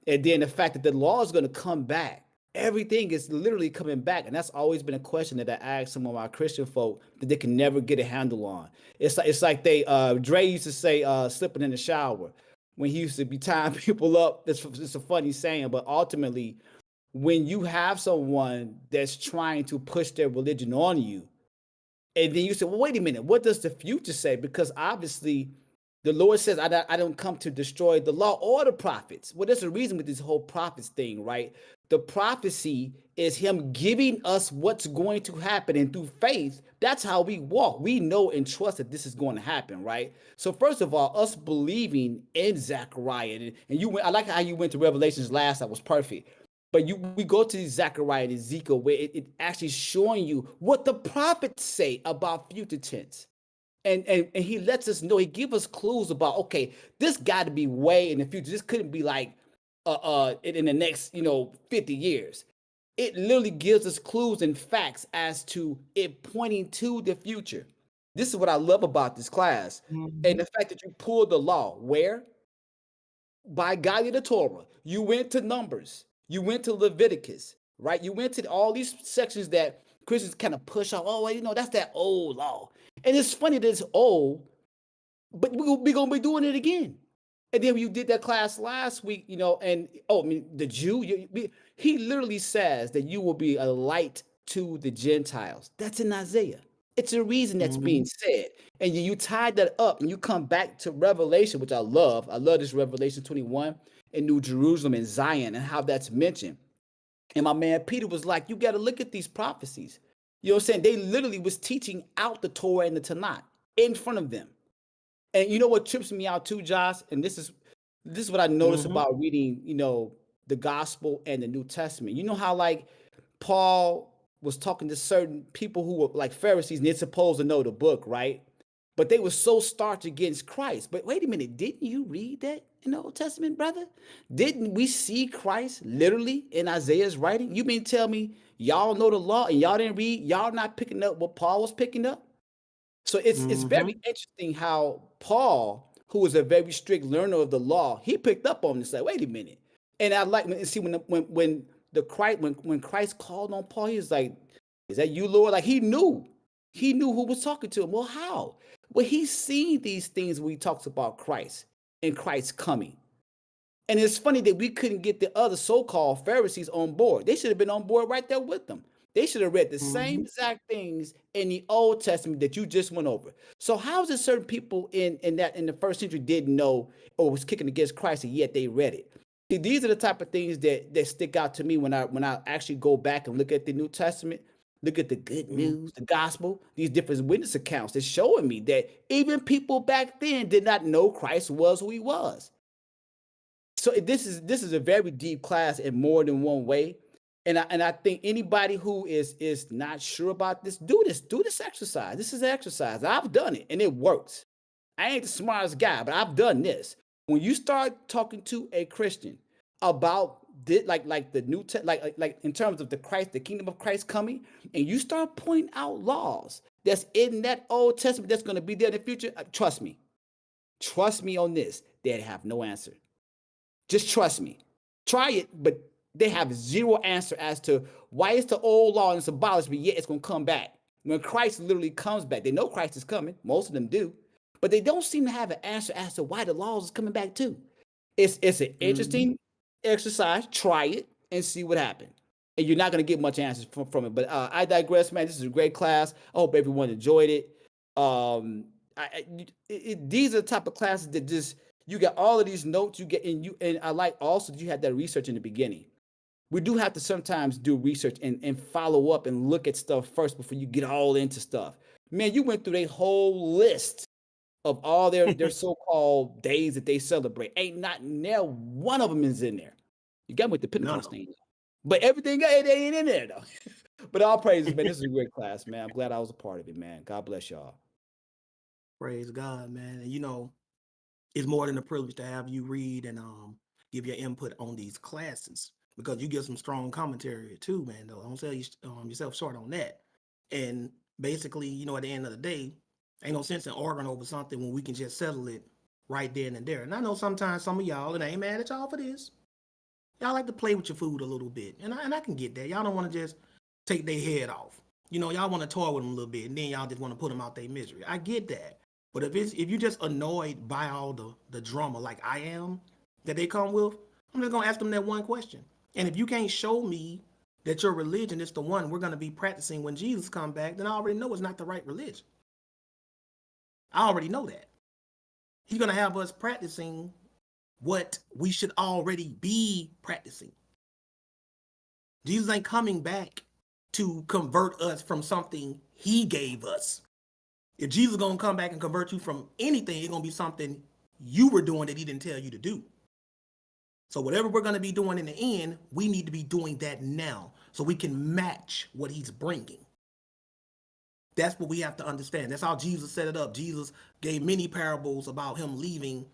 B: And then the fact that the law is going to come back. Everything is literally coming back. And that's always been a question that I ask some of our Christian folk that they can never get a handle on. It's like they Dre used to say slipping in the shower when he used to be tying people up. It's a funny saying, but ultimately, when you have someone that's trying to push their religion on you, and then you say, well, wait a minute, what does the future say? Because obviously the Lord says, I don't come to destroy the law or the prophets. Well, there's a reason with this whole prophets thing, right? The prophecy is him giving us what's going to happen. And through faith, that's how we walk. We know and trust that this is going to happen, right? So first of all, us believing in Zechariah, and you went, I like how you went to Revelations last, that was perfect. But we go to Zechariah and Ezekiel where it actually showing you what the prophets say about future tense. And he lets us know, he gives us clues about, okay, this got to be way in the future. This couldn't be like in the next, 50 years. It literally gives us clues and facts as to it pointing to the future. This is what I love about this class. And the fact that you pulled the law, where? By guiding the Torah. You went to Numbers. You went to Leviticus, right? You went to all these sections that Christians kind of push off. Oh, well, that's that old law. And it's funny that it's old, but we're going to be doing it again. And then when you did that class last week, the Jew, he literally says that you will be a light to the Gentiles. That's in Isaiah. It's a reason that's being said. And you tied that up and you come back to Revelation, which I love. I love this Revelation 21 in New Jerusalem and Zion and how that's mentioned. And my man Peter was like, you got to look at these prophecies. You know what I'm saying? They literally was teaching out the Torah and the Tanakh in front of them. And you know what trips me out too, Josh? And this is what I noticed about reading, the gospel and the New Testament. You know how like Paul was talking to certain people who were like Pharisees and they're supposed to know the book, right? But they were so starch against Christ. But wait a minute, didn't you read that in the Old Testament, brother? Didn't we see Christ literally in Isaiah's writing? You mean tell me y'all know the law and y'all didn't read, y'all not picking up what Paul was picking up? So it's very interesting how Paul, who was a very strict learner of the law, he picked up on this. Like, wait a minute. And I like to see when Christ called on Paul, he was like, "Is that you, Lord?" Like he knew who was talking to him. Well, how? Well, he's seen these things when he talks about Christ and Christ's coming. And it's funny that we couldn't get the other so-called Pharisees on board. They should have been on board right there with them. They should have read the same exact things in the Old Testament that you just went over. So how is it certain people in the first century didn't know or was kicking against Christ and yet they read it? See, these are the type of things that stick out to me when I actually go back and look at the New Testament, look at the good news, the gospel, these different witness accounts. That's showing me that even people back then did not know Christ was who he was. So this is a very deep class in more than one way. And I think anybody who is not sure about this, do this exercise. This is an exercise. I've done it and it works. I ain't the smartest guy, but I've done this. When you start talking to a Christian about this, like the New Testament, like in terms of the kingdom of Christ coming, and you start pointing out laws that's in that Old Testament that's going to be there in the future, trust me on this. They'd have no answer. Just trust me. Try it, but they have zero answer as to why is the old law and it's abolished, but yet it's going to come back. When Christ literally comes back, they know Christ is coming. Most of them do. But they don't seem to have an answer as to why the laws is coming back too. It's an interesting exercise. Try it and see what happens. And you're not going to get much answers from it. But I digress, man. This is a great class. I hope everyone enjoyed it. These are the type of classes that just, you got all of these notes you get, and I like also you had that research in the beginning. We do have to sometimes do research and follow up and look at stuff first before you get all into stuff. Man, you went through a whole list of all their so-called days that they celebrate. Ain't not now one of them is in there. You got me with the Pentecost thing. But everything they ain't in there though. But all praises, man. This is a great class, man. I'm glad I was a part of it, man. God bless y'all.
A: Praise God, man. And it's more than a privilege to have you read and give your input on these classes, because you give some strong commentary too, man. Though don't sell yourself short on that. And basically, at the end of the day, Ain't no sense in arguing over something when we can just settle it right then and there. And I know sometimes some of y'all, and I ain't mad at y'all for this, y'all like to play with your food a little bit. And I can get that. Y'all don't want to just take their head off. You know, y'all want to toy with them a little bit, and then y'all just want to put them out their misery. I get that. But if you just annoyed by all the drama like I am that they come with, I'm just gonna ask them that one question. And if you can't show me that your religion is the one we're gonna be practicing when Jesus comes back, then I already know it's not the right religion. I already know that. He's gonna have us practicing what we should already be practicing. Jesus ain't coming back to convert us from something he gave us. If Jesus is gonna come back and convert you from anything, it's gonna be something you were doing that he didn't tell you to do. So whatever we're gonna be doing in the end, we need to be doing that now so we can match what he's bringing. That's what we have to understand. That's how Jesus set it up. Jesus gave many parables about him leaving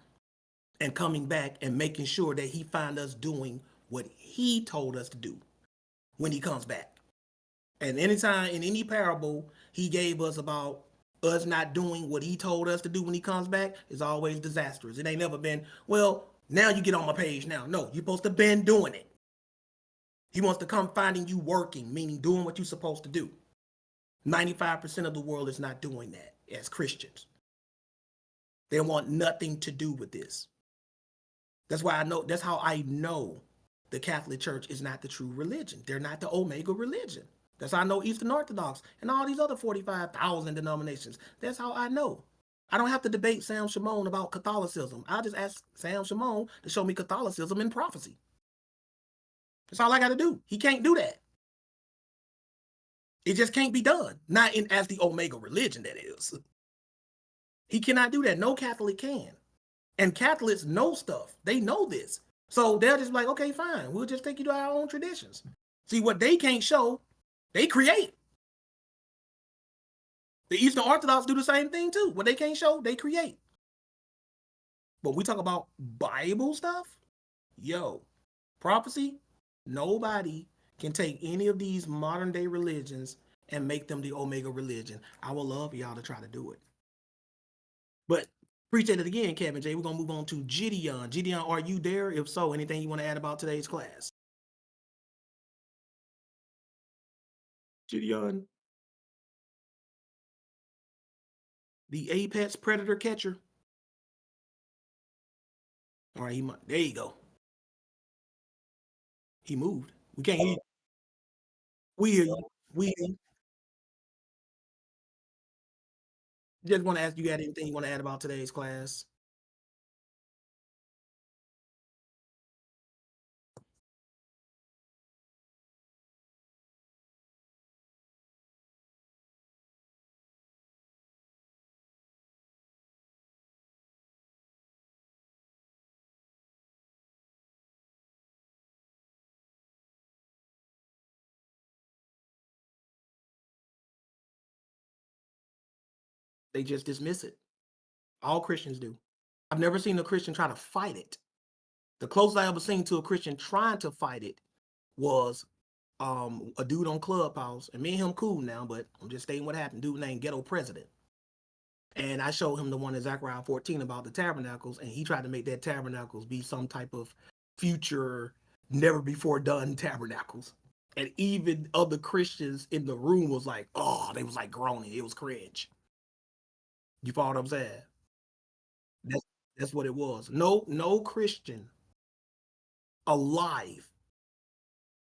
A: and coming back and making sure that he find us doing what he told us to do when he comes back. And anytime in any parable he gave us about us not doing what he told us to do when he comes back is always disastrous. It ain't never been, well, now you get on my page now. No, you're supposed to been doing it. He wants to come finding you working, meaning doing what you're supposed to do. 95% of the world is not doing that as Christians. They want nothing to do with this. That's why I know, that's how I know the Catholic Church is not the true religion. They're not the Omega religion. That's how I know Eastern Orthodox and all these other 45,000 denominations. That's how I know. I don't have to debate Sam Shimon about Catholicism. I just ask Sam Shimon to show me Catholicism in prophecy. That's all I got to do. He can't do that. It just can't be done. Not in as the Omega religion, that is. He cannot do that. No Catholic can. And Catholics know stuff. They know this. So they're just like, okay, fine. We'll just take you to our own traditions. See, what they can't show, they create. The Eastern Orthodox do the same thing too. What they can't show, they create. But we talk about Bible stuff. Yo, prophecy, nobody can take any of these modern day religions and make them the Omega religion. I would love for y'all to try to do it. But appreciate it again, Kevin J. We're going to move on to Gideon. Gideon, are you there? If so, anything you want to add about today's class? Gideon, the apex predator catcher. All right, there you go. He moved. We can't hear you. We hear you. We hear you. Just want to ask you, got anything you want to add about today's class? They just dismiss it. All Christians do. I've never seen a Christian try to fight it. The closest I ever seen to a Christian trying to fight it was a dude on Clubhouse, and me and him cool now, but I'm just stating what happened. Dude named Ghetto President. And I showed him the one in Zechariah 14 about the tabernacles, and he tried to make that tabernacles be some type of future, never before done tabernacles. And even other Christians in the room was like, oh, they was like groaning. It was cringe. You follow what I'm saying? That's what it was. No Christian alive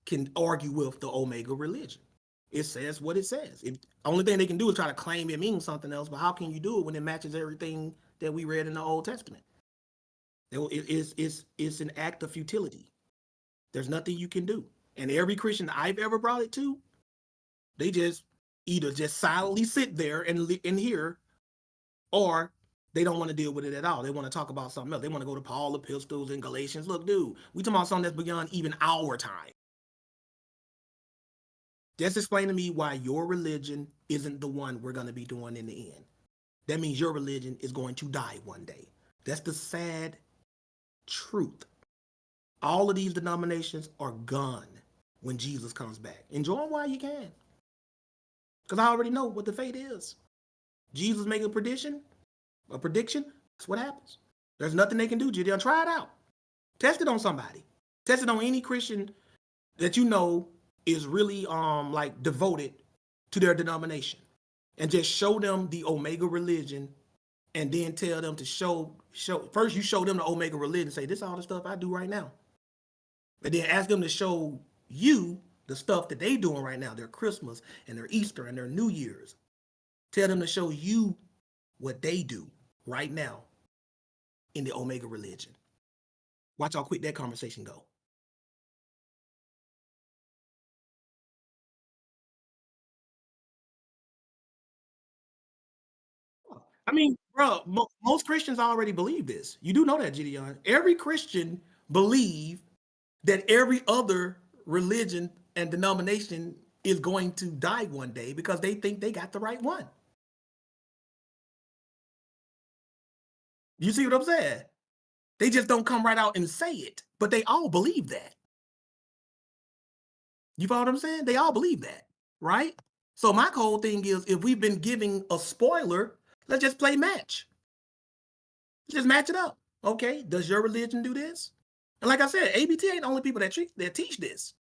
A: can argue with the Omega religion. It says what it says. Only thing they can do is try to claim it means something else, but how can you do it when it matches everything that we read in the Old Testament? It's an act of futility. There's nothing you can do. And every Christian I've ever brought it to, they just either just silently sit there and hear, or they don't want to deal with it at all. They want to talk about something else. They want to go to Paul epistles and Galatians. Look, dude, we talking about something that's beyond even our time. Just explain to me why your religion isn't the one we're going to be doing in the end. That means your religion is going to die one day. That's the sad truth. All of these denominations are gone when Jesus comes back. Enjoy them while you can. Because I already know what the fate is. Jesus make a prediction, that's what happens. There's nothing they can do, Gideon. Try it out. Test it on somebody. Test it on any Christian that you know is really like devoted to their denomination. And just show them the Omega religion, and then tell them to show first you show them the Omega religion, say this is all the stuff I do right now. And then ask them to show you the stuff that they doing right now, their Christmas and their Easter and their New Year's. Tell them to show you what they do right now in the Omega religion. Watch how quick that conversation go. I mean, bro, most Christians already believe this. You do know that, Gideon. Every Christian believe that every other religion and denomination is going to die one day because they think they got the right one. You see what I'm saying? They just don't come right out and say it, but they all believe that. You follow what I'm saying? They all believe that, right? So my whole thing is, if we've been giving a spoiler, let's just play match. Let's just match it up. Okay, does your religion do this? And like I said, ABT ain't the only people that teach this.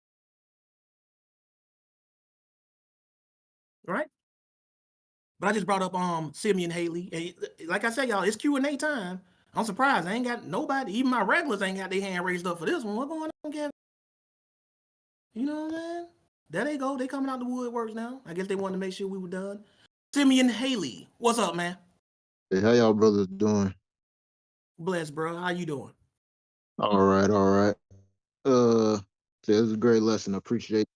A: Right? But I just brought up Simeon Haley. And like I said, y'all, it's Q&A time. I'm surprised. I ain't got nobody, even my regulars ain't got their hand raised up for this one. What going on, Kevin? You know what I'm saying? There they go. They coming out the woodworks now. I guess they wanted to make sure we were done. Simeon Haley, what's up, man?
E: Hey, how y'all brothers doing?
A: Bless, bro. How you doing?
E: All right, all right. This is a great lesson. I appreciate.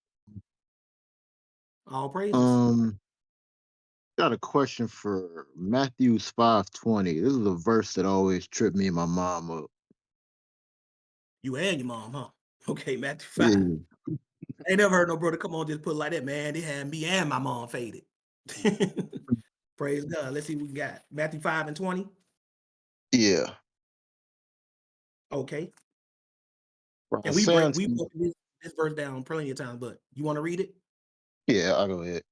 A: All praises.
E: Got a question for Matthew's 5:20. This is a verse that always tripped me and my mom up.
A: You and your mom, huh? Okay, Matthew 5.
E: Yeah.
A: I ain't never heard no brother come on just put it like that, man. They had me and my mom faded. Praise God. Let's see what we got. Matthew 5:20.
E: Yeah.
A: Okay.
E: For I
A: And
E: say unto
A: we
E: you-
A: broke this verse down plenty of times, but you want to read it?
E: Yeah, I'll go ahead.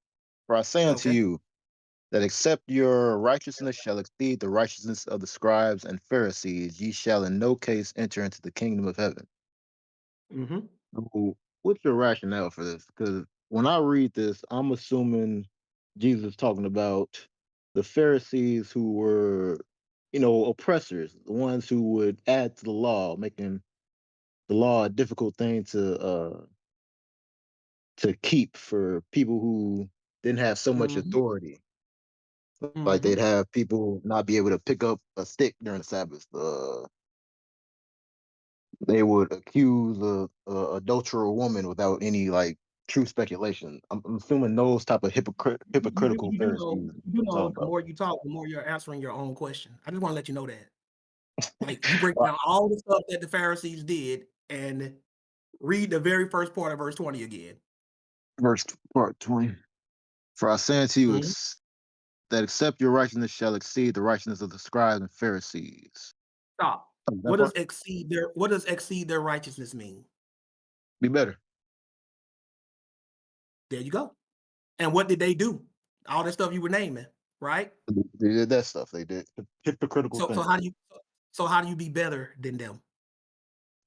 E: For I say unto
A: Okay.
E: you that except your righteousness shall exceed the righteousness of the scribes and Pharisees, ye shall in no case enter into the kingdom of heaven.
A: Mm-hmm.
E: So, what's your rationale for this? Because when I read this, I'm assuming Jesus is talking about the Pharisees who were, oppressors, the ones who would add to the law, making the law a difficult thing to keep for people who didn't have so much
A: Mm-hmm.
E: authority. Like
A: Mm-hmm.
E: they'd have people not be able to pick up a stick during the Sabbath. They would accuse a adulteral woman without any true speculation. I'm assuming those type of hypocritical
A: You do know,
E: Pharisees.
A: the
E: About.
A: more you talk, the more you're answering your own question. I just want to let you know that. Like, you break down all the stuff that the Pharisees did and read the very first part of verse 20 again.
E: Verse part 20. For I say unto you
A: Mhm.
E: that except your righteousness shall exceed the righteousness of the scribes and Pharisees.
A: Stop.
E: Oh, that
A: What does
E: part?
A: exceed their righteousness mean?
E: Be better.
A: There you go. And what did they do? All that stuff you were naming, right?
E: They did that stuff. They did hypocritical
A: So
E: things
A: how do you be better than them?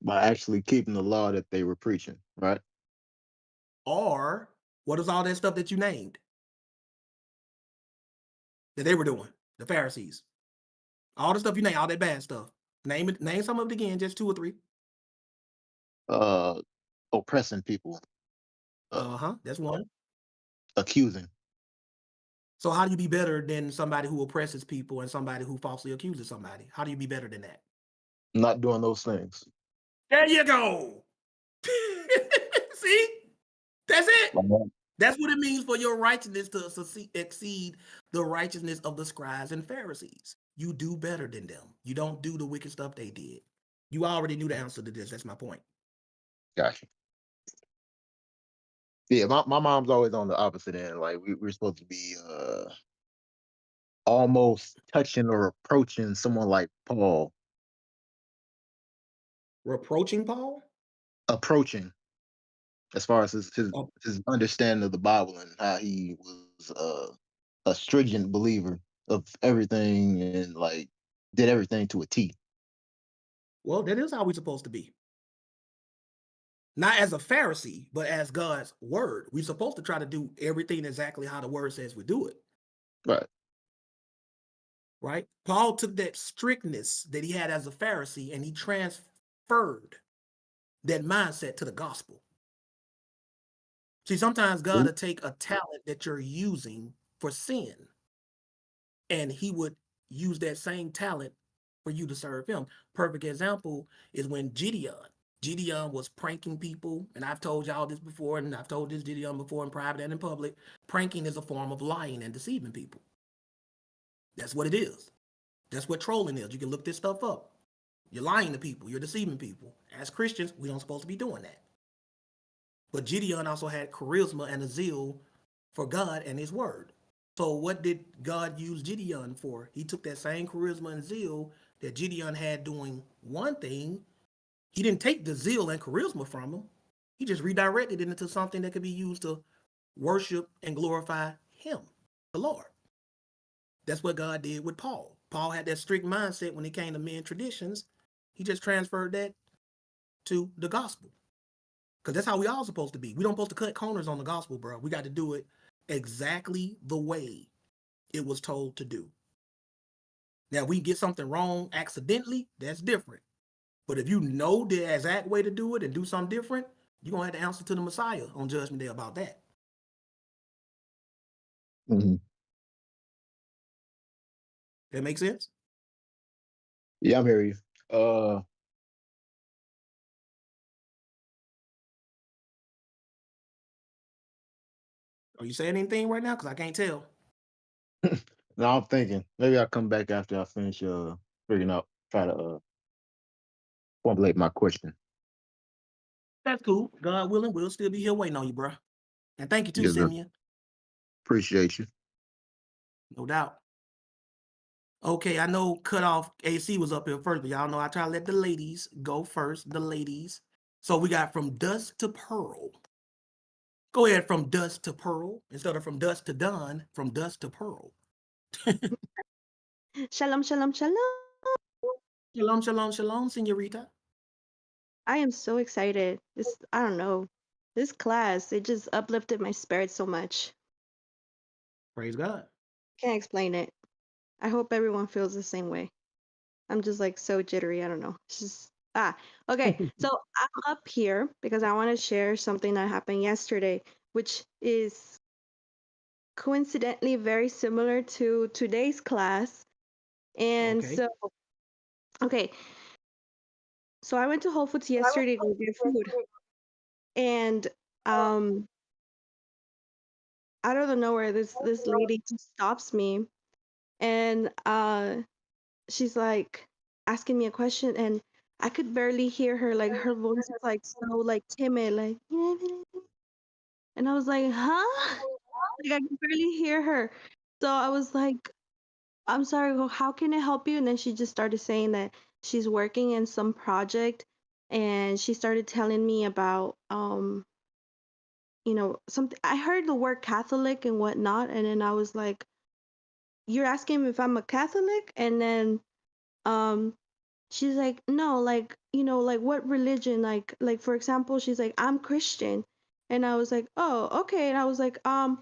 E: by actually keeping the law that they were preaching, right?
A: Or what is all that stuff that you named that they were doing? The Pharisees. All the stuff you named, all that bad stuff. Name some of it again, just 2 or 3.
E: Oppressing people,
A: That's one.
E: accusing.
A: So how do you be better than somebody who oppresses people and somebody who falsely accuses somebody? How do you be better than that?
E: Not doing those things.
A: There you go. See? That's it. That's what it means for your righteousness to exceed the righteousness of the scribes and Pharisees. You do better than them. You don't do the wicked stuff they did. You already knew the answer to this. That's my point.
E: Gotcha. Yeah, my mom's always on the opposite end. Like we're supposed to be almost touching or approaching someone like Paul.
A: Reproaching Paul?
E: Approaching, as far as his
A: Oh,
E: understanding of the Bible and how he was a stringent believer of everything and like did everything to a T.
A: Well, that is how we're supposed to be. Not as a Pharisee, but as God's word. We're supposed to try to do everything exactly how the word says we do it.
E: Right.
A: Right? Paul took that strictness that he had as a Pharisee and he transferred that mindset to the gospel. See, sometimes God will take a talent that you're using for sin, and he would use that same talent for you to serve him. Perfect example is when Gideon was pranking people, and I've told y'all this before, and I've told this Gideon before in private and in public. Pranking is a form of lying and deceiving people. That's what it is. That's what trolling is. You can look this stuff up. You're lying to people. You're deceiving people. As Christians, we don't supposed to be doing that. But Gideon also had charisma and a zeal for God and his word. So what did God use Gideon for? He took that same charisma and zeal that Gideon had doing one thing. He didn't take the zeal and charisma from him. He just redirected it into something that could be used to worship and glorify him, the Lord. That's what God did with Paul. Paul had that strict mindset when it came to men traditions. He just transferred that to the gospel. Because that's how we all supposed to be. We don't supposed to cut corners on the gospel, bro. We got to do it exactly the way it was told to do. Now, we get something wrong accidentally, that's different. But if you know the exact way to do it and do something different, you're going to have to answer to the Messiah on Judgment Day about that.
E: Mm-hmm.
A: That make sense?
E: Yeah, I'm hearing you.
A: Are you saying anything right now? Because I can't tell.
E: No, I'm thinking maybe I'll come back after I finish figuring out, try to formulate my question.
A: That's cool. God willing, we'll still be here waiting on you, bro. And thank you too,
E: Yes, sir.
A: Simeon.
E: Appreciate you.
A: No doubt. Okay, I know Cutoff AC was up here first, but y'all know I try to let the ladies go first. The ladies. So we got from dust to pearl. Go ahead, from dust to pearl instead of from dust to dawn. From dust to pearl.
F: Shalom, shalom, shalom.
A: Shalom, shalom, shalom, señorita.
F: I am so excited. I don't know. This class, it just uplifted my spirit so much.
A: Praise God.
F: Can't explain it. I hope everyone feels the same way. I'm just like so jittery. I don't know. It's just, okay. So I'm up here because I want to share something that happened yesterday, which is coincidentally very similar to today's class. And
A: Okay.
F: okay. So I went to Whole Foods yesterday to get food. And out of the nowhere, this lady just stops me, and she's like asking me a question, and I could barely hear her. Like her voice is like so like timid, like, and I was like, huh? Like I could barely hear her. So I was like, I'm sorry, well, how can I help you? And then she just started saying that she's working in some project, and she started telling me about something. I heard the word Catholic and whatnot, and then I was like, you're asking me if I'm a Catholic? And then um she's like, no, like, like what religion? Like for example, she's like, I'm Christian. And I was like, oh, okay. And I was like, I'm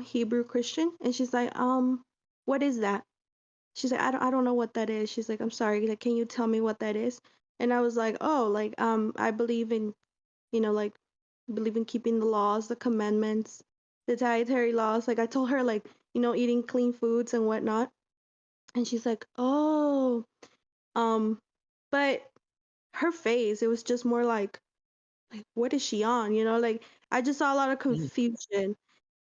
F: Hebrew Christian. And she's like, what is that? She's like, I don't know what that is. She's like, I'm sorry, like, can you tell me what that is? And I was like, oh, like, I believe in, like, believe in keeping the laws, the commandments, the dietary laws. Like I told her, like, eating clean foods and whatnot. And she's like, oh, but her face, it was just more like what is she on? Like I just saw a lot of confusion.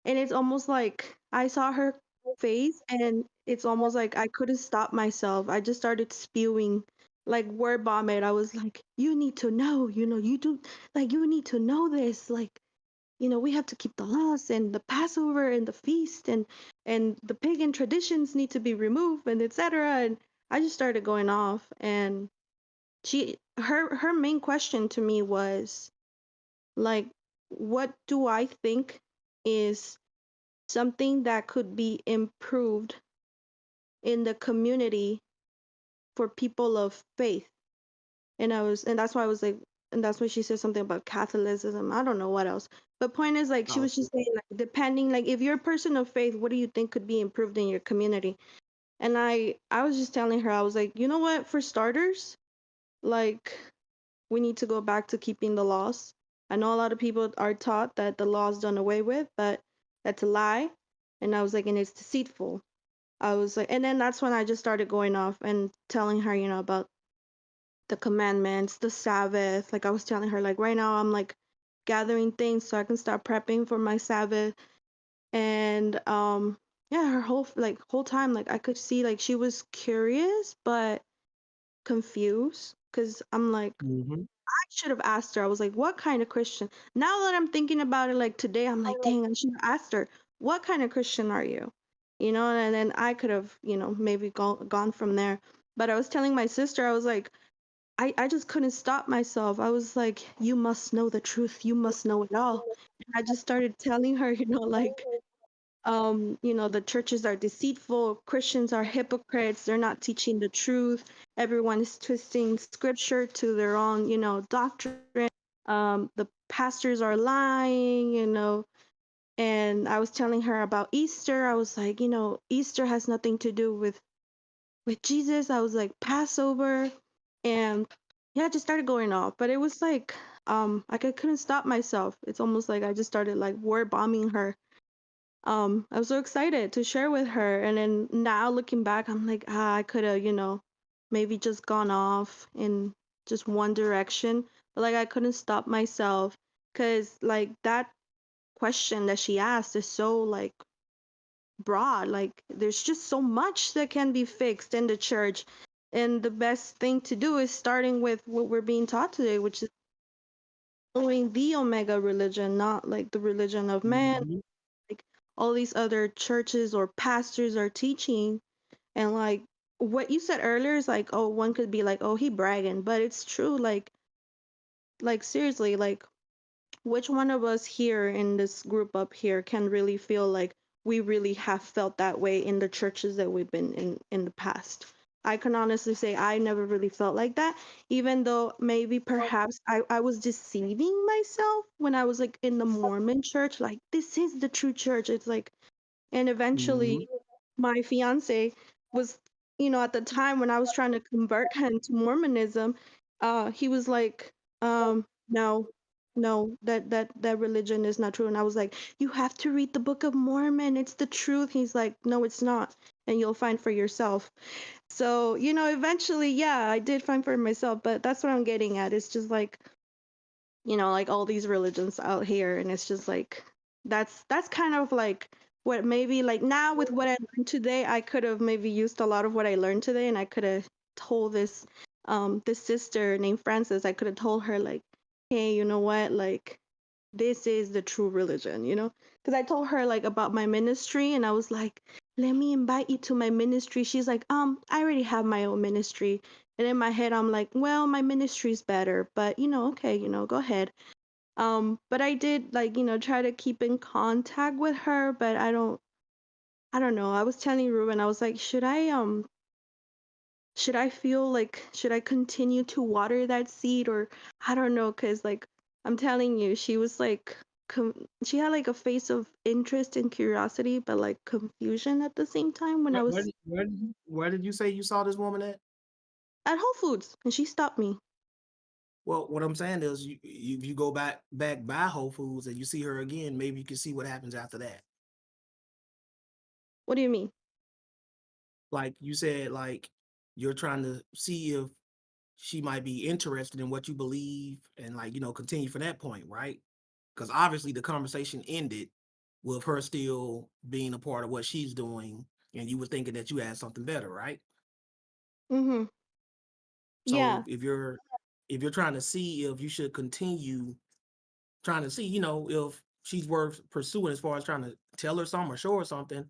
F: And it's almost like I saw her face and it's almost like I couldn't stop myself. I just started spewing like word vomit. I was like, you need to know, you do, like, you need to know this. Like, we have to keep the laws and the Passover and the feast and the pagan traditions need to be removed and etc. And I just started going off, and her main question to me was like, what do I think is something that could be improved in the community for people of faith. And that's why I was like, and that's when she said something about Catholicism. I don't know what else. But point is, like, she
A: Oh,
F: was just saying, like, depending, like, if you're a person of faith, what do you think could be improved in your community? And I was just telling her, I was like, you know what, for starters, like, we need to go back to keeping the laws. I know a lot of people are taught that the law's done away with, but that's a lie. And I was like, and it's deceitful. I was like, and then that's when I just started going off and telling her, you know, about the commandments, the Sabbath. Like I was telling her, like right now I'm like gathering things so I can start prepping for my Sabbath. And yeah, her whole time, like I could see like she was curious but confused. Cause I'm like,
A: mm-hmm.
F: I should have asked her. I was like, what kind of Christian? Now that I'm thinking about it, like today, I'm like, dang, I should have asked her, what kind of Christian are you? You know, and then I could have, you know, maybe gone from there. But I was telling my sister, I was like, I just couldn't stop myself. I was like, you must know the truth. You must know it all. And I just started telling her, you know, like, you know, the churches are deceitful, Christians are hypocrites, they're not teaching the truth, everyone is twisting scripture to their own, you know, doctrine. The pastors are lying, you know. And I was telling her about Easter. I was like, you know, Easter has nothing to do with Jesus. I was like, Passover. And yeah, I just started going off. But it was like I couldn't stop myself. It's almost like I just started like word bombing her. I was so excited to share with her. And then now looking back, I'm like, I could have, you know, maybe just gone off in just one direction. But like I couldn't stop myself because like that question that she asked is so like broad. Like there's just so much that can be fixed in the church. And the best thing to do is starting with what we're being taught today, which is following the Omega religion, not like the religion of man,
A: Mm-hmm.
F: like all these other churches or pastors are teaching. And like what you said earlier is like, oh, one could be like, oh, he bragging, but it's true. Like seriously, like which one of us here in this group up here can really feel like we really have felt that way in the churches that we've been in the past? I can honestly say I never really felt like that, even though maybe perhaps I was deceiving myself when I was like in the Mormon church, like this is the true church. It's like, and
A: Mm-hmm.
F: eventually my fiance was, you know, at the time when I was trying to convert him to Mormonism, he was like, no, no, that religion is not true. And I was like, you have to read the Book of Mormon. It's the truth. He's like, no, it's not. And you'll find for yourself. So, you know, eventually, yeah, I did find for myself, but that's what I'm getting at. It's just like, you know, like all these religions out here, and it's just like that's kind of like what maybe like now with what I learned today, I could have maybe used a lot of what I learned today, and I could have told this sister named Frances, I could have told her like, hey, you know what, like this is the true religion, you know? Because I told her like about my ministry, and I was like, let me invite you to my ministry. She's like, I already have my own ministry. And in my head, I'm like, well, my ministry's better, but you know, okay, you know, go ahead. But I did like, you know, try to keep in contact with her, but I don't know. I was telling Ruben, I was like, should I feel like should I continue to water that seed, or I don't know, cause like I'm telling you, she was like she had like a face of interest and curiosity, but like confusion at the same time when I was
A: Where did you say you saw this woman at?
F: at Whole Foods, and she stopped me.
A: Well, what I'm saying is, you go back by Whole Foods and you see her again, maybe you can see what happens after that.
F: What do you mean?
A: Like you said, like you're trying to see if she might be interested in what you believe, and like, you know, continue from that point, right? Because obviously the conversation ended with her still being a part of what she's doing, and you were thinking that you had something better, right?
F: Mm-hmm.
A: So
F: Yeah.
A: if you're trying to see if you should continue trying to see, you know, if she's worth pursuing as far as trying to tell her something or show her something,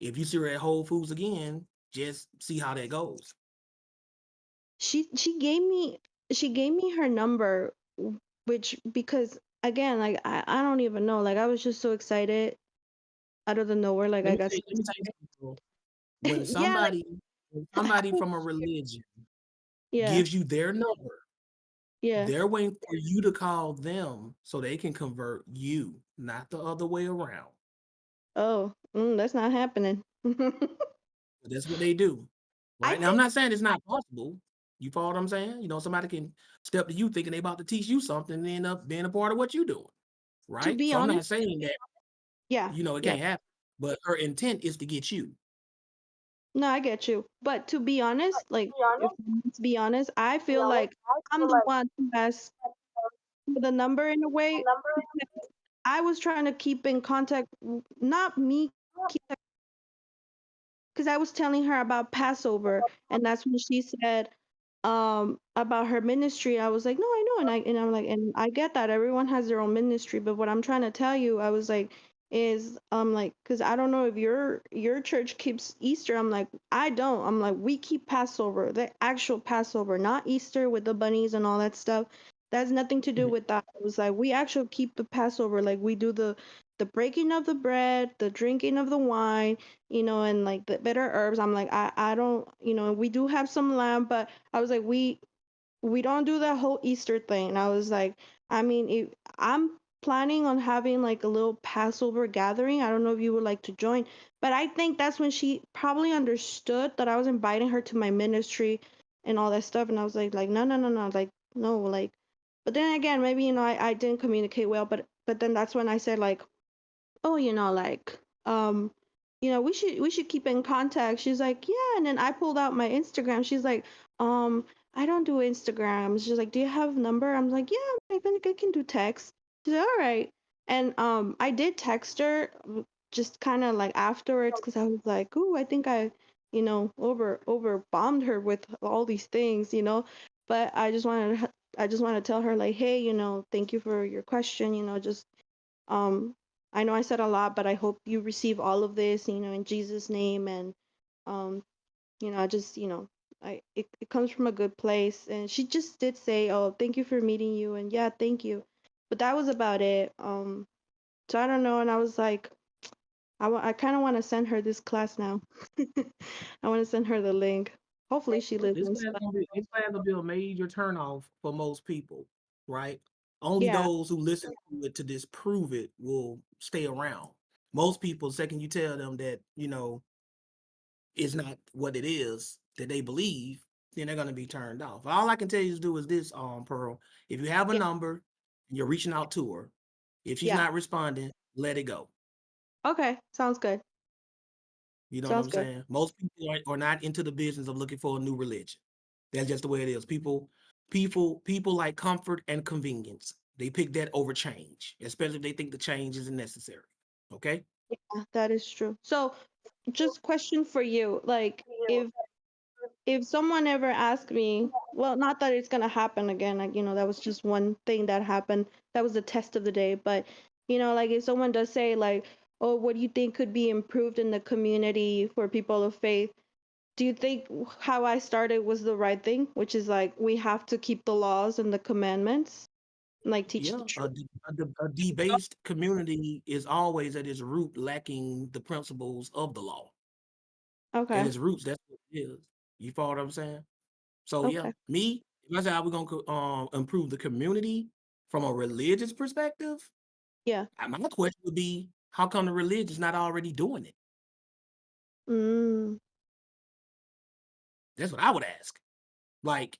A: if you see her at Whole Foods again, just see how that goes.
F: She gave me her number, which because again, like I don't even know, like I was just so excited. out of the nowhere. Like I got
A: Let me tell you something, bro. When
F: yeah, like
A: somebody from a religion
F: yeah,
A: gives you their number,
F: yeah.
A: they're waiting for you to call them so they can convert you, not the other way around.
F: Oh, that's not happening.
A: But that's what they do.
F: I
A: Right now, I'm
F: think
A: not saying it's not possible. You follow what I'm saying? You know, somebody can step to you thinking they about to teach you something and end up being a part of what you doing.
F: to
A: Right?
F: be
A: So I'm not
F: honest,
A: saying that,
F: yeah,
A: you know, it
F: yeah.
A: can't happen. But her intent is to get you.
F: No, I get you. But to be honest, like if to be honest, I feel like I'm the one who has the number in a way. Because I was trying to keep in contact, not me, because I was telling her about Passover, and that's when she said about her ministry. I was like, no, I know, and I'm like, and I get that everyone has their own ministry, but what I'm trying to tell you, I was like, is like, because I don't know if your church keeps Easter. I'm like, I don't. I'm like, we keep Passover, the actual Passover, not Easter with the bunnies and all that stuff. That has nothing to do with that. I was like, we actually keep the Passover, like we do the breaking of the bread, the drinking of the wine, and like the bitter herbs. I'm like, I don't, we do have some lamb, but I was like, we don't do that whole Easter thing. And I was like, I mean, I'm planning on having like a little Passover gathering. I don't know if you would like to join, but I think that's when she probably understood that I was inviting her to my ministry and all that stuff. And I was like, no, no, no, no, like, no, like, but then again, maybe, I didn't communicate well, but then that's when I said like, oh, like, we should keep in contact. She's like, yeah. And then I pulled out my Instagram. She's like, I don't do Instagram. She's like, do you have a number? I'm like, yeah, I can do text. She's like, all right. And I did text her just kind of like afterwards because I was like, ooh, I think I, over bombed her with all these things. But I just want to tell her like, hey, thank you for your question. Just um, I know I said a lot, but I hope you receive all of this, in Jesus' name. And, um, I just, it comes from a good place. And she just did say, oh, thank you for meeting you. And yeah, thank you. But that was about it. So I don't know. And I was like, I kind of want to send her this class now. I want to send her the link. Hopefully she
A: This
F: listens.
A: class will be a major turnoff for most people, right? Only
F: Yeah.
A: those who listen to it to disprove it will stay around. Most people, second you tell them that, it's not what it is that they believe, then they're gonna be turned off. All I can tell you to do is this, Pearl. If you have a
F: Yeah.
A: number and you're reaching out to her, if she's
F: Yeah.
A: not responding, let it go.
F: Okay. Sounds good.
A: You know what
F: Sounds
A: I'm
F: good.
A: saying? Most people are not into the business of looking for a new religion. That's just the way it is. People like comfort and convenience. They pick that over change, especially if they think the change isn't necessary. Okay?
F: Yeah, that is true. So just question for you, like if someone ever asked me, well, not that it's gonna happen again, like, that was just one thing that happened. That was the test of the day. But, like if someone does say like, oh, what do you think could be improved in the community for people of faith? Do you think how I started was the right thing, which is like we have to keep the laws and the commandments, and, like teach the
A: Yeah,
F: truth?
A: a debased community is always at its root lacking the principles of the law. At
F: Okay.
A: its roots, that's what it is. You follow what I'm saying? So yeah,
F: Okay.
A: if I say how we're gonna improve the community from a religious perspective,
F: Yeah.
A: my question would be, how come the religion's not already doing it?
F: Mm.
A: That's what I would ask. Like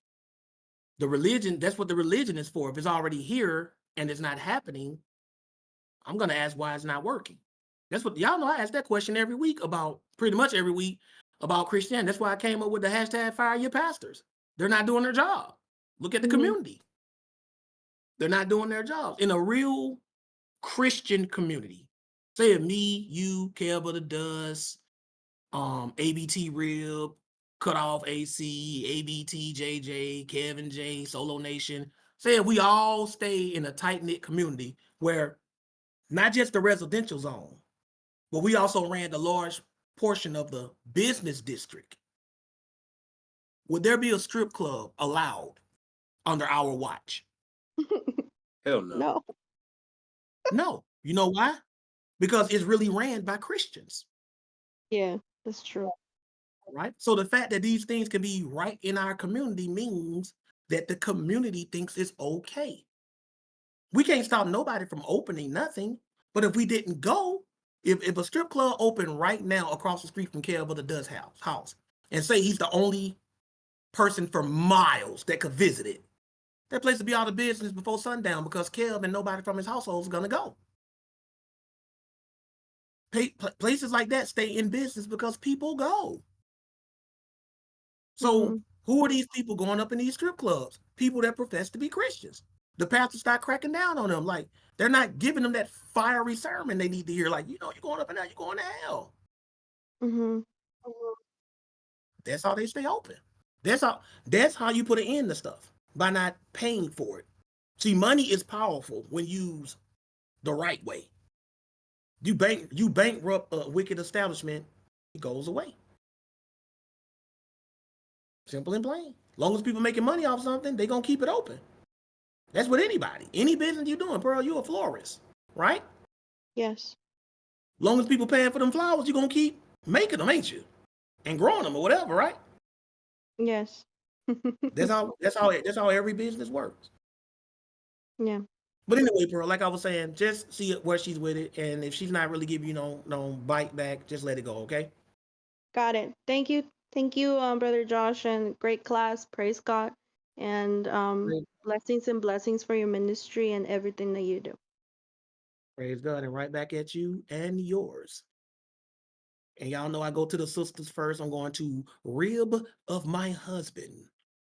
A: the religion, that's what the religion is for. If it's already here and it's not happening, I'm gonna ask why it's not working. That's what y'all know. I ask that question every week about pretty much every week about Christianity. That's why I came up with the hashtag fire your pastors. They're not doing their job. Look at the
F: Mm-hmm.
A: community. They're not doing their jobs. In a real Christian community, say if me, you, Kelba the Dust, ABT Rib, Cut Off AC, ABT JJ, Kevin J, Solo Nation. Say if we all stay in a tight-knit community where not just the residential zone, but we also ran the large portion of the business district. Would there be a strip club allowed under our watch?
G: Hell no.
F: No.
A: No. You know why? because it's really ran by Christians.
F: Yeah, that's true.
A: Right? So the fact that these things can be right in our community means that the community thinks it's okay. We can't stop nobody from opening nothing, but if we didn't go, if a strip club opened right now across the street from Kev the Dust house and say he's the only person for miles that could visit it, that place would be out of business before sundown because Kev and nobody from his household is gonna go. Places like that stay in business because people go. So who are these people going up in these strip clubs? People that profess to be Christians. The pastors start cracking down on them. Like, they're not giving them that fiery sermon they need to hear. Like, you're going up and down, you're going to hell. That's how they stay open. That's how you put an end to stuff, by not paying for it. See, money is powerful when used the right way. You bankrupt a wicked establishment, it goes away. Simple and plain. Long as people making money off something, they're going to keep it open. That's with anybody. Any business you're doing, Pearl, you're a florist, right?
F: Yes.
A: Long as people paying for them flowers, you're going to keep making them, ain't you? And growing them or whatever, right?
F: Yes.
A: That's how every business works.
F: Yeah.
A: But anyway, Pearl, like I was saying, just see where she's with it. And if she's not really giving you no bite back, just let it go, okay?
F: Got it. Thank you. Thank you, Brother Josh, and great class. Praise God. And blessings and blessings for your ministry and everything that you do.
A: Praise God. And right back at you and yours. And y'all know I go to the sisters first. I'm going to rib of my husband.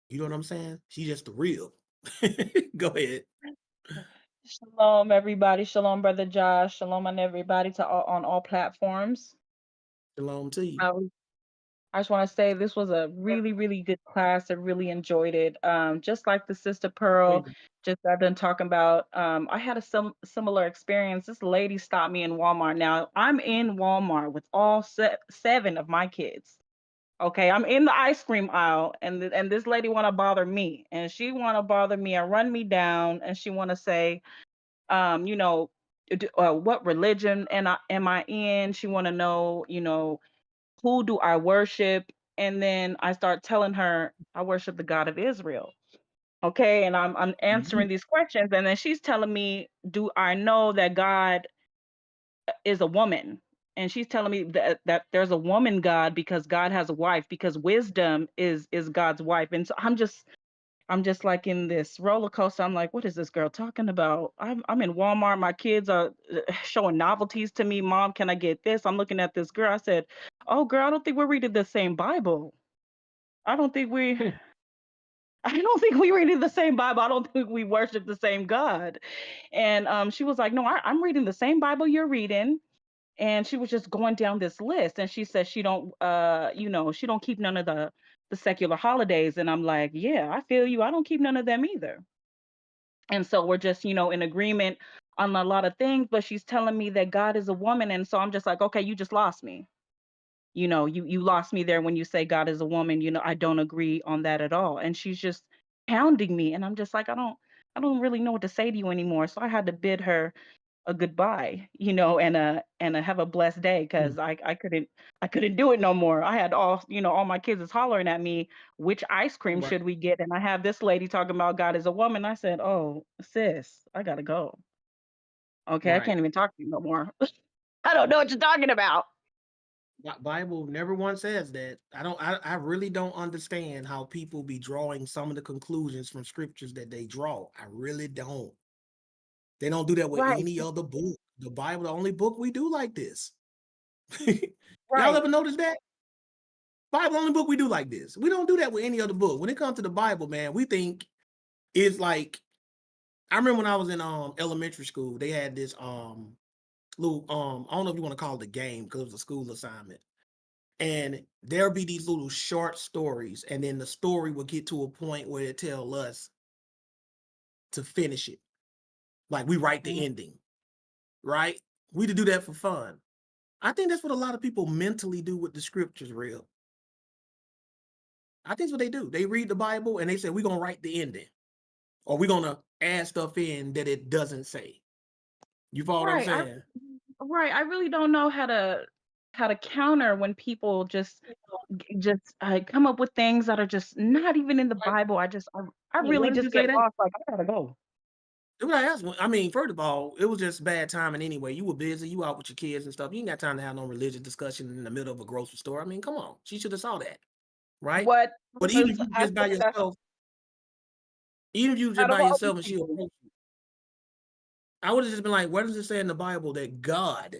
A: You know what I'm saying? She's just the rib. Go ahead.
G: Shalom, everybody. Shalom, Brother Josh. Shalom on everybody on all platforms.
A: Shalom to you.
G: I just want to say this was a really, really good class. I really enjoyed it. Just like the Sister Pearl, just I've been talking about. I had a similar experience. This lady stopped me in Walmart. Now I'm in Walmart with all 7 of my kids. Okay, I'm in the ice cream aisle, and this lady want to bother me, and she want to bother me and run me down, and she want to say, what religion am I in? She want to know, who do I worship? And then I start telling her I worship the God of Israel. Okay, and I'm answering these questions, and then she's telling me, do I know that God is a woman? And she's telling me that there's a woman God because God has a wife, because wisdom is God's wife. And so I'm just like in this roller coaster. I'm like, what is this girl talking about? I'm in Walmart. My kids are showing novelties to me. Mom, can I get this? I'm looking at this girl. I said, oh, girl, I don't think we're reading the same Bible. I don't think we reading the same Bible. I don't think we worship the same God. And she was like, no, I'm reading the same Bible you're reading. And she was just going down this list, and she said she don't she don't keep none of the secular holidays. And I'm like, yeah, I feel you. I don't keep none of them either. And so we're just in agreement on a lot of things, but she's telling me that God is a woman. And so I'm just like, okay, you just lost me. You lost me there when you say God is a woman. I don't agree on that at all. And she's just pounding me, and I'm just like, I don't really know what to say to you anymore. So I had to bid her a goodbye, and have a blessed day, because I couldn't do it no more. I had all my kids is hollering at me, which ice cream should we get? And I have this lady talking about God as a woman. I said, oh, sis, I gotta go. Okay, I can't even talk to you no more. I don't know what you're talking about.
A: Bible never once says that. I really don't understand how people be drawing some of the conclusions from scriptures that they draw. I really don't. They don't do that with any other book. The Bible, the only book we do like this. Y'all ever notice that? Bible, the only book we do like this. We don't do that with any other book. When it comes to the Bible, man, we think it's like, I remember when I was in elementary school, they had this little I don't know if you want to call it a game because it was a school assignment. And there'll be these little short stories, and then the story will get to a point where it tell us to finish it. Like we write the ending, right? We to do that for fun. I think that's what a lot of people mentally do with the scriptures, real. I think that's what they do. They read the Bible and they say, we're going to write the ending, or we're going to add stuff in that it doesn't say. You follow what I'm saying?
G: Right. I really don't know how to counter when people just come up with things that are just not even in the
A: Right.
G: Bible. I
A: Well, where
G: really
A: does
G: just
A: it say
G: get
A: that?
G: lost. Like I gotta go.
A: What I asked, I mean, first of all, it was just bad timing anyway. You were busy, you out with your kids and stuff. You ain't got time to have no religious discussion in the middle of a grocery store. I mean, come on. She should have saw that, right?
G: What
A: But even if
G: was
A: you
G: I
A: just by
G: said that
A: yourself, even if you just
G: out of
A: by
G: all
A: yourself and she
G: people.
A: approached you, I would have just been like, where does it say in the Bible that God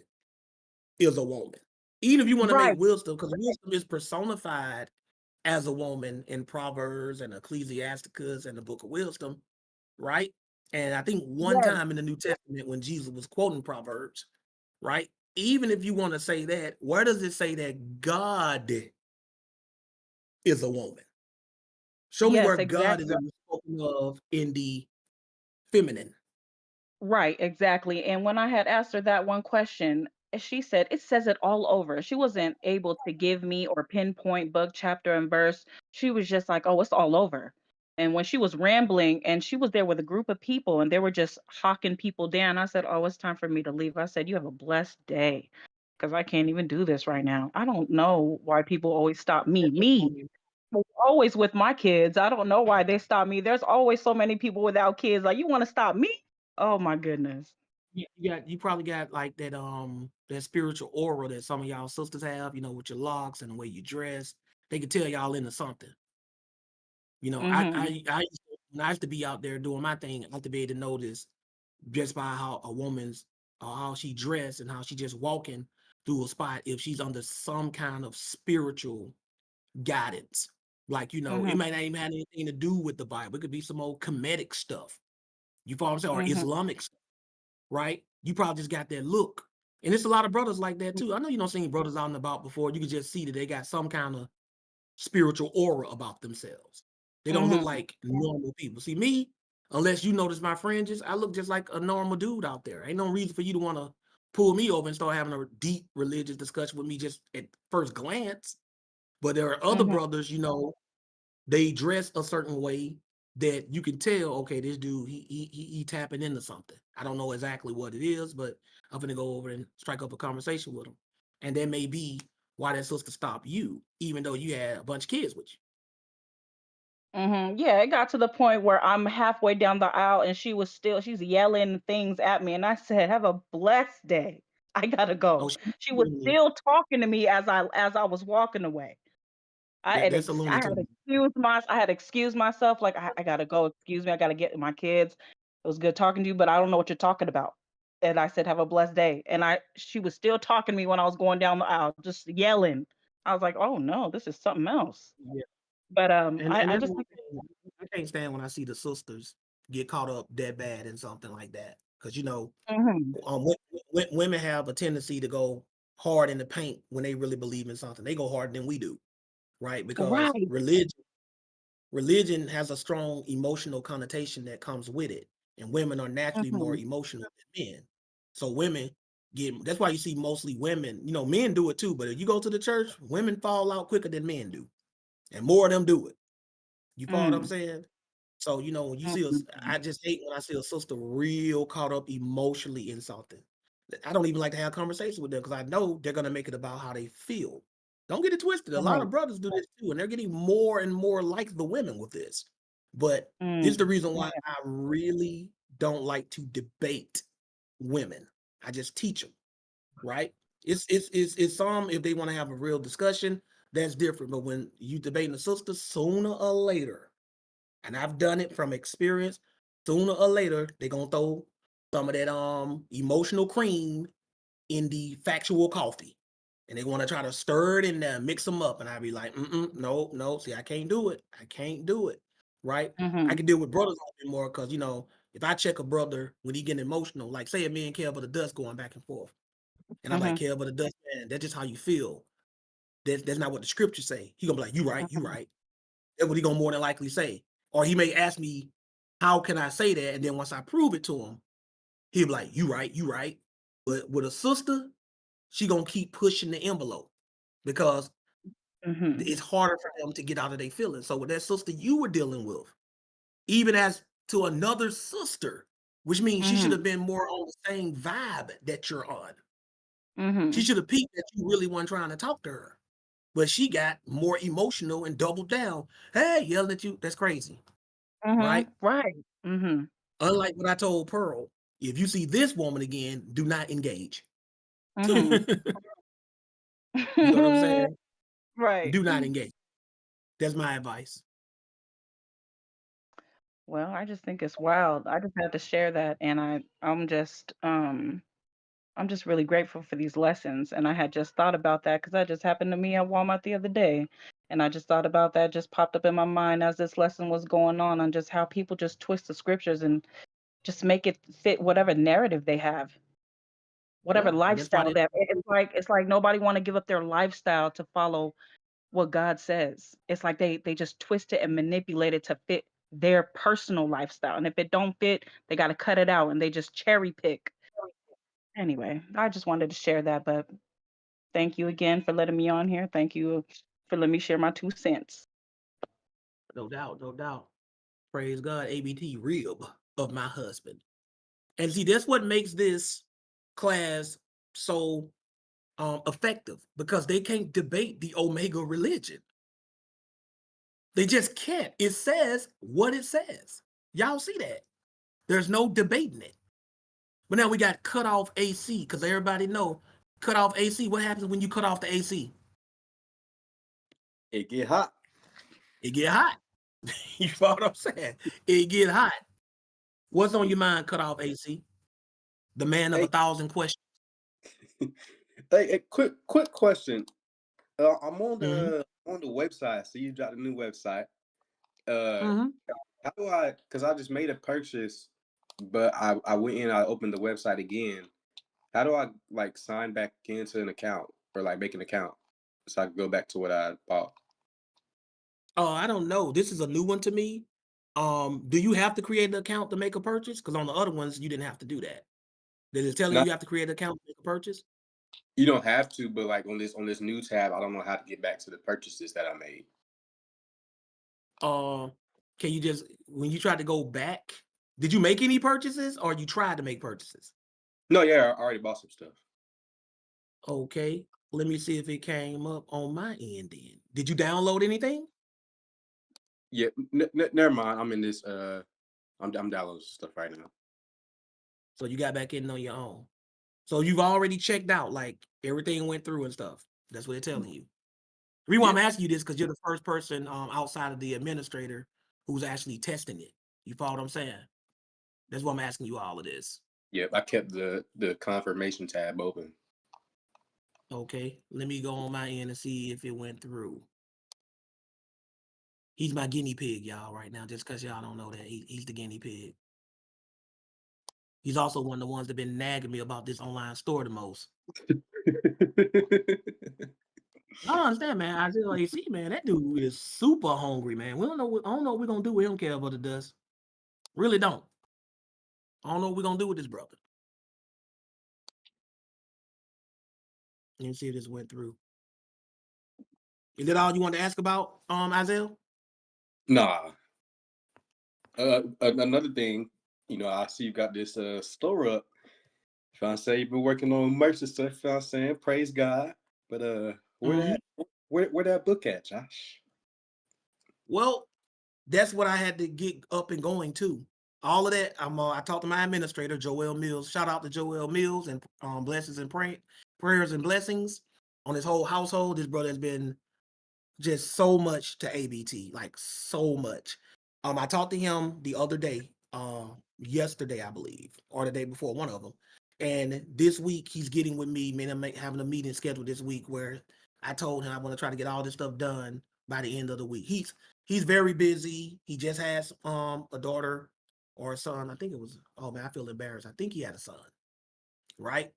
A: is a woman? Even if you want to make
G: Right.
A: wisdom, because wisdom is personified as a woman in Proverbs and Ecclesiasticus and the Book of Wisdom, right? And I think one
G: Yes.
A: time in the New Testament when Jesus was quoting Proverbs, right? Even if you want to say that, where does it say that God is a woman? Show me where
G: Yes,
A: God is
G: exactly.
A: ever spoken of in the feminine.
G: Right, exactly. And when I had asked her that one question, she said it says it all over. She wasn't able to give me or pinpoint book, chapter, and verse. She was just like, oh, it's all over. And when she was rambling and she was there with a group of people and they were just hawking people down, I said, oh, it's time for me to leave. I said, you have a blessed day because I can't even do this right now. I don't know why people always stop me. Me, always with my kids. I don't know why they stop me. There's always so many people without kids. Like, you want to stop me? Oh my goodness.
A: You probably got like that spiritual aura that some of y'all sisters have, with your locks and the way you dress. They can tell y'all into something.
G: Mhm.
A: When I used to be out there doing my thing, I used to be able to notice just by how a woman's how she dressed and how she just walking through a spot if she's under some kind of spiritual guidance. Like, it
G: Mhm.
A: might not even have anything to do with the Bible. It could be some old comedic stuff. You follow what I'm saying? Or
G: Mhm.
A: Islamic stuff, right? You probably just got that look. And it's a lot of brothers like that too. I know you don't see brothers out and about before. You can just see that they got some kind of spiritual aura about themselves. They don't look
G: Mhm.
A: like normal people. See me, unless you notice my fringes, I look just like a normal dude out there. Ain't no reason for you to want to pull me over and start having a deep religious discussion with me just at first glance. But there are other
G: Mhm.
A: brothers, they dress a certain way that you can tell, okay, this dude, he tapping into something. I don't know exactly what it is, but I'm gonna go over and strike up a conversation with him. And that may be why that sister stopped you, even though you had a bunch of kids with you.
G: Mhm. Yeah, it got to the point where I'm halfway down the aisle and she's yelling things at me and I said, "Have a blessed day. I gotta
A: Oh,
G: go."
A: she
G: She was
A: literally,
G: still talking to me as I was walking away.
A: that's a
G: I
A: lunatic.
G: had excused myself, like, I gotta go, excuse me, I gotta get my kids. It was good talking to you, but I don't know what you're talking about. And I said, have a blessed day. And she was still talking to me when I was going down the aisle, just yelling. I was like, oh no, this is something else.
A: Yeah.
G: But
A: And
G: I
A: that's
G: just
A: one thing. I can't stand when I see the sisters get caught up that bad in something like that. Because
G: Mhm.
A: women have a tendency to go hard in the paint when they really believe in something. They go harder than we do, right? Because
G: Right.
A: religion has a strong emotional connotation that comes with it, and women are naturally more
G: Mhm.
A: emotional than men. So women that's why you see mostly women. Men do it too, but if you go to the church, women fall out quicker than men do, and more of them do it. You follow what I'm
G: Mm.
A: saying? So, when you see us,
G: Mhm.
A: I just hate when I see a sister real caught up emotionally in something. I don't even like to have conversations with them because I know they're gonna make it about how they feel. Don't get it twisted. A lot
G: Right.
A: of brothers do this too, and they're getting more and more like the women with this. But this is the
G: Mm.
A: reason why I really don't like to debate women. I just teach them, right? It's some if they want to have a real discussion, that's different. But when you debating a sister, sooner or later, and I've done it from experience, sooner or later, they're gonna throw some of that emotional cream in the factual coffee. And they want to try to stir it in there, mix them up. And I'd be like, no, no, see, I can't do it. I can't do it. Right? I
G: Mhm.
A: can deal with brothers a little bit more because if I check a brother when he getting emotional, like say a me and Kev of the dust going back and forth. And I'm like,
G: Mhm.
A: Kev of the dust, man, that's just how you feel. That's not what the scriptures say. He gonna be like, you right, you
G: Mhm.
A: right. That's what he gonna more than likely say. Or he may ask me, how can I say that? And then once I prove it to him, he'll be like, you right, you right. But with a sister, she gonna keep pushing the envelope because
G: Mhm.
A: it's harder for them to get out of their feelings. So with that sister you were dealing with, even as to another sister, which means she should have
G: Mhm.
A: been more on the same vibe that you're on. She should have peeped that you really weren't trying to talk to her. But she got more emotional and doubled down. Hey, yelling at you. That's crazy. Right?
G: Right.
A: Unlike what I told Pearl, if you see this woman again, do not engage.
G: Mhm.
A: You know what I'm saying?
G: Right.
A: Do not engage. That's my advice.
G: Well, I just think it's wild. I just had to share that, and I'm just really grateful for these lessons. And I had just thought about that because that just happened to me at Walmart the other day. And I just thought about that, just popped up in my mind as this lesson was going on just how people just twist the scriptures and just make it fit whatever narrative they have, whatever
A: Yeah, and that's why
G: lifestyle they have. It's like nobody want to give up their lifestyle to follow what God says. It's like they just twist it and manipulate it to fit their personal lifestyle. And if it don't fit, they got to cut it out and they just cherry pick. Anyway, I just wanted to share that, but thank you again for letting me on here. Thank you for letting me share my 2 cents.
A: no doubt, no doubt. Praise God, ABT rib of my husband. And see, that's what makes this class so effective, because they can't debate the Omega religion. They just can't. It says what it says. Y'all see that? There's no debating it. But now we got cut off AC, because everybody know cut off AC. What happens when you cut off the AC?
H: It get hot.
A: It get hot. You know what I'm saying? It get hot. What's on your mind, cut off AC? The man of
H: Hey.
A: 1,000 questions.
H: Hey, quick question. I'm on
A: Mhm.
H: the website. So you dropped a new website.
A: Mhm.
H: How do I? Because I just made a purchase, but I went in. I opened the website again. How do I like sign back into an account or like make an account so I can go back to what I bought?
A: Oh, I don't know. This is a new one to me. Do you have to create an account to make a purchase? Because on the other ones, you didn't have to do that. Did it tell you
H: Not,
A: you have to create an account to make a purchase?
H: you don't have to, but like on this new tab, I don't know how to get back to the purchases that I made.
A: Can you just, when you tried to go back, did you make any purchases or you tried to make purchases?
H: No, yeah, I already bought some stuff.
A: Okay, let me see if it came up on my end then. Did you download anything?
H: Yeah, never mind. I'm in this. I'm downloading stuff right now.
A: So you got back in on your own. So you've already checked out, like everything went through and stuff. That's what they're telling you. The reason why I'm asking you this, because you're the first person outside of the administrator who's actually testing it. You follow what I'm saying? That's why I'm asking you all of this.
H: Yep, I kept the confirmation tab open.
A: Okay, let me go on my end and see if it went through. He's my guinea pig, y'all, right now, just because y'all don't know that. He's the guinea pig. He's also one of the ones that been nagging me about this online store the most. I don't understand, man. I just like, see, man, that dude is super hungry, man. I don't know what we're gonna do with him, care about it does. Really don't. I don't know what we're gonna do with this brother. Let me see if this went through. Is that all you want to ask about, Isaiah?
H: Nah. Another thing, I see you got this store up. If I say you've been working on merch and stuff, I'm saying praise God. But where that book at, Josh?
A: Well, that's what I had to get up and going too. All of that, I talked to my administrator, Joel Mills. Shout out to Joel Mills and blessings and prayers and blessings on his whole household. This brother has been just so much to ABT, like so much. I talked to him the other day, yesterday, I believe, or the day before, one of them. And this week he's getting with me, man. I'm having a meeting scheduled this week where I told him I want to try to get all this stuff done by the end of the week. He's very busy. He just has a daughter or a son. I think it was, oh man, I feel embarrassed. I think he had a son, right?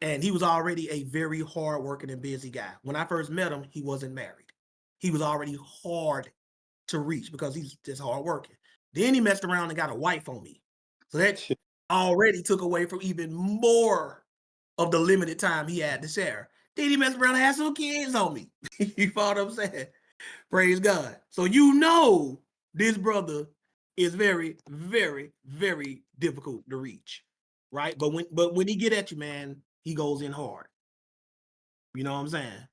A: And he was already a very hardworking and busy guy. When I first met him, he wasn't married. He was already hard to reach because he's just hardworking. Then he messed around and got a wife on me. So that already took away from even more of the limited time he had to share. Then he messed around and had some kids on me. You follow what I'm saying? Praise God. So this brother is very, very, very difficult to reach, right? But when he get at you, man, he goes in hard. You know what I'm saying?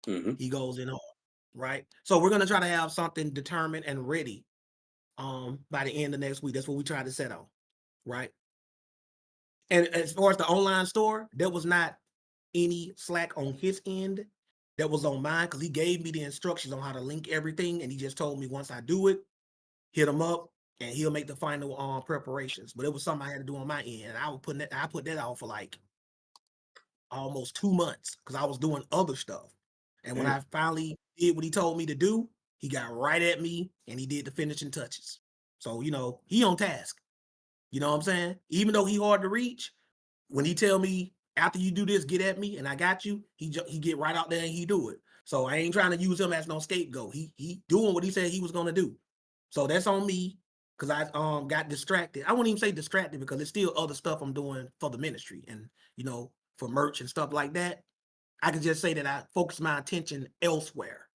H: Mm-hmm.
A: He goes in hard, right? So we're gonna try to have something determined and ready by the end of next week. That's what we try to set on, right? And as far as the online store, there was not any slack on his end. That was on mine because he gave me the instructions on how to link everything, and he just told me once I do it, hit him up, and he'll make the final preparations. But it was something I had to do on my end, and I put that off for like almost 2 months because I was doing other stuff. And when I finally did what he told me to do, he got right at me and he did the finishing touches. So, you know, he on task. You know what I'm saying? Even though he hard to reach, when he tell me after you do this, get at me and I got you, he get right out there and he do it. So I ain't trying to use him as no scapegoat. He doing what he said he was gonna do. So that's on me because I got distracted. I wouldn't even say distracted because there's still other stuff I'm doing for the ministry and you know for merch and stuff like that. I could just say that I focused my attention elsewhere.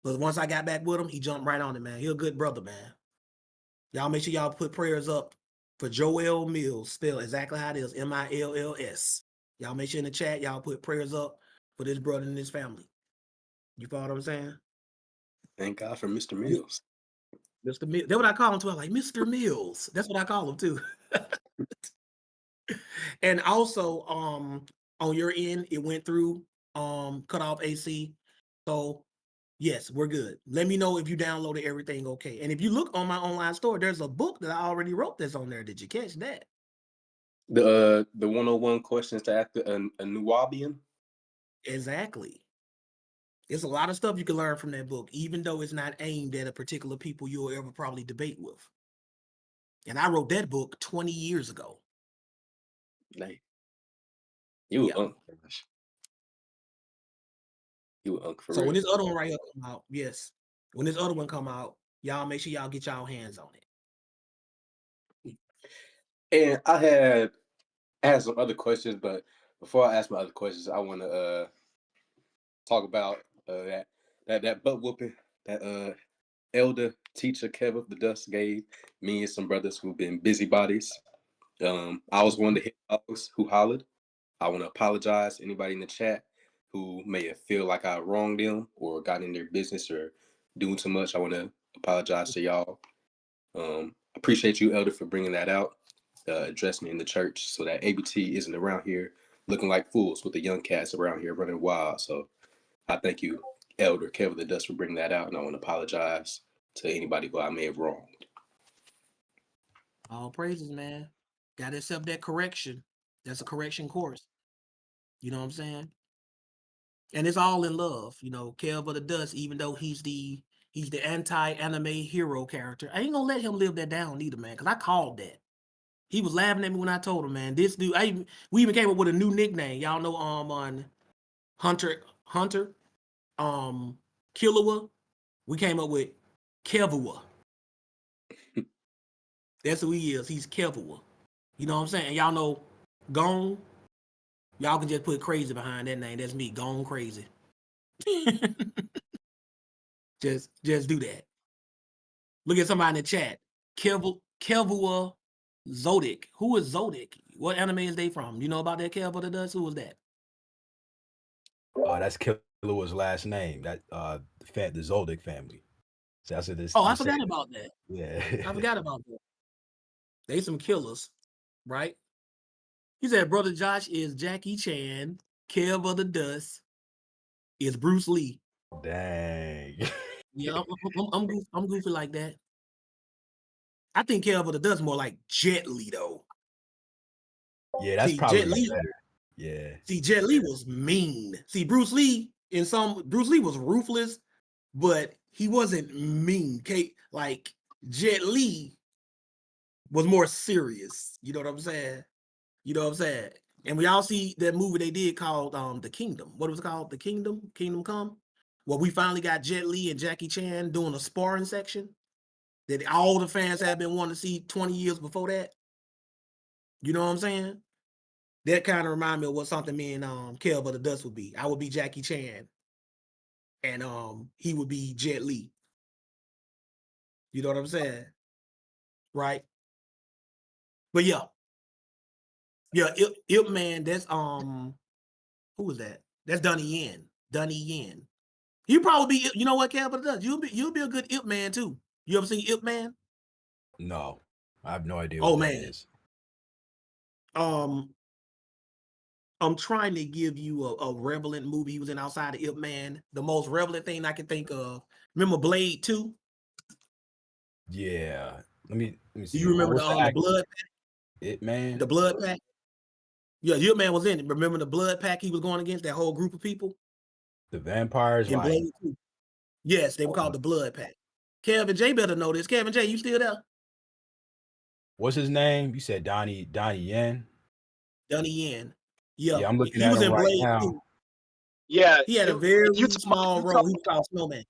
A: But once I got back with him, he jumped right on it, man. He a good brother, man. Y'all make sure y'all put prayers up for Joel Mills, spelled exactly how it is, Mills. Y'all make sure in the chat, y'all put prayers up for this brother and his family. You follow what I'm saying?
H: Thank God for Mr. Mills.
A: Mr. Mills. That's what I call him too. I'm like, Mr. Mills. That's what I call him too. And also, on your end, it went through cut off AC. So yes, we're good. Let me know if you downloaded everything okay. And if you look on my online store, there's a book that I already wrote that's on there. Did you catch that?
H: The 101 questions to ask a Nubian.
A: Exactly. There's a lot of stuff you can learn from that book, even though it's not aimed at a particular people you'll ever probably debate with. And I wrote that book 20 years ago.
H: Dang. You
A: Yeah.
H: unk. You unk for
A: So
H: real.
A: when this other one right here come out, yes. When this other one come out, y'all make sure y'all get y'all hands on it.
H: And I had some other questions, but before I ask my other questions, I want to talk about that butt whooping that elder teacher Kevin the Dust gave me and some brothers who've been busybodies. I was one of the hit dogs who hollered. I want to apologize to anybody in the chat who may have feel like I wronged them or got in their business or doing too much. I want to apologize to y'all. Appreciate you, Elder, for bringing that out, addressing it in the church so that ABT isn't around here looking like fools with the young cats around here running wild. So I thank you, Elder Kevin the Dust, for bringing that out, and I want to apologize to anybody who I may have wronged.
A: All praises, man. Gotta accept that correction. That's a correction course. You know what I'm saying? And it's all in love. You know, Kev of the Dust, even though he's the anti-anime hero character, I ain't gonna let him live that down either, man, because I called that. He was laughing at me when I told him, man, this dude, we even came up with a new nickname. Y'all know on Hunter, Killua, we came up with Kevua. That's who he is. He's Kevua. You know what I'm saying? Y'all know Gone. Y'all can just put crazy behind that name. That's me, Gone Crazy. just do that. Look at somebody in the chat. Kevua Zodic. Who is Zodic? What anime is they from? You know about that, Kev of the Dust? Who was that?
D: That's Killua's last name. That the Zoldyck family. So that's what this.
A: Oh, I forgot about that.
D: Yeah.
A: I forgot about that. They some killers, right? He said, Brother Josh is Jackie Chan. Kev of the Dust is Bruce Lee.
D: Dang.
A: Yeah, I'm goofy like that. I think Kev of the Dust more like Jet Li though.
D: Yeah, that's
A: See,
D: probably
A: Jet Li,
D: better. Yeah.
A: See, Jet Li was mean. See, Bruce Lee was ruthless, but he wasn't mean. Like Jet Li was more serious. You know what I'm saying? You know what I'm saying? And we all see that movie they did called The Kingdom. What was it called? The Kingdom? Kingdom Come? Well, we finally got Jet Li and Jackie Chan doing a sparring section that all the fans have been wanting to see 20 years before that. You know what I'm saying? That kind of remind me of what something me and Kev of the Dust would be. I would be Jackie Chan, and he would be Jet Li. You know what I'm saying? Right? But yeah, Ip Man. That's who was that? That's Donnie Yen. Donnie Yen. You probably be, you know what, Kev, but it does. You'll be a good Ip Man too. You ever seen Ip Man?
D: No, I have no idea
A: Oh
D: what that
A: man.
D: is.
A: I'm trying to give you a relevant movie he was in outside of Ip Man. The most relevant thing I can think of. Remember Blade 2?
D: Yeah. Let me
A: Do
D: see.
A: you remember
D: What's the
A: the
D: actor?
A: Blood
D: It Man.
A: the Blood Pack? Yeah, Ip Man was in it. Remember the Blood Pack he was going against, that whole group of people
D: The vampires,
A: in
D: like
A: Blade 2? Yes, they were called the Blood Pack. Kevin J better know this. Kevin J, you still there?
D: what's his name? You said Donnie Yen.
A: Donnie Yen. Yeah,
D: Yeah, I'm looking
A: he
D: at
A: was
D: him
A: in
D: right
A: Blade
D: now.
A: 2.
I: Yeah,
A: He had a
I: you
A: very
I: you
A: small role. He was called Snowman.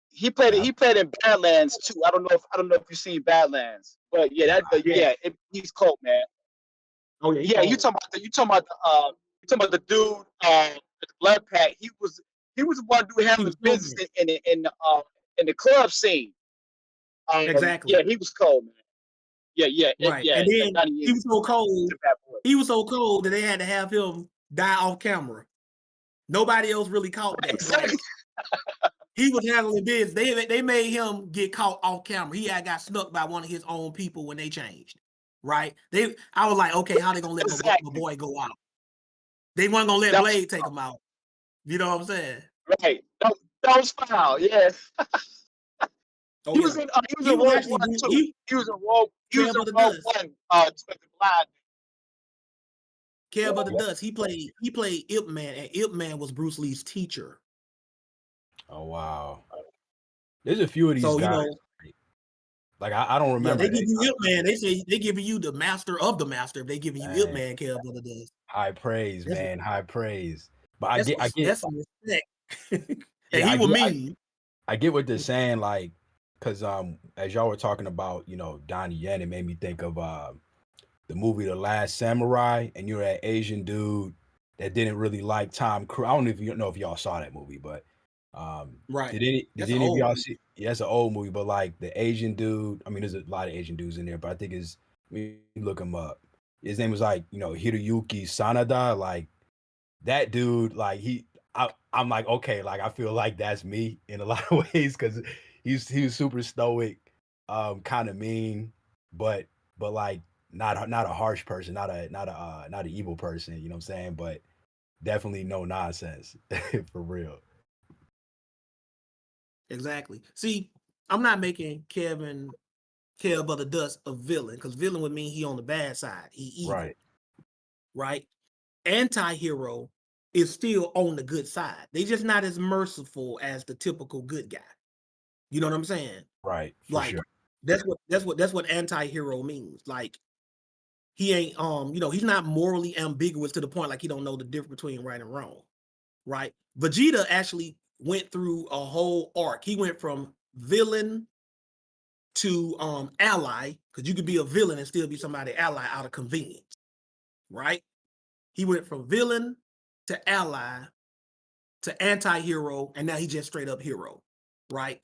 I: he played
D: Yeah,
I: he played in Badlands too. I don't know if you've seen Badlands, but yeah,
A: Yeah.
I: he's cold, man.
A: Oh yeah, he
I: Yeah,
A: cold.
I: you talking about the dude with the blood pack. He was the one who
A: He
I: handling
A: was
I: business
A: Snowman.
I: in the club scene.
A: Exactly.
I: Yeah, he was cold, man.
A: Right. And
I: Yeah.
A: then
I: Donnie
A: he
I: Yen
A: was so cold.
I: is a bad boy.
A: He was so cold that they had to have him die off camera. Nobody else really caught that.
I: Exactly.
A: Like he was handling business. They made him get caught off camera. He had got snuck by one of his own people when they changed. Right. I was like, okay, how they gonna let my
I: Exactly.
A: boy go out? They weren't gonna let
I: That was
A: Blade take him out. You know what I'm saying?
I: right. That was foul. Yes.
A: Oh
I: He
A: yeah.
I: was in
A: He was
I: Rogue
A: actually
I: One too. He was in Rogue
A: Kev of the
I: One.
A: Dust.
I: Twisted Blind.
A: Kev of the
D: Yep.
A: Dust. He played Ip Man, and Ip Man was Bruce Lee's teacher.
D: Oh wow. There's a few of these
A: So
D: guys. Like I don't
A: yeah,
D: remember.
A: they give you Ip Man. They say they giving you the master of the master. If they giving you Ip Man, Kev of the Dust.
D: High praise,
A: That's-
D: man. High praise. But I
A: That's
D: get
A: some respect. And
D: Yeah,
A: he was mean.
D: I get what they're saying, like, because as y'all were talking about, Donnie Yen, it made me think of the movie The Last Samurai, and you're that Asian dude that didn't really like Tom Cruise. I don't know if y'all saw that movie, but
A: Right.
D: did
A: That's
D: any of
A: old.
D: y'all see? Yeah, it's an old movie, but like the Asian dude, I mean, there's a lot of Asian dudes in there, but I think we look him up. His name was like, Hiroyuki Sanada, like that dude, like I'm like, okay, like I feel like that's me in a lot of ways, because he was super stoic, kind of mean, but like not a harsh person, not an evil person, you know what I'm saying? But definitely no nonsense for real.
A: Exactly. See, I'm not making Kev of the Dust a villain, because villain would mean he on the bad side. He evil.
D: Right.
A: Right? Anti-hero is still on the good side. They just not as merciful as the typical good guy. You know what I'm saying?
D: Right. For
A: Like
D: sure.
A: that's what anti-hero means. Like he ain't he's not morally ambiguous to the point like he don't know the difference between right and wrong. Right? Vegeta actually went through a whole arc. He went from villain to ally, because you could be a villain and still be somebody ally out of convenience. Right? He went from villain to ally to anti-hero, and now he just straight up hero, right?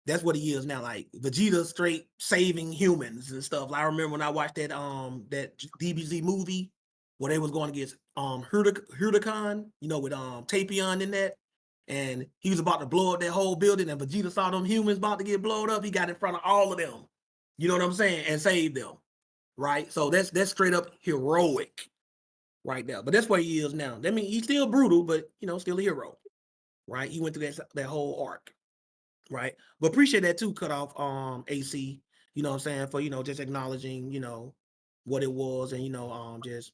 A: That's what he is now. Like Vegeta straight saving humans and stuff. Like, I remember when I watched that DBZ movie where they was going against Hurricane, with Tapion in that, and he was about to blow up that whole building, and Vegeta saw them humans about to get blown up. He got in front of all of them, you know what I'm saying, and saved them, right? So that's straight up heroic right now. But that's where he is now. That means he's still brutal, but still a hero, right? He went through that whole arc, right? But appreciate that too, cut off AC, you know what I'm saying, for just acknowledging, what it was, and just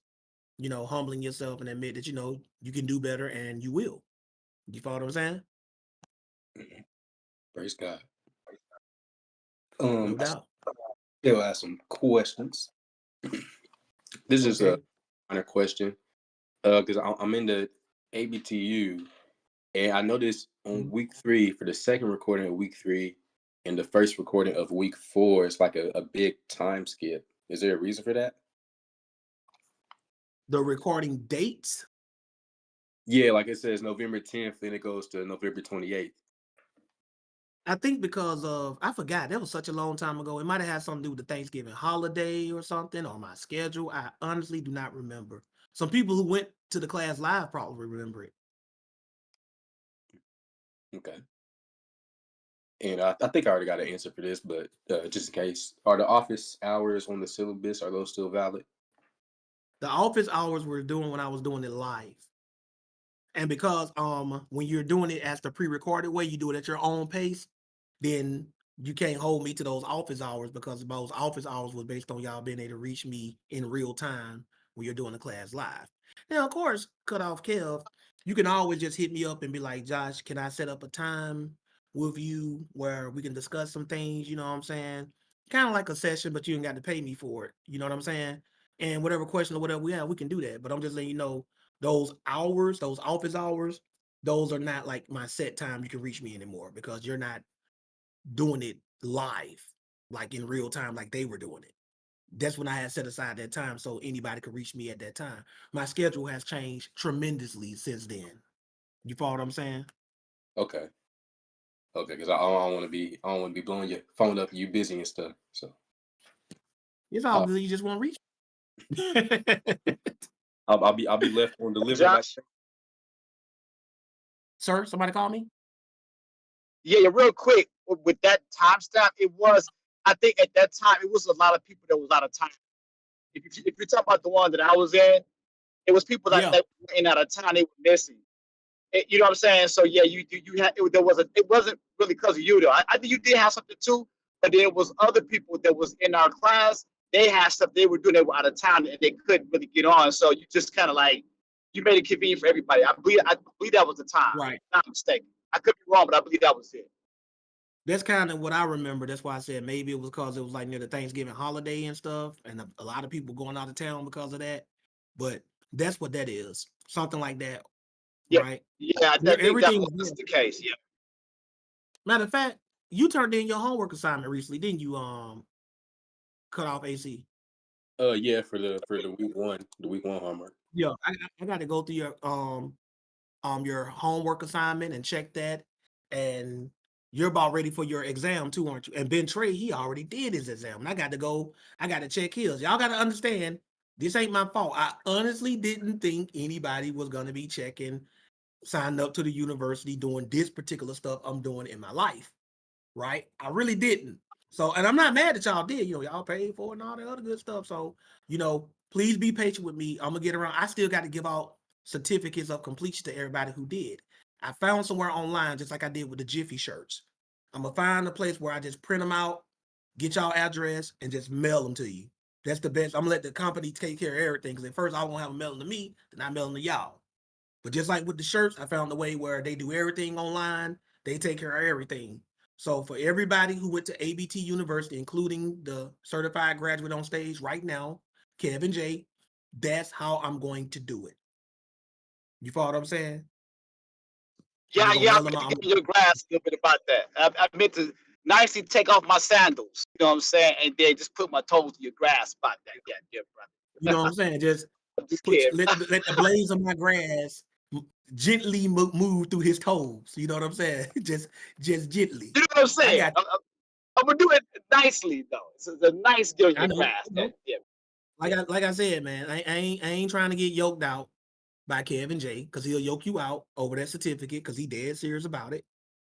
A: humbling yourself and admit that you can do better and you will. You follow what I'm saying?
H: Praise God.
A: No
H: I
A: doubt.
H: still ask some questions. This is a minor question, because I'm in the ABTU, and I noticed on week 3 for the second recording of week 3 and the first recording of week 4, it's like a big time skip. Is there a reason for that?
A: The recording dates?
H: Yeah, like it says November 10th, then it goes to November 28th.
A: I think because of, I forgot, that was such a long time ago. It might have had something to do with the Thanksgiving holiday or something, or my schedule. I honestly do not remember. Some people who went to the class live probably remember it.
H: Okay. And I think I already got an answer for this, but just in case, are the office hours on the syllabus, are those still valid?
A: The office hours we're doing when I was doing it live. And because when you're doing it as the pre-recorded way, you do it at your own pace, then you can't hold me to those office hours, because those office hours was based on y'all being able to reach me in real time when you're doing the class live. Now, of course, cut off Kev, you can always just hit me up and be like, Josh, can I set up a time with you where we can discuss some things? You know what I'm saying? Kind of like a session, but you ain't got to pay me for it. You know what I'm saying? And whatever question or whatever we have, we can do that. But I'm just letting you know, those hours, those office hours, those are not like my set time you can reach me anymore, because you're not doing it live, like in real time, like they were doing it. That's when I had set aside that time so anybody could reach me at that time. My schedule has changed tremendously since then. You follow what I'm saying?
H: Okay. Okay, because I don't want to be blowing your phone up and you busy and stuff. So
A: It's all good. You just won't reach me.
H: I'll be left on delivery.
I: Josh?
A: Sir, somebody call me?
I: Yeah, real quick with that timestamp, it was, I think at that time it was a lot of people that was out of time. If you're talking about the one that I was in, it was people that were in out of time, they were missing. You know what I'm saying? So yeah, you had it wasn't really because of you though. I think you did have something too, but there was other people that was in our class. They had stuff they were doing. They were out of town and they couldn't really get on. So you just kind of like, you made it convenient for everybody. I believe that was the time.
A: Right.
I: If I'm not mistaken. I could be wrong, but I believe that was it.
A: That's kind of what I remember. That's why I said maybe it was because it was like near the Thanksgiving holiday and stuff, and a lot of people going out of town because of that. But that's what that is. Something like that.
I: Yeah.
A: Right?
I: Yeah, I think that was the case. Yeah.
A: Matter of fact, you turned in your homework assignment recently, didn't you? Cut off AC.
H: Yeah, for the week one homework.
A: Yeah, I got to go through your homework assignment and check that, and you're about ready for your exam too, aren't you? And Ben Trey, he already did his exam, and I got to check his. Y'all got to understand, this ain't my fault. I honestly didn't think anybody was gonna be signing up to the university doing this particular stuff I'm doing in my life, right? I really didn't. So, and I'm not mad that y'all did, y'all paid for it and all that other good stuff. So, please be patient with me. I'm gonna get around. I still got to give out certificates of completion to everybody who did. I found somewhere online, just like I did with the Jiffy shirts. I'm gonna find a place where I just print them out, get y'all address, and just mail them to you. That's the best. I'm gonna let the company take care of everything, because at first I won't have them mailing to me, then I mail them to y'all. But just like with the shirts, I found a way where they do everything online. They take care of everything. So for everybody who went to ABT University, including the certified graduate on stage right now, Kevin J, that's how I'm going to do it. You follow what I'm saying?
I: Yeah, I meant to get your grass a little bit about that. I meant to nicely take off my sandals, you know what I'm saying, and then just put my toes in your grass about that. Yeah, brother.
A: You know what I'm saying? Just let the blades of my grass gently move through his toes. You know what I'm saying? just gently.
I: You know what I'm saying? I'm gonna do it nicely though. It's a nice deal in your grass. Yeah.
A: Like I said, man, I ain't trying to get yoked out by Kevin J, because he'll yoke you out over that certificate, because he dead serious about it.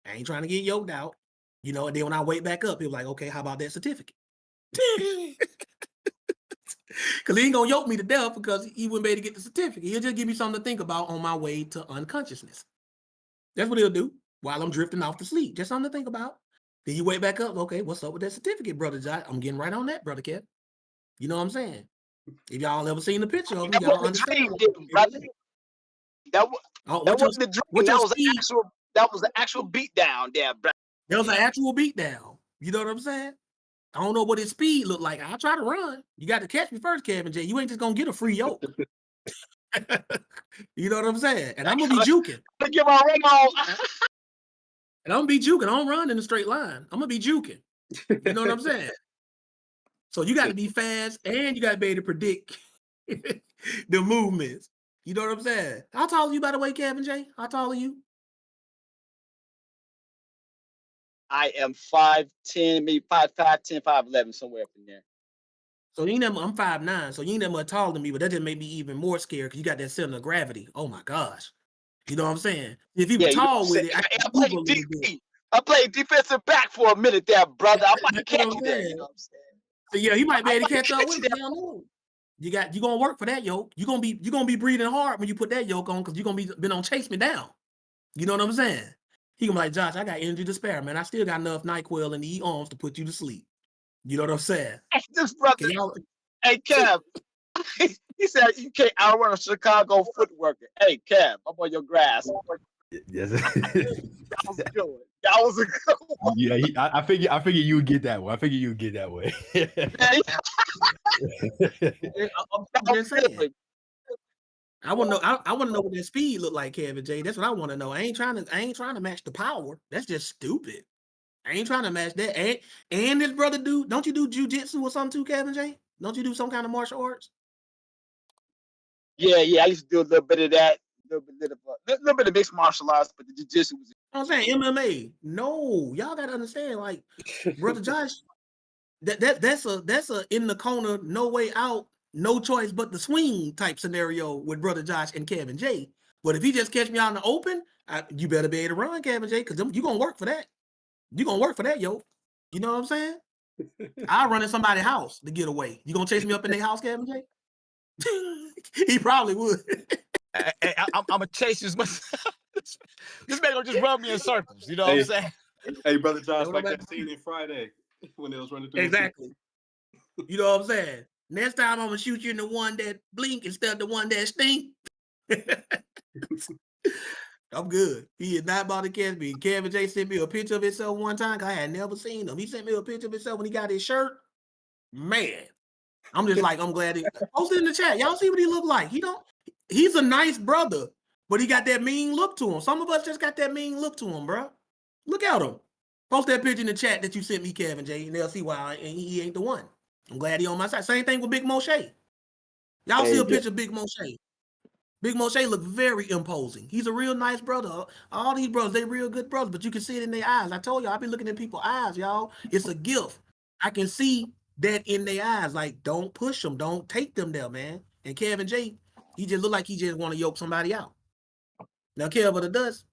A: I ain't trying to get yoked out, and then when I wake back up, he'll be like, okay, how about that certificate? Because he ain't gonna yoke me to death because he wouldn't be able to get the certificate. He'll just give me something to think about on my way to unconsciousness. That's what he'll do while I'm drifting off to sleep. Just something to think about. Then you wake back up, okay, what's up with that certificate, brother Josh? I'm getting right on that, brother Kev. You know what I'm saying? If y'all ever seen the picture of him, y'all understand.
I: That wasn't the dream. That was the actual beat down there, bro.
A: There was an actual beat down. You know what I'm saying? I don't know what his speed looked like. I'll try to run. You got to catch me first, Kevin J. You ain't just gonna get a free yoke. You know what I'm saying? And I'm gonna be juking.
I: Get my ring on.
A: And I'm gonna be juking. I don't run in a straight line. I'm gonna be juking. You know what I'm saying? So you got to be fast, and you got to be able to predict the movements. You know what I'm saying? How tall are you, by the way, Kevin J? How tall are you?
I: I am 5'10", maybe 5'10", 5'11", somewhere up in there.
A: So you ain't that, I'm 5'9", so you ain't that much taller than me, but that just made me even more scared because you got that center of gravity. Oh my gosh. You know what I'm saying? If you were
I: Yeah, you know what I'm
A: tall with
I: saying?
A: it, I
I: I
A: could move
I: played
A: a little bit.
I: I played defensive back for a minute there, brother. I might
A: That's
I: catch
A: what I'm
I: you there. You
A: saying.
I: know what I'm saying?
A: So yeah, he might be
I: I
A: able to
I: might
A: catch up
I: catch
A: with
I: you
A: me.
I: there.
A: I don't know. You gonna work for that yoke. You're gonna be breathing hard when you put that yoke on because you're gonna been on chase me down. You know what I'm saying? He gonna be like, Josh, I got energy to spare, man. I still got enough NyQuil in the arms to put you to sleep. You know what I'm saying?
I: Hey, this brother,
A: Can y'all
I: hey Kev, he said you can't outrun a Chicago footworker. Hey Kev, I'm on your grass.
D: Yes.
I: That was a good one. That was a good one.
D: Yeah, I figure you would get that one. I figure you would get that way.
I: Hey,
A: I'm
I: that was
A: just
I: a good
A: saying.
I: one.
A: I want to know. I want to know what that speed look like, Kevin J. That's what I want to know. I ain't trying to match the power. That's just stupid. I ain't trying to match that. And this brother don't you do jujitsu or something too, Kevin J? Don't you do some kind of martial arts?
I: Yeah, I used to do a little bit of that, a little bit of mixed martial arts, but the jiu-jitsu was.
A: I'm saying MMA. No, y'all gotta understand. Like, brother Josh, that's a in the corner, no way out, no choice but the swing type scenario with brother Josh and Kevin J. But if he just catch me out in the open, you better be able to run, Kevin J, because you gonna work for that. You gonna work for that, yo. You know what I'm saying? I'll run in somebody's house to get away. You gonna chase me up in their house, Kevin J? He probably would.
B: I'm gonna chase you as much. This man gonna just run me in circles. You know what I'm saying?
H: Hey, brother Josh,
A: What
H: like
A: about-
H: that scene in Friday when they was running through.
A: Exactly. You know what I'm saying? Next time I'm gonna shoot you in the one that blink instead of the one that stink. I'm good. He is not about to catch me. Kevin J sent me a picture of himself one time. I had never seen him. He sent me a picture of himself when he got his shirt. Man, I'm just like, I'm glad he posted in the chat. Y'all see what he look like? He's a nice brother, but he got that mean look to him. Some of us just got that mean look to him, bro. Look at him. Post that picture in the chat that you sent me, Kevin J, and they'll see why he ain't the one. I'm glad he on my side. Same thing with Big Moshe. Y'all see a picture of Big Moshe. Big Moshe look very imposing. He's a real nice brother. All these brothers, they real good brothers, but you can see it in their eyes. I told y'all, I be looking in people's eyes, y'all. It's a gift. I can see that in their eyes. Like, don't push them. Don't take them there, man. And Kevin J, he just look like he just want to yoke somebody out. Now, Kevin, but it does.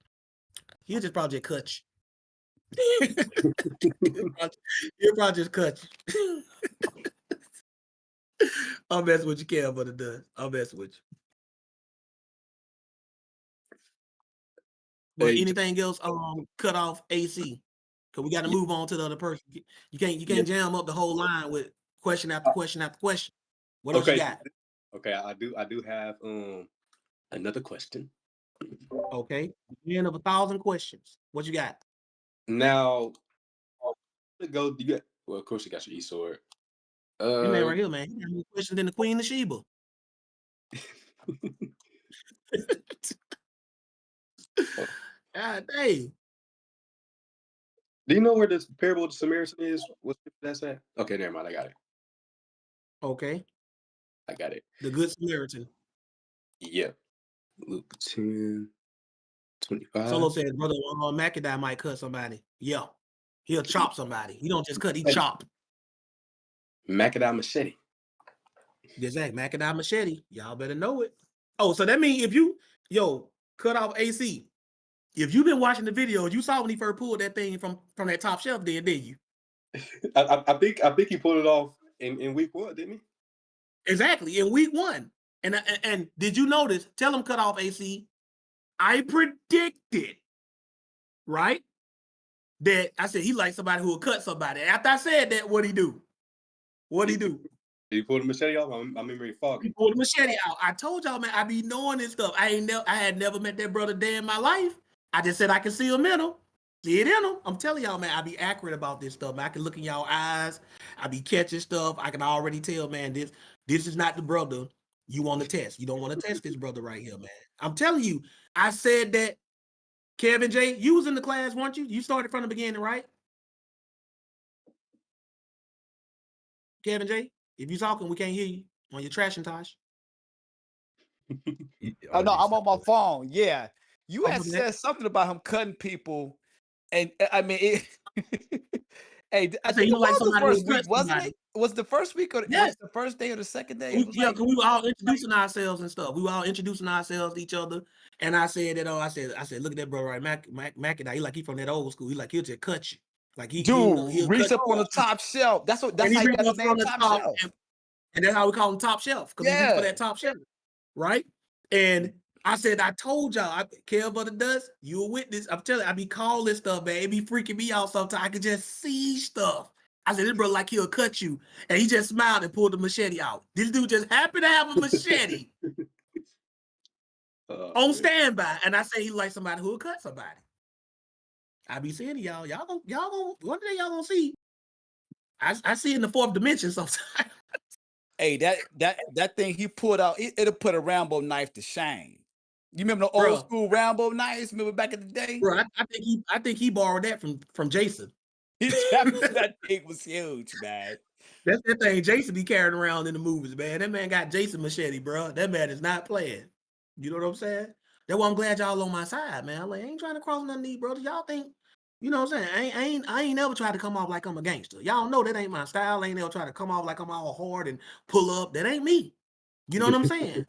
A: He'll just probably just cut you. He'll probably just cut you. I'll mess with you, Kevin, but it does. I'll mess with you. But
H: Hey,
A: anything else, cut off AC. Cause we got to move on to the other person. You can't jam up the whole line with question after question after question. What else you got?
H: Okay, I do have another question.
A: Okay. The end of 1,000 questions. What you got?
H: Now, go. You got. Well, of course, you got your e-sword.
A: This man right here, man. He got more questions than the Queen of Sheba. God dang.
H: Do you know where this parable of the Samaritan is? What that's at? Okay, never mind. I got it.
A: Okay.
H: I got it.
A: The Good Samaritan.
H: Yep. Luke 10:25.
A: Solo says, brother Macadam might cut somebody. Yeah. He'll chop somebody. He don't just cut, he chop.
H: Macadam machete.
A: Exactly. Macadam machete. Y'all better know it. Oh, so that means if you, cut off AC. If you've been watching the video, you saw when he first pulled that thing from that top shelf there, didn't you?
H: I think he pulled it off in week 1, didn't he?
A: Exactly, in week 1. And did you notice? Tell him cut off AC. I predicted, right? That I said he like somebody who will cut somebody. After I said that, what'd he do? What'd he do?
H: Did he pull the machete off? My memory foggy.
A: He pulled the machete out. I told y'all, man, I be knowing this stuff. I had never met that brother day in my life. I just said I can see him in him. See it in him. I'm telling y'all, man, I be accurate about this stuff, man. I can look in y'all eyes. I be catching stuff. I can already tell, man, this is not the brother you want to test. You don't want to test this brother right here, man. I'm telling you, I said that, Kevin J, you was in the class, weren't you? You started from the beginning, right? Kevin J, if you talking, we can't hear you on your trashing, Tosh.
B: Oh no, I'm on my phone. Yeah, you had
A: Okay.
B: said something about him cutting people, and I mean, Hey,
A: I
B: I
A: said,
B: think
A: you
B: it
A: look like
B: was the
A: somebody who
B: first week,
A: cut
B: wasn't
A: somebody.
B: it? Was the first week or
A: Yeah.
B: was the first day or the second day?
A: We,
B: It was
A: yeah,
B: like,
A: because we were all introducing ourselves and stuff. We were all introducing ourselves to each other. And I said that, I said, look at that brother right, Mac, he like he from that old school. He like he'll just cut you. Like he'll
B: dude, reach
A: cut
B: up on
A: you.
B: the top shelf. That's
A: And
B: how
A: he
B: you
A: reached
B: got the
A: up
B: name
A: from the
B: top
A: top,
B: shelf.
A: and that's how we call him top shelf, because he reached for
B: Yeah.
A: that top shelf, right? And I said, I told y'all, Kev of the Dust, you a witness. I'm telling you, I be calling stuff, man. It be freaking me out sometimes. I can just see stuff. I said, this brother like he'll cut you. And he just smiled and pulled the machete out. This dude just happened to have a machete on standby. And I say he like somebody who'll cut somebody. I be saying to y'all, one day y'all gonna see. I see in the fourth dimension sometimes.
B: Hey, that thing he pulled out, it'll put a Rambo knife to shame. You remember the old
A: Bruh.
B: school Rambo knives? Remember back in the day?
A: Bro, I think he borrowed that from Jason.
B: That thing was huge, man.
A: That's that thing Jason be carrying around in the movies, man. That man got Jason machete, bro. That man is not playing. You know what I'm saying? That's why I'm glad y'all on my side, man. Like, I ain't trying to cross none of these brothers. Y'all think, you know what I'm saying? I ain't never tried to come off like I'm a gangster. Y'all know that ain't my style. I ain't never try to come off like I'm all hard and pull up. That ain't me. You know what I'm saying?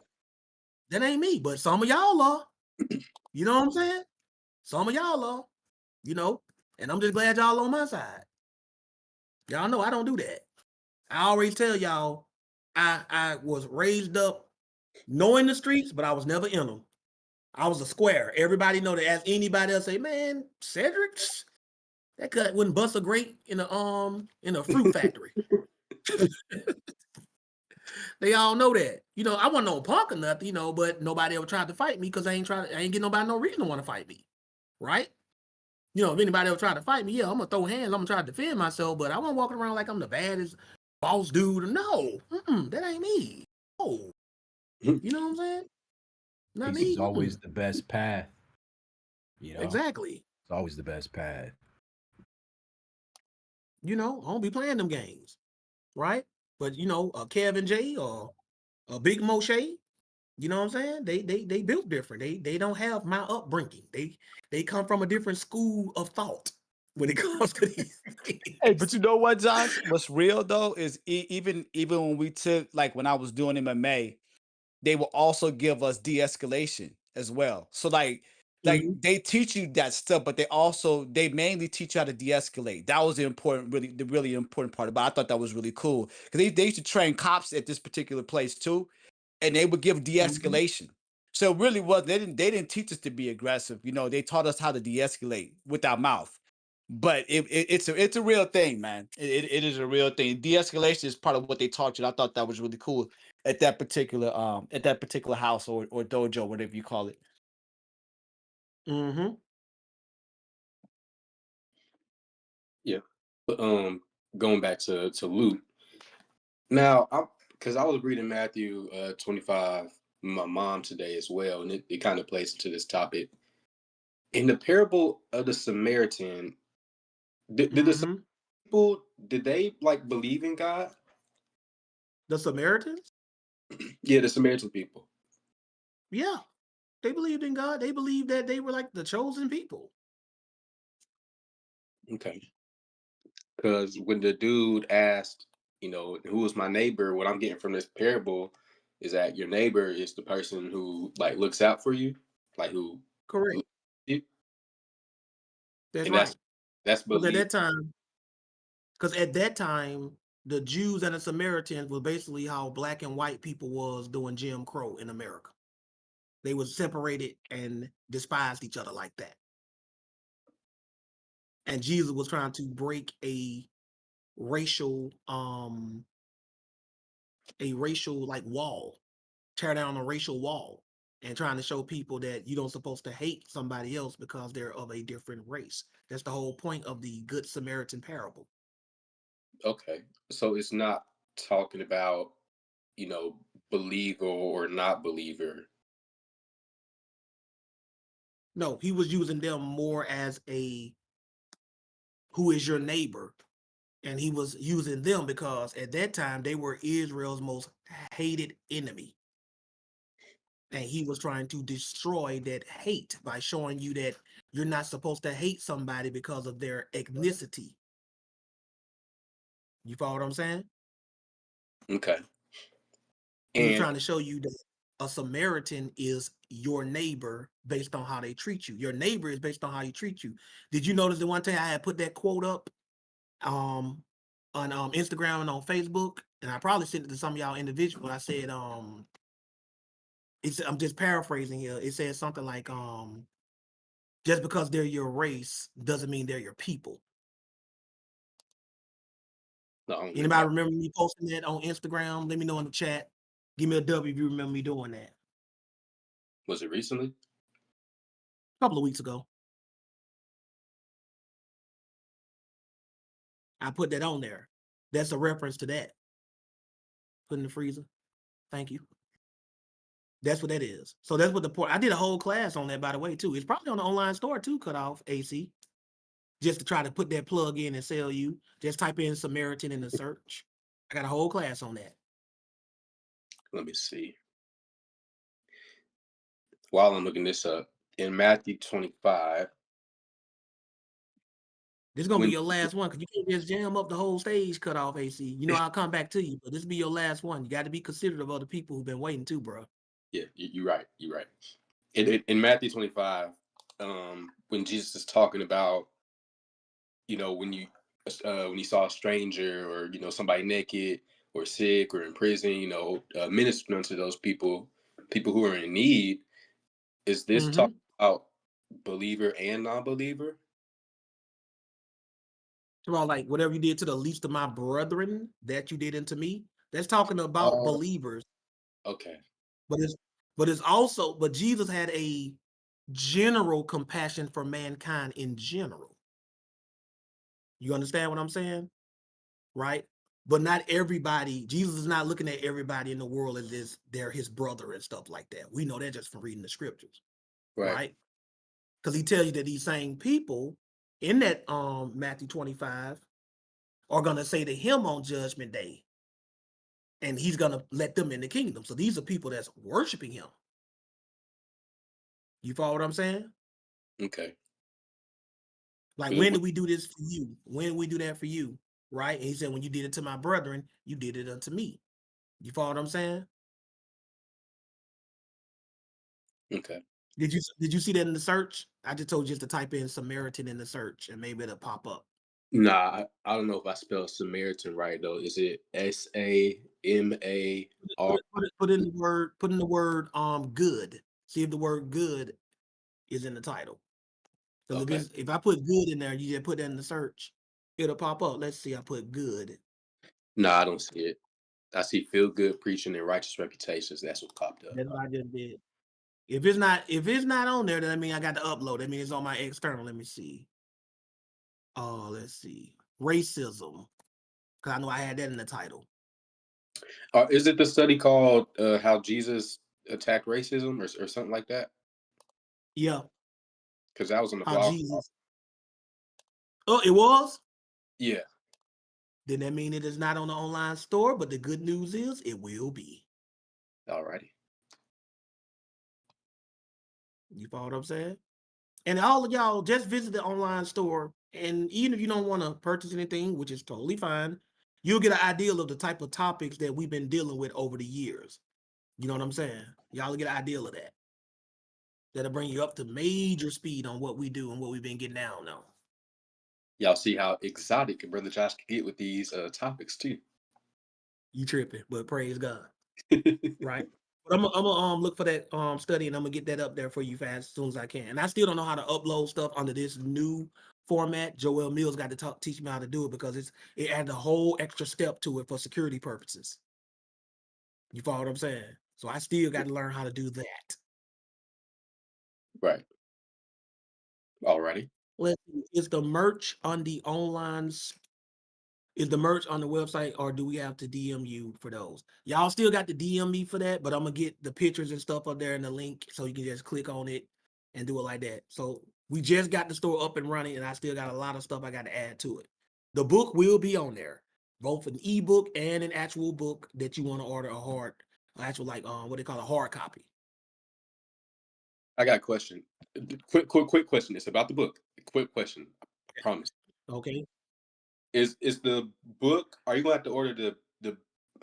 A: That ain't me. But some of y'all are. You know what I'm saying? Some of y'all are. You know? And I'm just glad y'all on my side. Y'all know I don't do that. I always tell y'all, I was raised up knowing the streets, but I was never in them. I was a square. Everybody know that. As anybody else say, man, Cedric, that cut wouldn't bust a grape in a fruit factory. They all know that. You know, I wasn't no punk or nothing, you know, but nobody ever tried to fight me because I ain't get nobody no reason to want to fight me. Right? You know, if anybody ever tried to fight me, yeah, I'm gonna throw hands, I'm gonna try to defend myself, but I wasn't walking around like I'm the baddest boss dude. No, that ain't me. Oh, you know what I'm saying? Not
D: Peace is
A: me.
D: always the best path. You know,
A: Exactly.
D: it's always the best path.
A: You know, I don't be playing them games, right? But you know, Kevin J or Big Moshe, you know what I'm saying? They built different. They don't have my upbringing. They come from a different school of thought when it comes to these things.
B: Hey, but you know what, Josh? What's real though is even when we took, like when I was doing MMA, they will also give us de-escalation as well. So like they teach you that stuff, but they mainly teach you how to de-escalate. That was the really important part about it. I thought that was really cool. Because they used to train cops at this particular place too, and they would give de-escalation. So it really was they didn't teach us to be aggressive. You know, they taught us how to de-escalate with our mouth. But it's a real thing, man. It is a real thing. De-escalation is part of what they taught you. I thought that was really cool at that particular house or dojo, whatever you call it.
A: Mm-hmm.
H: Yeah. But going back to Luke. Now, because I was reading Matthew 25 with my mom today as well, and it kind of plays into this topic. In the parable of the Samaritan, did the people, did they like believe in God?
A: The Samaritans?
H: Yeah, the Samaritan people.
A: Yeah. They believed in God. They believed that they were like the chosen people.
H: Okay. Because when the dude asked, you know, who was my neighbor, what I'm getting from this parable is that your neighbor is the person who like looks out for you, like who
A: Correct.
H: you.
A: That's
H: And
A: right.
H: that's
A: Because
H: belief.
A: at that time, the Jews and the Samaritans were basically how black and white people was doing Jim Crow in America. They were separated and despised each other like that. And Jesus was trying to break a racial like wall, tear down a racial wall, and trying to show people that you don't supposed to hate somebody else because they're of a different race. That's the whole point of the Good Samaritan parable.
H: Okay. So it's not talking about, you know, believer or not believer.
A: No, he was using them more as who is your neighbor. And he was using them because at that time they were Israel's most hated enemy. And he was trying to destroy that hate by showing you that you're not supposed to hate somebody because of their ethnicity. You follow what I'm saying?
H: Okay.
A: He was
H: And
A: trying to show you that a Samaritan is your neighbor based on how they treat you. Your neighbor is based on how he treats you. Did you notice the one time I had put that quote up on Instagram and on Facebook? And I probably sent it to some of y'all individuals. I said, I'm just paraphrasing here. It says something like, just because they're your race doesn't mean they're your people.
H: no, I don't remember
A: Anybody
H: that.
A: remember me posting that on Instagram? Let me know in the chat. Give me a W if you remember me doing that.
H: Was it recently?
A: A couple of weeks ago. I put that on there. That's a reference to that. Put in the freezer. Thank you. That's what that is. So that's what the point. I did a whole class on that, by the way, too. It's probably on the online store too, cut off AC. Just to try to put that plug in and sell you. Just type in Samaritan in the search. I got a whole class on that.
H: Let me see. While I'm looking this up, in Matthew 25,
A: This is gonna be
H: when
A: your last one because you can't just jam up the whole stage, cut off AC. You know I'll come back to you, but this will be your last one. You got to be considerate of other people who've been waiting too, bro.
H: yeah, you're right. You're right. In Matthew 25, when Jesus is talking about, when you saw a stranger or somebody naked or sick or in prison, ministering unto those people who are in need. Is this
A: Mm-hmm.
H: talking about believer and non-believer?
A: About like whatever you did to the least of my brethren, that you did unto me. That's talking about believers.
H: Okay.
A: But Jesus had a general compassion for mankind in general. You understand what I'm saying? Right? But not everybody, Jesus is not looking at everybody in the world as if they're his brother and stuff like that. We know that just from reading the scriptures, right? Because he tells you that these same people in that Matthew 25 are gonna say to him on judgment day, and he's gonna let them in the kingdom. So these are people that's worshiping him. You follow what I'm saying?
H: Okay.
A: Like, when did we do this for you? When did we do that for you? Right? And he said, when you did it to my brethren, you did it unto me. You follow what I'm saying?
H: Okay.
A: Did you see that in the search? I just told you just to type in Samaritan in the search and maybe it'll pop up.
H: Nah, I don't know if I spelled Samaritan right though. Is it SAMAR?
A: Put in the word good. See if the word good is in the title. Because
H: Okay.
A: if I put good in there, you just put that in the search, it'll pop up. Let's see, I put good.
H: Nah, I don't see it. I see feel good preaching and righteous reputations. That's what popped up.
A: That's what I just did. If it's not on there, then I mean I got to upload. That means it's on my external. Let me see. Oh, let's see. Racism. Because I know I had that in the title.
H: Is it the study called How Jesus Attacked Racism or something like that?
A: Yeah.
H: Because that was on the
A: How
H: blog.
A: Jesus. Oh, it was?
H: Yeah.
A: Then that means it is not on the online store, but the good news is it will be.
H: Alrighty.
A: You follow what I'm saying? And all of y'all just visit the online store. And even if you don't want to purchase anything, which is totally fine, you'll get an idea of the type of topics that we've been dealing with over the years. You know what I'm saying? Y'all get an idea of that. That'll bring you up to major speed on what we do and what we've been getting down on.
H: Y'all see how exotic Brother Josh can get with these topics too.
A: You tripping, but praise God. Right? But I'm gonna look for that study and I'm gonna get that up there for you fast as soon as I can. And I still don't know how to upload stuff under this new format. Joel Mills got to teach me how to do it because it adds a whole extra step to it for security purposes. You follow what I'm saying? So I still got to learn how to do that.
H: Right. Alrighty.
A: Let's see. Is the merch on the online? Is the merch on the website, or do we have to DM you for those? Y'all still got to DM me for that, but I'm gonna get the pictures and stuff up there in the link so you can just click on it and do it like that. So we just got the store up and running, and I still got a lot of stuff I got to add to it. The book will be on there, both an ebook and an actual book that you want to order actual like what they call a hard copy.
H: I got a question. Quick question. It's about the book. Quick question. I promise.
A: Okay.
H: Is the book? Are you gonna have to order the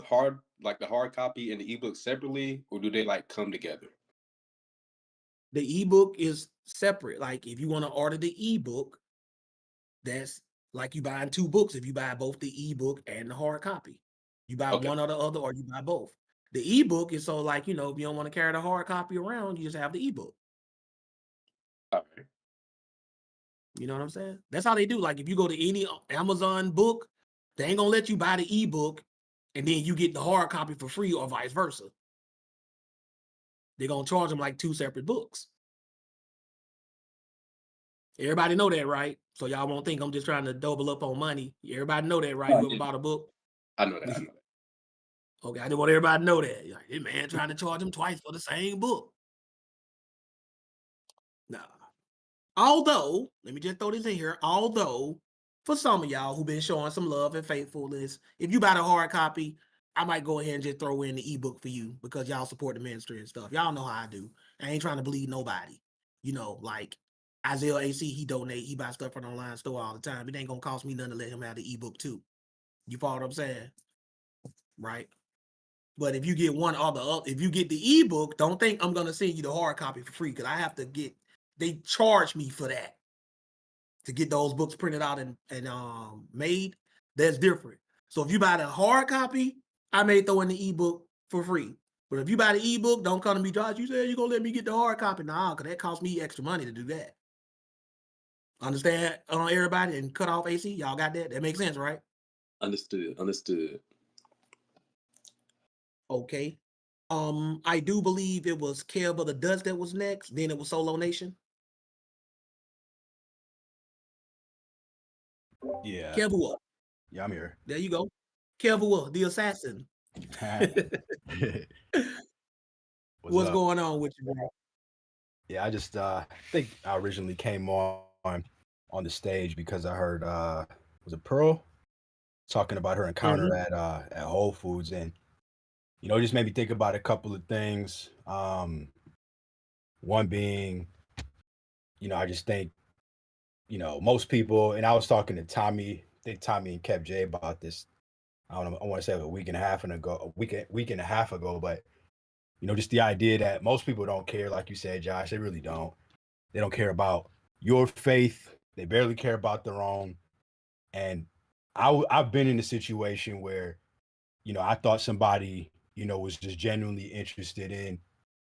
H: hard the hard copy and the ebook separately, or do they like come together?
A: The ebook is separate. Like if you want to order the ebook, that's like you buying two books. If you buy both the ebook and the hard copy, you buy
H: Okay.
A: one or the other, or you buy both. The ebook is so like, you know, if you don't want to carry the hard copy around, you just have the ebook.
H: All right.
A: You know what I'm saying? That's how they do. Like if you go to any Amazon book, they ain't gonna let you buy the ebook and then you get the hard copy for free, or vice versa. They're gonna charge them like two separate books. Everybody know that, right? So y'all won't think I'm just trying to double up on money. Everybody know that, right?
H: No, I
A: Whoever
H: didn't.
A: bought a book.
H: I know that. I know that.
A: Okay, I just want everybody to know that. Like, hey man, trying to charge them twice for the same book. Nah. Although, let me just throw this in here. Although, for some of y'all who've been showing some love and faithfulness, if you buy the hard copy, I might go ahead and just throw in the ebook for you because y'all support the ministry and stuff. Y'all know how I do. I ain't trying to bleed nobody. You know, like Isaiah AC, he donate, he buy stuff from the online store all the time. It ain't gonna cost me nothing to let him have the ebook too. You follow what I'm saying? Right? But if you get one or the other, if you get the ebook, don't think I'm gonna send you the hard copy for free because I have to get. They charge me for that to get those books printed out and made. That's different. So if you buy the hard copy, I may throw in the ebook for free. But if you buy the ebook, don't come to me, Josh. You said you're gonna let me get the hard copy. Nah, because that costs me extra money to do that. Understand, everybody, and cut off AC. Y'all got that? That makes sense, right?
H: Understood. Understood.
A: Okay. I do believe it was Kev of the Dust that was next. Then it was Solo Nation.
D: Yeah.
A: Kevua.
D: Yeah, I'm here.
A: There you go. Kevua, the assassin. What's
D: up?
A: going on with you, bro?
D: Yeah, I just think I originally came on the stage because I heard was it Pearl talking about her encounter at Whole Foods, and you know, it just made me think about a couple of things. One being, you know, I just think, you know, most people, and I was talking to Tommy, I think Tommy and Kev J about this. I don't know, I want to say a week and a half ago, but you know, just the idea that most people don't care, like you said, Josh, they really don't. They don't care about your faith. They barely care about their own. And I've been in a situation where, you know, I thought somebody, you know, was just genuinely interested in,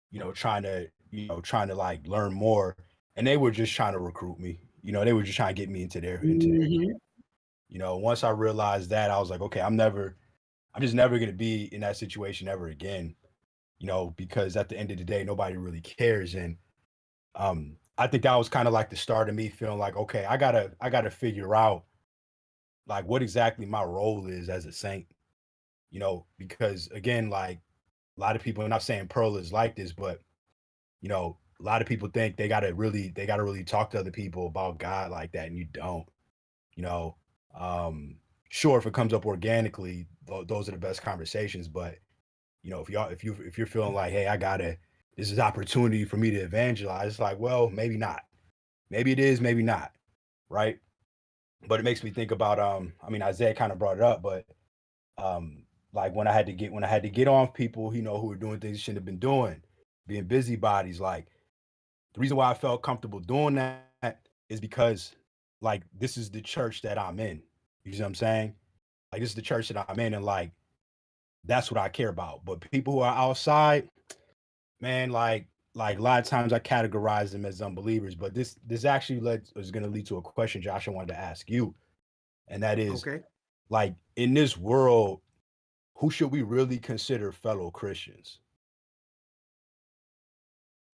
D: you know, trying to like learn more. And they were just trying to recruit me. You know, they were just trying to get me into their, you know, once I realized that, I was like, okay, I'm just never going to be in that situation ever again, you know, because at the end of the day, nobody really cares. And I think that was kind of like the start of me feeling like, okay, I gotta figure out like what exactly my role is as a saint, you know, because again, like a lot of people, and I'm not saying Pearl is like this, but you know, a lot of people think they gotta really talk to other people about God like that, and you don't, you know. Sure, if it comes up organically, those are the best conversations. But you know, if you're feeling like, hey, this is opportunity for me to evangelize, it's like, well, maybe not. Maybe it is, maybe not, right? But it makes me think about I mean, Isaiah kind of brought it up, but like when I had to get on people, you know, who were doing things they shouldn't have been doing, being busybodies, like the reason why I felt comfortable doing that is because like this is the church that I'm in. You see what I'm saying? Like this is the church that I'm in, and like that's what I care about. But people who are outside, man, like a lot of times I categorize them as unbelievers, but this actually is going to lead to a question, Josh, I wanted to ask you, and that is,
A: Okay.
D: like in this world, who should we really consider fellow Christians?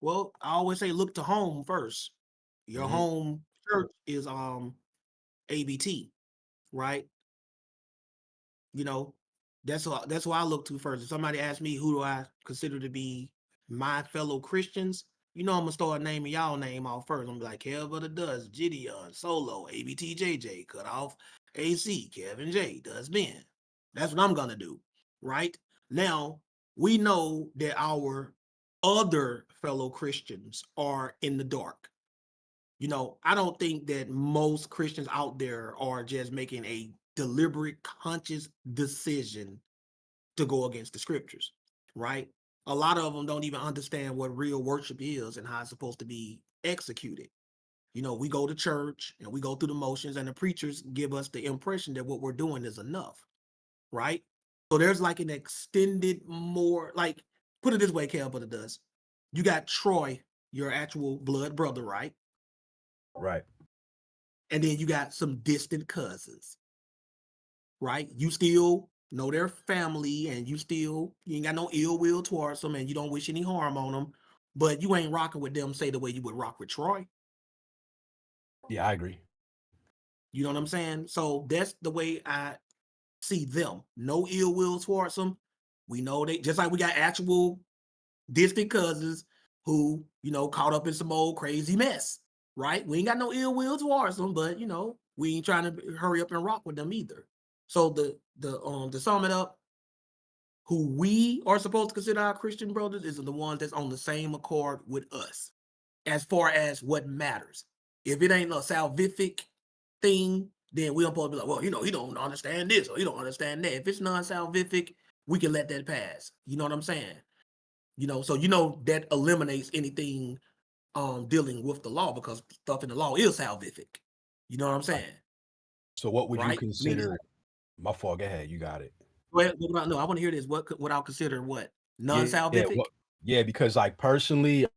A: Well, I always say look to home first. Your
D: Hmm.
A: home church is ABT, right? You know, that's who I look to first. If somebody asks me who do I consider to be my fellow Christians, you know I'm gonna start naming y'all name off first. I'm gonna be like Kev of the Dust, Gideon, Solo, ABTJJ, Cut Off, AC, Kevin J, Does Ben. That's what I'm gonna do. Right? Now, we know that our other fellow Christians are in the dark. You know, I don't think that most Christians out there are just making a deliberate, conscious decision to go against the scriptures, right? A lot of them don't even understand what real worship is and how it's supposed to be executed. You know, we go to church and we go through the motions, and the preachers give us the impression that what we're doing is enough, right? So there's like an extended more, like, put it this way, Cal, but it does. You got Troy, your actual blood brother, right?
D: Right.
A: And then you got some distant cousins, right? You still know their family, and you ain't got no ill will towards them, and you don't wish any harm on them, but you ain't rocking with them, say, the way you would rock with Troy.
D: Yeah, I agree.
A: You know what I'm saying? So that's the way I see them. No ill will towards them. We know they, just like we got actual distant cousins who, you know, caught up in some old crazy mess, right? We ain't got no ill will towards them, but, you know, we ain't trying to hurry up and rock with them either. So to sum it up, who we are supposed to consider our Christian brothers is the ones that's on the same accord with us as far as what matters. If it ain't a salvific thing, then we don't supposed to be like, well, you know, he don't understand this or he don't understand that. If it's non-salvific, we can let that pass. You know what I'm saying? You know, so you know that eliminates anything dealing with the law, because stuff in the law is salvific. You know what I'm saying?
D: So what would you
A: Right?
D: consider? My fault. Go ahead. You got it.
A: Well, no, I want to hear this. What I'll consider what?
D: Yeah.
A: Non-salvific?
D: Yeah, because like personally,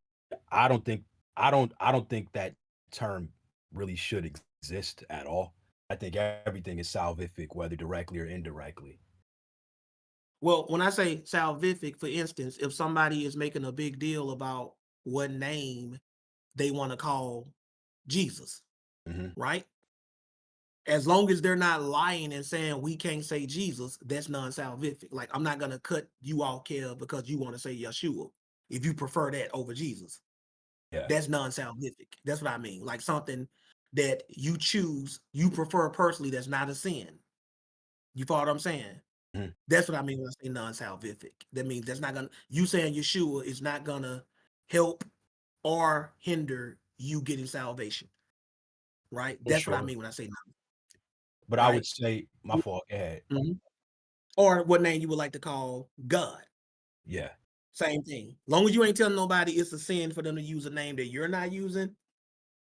D: I don't think that term really should exist at all. I think everything is salvific, whether directly or indirectly.
A: Well, when I say salvific, for instance, if somebody is making a big deal about what name they want to call Jesus,
D: Mhm.
A: right? As long as they're not lying and saying we can't say Jesus, that's non-salvific. Like, I'm not gonna cut you off, Kel, because you want to say Yeshua. If you prefer that over Jesus,
D: Yeah.
A: that's non-salvific. That's what I mean. Like something that you choose, you prefer personally, that's not a sin. You follow what I'm saying?
D: Mhm.
A: That's what I mean when I say non-salvific. That means that's not gonna, you saying Yeshua is not gonna help or hinder you getting salvation, right?
D: For
A: That's what I
D: sure.
A: mean when I say non,
D: But I would
A: right?
D: say, my fault. Go ahead.
A: Mhm. Or what name you would like to call God.
D: Yeah.
A: Same thing. Long as you ain't telling nobody it's a sin for them to use a name that you're not using,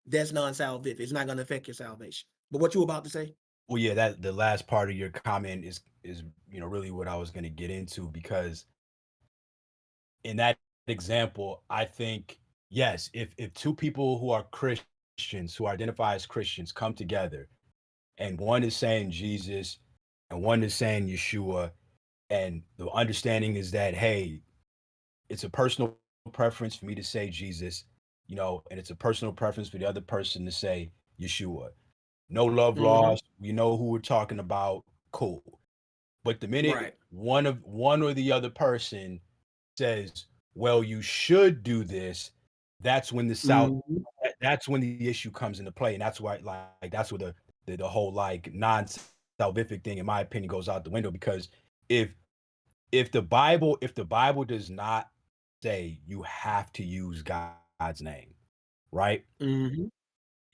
A: that's non-salvific. It's not gonna affect your salvation. But what you about to say?
D: Well, yeah, that the last part of your comment is really what I was going to get into, because in that example, I think, yes, if two people who are Christians, who identify as Christians, come together, and one is saying Jesus and one is saying Yeshua, and the understanding is that, hey, it's a personal preference for me to say Jesus, and it's a personal preference for the other person to say Yeshua. No love
A: Mhm.
D: lost. We know who we're talking about. Cool. But the minute
A: Right.
D: one or the other person says, "Well, you should do this," that's when
A: Mhm.
D: that's when the issue comes into play, and that's why, like, that's where the whole, like, non-salvific thing, in my opinion, goes out the window. Because if if the Bible does not say you have to use God's name, right?
A: Mhm.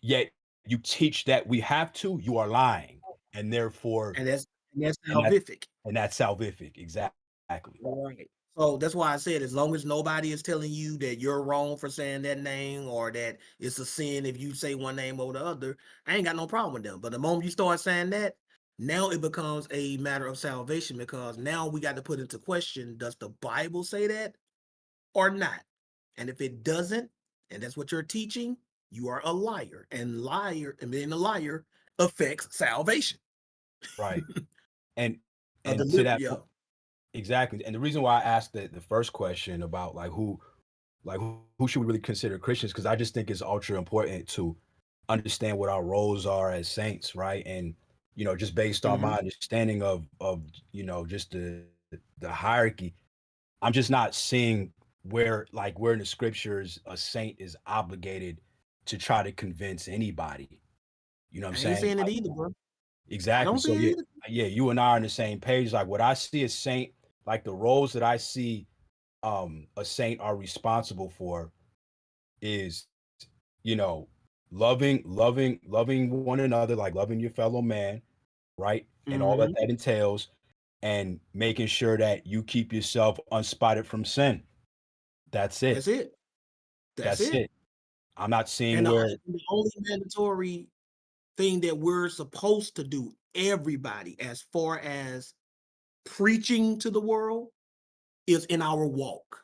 D: Yet you teach that we have to, you are lying, and therefore,
A: And that's
D: and that
A: salvific.
D: and that's salvific, exactly.
A: Right. So that's why I said, as long as nobody is telling you that you're wrong for saying that name, or that it's a sin if you say one name over the other, I ain't got no problem with them. But the moment you start saying that, now it becomes a matter of salvation, because now we got to put into question, does the Bible say that or not? And if it doesn't, and that's what you're teaching, you are a liar. And being a liar affects salvation.
D: Right. And
A: A
D: and to
A: deliberate,
D: that
A: yeah.
D: point, exactly. And the reason why I asked the first question about, like, who should we really consider Christians, because I just think it's ultra important to understand what our roles are as saints, right? And just based on
A: Hmm.
D: my understanding of just the hierarchy, I'm just not seeing where in the scriptures a saint is obligated to try to convince anybody. You know what I'm
A: I ain't
D: saying?
A: saying it either, bro. I
D: Exactly.
A: don't
D: So
A: see
D: yeah,
A: it either.
D: yeah, you and I are on the same page. Like, what I see as saint, like the roles that I see a saint are responsible for is, you know, loving one another, like loving your fellow man, right? And all that entails, and making sure that you keep yourself unspotted from sin. That's it.
A: That's it.
D: That's it. I'm not seeing
A: And
D: where
A: the only mandatory thing that we're supposed to do, everybody, as far as preaching to the world, is in our walk.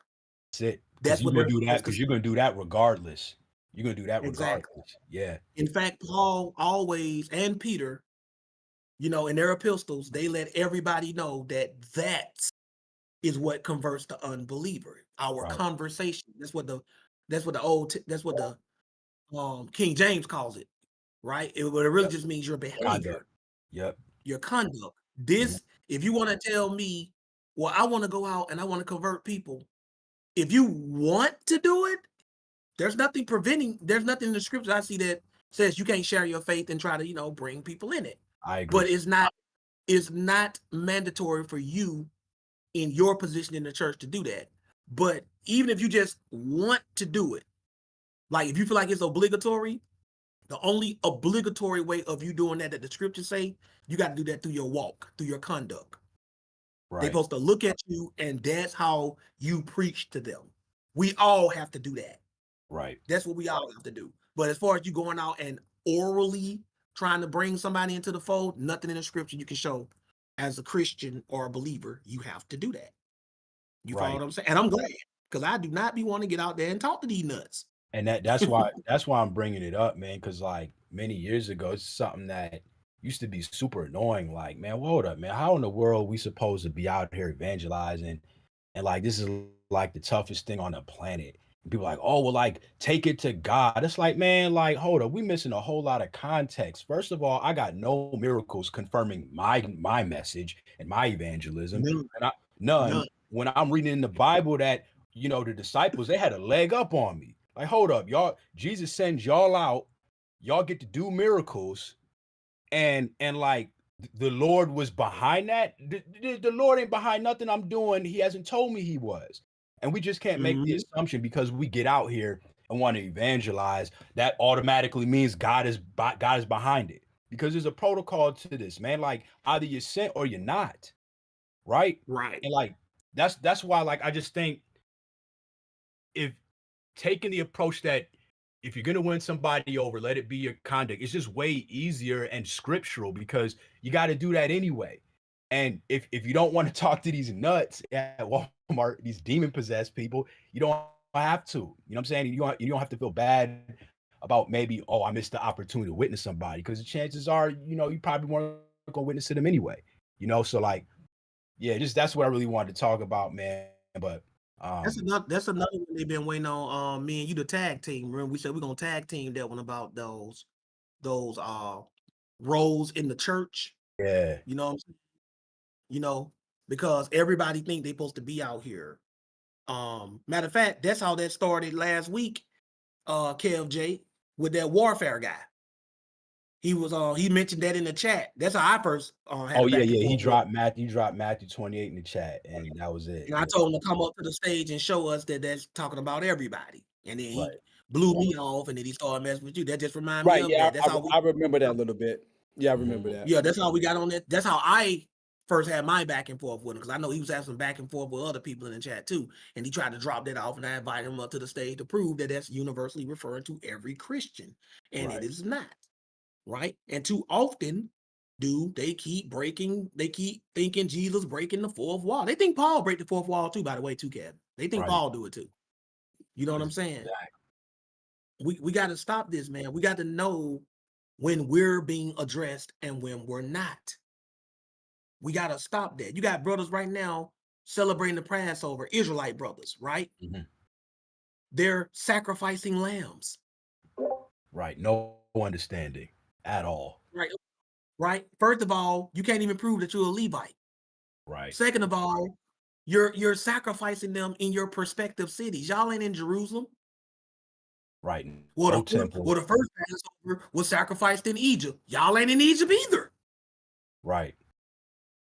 D: that's it.
A: That's
D: Because you're
A: what
D: gonna
A: they're
D: do that,
A: supposed
D: because
A: to
D: you're gonna do that regardless. You're gonna do that
A: Exactly.
D: regardless. Yeah.
A: In fact, Paul always, and Peter, you know, in their epistles, they let everybody know that is what converts the unbeliever. Our
D: Right.
A: conversation. That's what the King James calls it, right? It really
D: Yep.
A: just means your behavior,
D: Conduct. Yep.
A: your conduct. This, if you want to tell me, well, I want to go out and I want to convert people. If you want to do it, there's nothing in the scripture I see that says you can't share your faith and try to, you know, bring people in it.
D: I agree.
A: But it's not mandatory for you in your position in the church to do that. But even if you just want to do it, like if you feel like it's obligatory, the only obligatory way of you doing that the scriptures say, you got to do that through your walk, through your conduct. They're
D: Right.
A: supposed to look at you, and that's how you preach to them. We all have to do that.
D: Right.
A: That's what we all have to do. But as far as you going out and orally trying to bring somebody into the fold, nothing in the scripture you can show as a Christian or a believer, you have to do that. You follow what I'm saying? And I'm glad, because I do not be wanting to get out there and talk to these nuts.
D: And that's why I'm bringing it up, man, because like many years ago, it's something that used to be super annoying. Like, man, hold up, man, how in the world we supposed to be out here evangelizing, and like this is like the toughest thing on the planet? And people are like, oh, well, like take it to God. It's like, man, like hold up, we missing a whole lot of context. First of all, I got no miracles confirming my message and my evangelism, and none. When I'm reading in the Bible that, you know, the disciples, they had a leg up on me. Like, hold up, y'all. Jesus sends y'all out. Y'all get to do miracles, and like the Lord was behind that. The Lord ain't behind nothing I'm doing. He hasn't told me he was. And we just can't make the assumption because we get out here and want to evangelize that automatically means God is behind it. Because there's a protocol to this, man. Like either you're sent or you're not, right?
A: Right.
D: And like that's why, like, I just think if taking the approach that if you're going to win somebody over, let it be your conduct. It's just way easier and scriptural because you got to do that anyway. And if you don't want to talk to these nuts at Walmart, these demon possessed people, you don't have to. You know what I'm saying? You don't have to feel bad about maybe, oh, I missed the opportunity to witness somebody, because the chances are, you know, you probably weren't going to witness to them anyway. You know, so like, yeah, just that's what I really wanted to talk about, man. But
A: that's another one they've been waiting on. Me and you, the tag team. Remember, we said we're gonna tag team that one about those roles in the church.
D: Yeah.
A: You know what I'm saying? You know, because everybody think they're supposed to be out here. Matter of fact, that's how that started last week, Kev J, with that warfare guy. He was he mentioned that in the chat. That's how I first had
D: oh yeah, he dropped Matthew 28 in the chat, and that was it.
A: And I told him to come up to the stage and show us that that's talking about everybody. And then he blew me off, and then he started messing with you. That just reminded me of that. That's how
B: I remember that a little bit. Yeah, I remember that.
A: Yeah, that's how we got on that. That's how I first had my back and forth with him, because I know he was having some back and forth with other people in the chat too. And he tried to drop that off, and I invited him up to the stage to prove that that's universally referring to every Christian, and it is not. Right? And too often, they keep thinking Jesus breaking the fourth wall. They think Paul break the fourth wall too, by the way, too, Kevin. They think Paul do it too. You know what I'm saying? We got to stop this, man. We got to know when we're being addressed and when we're not. We got to stop that. You got brothers right now celebrating the Passover, Israelite brothers, right? They're sacrificing lambs.
D: Right. No understanding at all.
A: Right. First of all, you can't even prove that you're a Levite.
D: Right.
A: Second of all, you're sacrificing them in your prospective cities. Y'all ain't in Jerusalem.
D: Right.
A: Well, the first Passover was sacrificed in Egypt. Y'all ain't in Egypt either.
D: Right.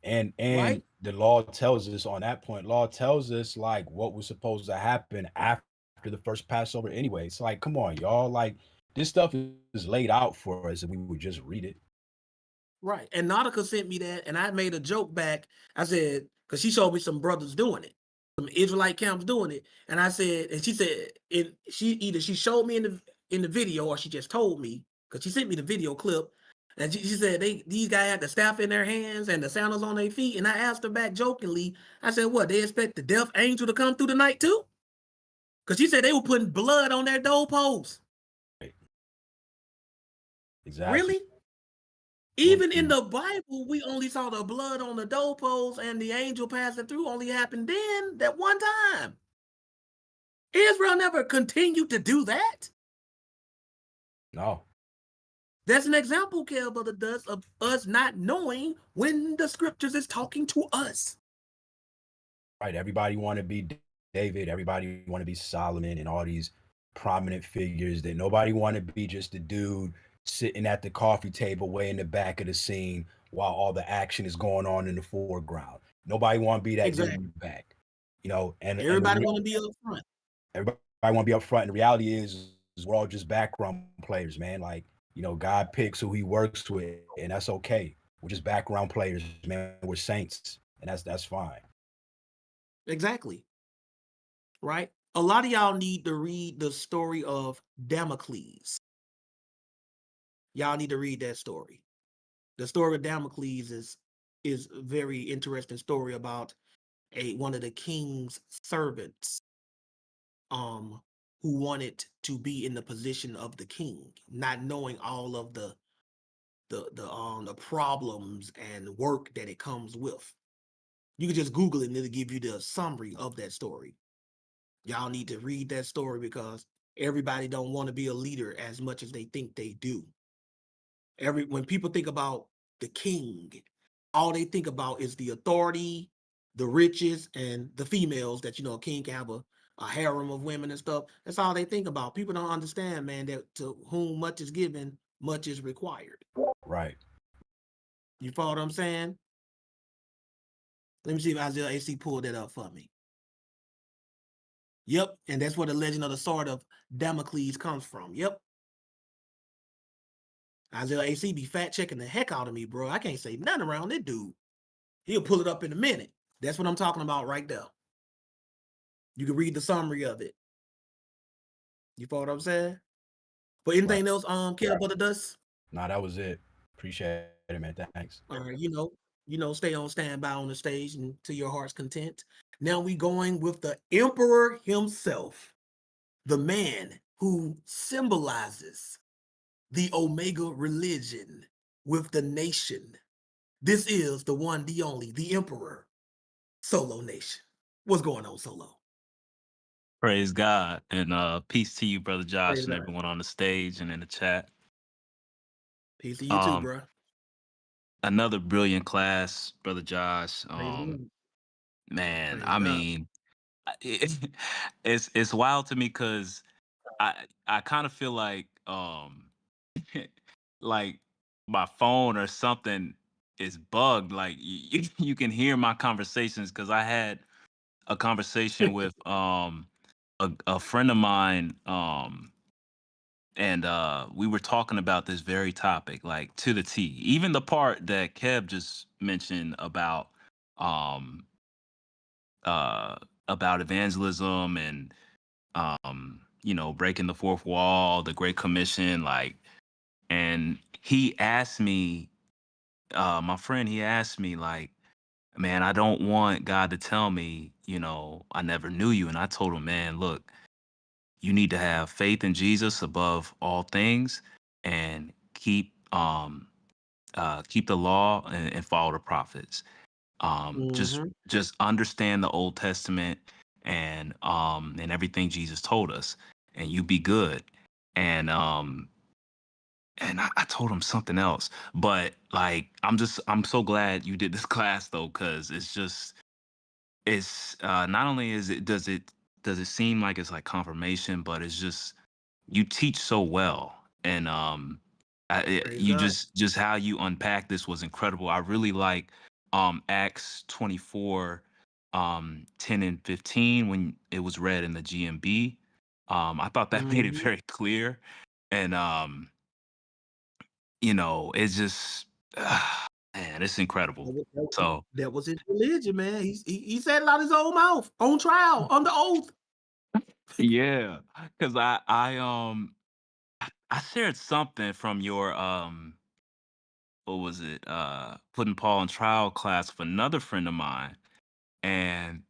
D: And the law tells us on that point. Law tells us like what was supposed to happen after the first Passover anyway. It's like, come on, y'all. Like, this stuff is laid out for us if we would just read it.
A: Right. And Nautica sent me that, and I made a joke back. I said, because she showed me some brothers doing it, some Israelite camps doing it. And I said, and she said, she showed me in the video, or she just told me, because she sent me the video clip. And she said these guys had the staff in their hands and the sandals on their feet. And I asked her back jokingly, I said, what, they expect the death angel to come through the night too? Because she said they were putting blood on their doorposts.
D: Right. Exactly.
A: Really? Even in the Bible, we only saw the blood on the doorpost and the angel passing through only happened then, that one time. Israel never continued to do that.
D: No.
A: That's an example, Kel, Brother Dust, of us not knowing when the scriptures is talking to us.
D: Right. Everybody want to be David. Everybody want to be Solomon and all these prominent figures. That nobody want to be just a dude sitting at the coffee table way in the back of the scene while all the action is going on in the foreground. Nobody want to be that dude in the back, you know. And
A: everybody want to be up front.
D: Everybody want to be up front. And the reality is we're all just background players, man. Like, you know, God picks who he works with, and that's okay. We're just background players, man. We're saints, and that's fine.
A: Exactly. Right? A lot of y'all need to read the story of Damocles. Y'all need to read that story. The story of Damocles is a very interesting story about one of the king's servants who wanted to be in the position of the king, not knowing all of the problems and work that it comes with. You can just Google it and it'll give you the summary of that story. Y'all need to read that story because everybody don't want to be a leader as much as they think they do. When people think about the king, all they think about is the authority, the riches, and the females that, you know, a king can have a harem of women and stuff. That's all they think about. People don't understand, man, that to whom much is given, much is required.
D: Right.
A: You follow what I'm saying? Let me see if Isaiah AC pulled that up for me. Yep, and that's where the legend of the sword of Damocles comes from. Yep. Isaiah AC be fat checking the heck out of me, bro. I can't say nothing around that dude. He'll pull it up in a minute. That's what I'm talking about right there. You can read the summary of it. You follow what I'm saying? But anything else, Care Brother Dust?
D: Nah, that was it. Appreciate it, man. Thanks.
A: All right, you know, stay on standby on the stage and to your heart's content. Now we going with the emperor himself, the man who symbolizes the Omega religion with the nation. This is the one, the only, the emperor, Solo Nation. What's going on, Solo?
J: Praise God, and peace to you, Brother Josh,
A: Praise
J: and
A: God.
J: everyone on the stage and in the chat.
A: Peace to you too, bro.
J: Another brilliant class, Brother Josh.
A: God.
J: Man,
A: Praise
J: I
A: God.
J: mean, it's wild to me because I kind of feel like like my phone or something is bugged. Like you can hear my conversations because I had a conversation with a friend of mine and we were talking about this very topic, like to the T. Even the part that Kev just mentioned um about evangelism and you know, breaking the fourth wall, the Great Commission, like, and he asked me, my friend, he asked me, like, man, I don't want God to tell me, you know, I never knew you. And I told him, man, look, you need to have faith in Jesus above all things and keep the law and follow the prophets. Just understand the Old Testament and everything Jesus told us, and you be good. And I told him something else, but like I'm so glad you did this class though, because it's not only does it seem like it's like confirmation, but it's just you teach so well, and you
A: God.
J: just how you unpack this was incredible. I really like Acts 24 10 and 15 when it was read in the GMB. I thought that made it very clear, and you know, it's just Man, it's incredible. So
A: That was his religion, man. He said it out his own mouth, on trial, under oath.
J: yeah, because I shared something from your what was it? Putting Paul on trial class with another friend of mine, and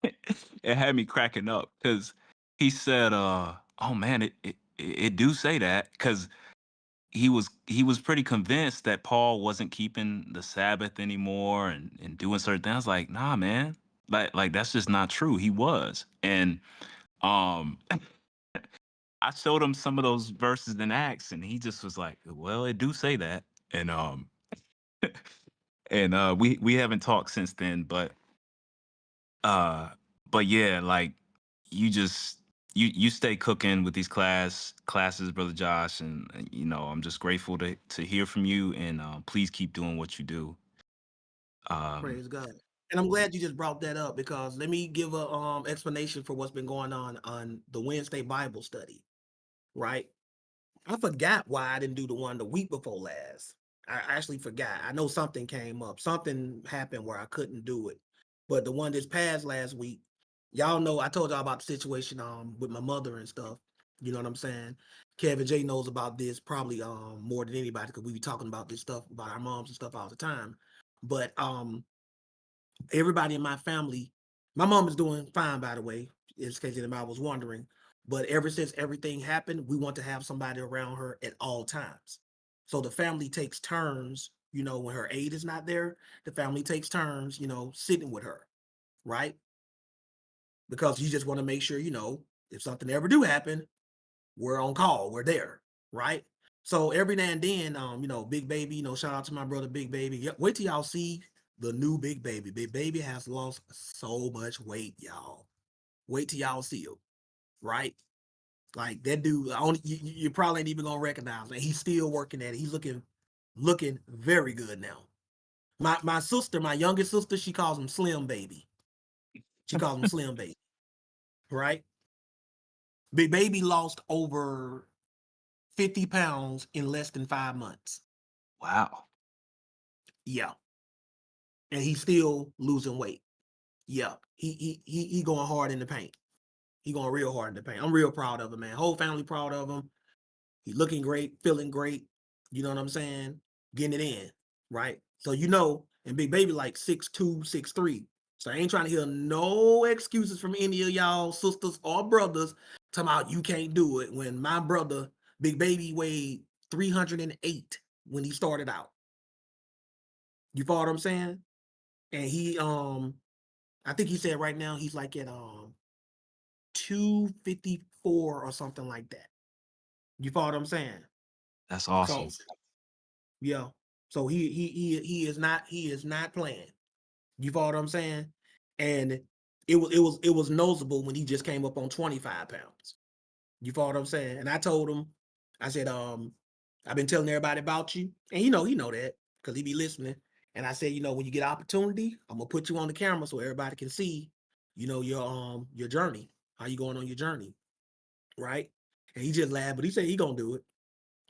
J: it had me cracking up because he said, "Oh man, it do say that," because he was pretty convinced that Paul wasn't keeping the Sabbath anymore and doing certain things. I was like, nah, man, like that's just not true. He was, and um, I showed him some of those verses in Acts, and he just was like, well, it do say that, and we haven't talked since then, uh but yeah, like you just you stay cooking with these classes, brother Josh, and I'm just grateful to hear from you, and please keep doing what you do.
A: Praise God. And I'm glad you just brought that up, because let me give a explanation for what's been going on the Wednesday Bible study, right? I forgot why I didn't do the one the week before last. I actually forgot. I know something came up. Something happened where I couldn't do it. But the one that's passed last week, y'all know I told y'all about the situation with my mother and stuff. You know what I'm saying? Kevin J knows about this probably more than anybody, because we be talking about this stuff about our moms and stuff all the time. But everybody in my family, my mom is doing fine, by the way, in case anybody was wondering. But ever since everything happened, we want to have somebody around her at all times. So the family takes turns, when her aide is not there, the family takes turns, sitting with her, right? Because you just want to make sure, if something ever do happen, we're on call, we're there, right? So every now and then, Big Baby, shout out to my brother Big Baby. Wait till y'all see the new Big Baby. Big Baby has lost so much weight, y'all. Wait till y'all see him, right? Like that dude, you probably ain't even gonna recognize him. He's still working at it. He's looking very good now. My sister, my youngest sister, she calls him Slim Baby. She calls him Slim Baby, right? Big Baby lost over 50 pounds in less than 5 months.
J: Wow.
A: Yeah. And he's still losing weight. Yeah. He going hard in the paint. He going real hard in the paint. I'm real proud of him, man. Whole family proud of him. He looking great, feeling great. You know what I'm saying? Getting it in, right? So and Big Baby like 6'2", 6'3". So I ain't trying to hear no excuses from any of y'all sisters or brothers talking about you can't do it, when my brother, Big Baby, weighed 308 when he started out. You follow what I'm saying? And he I think he said right now he's like at 254 or something like that. You follow what I'm saying?
J: That's awesome.
A: So yeah. So he is not playing. You follow what I'm saying? And it was noticeable when he just came up on 25 pounds. You follow what I'm saying? And I told him, I said, I've been telling everybody about you. And he know that, because he be listening. And I said, when you get opportunity, I'm gonna put you on the camera so everybody can see, your journey, how you going on your journey. Right? And he just laughed, but he said he gonna do it.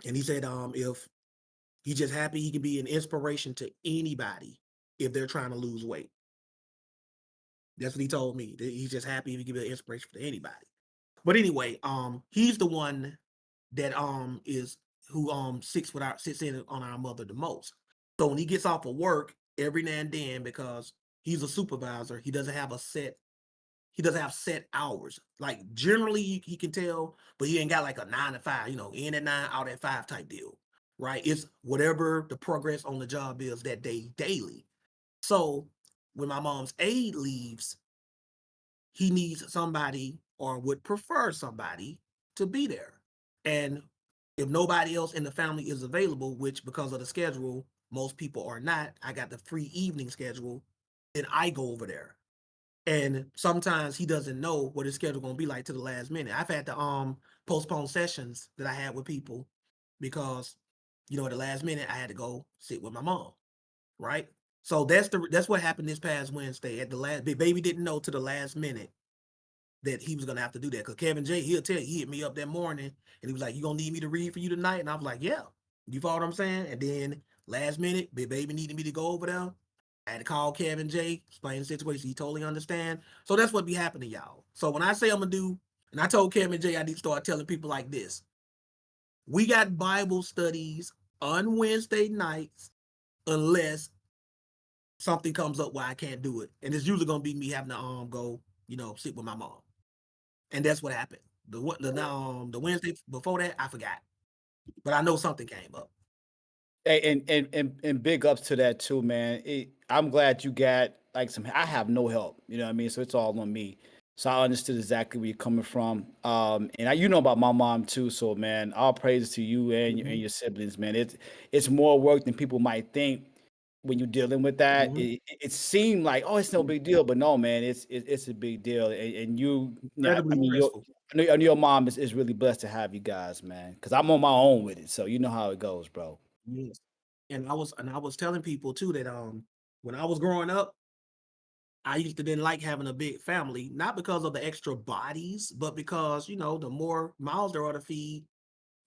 A: And he said, if he's just happy he can be an inspiration to anybody if they're trying to lose weight. That's what he told me. He's just happy if he can be an inspiration for anybody. But anyway, he's the one that is who sits in on our mother the most. So when he gets off of work every now and then, because he's a supervisor, he doesn't have set hours. Like generally he can tell, but he ain't got like a 9 to 5, in at 9, out at 5 type deal. Right? It's whatever the progress on the job is that day daily. So when my mom's aide leaves, he needs somebody, or would prefer somebody, to be there. And if nobody else in the family is available, which because of the schedule, most people are not, I got the free evening schedule, then I go over there. And sometimes he doesn't know what his schedule gonna be like to the last minute. I've had to postpone sessions that I had with people because, at the last minute I had to go sit with my mom, right? So that's what happened this past Wednesday. At the last, Big Baby didn't know to the last minute that he was gonna have to do that, because Kevin J, he'll tell you, he hit me up that morning and he was like, "You gonna need me to read for you tonight?" And I was like, "Yeah." You follow what I'm saying? And then Last minute, big baby needed me to go over there. I had to call Kevin J, explain the situation. He totally understand. So that's what be happening, y'all. So when I say I'm gonna do, and I told Kevin J I need to start telling people like this. We got Bible studies on Wednesday nights unless something comes up where I can't do it. And it's usually gonna be me having to go, sit with my mom. And that's what happened. The Wednesday before that, I forgot. But I know something came up.
B: Hey, and big ups to that too, man. I'm glad you got like I have no help, you know what I mean? So it's all on me. So I understood exactly where you're coming from. And you know about my mom too. So man, all praise to you and your siblings, man. It's more work than people might think when you're dealing with that. It seemed like, oh, it's no big deal, but no, man, it's a big deal. And you, I mean, I know your mom is really blessed to have you guys, man. Because I'm on my own with it, so you know how it goes, bro.
A: Yes. And I was telling people too that when I was growing up, I used to didn't like having a big family, not because of the extra bodies, but because, the more mouths there are to feed,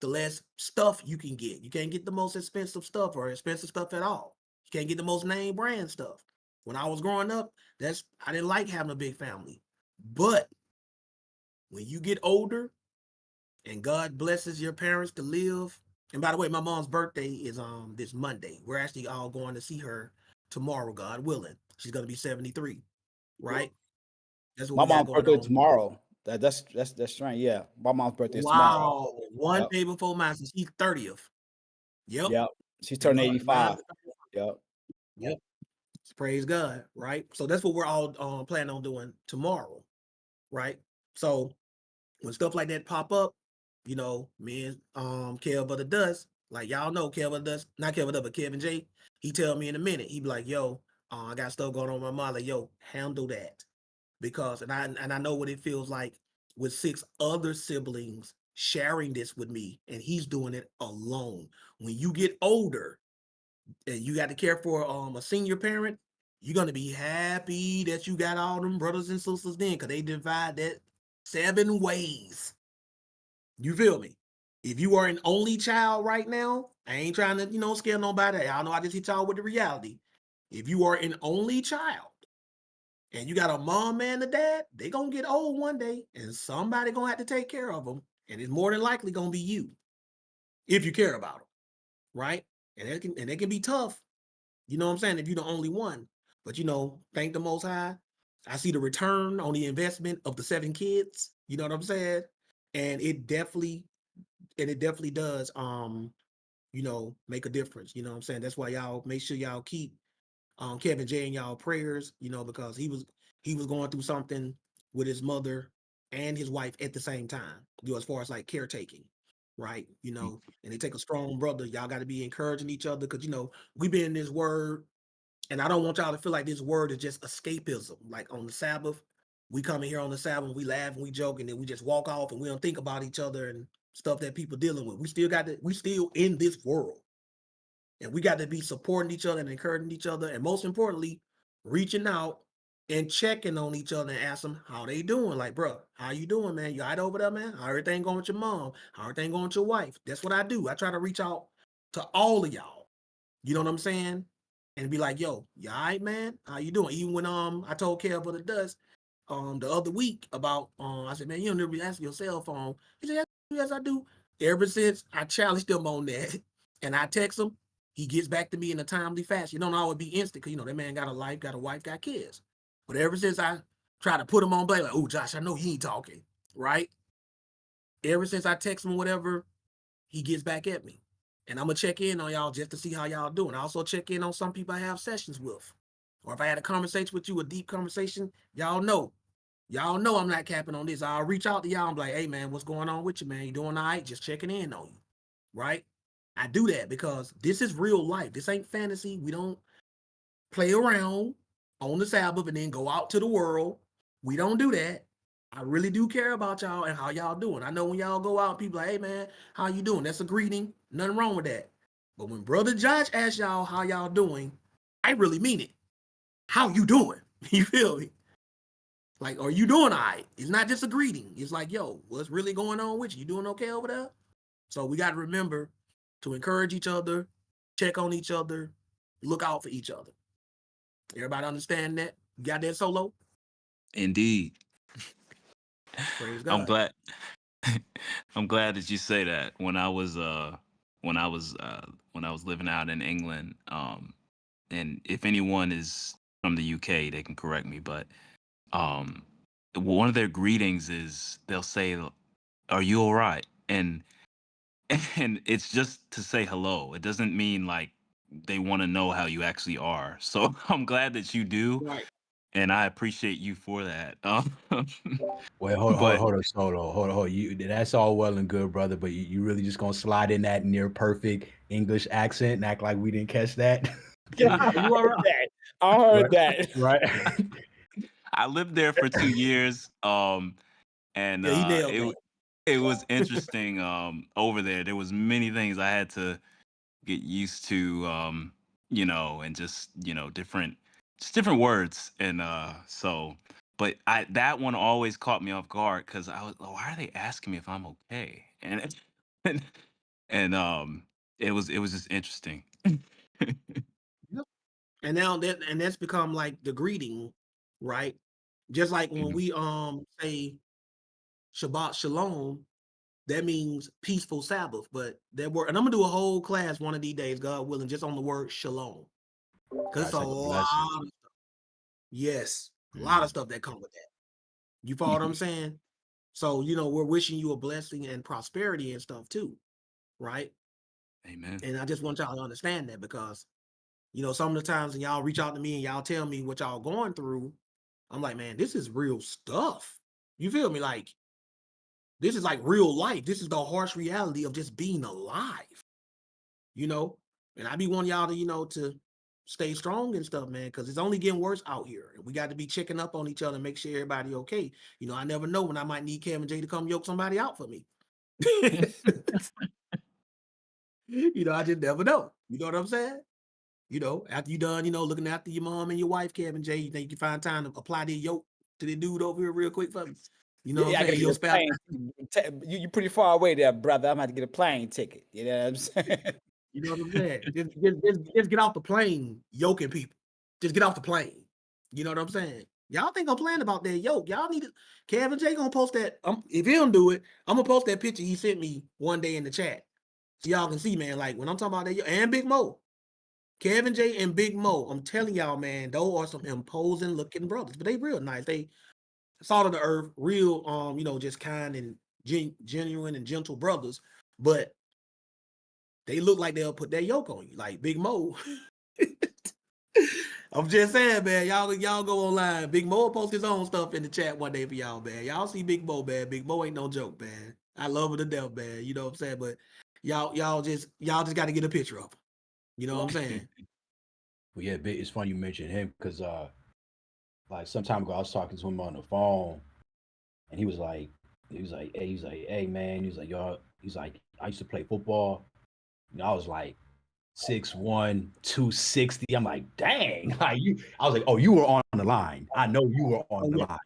A: the less stuff you can get. You can't get the most expensive stuff or expensive stuff at all. You can't get the most name brand stuff. When I was growing up, I didn't like having a big family. But when you get older and God blesses your parents to live, and by the way, my mom's birthday is this Monday. We're actually all going to see her tomorrow, God willing. She's gonna be 73, right? That's what
B: My
A: we got
B: mom's
A: going
B: birthday
A: on.
B: tomorrow. That's right. Yeah, my mom's birthday is tomorrow.
A: Wow, one day before mine, so she's 30th.
B: Yep. She's turning 85.
A: Yep. Praise God, right? So that's what we're all planning on doing tomorrow, right? So when stuff like that pop up, me and Kev Butter Dust, like y'all know Kev Butter Dust, not Kev Butter, but Kevin J, he tell me in a minute, he be like, yo, I got stuff going on with my mom, like, yo, handle that. Because and I know what it feels like with 6 other siblings sharing this with me, and he's doing it alone. When you get older and you got to care for a senior parent, you're gonna be happy that you got all them brothers and sisters then, because they divide that 7 ways. You feel me? If you are an only child right now, I ain't trying to, scare nobody. Y'all know I just hit y'all with the reality. If you are an only child and you got a mom and a dad, they gonna get old one day, and somebody gonna have to take care of them, and it's more than likely gonna be you, if you care about them, right? And it can be tough. You know what I'm saying? If you're the only one. But thank the Most High. I see the return on the investment of the 7 kids. You know what I'm saying? And it definitely does make a difference. You know what I'm saying? That's why y'all make sure y'all keep Kevin J in y'all prayers, because he was going through something with his mother and his wife at the same time, as far as like caretaking. Right. And they take a strong brother. Y'all got to be encouraging each other because we been in this word. And I don't want y'all to feel like this word is just escapism. Like on the Sabbath, we come in here on the Sabbath, we laugh and we joke, and then we just walk off and we don't think about each other and stuff that people dealing with. We still in this world. And we got to be supporting each other and encouraging each other. And most importantly, reaching out and checking on each other and ask them how they doing. Like, bro, how you doing, man? You all right over there, man? How everything going with your mom? How everything going with your wife? That's what I do. I try to reach out to all of y'all. You know what I'm saying? And be like, yo, you all right, man? How you doing? Even when I told Kev what it does the other week about I said, man, you don't never be asking your cell phone. He said, yes, I do. Ever since I challenged him on that and I text him, he gets back to me in a timely fashion. You don't always be instant because that man got a life, got a wife, got kids. But ever since I try to put him on blame, like, oh, Josh, I know he ain't talking, right? Ever since I text him whatever, he gets back at me. And I'm going to check in on y'all just to see how y'all doing. I also check in on some people I have sessions with. Or if I had a conversation with you, a deep conversation, y'all know I'm not capping on this. I'll reach out to y'all and be like, hey, man, what's going on with you, man? You doing all right? Just checking in on you, right? I do that because this is real life. This ain't fantasy. We don't play around on the Sabbath and then go out to the world. We don't do that. I really do care about y'all and how y'all doing. I know when y'all go out, people like, hey, man, how you doing? That's a greeting. Nothing wrong with that. But when Brother Josh asks y'all how y'all doing, I really mean it. How you doing? You feel me? Like, are you doing all right? It's not just a greeting. It's like, yo, what's really going on with you? You doing okay over there? So we got to remember to encourage each other, check on each other, look out for each other. Everybody understand that? You got that, Solo?
J: Indeed.
A: Praise
J: I'm
A: God.
J: glad. I'm glad that you say that. When I was living out in England, and if anyone is from the UK, they can correct me, but one of their greetings is they'll say, "Are you all right?" And it's just to say hello. It doesn't mean like they want to know how you actually are. So I'm glad that you do,
A: Right.
J: and I appreciate you for that.
D: Wait,
J: But
D: hold on, Solo. Hold on. That's all well and good, brother, but you really just gonna slide in that near perfect English accent and act like we didn't catch that?
B: Yeah,
A: Are you all right?
B: I heard
D: Right.
B: that.
D: Right.
J: I lived there for 2 years, and
A: Yeah, he nailed that.
J: it was interesting over there. There was many things I had to get used to, and just different words, and so. But that one always caught me off guard because I was, oh, why are they asking me if I'm okay? And and, and it was just interesting.
A: Yep. And now that's become like the greeting, right? Just like when
J: Mhm.
A: we say Shabbat Shalom, that means peaceful Sabbath. But that word, and I'm gonna do a whole class one of these days, God willing, just on the word Shalom, because it's
D: That's
A: a
D: like a
A: lot
D: blessing.
A: of stuff. Yes, a lot
J: Mhm.
A: of stuff that come with that. You follow what I'm saying? So we're wishing you a blessing and prosperity and stuff too, right?
J: Amen.
A: And I just want y'all to understand that because some of the times when y'all reach out to me and y'all tell me what y'all going through, I'm like, man, this is real stuff. You feel me? Like, this is like real life. This is the harsh reality of just being alive, And I be wanting y'all to stay strong and stuff, man, because it's only getting worse out here. And we got to be checking up on each other and make sure everybody okay. I never know when I might need Kevin J to come yoke somebody out for me. I just never know. You know what I'm saying? After you done, looking after your mom and your wife, Kevin J, you think you can find time to apply the yoke to the dude over here real quick for me? You know what
B: Yeah,
A: I'm
B: I gotta
A: saying?
B: get
A: Your
B: a
A: spare
B: plane. You're pretty far away there, brother. I'm gonna have to get a plane ticket. You know what I'm saying?
A: You know what I'm saying? Just get off the plane, yoking people. Just get off the plane. You know what I'm saying? Y'all think I'm playing about that yoke. Y'all need to. Kevin J gonna post that. If he don't do it, I'm gonna post that picture he sent me one day in the chat. So y'all can see, man, like when I'm talking about that yoke, and Big Mo. Kevin J and Big Mo, I'm telling y'all, man, those are some imposing looking brothers, but they real nice. They salt of the earth, real, just kind and genuine and gentle brothers. But they look like they'll put that yoke on you, like Big Mo. I'm just saying, man. Y'all go online. Big Mo will post his own stuff in the chat one day for y'all, man. Y'all see Big Mo, man. Big Mo ain't no joke, man. I love him to death, man. You know what I'm saying? But y'all just got to get a picture of him. You know what I'm saying?
D: Well, yeah, it's funny you mentioned him because like some time ago I was talking to him on the phone and he was like, hey man, I used to play football. I was like 6'1", 260. I'm like, dang, I was like, oh, you were on the line. I know you were on
A: Oh
D: the
A: yeah,
D: line.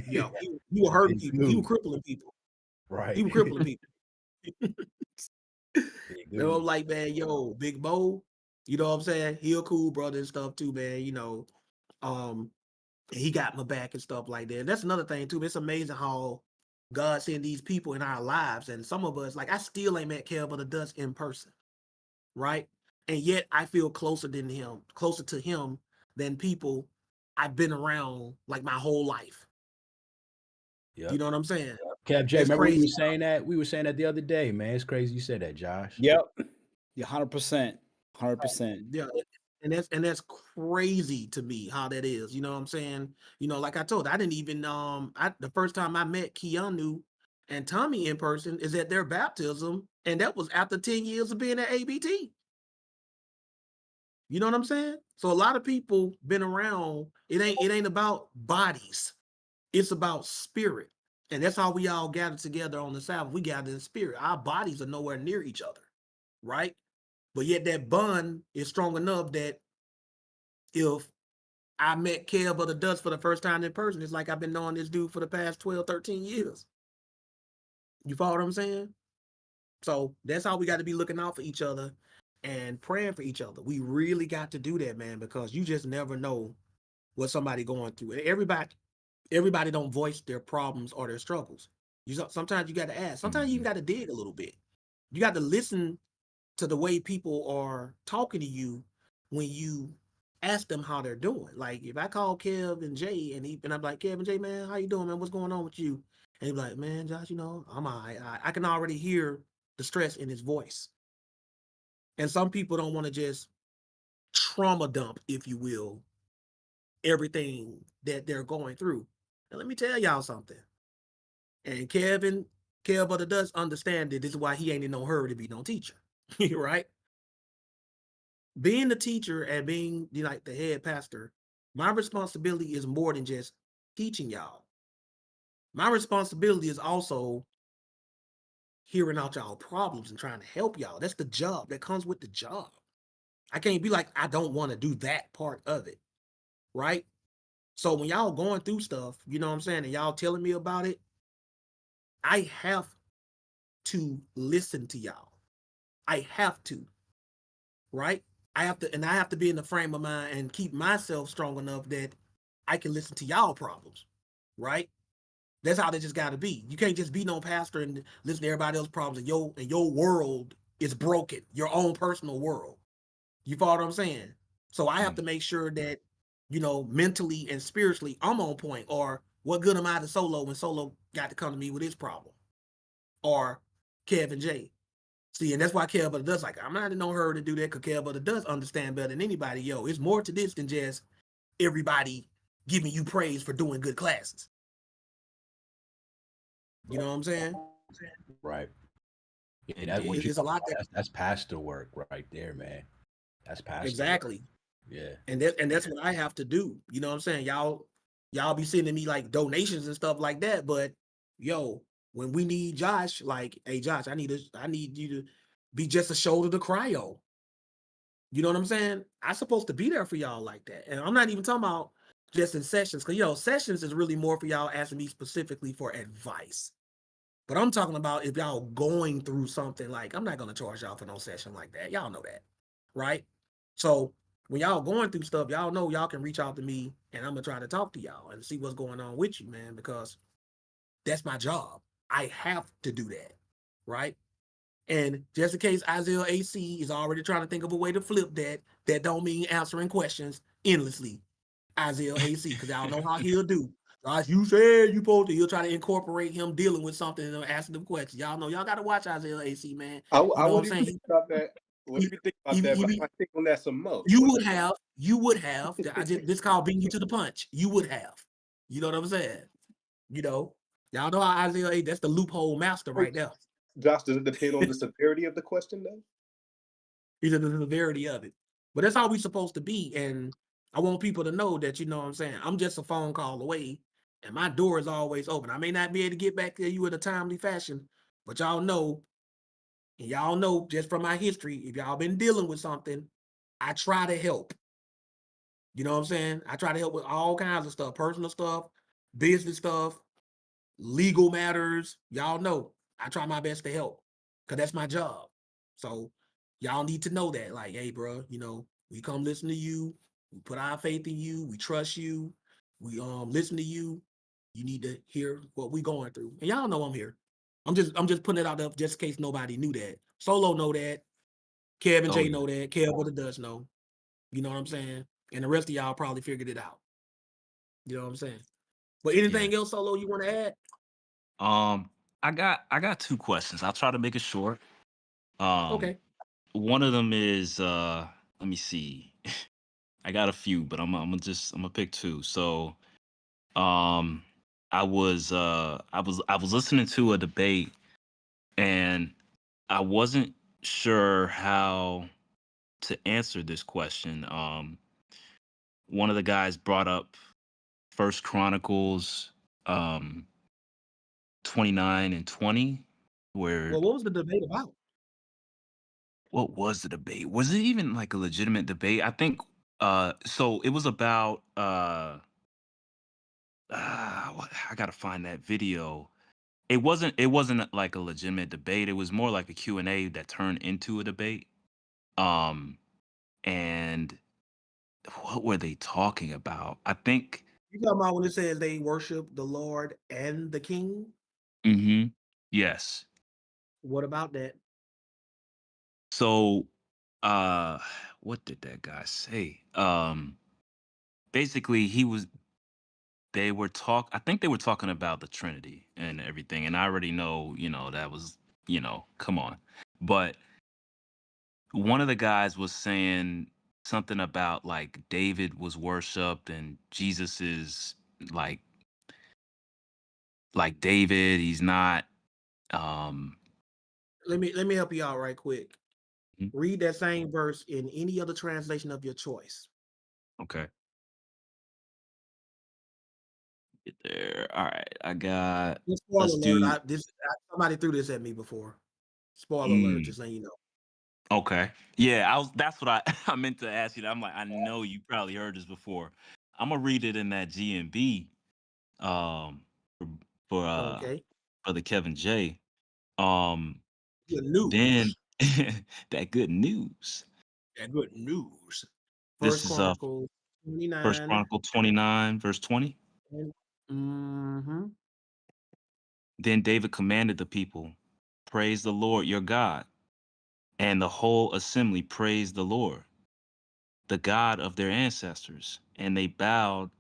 A: yeah. He was hurting
D: Big
A: people. He was
D: dude.
A: crippling people.
D: Right.
A: He was crippling people.
D: Big
A: You know,
D: dude.
A: like, man, yo, Big Bo, you know what I'm saying? He a cool brother and stuff too, man. He got my back and stuff like that. And that's another thing too. It's amazing how God sent these people in our lives, and some of us, like, I still ain't met Kev of the Dust in person, right? And yet I feel closer to him than people I've been around like my whole life.
D: Yep.
A: You know what I'm saying?
D: Kev J,
A: It's
D: remember
A: crazy.
D: we were saying that? We were saying that the other day, man. It's crazy you said that, Josh.
B: Yep. Yeah, 100%. 100%.
A: Yeah, and that's crazy to me how that is. You know what I'm saying? Like I told, I didn't even the first time I met Keanu and Tommy in person is at their baptism, and that was after 10 years of being at ABT. You know what I'm saying? So a lot of people been around. It ain't about bodies. It's about spirit. And that's how we all gather together on the Sabbath. We gather in spirit. Our bodies are nowhere near each other, right? But yet that bond is strong enough that if I met Kev of the Dust for the first time in person, it's like I've been knowing this dude for the past 12, 13 years. You follow what I'm saying? So that's how we got to be looking out for each other and praying for each other. We really got to do that, man, because you just never know what somebody going through. Everybody don't voice their problems or their struggles. Sometimes you got to ask. Sometimes you even got to dig a little bit. You got to listen to the way people are talking to you when you ask them how they're doing. Like if I call Kev and Jay and I'm like, Kev and Jay, man, how you doing, man? What's going on with you? And he's like, man, Josh, I'm all right. I can already hear the stress in his voice. And some people don't want to just trauma dump, if you will, everything that they're going through. And let me tell y'all something. And Kev Brother does understand that this is why he ain't in no hurry to be no teacher, right? Being the teacher and being like the head pastor, my responsibility is more than just teaching y'all. My responsibility is also hearing out y'all problems and trying to help y'all. That's the job that comes with the job. I can't be like, I don't want to do that part of it, right? So when y'all going through stuff, you know what I'm saying, and y'all telling me about it, I have to listen to y'all. I have to, right? I have to be in the frame of mind and keep myself strong enough that I can listen to y'all problems, right? That's how they just got to be. You can't just be no pastor and listen to everybody else's problems and your world is broken, your own personal world. You follow what I'm saying? So I have to make sure that, mentally and spiritually I'm on point. Or what good am I to Solo when Solo got to come to me with his problem? Or Kev and Jay. See, and that's why Kev Brother does I'm not in no hurry to do that because Kev Brother does understand better than anybody. Yo, it's more to this than just everybody giving you praise for doing good classes. You know what I'm saying?
D: Right. Yeah, that's what
A: it's a lot.
D: That's pastor work right there, man. That's pastor.
A: Exactly.
D: Work. Yeah.
A: And that's what I have to do. You know what I'm saying? Y'all be sending me like donations and stuff like that, but yo, when we need Josh, like, hey Josh, I need you to be just a shoulder to cry on. You know what I'm saying? I'm supposed to be there for y'all like that. And I'm not even talking about just in sessions, because sessions is really more for y'all asking me specifically for advice. But I'm talking about if y'all going through something, like, I'm not going to charge y'all for no session like that. Y'all know that, right? So when y'all going through stuff, y'all know y'all can reach out to me and I'm going to try to talk to y'all and see what's going on with you, man, because that's my job. I have to do that, right? And just in case Isaiah AC is already trying to think of a way to flip that don't mean answering questions endlessly. Isaiah AC, because y'all know how he'll do. Josh, you said you supposed to. He'll try to incorporate him dealing with something and asking them questions. Y'all know y'all got to watch Isaiah AC, man.
H: I wouldn't even think about that. Wouldn't even think about that, but I might think on that some more.
A: You would have. This called beating you to the punch. You would have. You know what I'm saying? Y'all know how Isaiah AC, that's the loophole master right there.
H: Josh, does it depend on the severity of the question, though?
A: Either the severity of it. But that's how we supposed to be. And I want people to know that, you know what I'm saying, I'm just a phone call away and my door is always open. I may not be able to get back to you in a timely fashion, but y'all know just from my history, if y'all been dealing with something, I try to help. You know what I'm saying? I try to help with all kinds of stuff, personal stuff, business stuff, legal matters. Y'all know I try my best to help because that's my job. So y'all need to know that, like, hey, bro, we come listen to you. We put our faith in you. We trust you. We listen to you. You need to hear what we going through, and y'all know I'm here. I'm just putting it out there just in case nobody knew that. Solo know that. Kevin J know that. Kev Brother does know. You know what I'm saying? And the rest of y'all probably figured it out. You know what I'm saying? But anything else, Solo, you want to add?
J: I got two questions. I'll try to make it short.
A: Okay.
J: One of them is let me see. I got a few, but I'm gonna pick two. So I was listening to a debate and I wasn't sure how to answer this question. One of the guys brought up First Chronicles 29 and 20, where
A: Well, what was the debate about?
J: what was the debate? Was it even like a legitimate debate? I think so it was about I gotta find that video. It wasn't like a legitimate debate. It was more like a Q&A that turned into a debate. Um, and what were they talking about? I think.
A: You talking about when it says they worship the Lord and the King?
J: Yes.
A: What about that?
J: So, uh, what did that guy say? Basically, I think they were talking about the Trinity and everything, and I already know, that was, come on. But one of the guys was saying something about like David was worshipped and Jesus is like David, he's not. um
A: Let me help you out right quick.
J: Mhm.
A: Read that same verse in any other translation of your choice.
J: Okay. Get there. All right. I got,
A: Just spoiler
J: let's
A: alert.
J: do.
A: Somebody threw this at me before. Spoiler alert,
J: Mm,
A: just letting you know.
J: okay. Yeah, that's what I I meant to ask you that. I'm like, I know you probably heard this before. I'm gonna read it in that GMB, um for for uh
A: Okay.
J: brother Kevin J. Um
A: Good
J: then
A: news.
J: that good news.
A: Yeah, good news.
J: This
A: First
J: is
A: Chronicles
J: First
A: 29.
J: Chronicle 29, verse 20.
A: Mm-hmm.
J: Then David commanded the people, praise the Lord your God, and the whole assembly praised the Lord, the God of their ancestors, and they bowed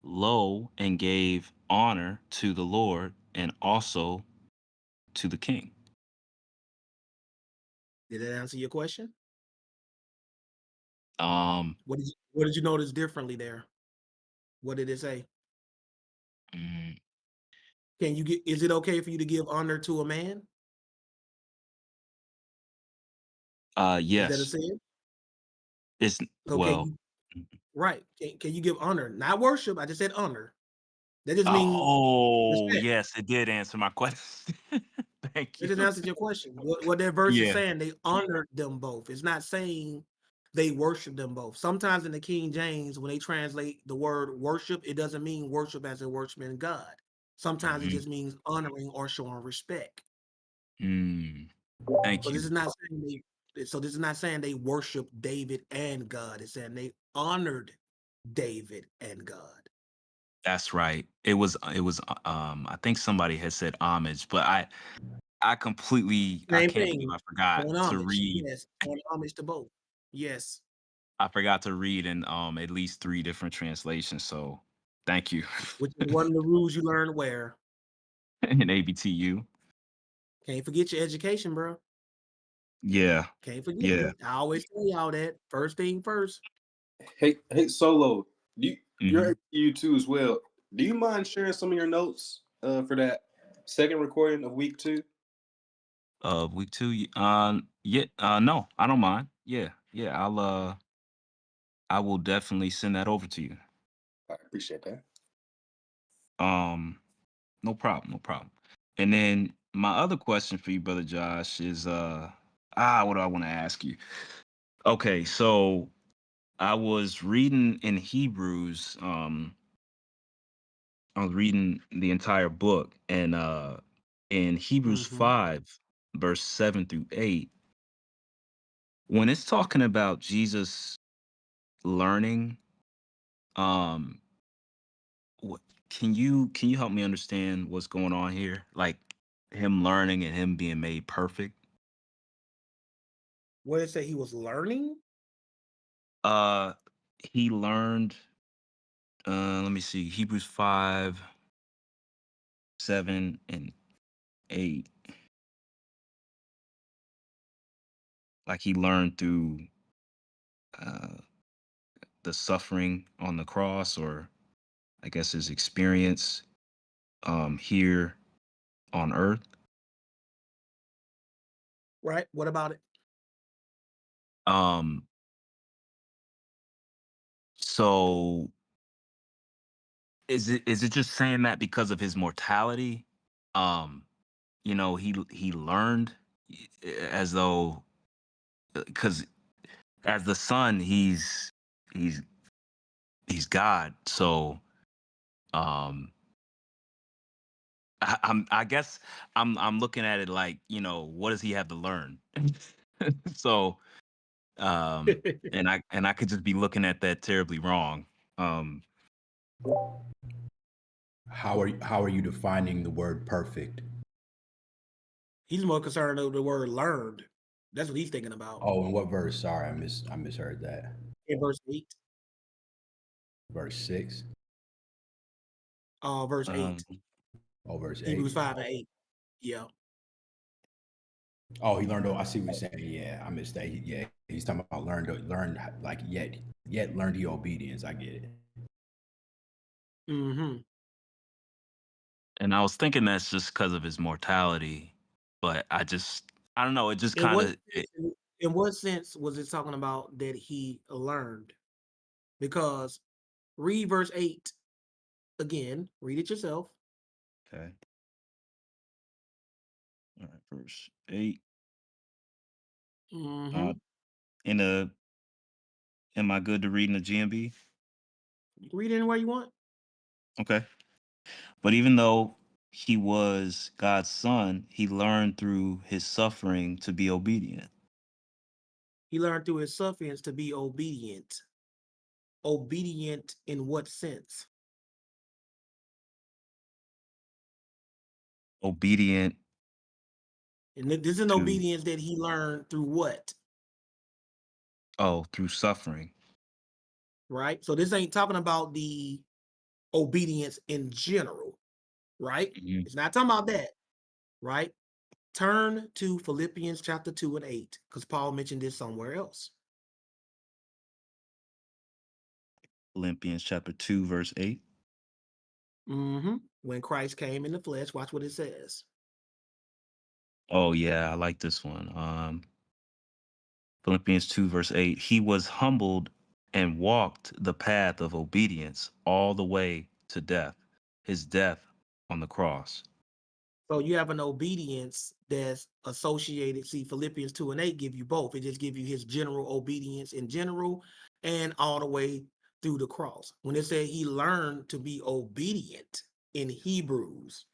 J: low and gave honor to the Lord and also to the king.
A: Did that answer your question?
J: Um,
A: What did you notice differently there? What did it say?
J: mm,
A: Is it okay for you to give honor to a man? Is that a
J: yes,
A: sin?
J: it's
A: So
J: well.
A: right. Can you give honor? Not worship. I just said honor. That just means
J: Oh,
A: respect.
J: yes, it did answer my question. Thank
A: It
J: you.
A: just answered your question. What that verse is
J: Yeah.
A: saying, they honored them both. It's not saying they worship them both. Sometimes in the King James, when they translate the word worship, it doesn't mean worship as in worshiping God. Sometimes it
J: Mhm.
A: just means honoring or showing respect.
J: Mm,
A: So
J: thank
A: this
J: you.
A: is not saying this is not saying they worship David and God. It's saying they honored David and God.
J: That's right. It was I think somebody had said homage, but I completely, I
A: Same
J: can't believe
A: thing.
J: I forgot
A: Showing
J: to
A: homage.
J: read.
A: Yes. Showing homage to both. Yes.
J: I forgot to read in at least 3 different translations, so thank you.
A: Which is one of the rules you learn where.
J: In ABTU.
A: Can't forget your education, bro.
J: Yeah.
A: Can't forget
J: Yeah.
A: it. I always tell y'all that. First thing first.
H: Hey, Solo, you're
J: Mhm.
H: at you too as well. Do you mind sharing some of your notes for that second recording of week 2?
J: Week 2, yeah, no, I don't mind. Yeah. Yeah, I will definitely send that over to you.
H: I appreciate that.
J: No problem, no problem. And then my other question for you, brother Josh, is what do I want to ask you? Okay, so I was reading in Hebrews, I was reading the entire book, and in Hebrews
A: Mm-hmm.
J: 5, verse 7 through 8, when it's talking about Jesus learning, um, what can you help me understand what's going on here? Like him learning and him being made perfect?
A: What did it say he was learning?
J: Uh, he learned. Let me see. Hebrews 5, 7, and 8. Like he learned through uh, the suffering on the cross, or I guess his experience here on earth.
A: Right. What about it?
J: Um, so is it just saying that because of his mortality? Um, he learned as though, because as the son, he's he's God. So um I guess I'm looking at it like, what does he have to learn? So And I could just be looking at that terribly wrong.
D: How are you defining the word perfect?
A: He's more concerned with the word learned. That's what he's thinking about.
D: Oh, in what verse? Sorry, I misheard that.
A: In verse 8.
D: Verse 6.
A: Verse 8.
D: Oh, verse 8.
A: Hebrews 5 and 8. Yeah.
D: Oh, he learned. I see what you're saying. Yeah, I missed that. Yeah, he's talking about learn like yet learned he obedience. I get it.
A: Mm-hmm.
J: And I was thinking that's just because of his mortality, but I don't know. It just kind of
A: In what sense was it talking about that he learned? Because read verse 8 again. Read it yourself.
J: okay. All right, verse 8.
A: Mm-hmm.
J: Am I good to read in the GMB?
A: You can read it anywhere you want.
J: Okay. But even though he was God's son, he learned through his suffering to be obedient.
A: He learned through his sufferings to be obedient. Obedient in what sense?
J: Obedient
A: And this is an
J: to,
A: obedience that he learned through what?
J: through suffering.
A: Right? So this ain't talking about the obedience in general, right?
J: Mhm.
A: It's not talking about that, right? Turn to Philippians chapter 2 and 8, because Paul mentioned this somewhere else.
J: Philippians chapter 2, verse 8.
A: Mm-hmm. When Christ came in the flesh, watch what it says.
J: Oh, yeah, I like this one. Philippians 2, verse 8. He was humbled and walked the path of obedience all the way to death, his death on the cross.
A: So you have an obedience that's associated. See, Philippians 2 and 8 give you both. It just give you his general obedience in general and all the way through the cross. When it said he learned to be obedient in Hebrews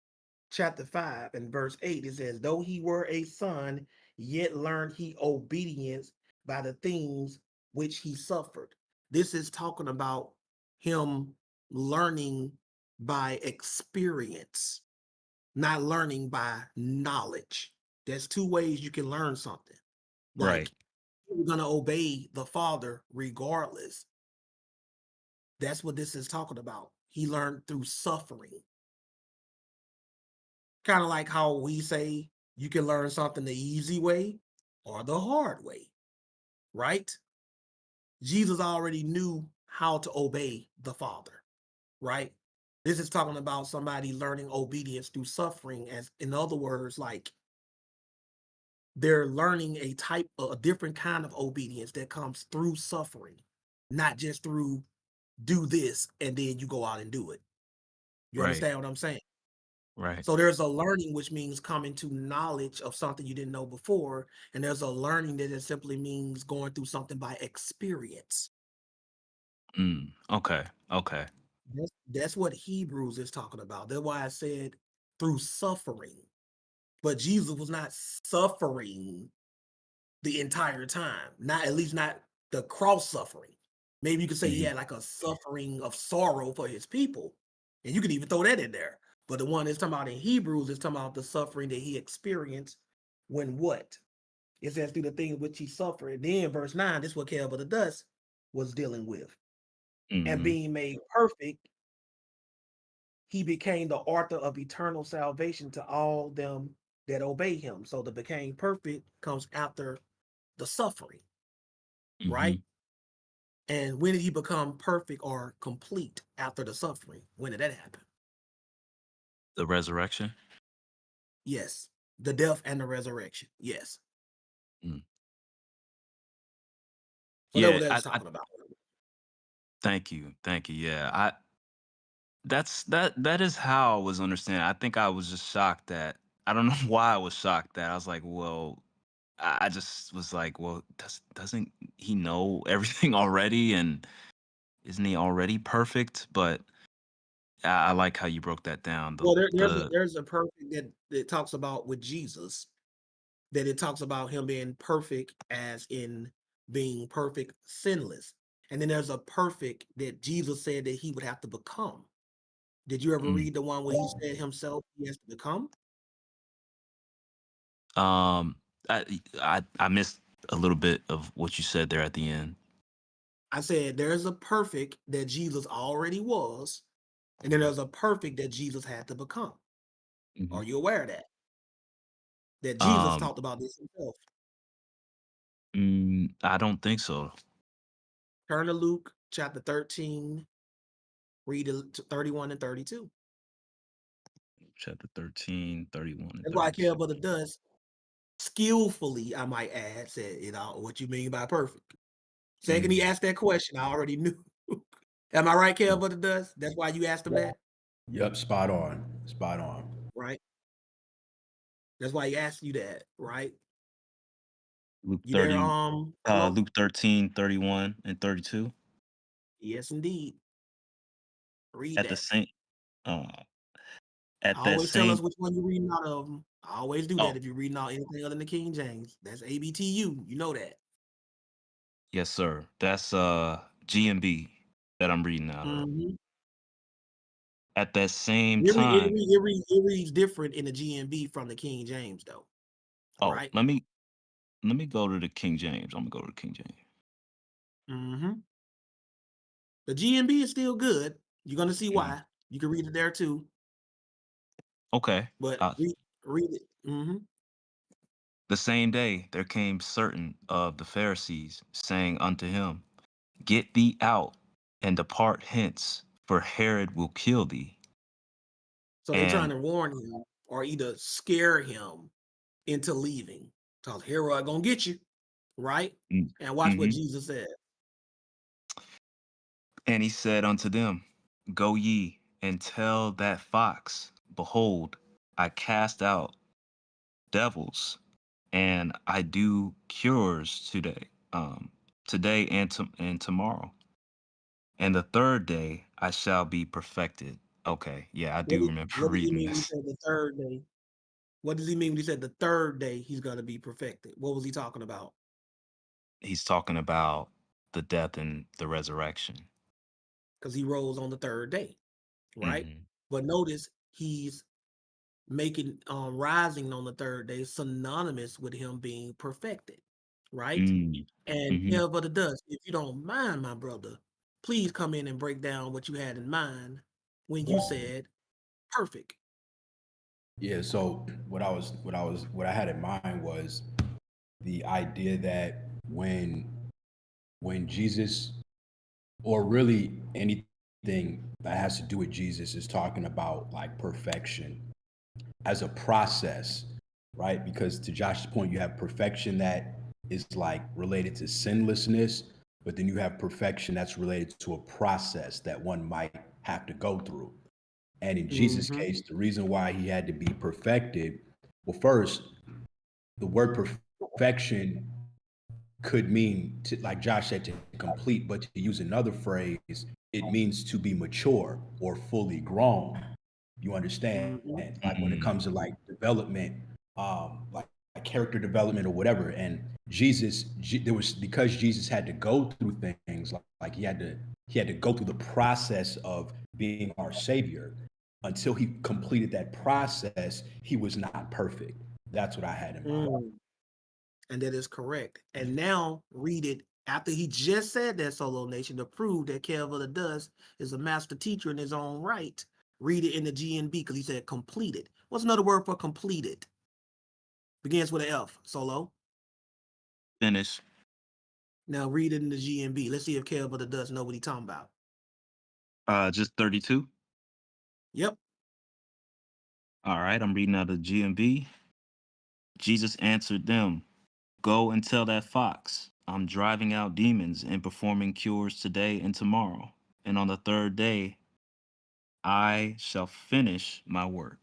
A: chapter 5 and verse 8, it says, though he were a son, yet learned he obedience by the things which he suffered. This is talking about him learning by experience, not learning by knowledge. There's two ways you can learn something.
J: Right.
A: Like, you're going to obey the Father regardless. That's what this is talking about. He learned through suffering. Kind of like how we say you can learn something the easy way or the hard way, right? Jesus already knew how to obey the Father, right? This is talking about somebody learning obedience through suffering, as in other words, like they're learning a different kind of obedience that comes through suffering, not just through do this and then you go out and do it. You
J: Right.
A: understand what I'm saying?
J: Right.
A: So there's a learning, which means coming to knowledge of something you didn't know before. And there's a learning that it simply means going through something by experience.
J: Okay. Okay.
A: That's what Hebrews is talking about. That's why I said through suffering. But Jesus was not suffering the entire time, not at least not the cross suffering. Maybe you could say he had like a suffering of sorrow for his people, and you could even throw that in there. But the one that's talking about in Hebrews is talking about the suffering that he experienced when what? It says through the things which he suffered. And then verse 9, this is what Caleb of the Dust was dealing with. And being made perfect, he became the author of eternal salvation to all them that obey him. So the became perfect comes after the suffering, right? And when did he become perfect or complete after the suffering? When did that happen?
J: The resurrection.
A: Yes. The death and the resurrection. Yes. So that's what that's talking about.
J: Thank you. Thank you. Yeah. That is how I was understanding. I think I was just shocked that I don't know why I was shocked that I was like, well, I just was like, well, doesn't he know everything already? And isn't he already perfect? But I like how you broke that down.
A: Well, there's a perfect that talks about with Jesus, that it talks about him being perfect as in being perfect, sinless. And then there's a perfect that Jesus said that he would have to become. Did you ever read the one where he said himself he has to become?
J: I missed a little bit of what you said there at the end.
A: I said there's a perfect that Jesus already was, and then there's a perfect that Jesus had to become. Are you aware of that? That Jesus talked about this himself.
J: I don't think so.
A: Turn to Luke chapter 13, read 31 and 32.
J: Chapter 13, 31 and
A: That's why I
J: 32.
A: care about the dust. Skillfully, I might add, said, what you mean by perfect? Second, he asked that question, I already knew. Am I right, Kev but the dust? That's why you asked him that?
D: Yep, spot on. Spot on.
A: Right? That's why he asked you that, right?
J: Luke
A: You there,
J: 30,
A: Flo?
J: Luke 13, 31 and 32.
A: Yes, indeed. Read
J: At the
A: that.
J: same at that
A: Always tell us
J: same
A: which one you're reading out of them. I always do
J: oh
A: that if you're reading out anything other than the King James. That's ABTU. You know that.
J: yes, sir. That's GMB that I'm reading out of.
A: Mhm.
J: At that same
A: It, re-
J: time,
A: it reads different in the GMB from the King James, though. Right?
J: let me go to the King James. I'm gonna go to the King James.
A: Mm-hmm. The GMB is still good. You're gonna see why. You can read it there too.
J: Okay.
A: But read it. Mm-hmm.
J: The same day there came certain of the Pharisees, saying unto him, Get thee out and depart hence, for Herod will kill thee.
A: So they're trying
J: And
A: to warn him or either scare him into leaving. Because Herod gonna get you, right? And watch what Jesus said.
J: And he said unto them, Go ye and tell that fox, Behold, I cast out devils, and I do cures today and tomorrow. And the third day I shall be perfected. Okay, yeah, I do remember
A: What does he
J: reading
A: mean when he
J: this.
A: said the third day? What does he mean when he said the third day he's gonna be perfected? What was he talking about?
J: He's talking about the death and the resurrection.
A: Because he rose on the third day, right?
J: Mhm.
A: But notice he's making rising on the third day synonymous with him being perfected, right? And
J: Mhm.
A: yeah, but it does. If you don't mind, my brother, please come in and break down what you had in mind when you said perfect.
D: Yeah, so what I had in mind was the idea that when Jesus, or really anything that has to do with Jesus, is talking about like perfection as a process, right? Because to Josh's point, you have perfection that is like related to sinlessness, but then you have perfection that's related to a process that one might have to go through. And in Jesus' case, the reason why he had to be perfected, well, first, the word perfection could mean, to, like Josh said, to complete, but to use another phrase, it means to be mature or fully grown. You understand? Like when it comes to like development, like character development or whatever. And there was, because Jesus had to go through things like he had to go through the process of being our savior. Until he completed that process, he was not perfect. That's what I had in mind.
A: And that is correct. And now read it after he just said that, Solo Nation, to prove that Kev of the Dust is a master teacher in his own right. Read it in the GNB because he said completed. What's another word for completed? Begins with an F, Solo.
J: Finish.
A: Now read it in the GNB. Let's see if Kev of the Dust know what he's talking about.
J: Just 32.
A: Yep.
J: All right, I'm reading out of GMB. Jesus answered them, Go and tell that fox, I'm driving out demons and performing cures today and tomorrow. And on the third day, I shall finish my work.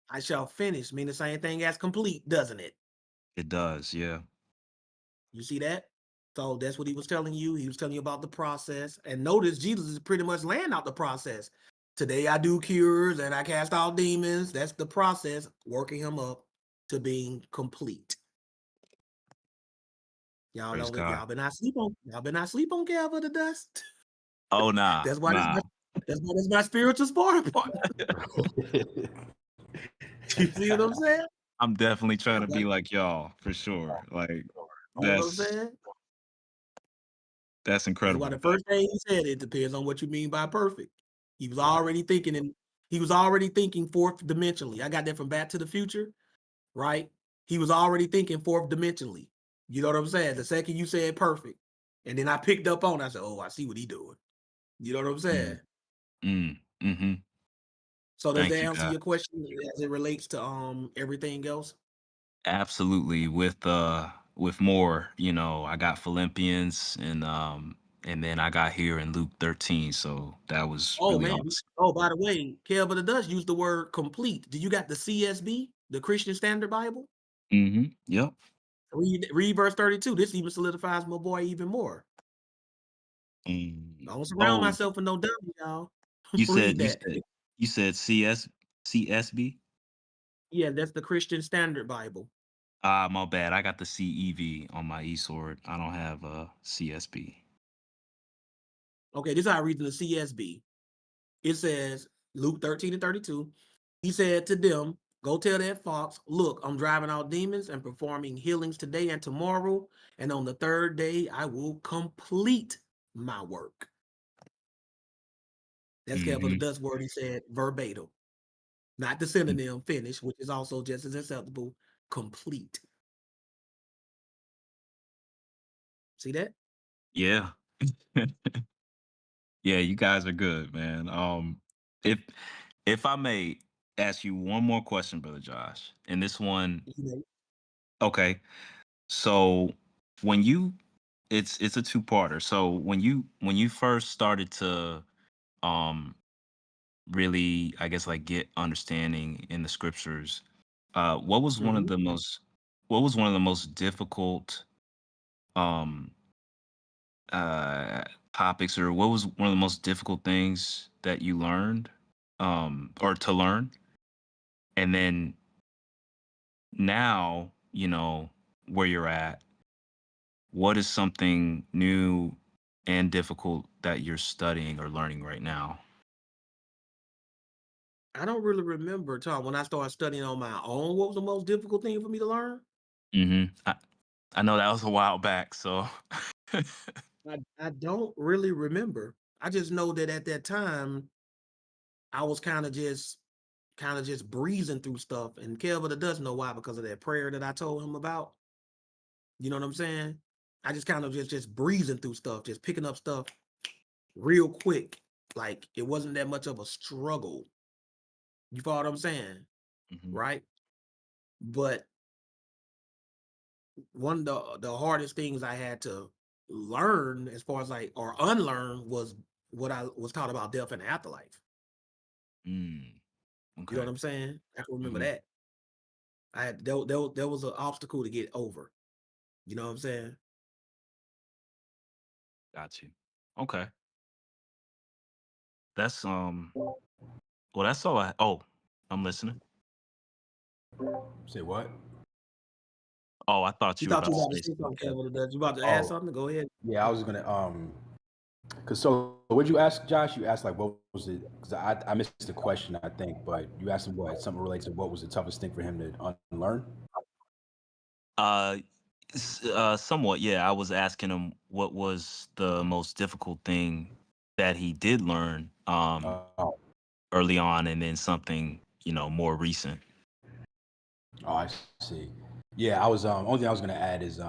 A: I shall finish mean the same thing as complete, doesn't it?
J: It does, yeah.
A: You see that? So that's what he was telling you. He was telling you about the process. And notice Jesus is pretty much laying out the process. Today I do cures and I cast out demons. That's the process, working him up to being complete. Y'all
J: Praise
A: don't
J: God.
A: y'all been not sleep on Calvin the Dust.
J: Oh nah,
A: That's why
J: nah.
A: that's my spiritual sparring partner. You see what I'm saying?
J: I'm definitely trying to
A: That's
J: be like y'all for sure. Like
A: you know what I'm
J: that's
A: saying?
J: that's
A: That's
J: incredible.
A: why the
J: But
A: first thing he said, it depends on what you mean by perfect. He was
D: Right.
A: already thinking fourth dimensionally. I got that from Back to the Future, right? He was already thinking fourth dimensionally. You know what I'm saying? The second you said perfect, and then I picked up on, I said, "Oh, I see what he doing." You know what I'm saying?
J: mm-hmm.
A: So does
J: Thank
A: that
J: you,
A: answer
J: God.
A: your question as it relates to everything else?
J: Absolutely. With more, I got Philippians and then I got here in Luke 13. So that was
A: Oh
J: really
A: man.
J: awesome.
A: Oh, by the way, Kelvin the Dutch used the word complete. Do you got the CSB, the Christian Standard Bible?
J: Yep.
A: Read verse 32. This even solidifies my boy even more. I don't surround
J: Oh,
A: myself with no dummy, y'all.
J: you
A: Read
J: said you
A: that.
J: said you said CSB?
A: Yeah, that's the Christian Standard Bible.
J: My bad. I got the CEV on my eSword. I don't have a CSB.
A: Okay, this is how I read in the CSB. It says, Luke 13 and 32. He said to them, "Go tell that fox, look, I'm driving out demons and performing healings today and tomorrow. And on the third day, I will complete my work." That's Kelvin the
J: Mm-hmm.
A: Dutch word he said verbatim. Not the synonym finish, which is also just as acceptable. Complete. See that?
J: Yeah. Yeah, you guys are good, man. If if I may ask you one more question, Brother Josh, and this one,
A: You know,
J: okay. So when you it's a two-parter. So when you first started to um really, I guess, like get understanding in the scriptures, what was one of
A: mhm.
J: the most difficult um uh topics, or what was one of the most difficult things that you learned or to learn? And then now, where you're at, what is something new and difficult that you're studying or learning right now?
A: I don't really remember, Tom, when I started studying on my own, what was the most difficult thing for me to learn?
J: I know that was a while back, so
A: I don't really remember. I just know that at that time, I was kind of just breezing through stuff. And Kelvin does know why, because of that prayer that I told him about. You know what I'm saying? I just kind of just breezing through stuff, just picking up stuff real quick. Like it wasn't that much of a struggle. You follow what I'm saying?
J: Mhm.
A: Right? But one of the hardest things I had to learn as far as or unlearn was what I was taught about death and afterlife.
J: Mm,
A: You know
J: okay.
A: what I'm saying? I can remember
J: Mhm.
A: that. I had there was an obstacle to get over. You know what I'm saying?
J: Got you. Okay. That's well, that's all I'm listening.
D: Say what?
J: Oh, I thought
A: You
J: you were
A: thought you
J: about
A: were
J: to
A: about to
J: say
A: say something,
J: something.
A: Kevin? You about to add
D: Oh,
A: something? Go ahead.
D: yeah, I was gonna cause so what'd you ask, Josh? You asked like what was it? Cause I missed the question, I think, but you asked him what something related to what was the toughest thing for him to unlearn.
J: Uh, Somewhat, yeah. I was asking him what was the most difficult thing that he did learn
D: Oh,
J: early on, and then something more recent.
D: oh, I see. Yeah, I was only thing I was gonna add is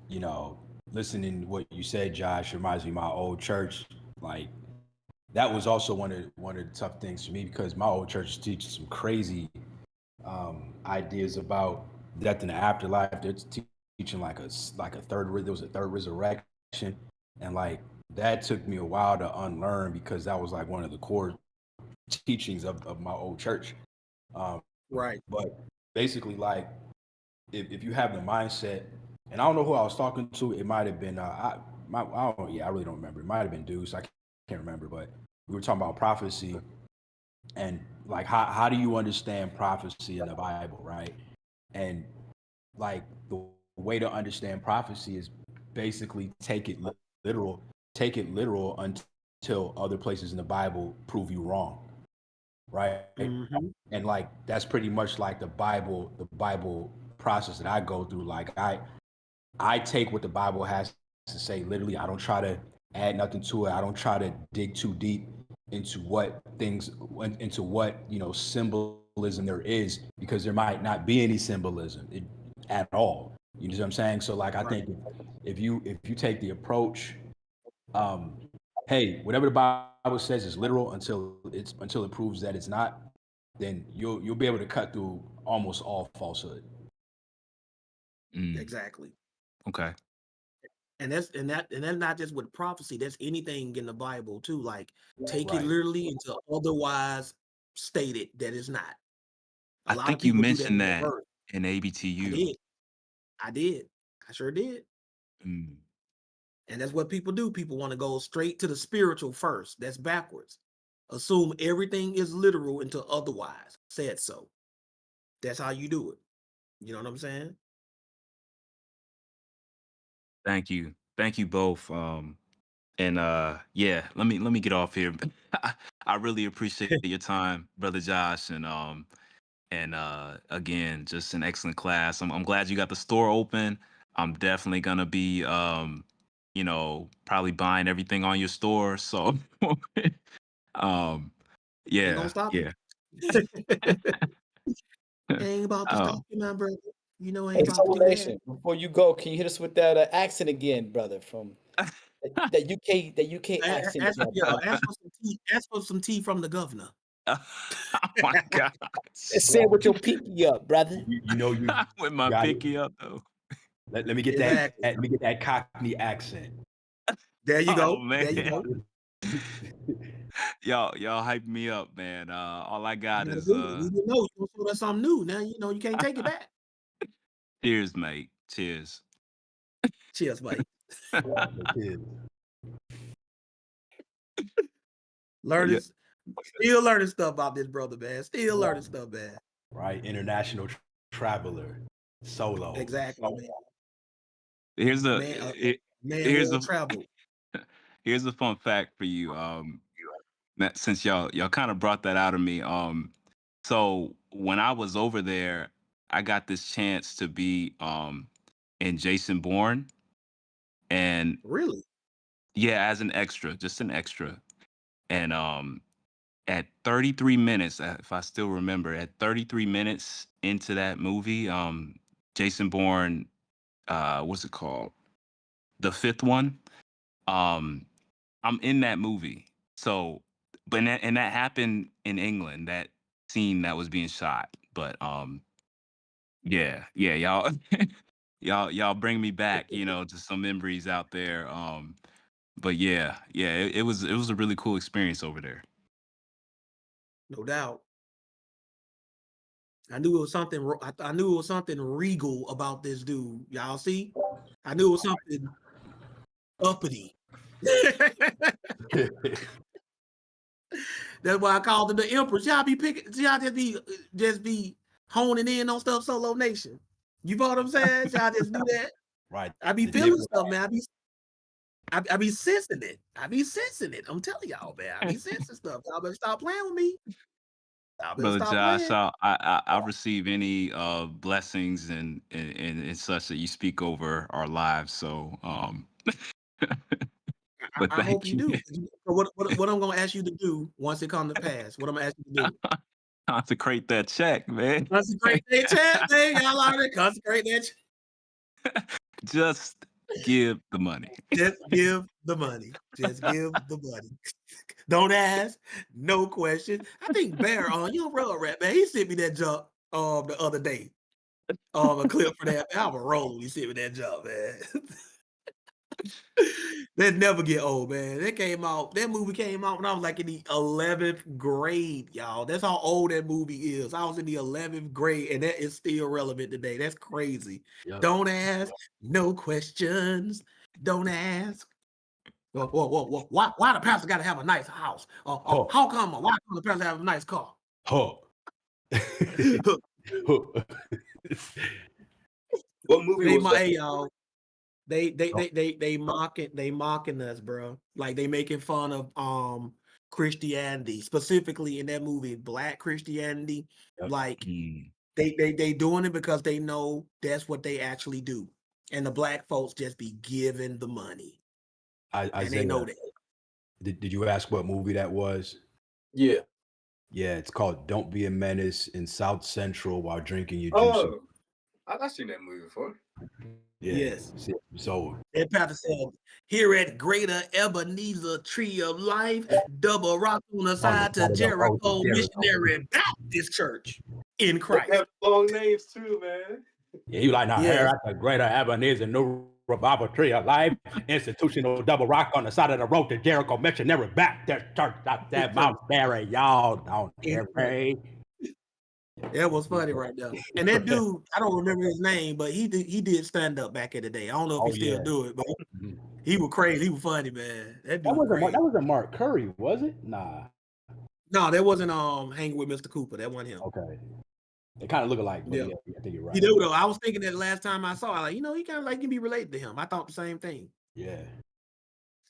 D: you know, listening to what you said, Josh, reminds me of my old church. Like that was also one of the tough things for me because my old church teaches some crazy ideas about death and the afterlife. They're teaching like a there was a third resurrection, and like that took me a while to unlearn because that was like one of the core teachings of my old church. Um,
A: Right.
D: but basically, like if you have the mindset, and I don't know who I was talking to, it might have been I don't, yeah, I really don't remember. It might have been Deuce. I can't remember, but we were talking about prophecy and like how do you understand prophecy in the Bible, right? And like the way to understand prophecy is basically take it literal until other places in the Bible prove you wrong, right?
A: Mm-hmm.
D: And like that's pretty much like the Bible process that I go through. Like I take what the Bible has to say literally. I don't try to add nothing to it. I don't try to dig too deep into what symbolism there is, because there might not be any symbolism at all. You know what I'm saying? So like I think if you take the approach, hey, whatever the Bible says is literal until it proves that it's not, then you'll be able to cut through almost all falsehood.
A: Exactly.
J: Okay.
A: And that's not just with prophecy. That's anything in the Bible too. Like take it
D: Right.
A: literally until otherwise stated that it's not. A
J: I
A: lot of
J: think you
A: people do that
J: mentioned
A: in
J: that
A: reverse.
J: in
A: I
J: ABTU.
A: did. I sure did.
J: Mm.
A: And that's what people do. People want to go straight to the spiritual first. That's backwards. Assume everything is literal until otherwise said so. That's how you do it. You know what I'm saying?
J: Thank you both. And yeah, let me get off here. I really appreciate your time, brother Josh, and again, just an excellent class. I'm glad you got the store open. I'm definitely gonna be probably buying everything on your store. So
A: Ain't gonna
J: yeah,
A: stop you.
J: yeah.
A: Ain't about to stop you, my brother. You know, ain't
B: Hey,
A: about to
B: Soul
A: do that.
B: Nation, before you go, can you hit us with that accent again, brother? From that UK accent.
A: Ask,
B: there, brother.
A: ask for some tea from the governor.
J: Oh my God.
B: Say it with your pinky up, brother.
D: You
J: With my
D: got
J: pinky up though.
D: Let me get
A: Exactly.
D: let me get that Cockney accent.
A: There you
J: Oh
A: go.
J: man.
A: There you go.
J: Y'all hype me up, man. All I got
A: You
J: is
A: know, we didn't know. You showed us something new. Now you know you can't take it back.
J: cheers, mate. Cheers.
A: Cheers, mate.
J: Yeah.
A: Still learning stuff about this brother, man. Still learning stuff, man.
D: Right, international traveler, solo.
A: Exactly, man.
J: Here's a
A: Man
J: here's
A: will
J: a
A: travel.
J: here's a fun fact for you. Since y'all kind of brought that out of me. So when I was over there, I got this chance to be in Jason Bourne, and
A: Really?
J: yeah, as an extra, just an extra. And at 33 minutes, if I still remember, at 33 minutes into that movie, Jason Bourne, what's it called? The fifth one. I'm in that movie. So, and that happened in England. That scene that was being shot. But yeah, y'all, y'all bring me back, to some memories out there. But yeah, it was a really cool experience over there.
A: No doubt. I knew it was something. I knew it was something regal about this dude. Y'all see? I knew it was something uppity. That's why I called him the Emperor. Y'all be picking. Y'all just be honing in on stuff. Solo Nation. You know what I'm saying? Y'all just do that.
D: Right.
A: I be feeling stuff, man. I be sensing it. I'm telling y'all, man. I be sensing stuff. Y'all better stop playing with me. Y'all better
J: Brother
A: stop
J: Josh,
A: playing.
J: I receive any blessings and such that you speak over our lives. So but
A: I hope
J: thank
A: you
J: you.
A: do. So what I'm gonna ask you to do once it comes to pass? What I'm gonna ask you to do?
J: Consecrate that check, man.
A: Consecrate that chat, man. Y'all already consecrate that.
J: Just give the money.
A: Just give the money. Just give the money. Don't ask, no question. I think Bear on your road rap, man. He sent me that jump the other day. A clip for that. I was rolling. He sent me that jump, man. That never get old, man. That movie came out when I was like in the 11th grade, y'all. That's how old that movie is. I was in the 11th grade, and that is still relevant today. That's crazy.
D: Yep.
A: Don't ask, no questions. Don't ask. Whoa. Why the pastor got to have a nice house? Why come the pastor have a nice car?
H: What movie
A: Hey,
H: was that?
A: hey y'all. They mocking us, bro. Like they making fun of Christianity, specifically in that movie, Black Christianity.
D: Yep.
A: Like
J: Mm.
A: they doing it because they know that's what they actually do, and the black folks just be giving the money, and they know
D: Isaiah,
A: that.
D: did you ask what movie that was?
H: Yeah.
D: Yeah, it's called "Don't Be a Menace in South Central While Drinking Your Juice."
H: Oh, I've seen that movie before.
D: Yeah.
A: Yes.
D: So
A: And Pastor said, here at Greater Ebenezer Tree of Life, double rock on the side to Jericho Missionary Baptist Church in
H: They
A: Christ.
H: have long names too, man.
D: yeah, you like now here at the Greater Ebenezer New Revival Tree of Life, institutional double rock on the side of the road to Jericho Missionary Baptist Church out there, Mount Berry, y'all don't hear.
A: That was funny right there. And that dude, I don't remember his name, but he did stand up back in the day. I don't know if he still do it, but he was crazy. He was funny, man. That dude
D: That wasn't Mark Curry, was it? Nah.
A: No, that wasn't Hanging with Mr. Cooper. That wasn't him.
D: Okay. They kind of look alike, but
A: Yeah.
D: I think you're right.
A: You know, though, I was thinking that last time I saw it, like, he kind of like can be related to him. I thought the same thing.
D: Yeah.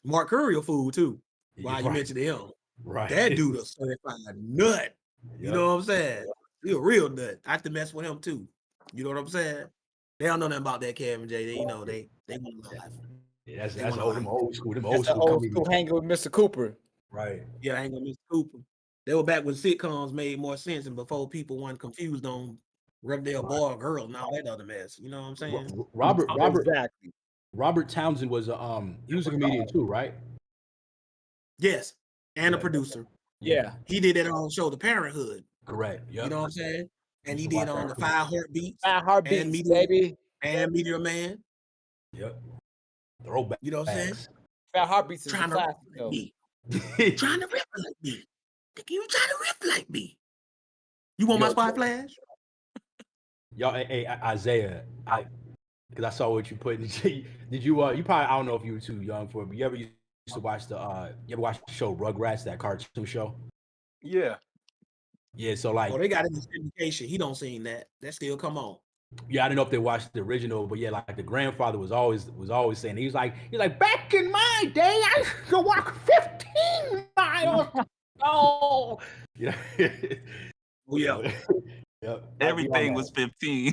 A: Mark Curry a fool too. Why you
D: Right.
A: mentioned him?
D: Right.
A: That dude a certified nut. You
D: Yep.
A: know what I'm saying? He a real nut. I have to mess with him too. You know what I'm saying? They don't know nothing about that Kevin J. They want to laugh.
D: Yeah,
A: They
D: that's
A: wanna
D: old,
A: laugh.
D: them old school. Them
B: That's
D: old
B: the
D: school
B: old
D: comedians.
B: school hanging with Mr. Cooper.
D: Right.
A: Yeah, Hanging with Mr. Cooper. They were back when sitcoms made more sense and before people weren't confused on whether they're a boy or girl and all that other mess. You know what I'm saying?
B: Exactly.
D: Robert Townsend was he was a comedian too, right?
A: Yes. And a
D: Yeah.
A: producer.
B: Yeah.
A: He did that on the show The Parenthood.
D: Correct. Yep.
A: You know what I'm saying? And he
D: Used to
A: did
D: watch
A: on
D: that
A: the
D: too.
A: 5 Heartbeats.
B: 5 Heartbeats,
A: and Meteor,
B: baby.
A: and Meteor Man.
D: Yep. Throwback.
A: You know what I'm saying?
B: 5 Heartbeats is a
A: Trying to
B: classic,
A: rip
B: though.
A: like me. Trying to rip like me. You trying to rip like me. You want my spy flash?
D: Y'all, hey, Isaiah, because I saw what you put in. Did you you probably, I don't know if you were too young for it, but you ever used to watch you ever watch the show Rugrats, that cartoon show?
H: Yeah.
D: Yeah, so like,
A: Oh, they got it in syndication. He don't seen that. That still come on.
D: yeah, I don't know if they watched the original, but yeah, like the grandfather was always saying, he's like back in my day, I used to walk 15 miles. Oh, yeah.
A: Oh, yeah.
D: Yep.
J: Everything was 15.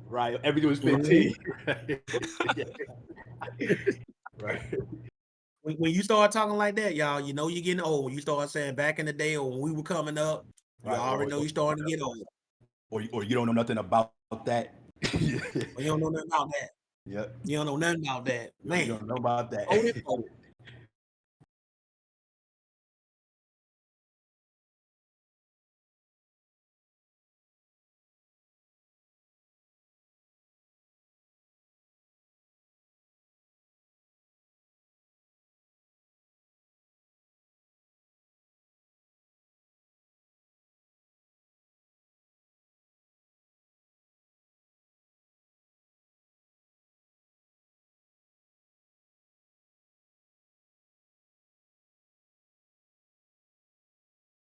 D: Right. Everything was 15. Right.
A: When you start talking like that, y'all, you know you're getting old. When you start saying back in the day or when we were coming up, you already know you're starting to get old.
D: Or you don't know nothing about that.
A: Or you don't know nothing about that.
D: Yep.
A: You don't know nothing about that. Man.
D: You don't know about that.
A: Oh, this old.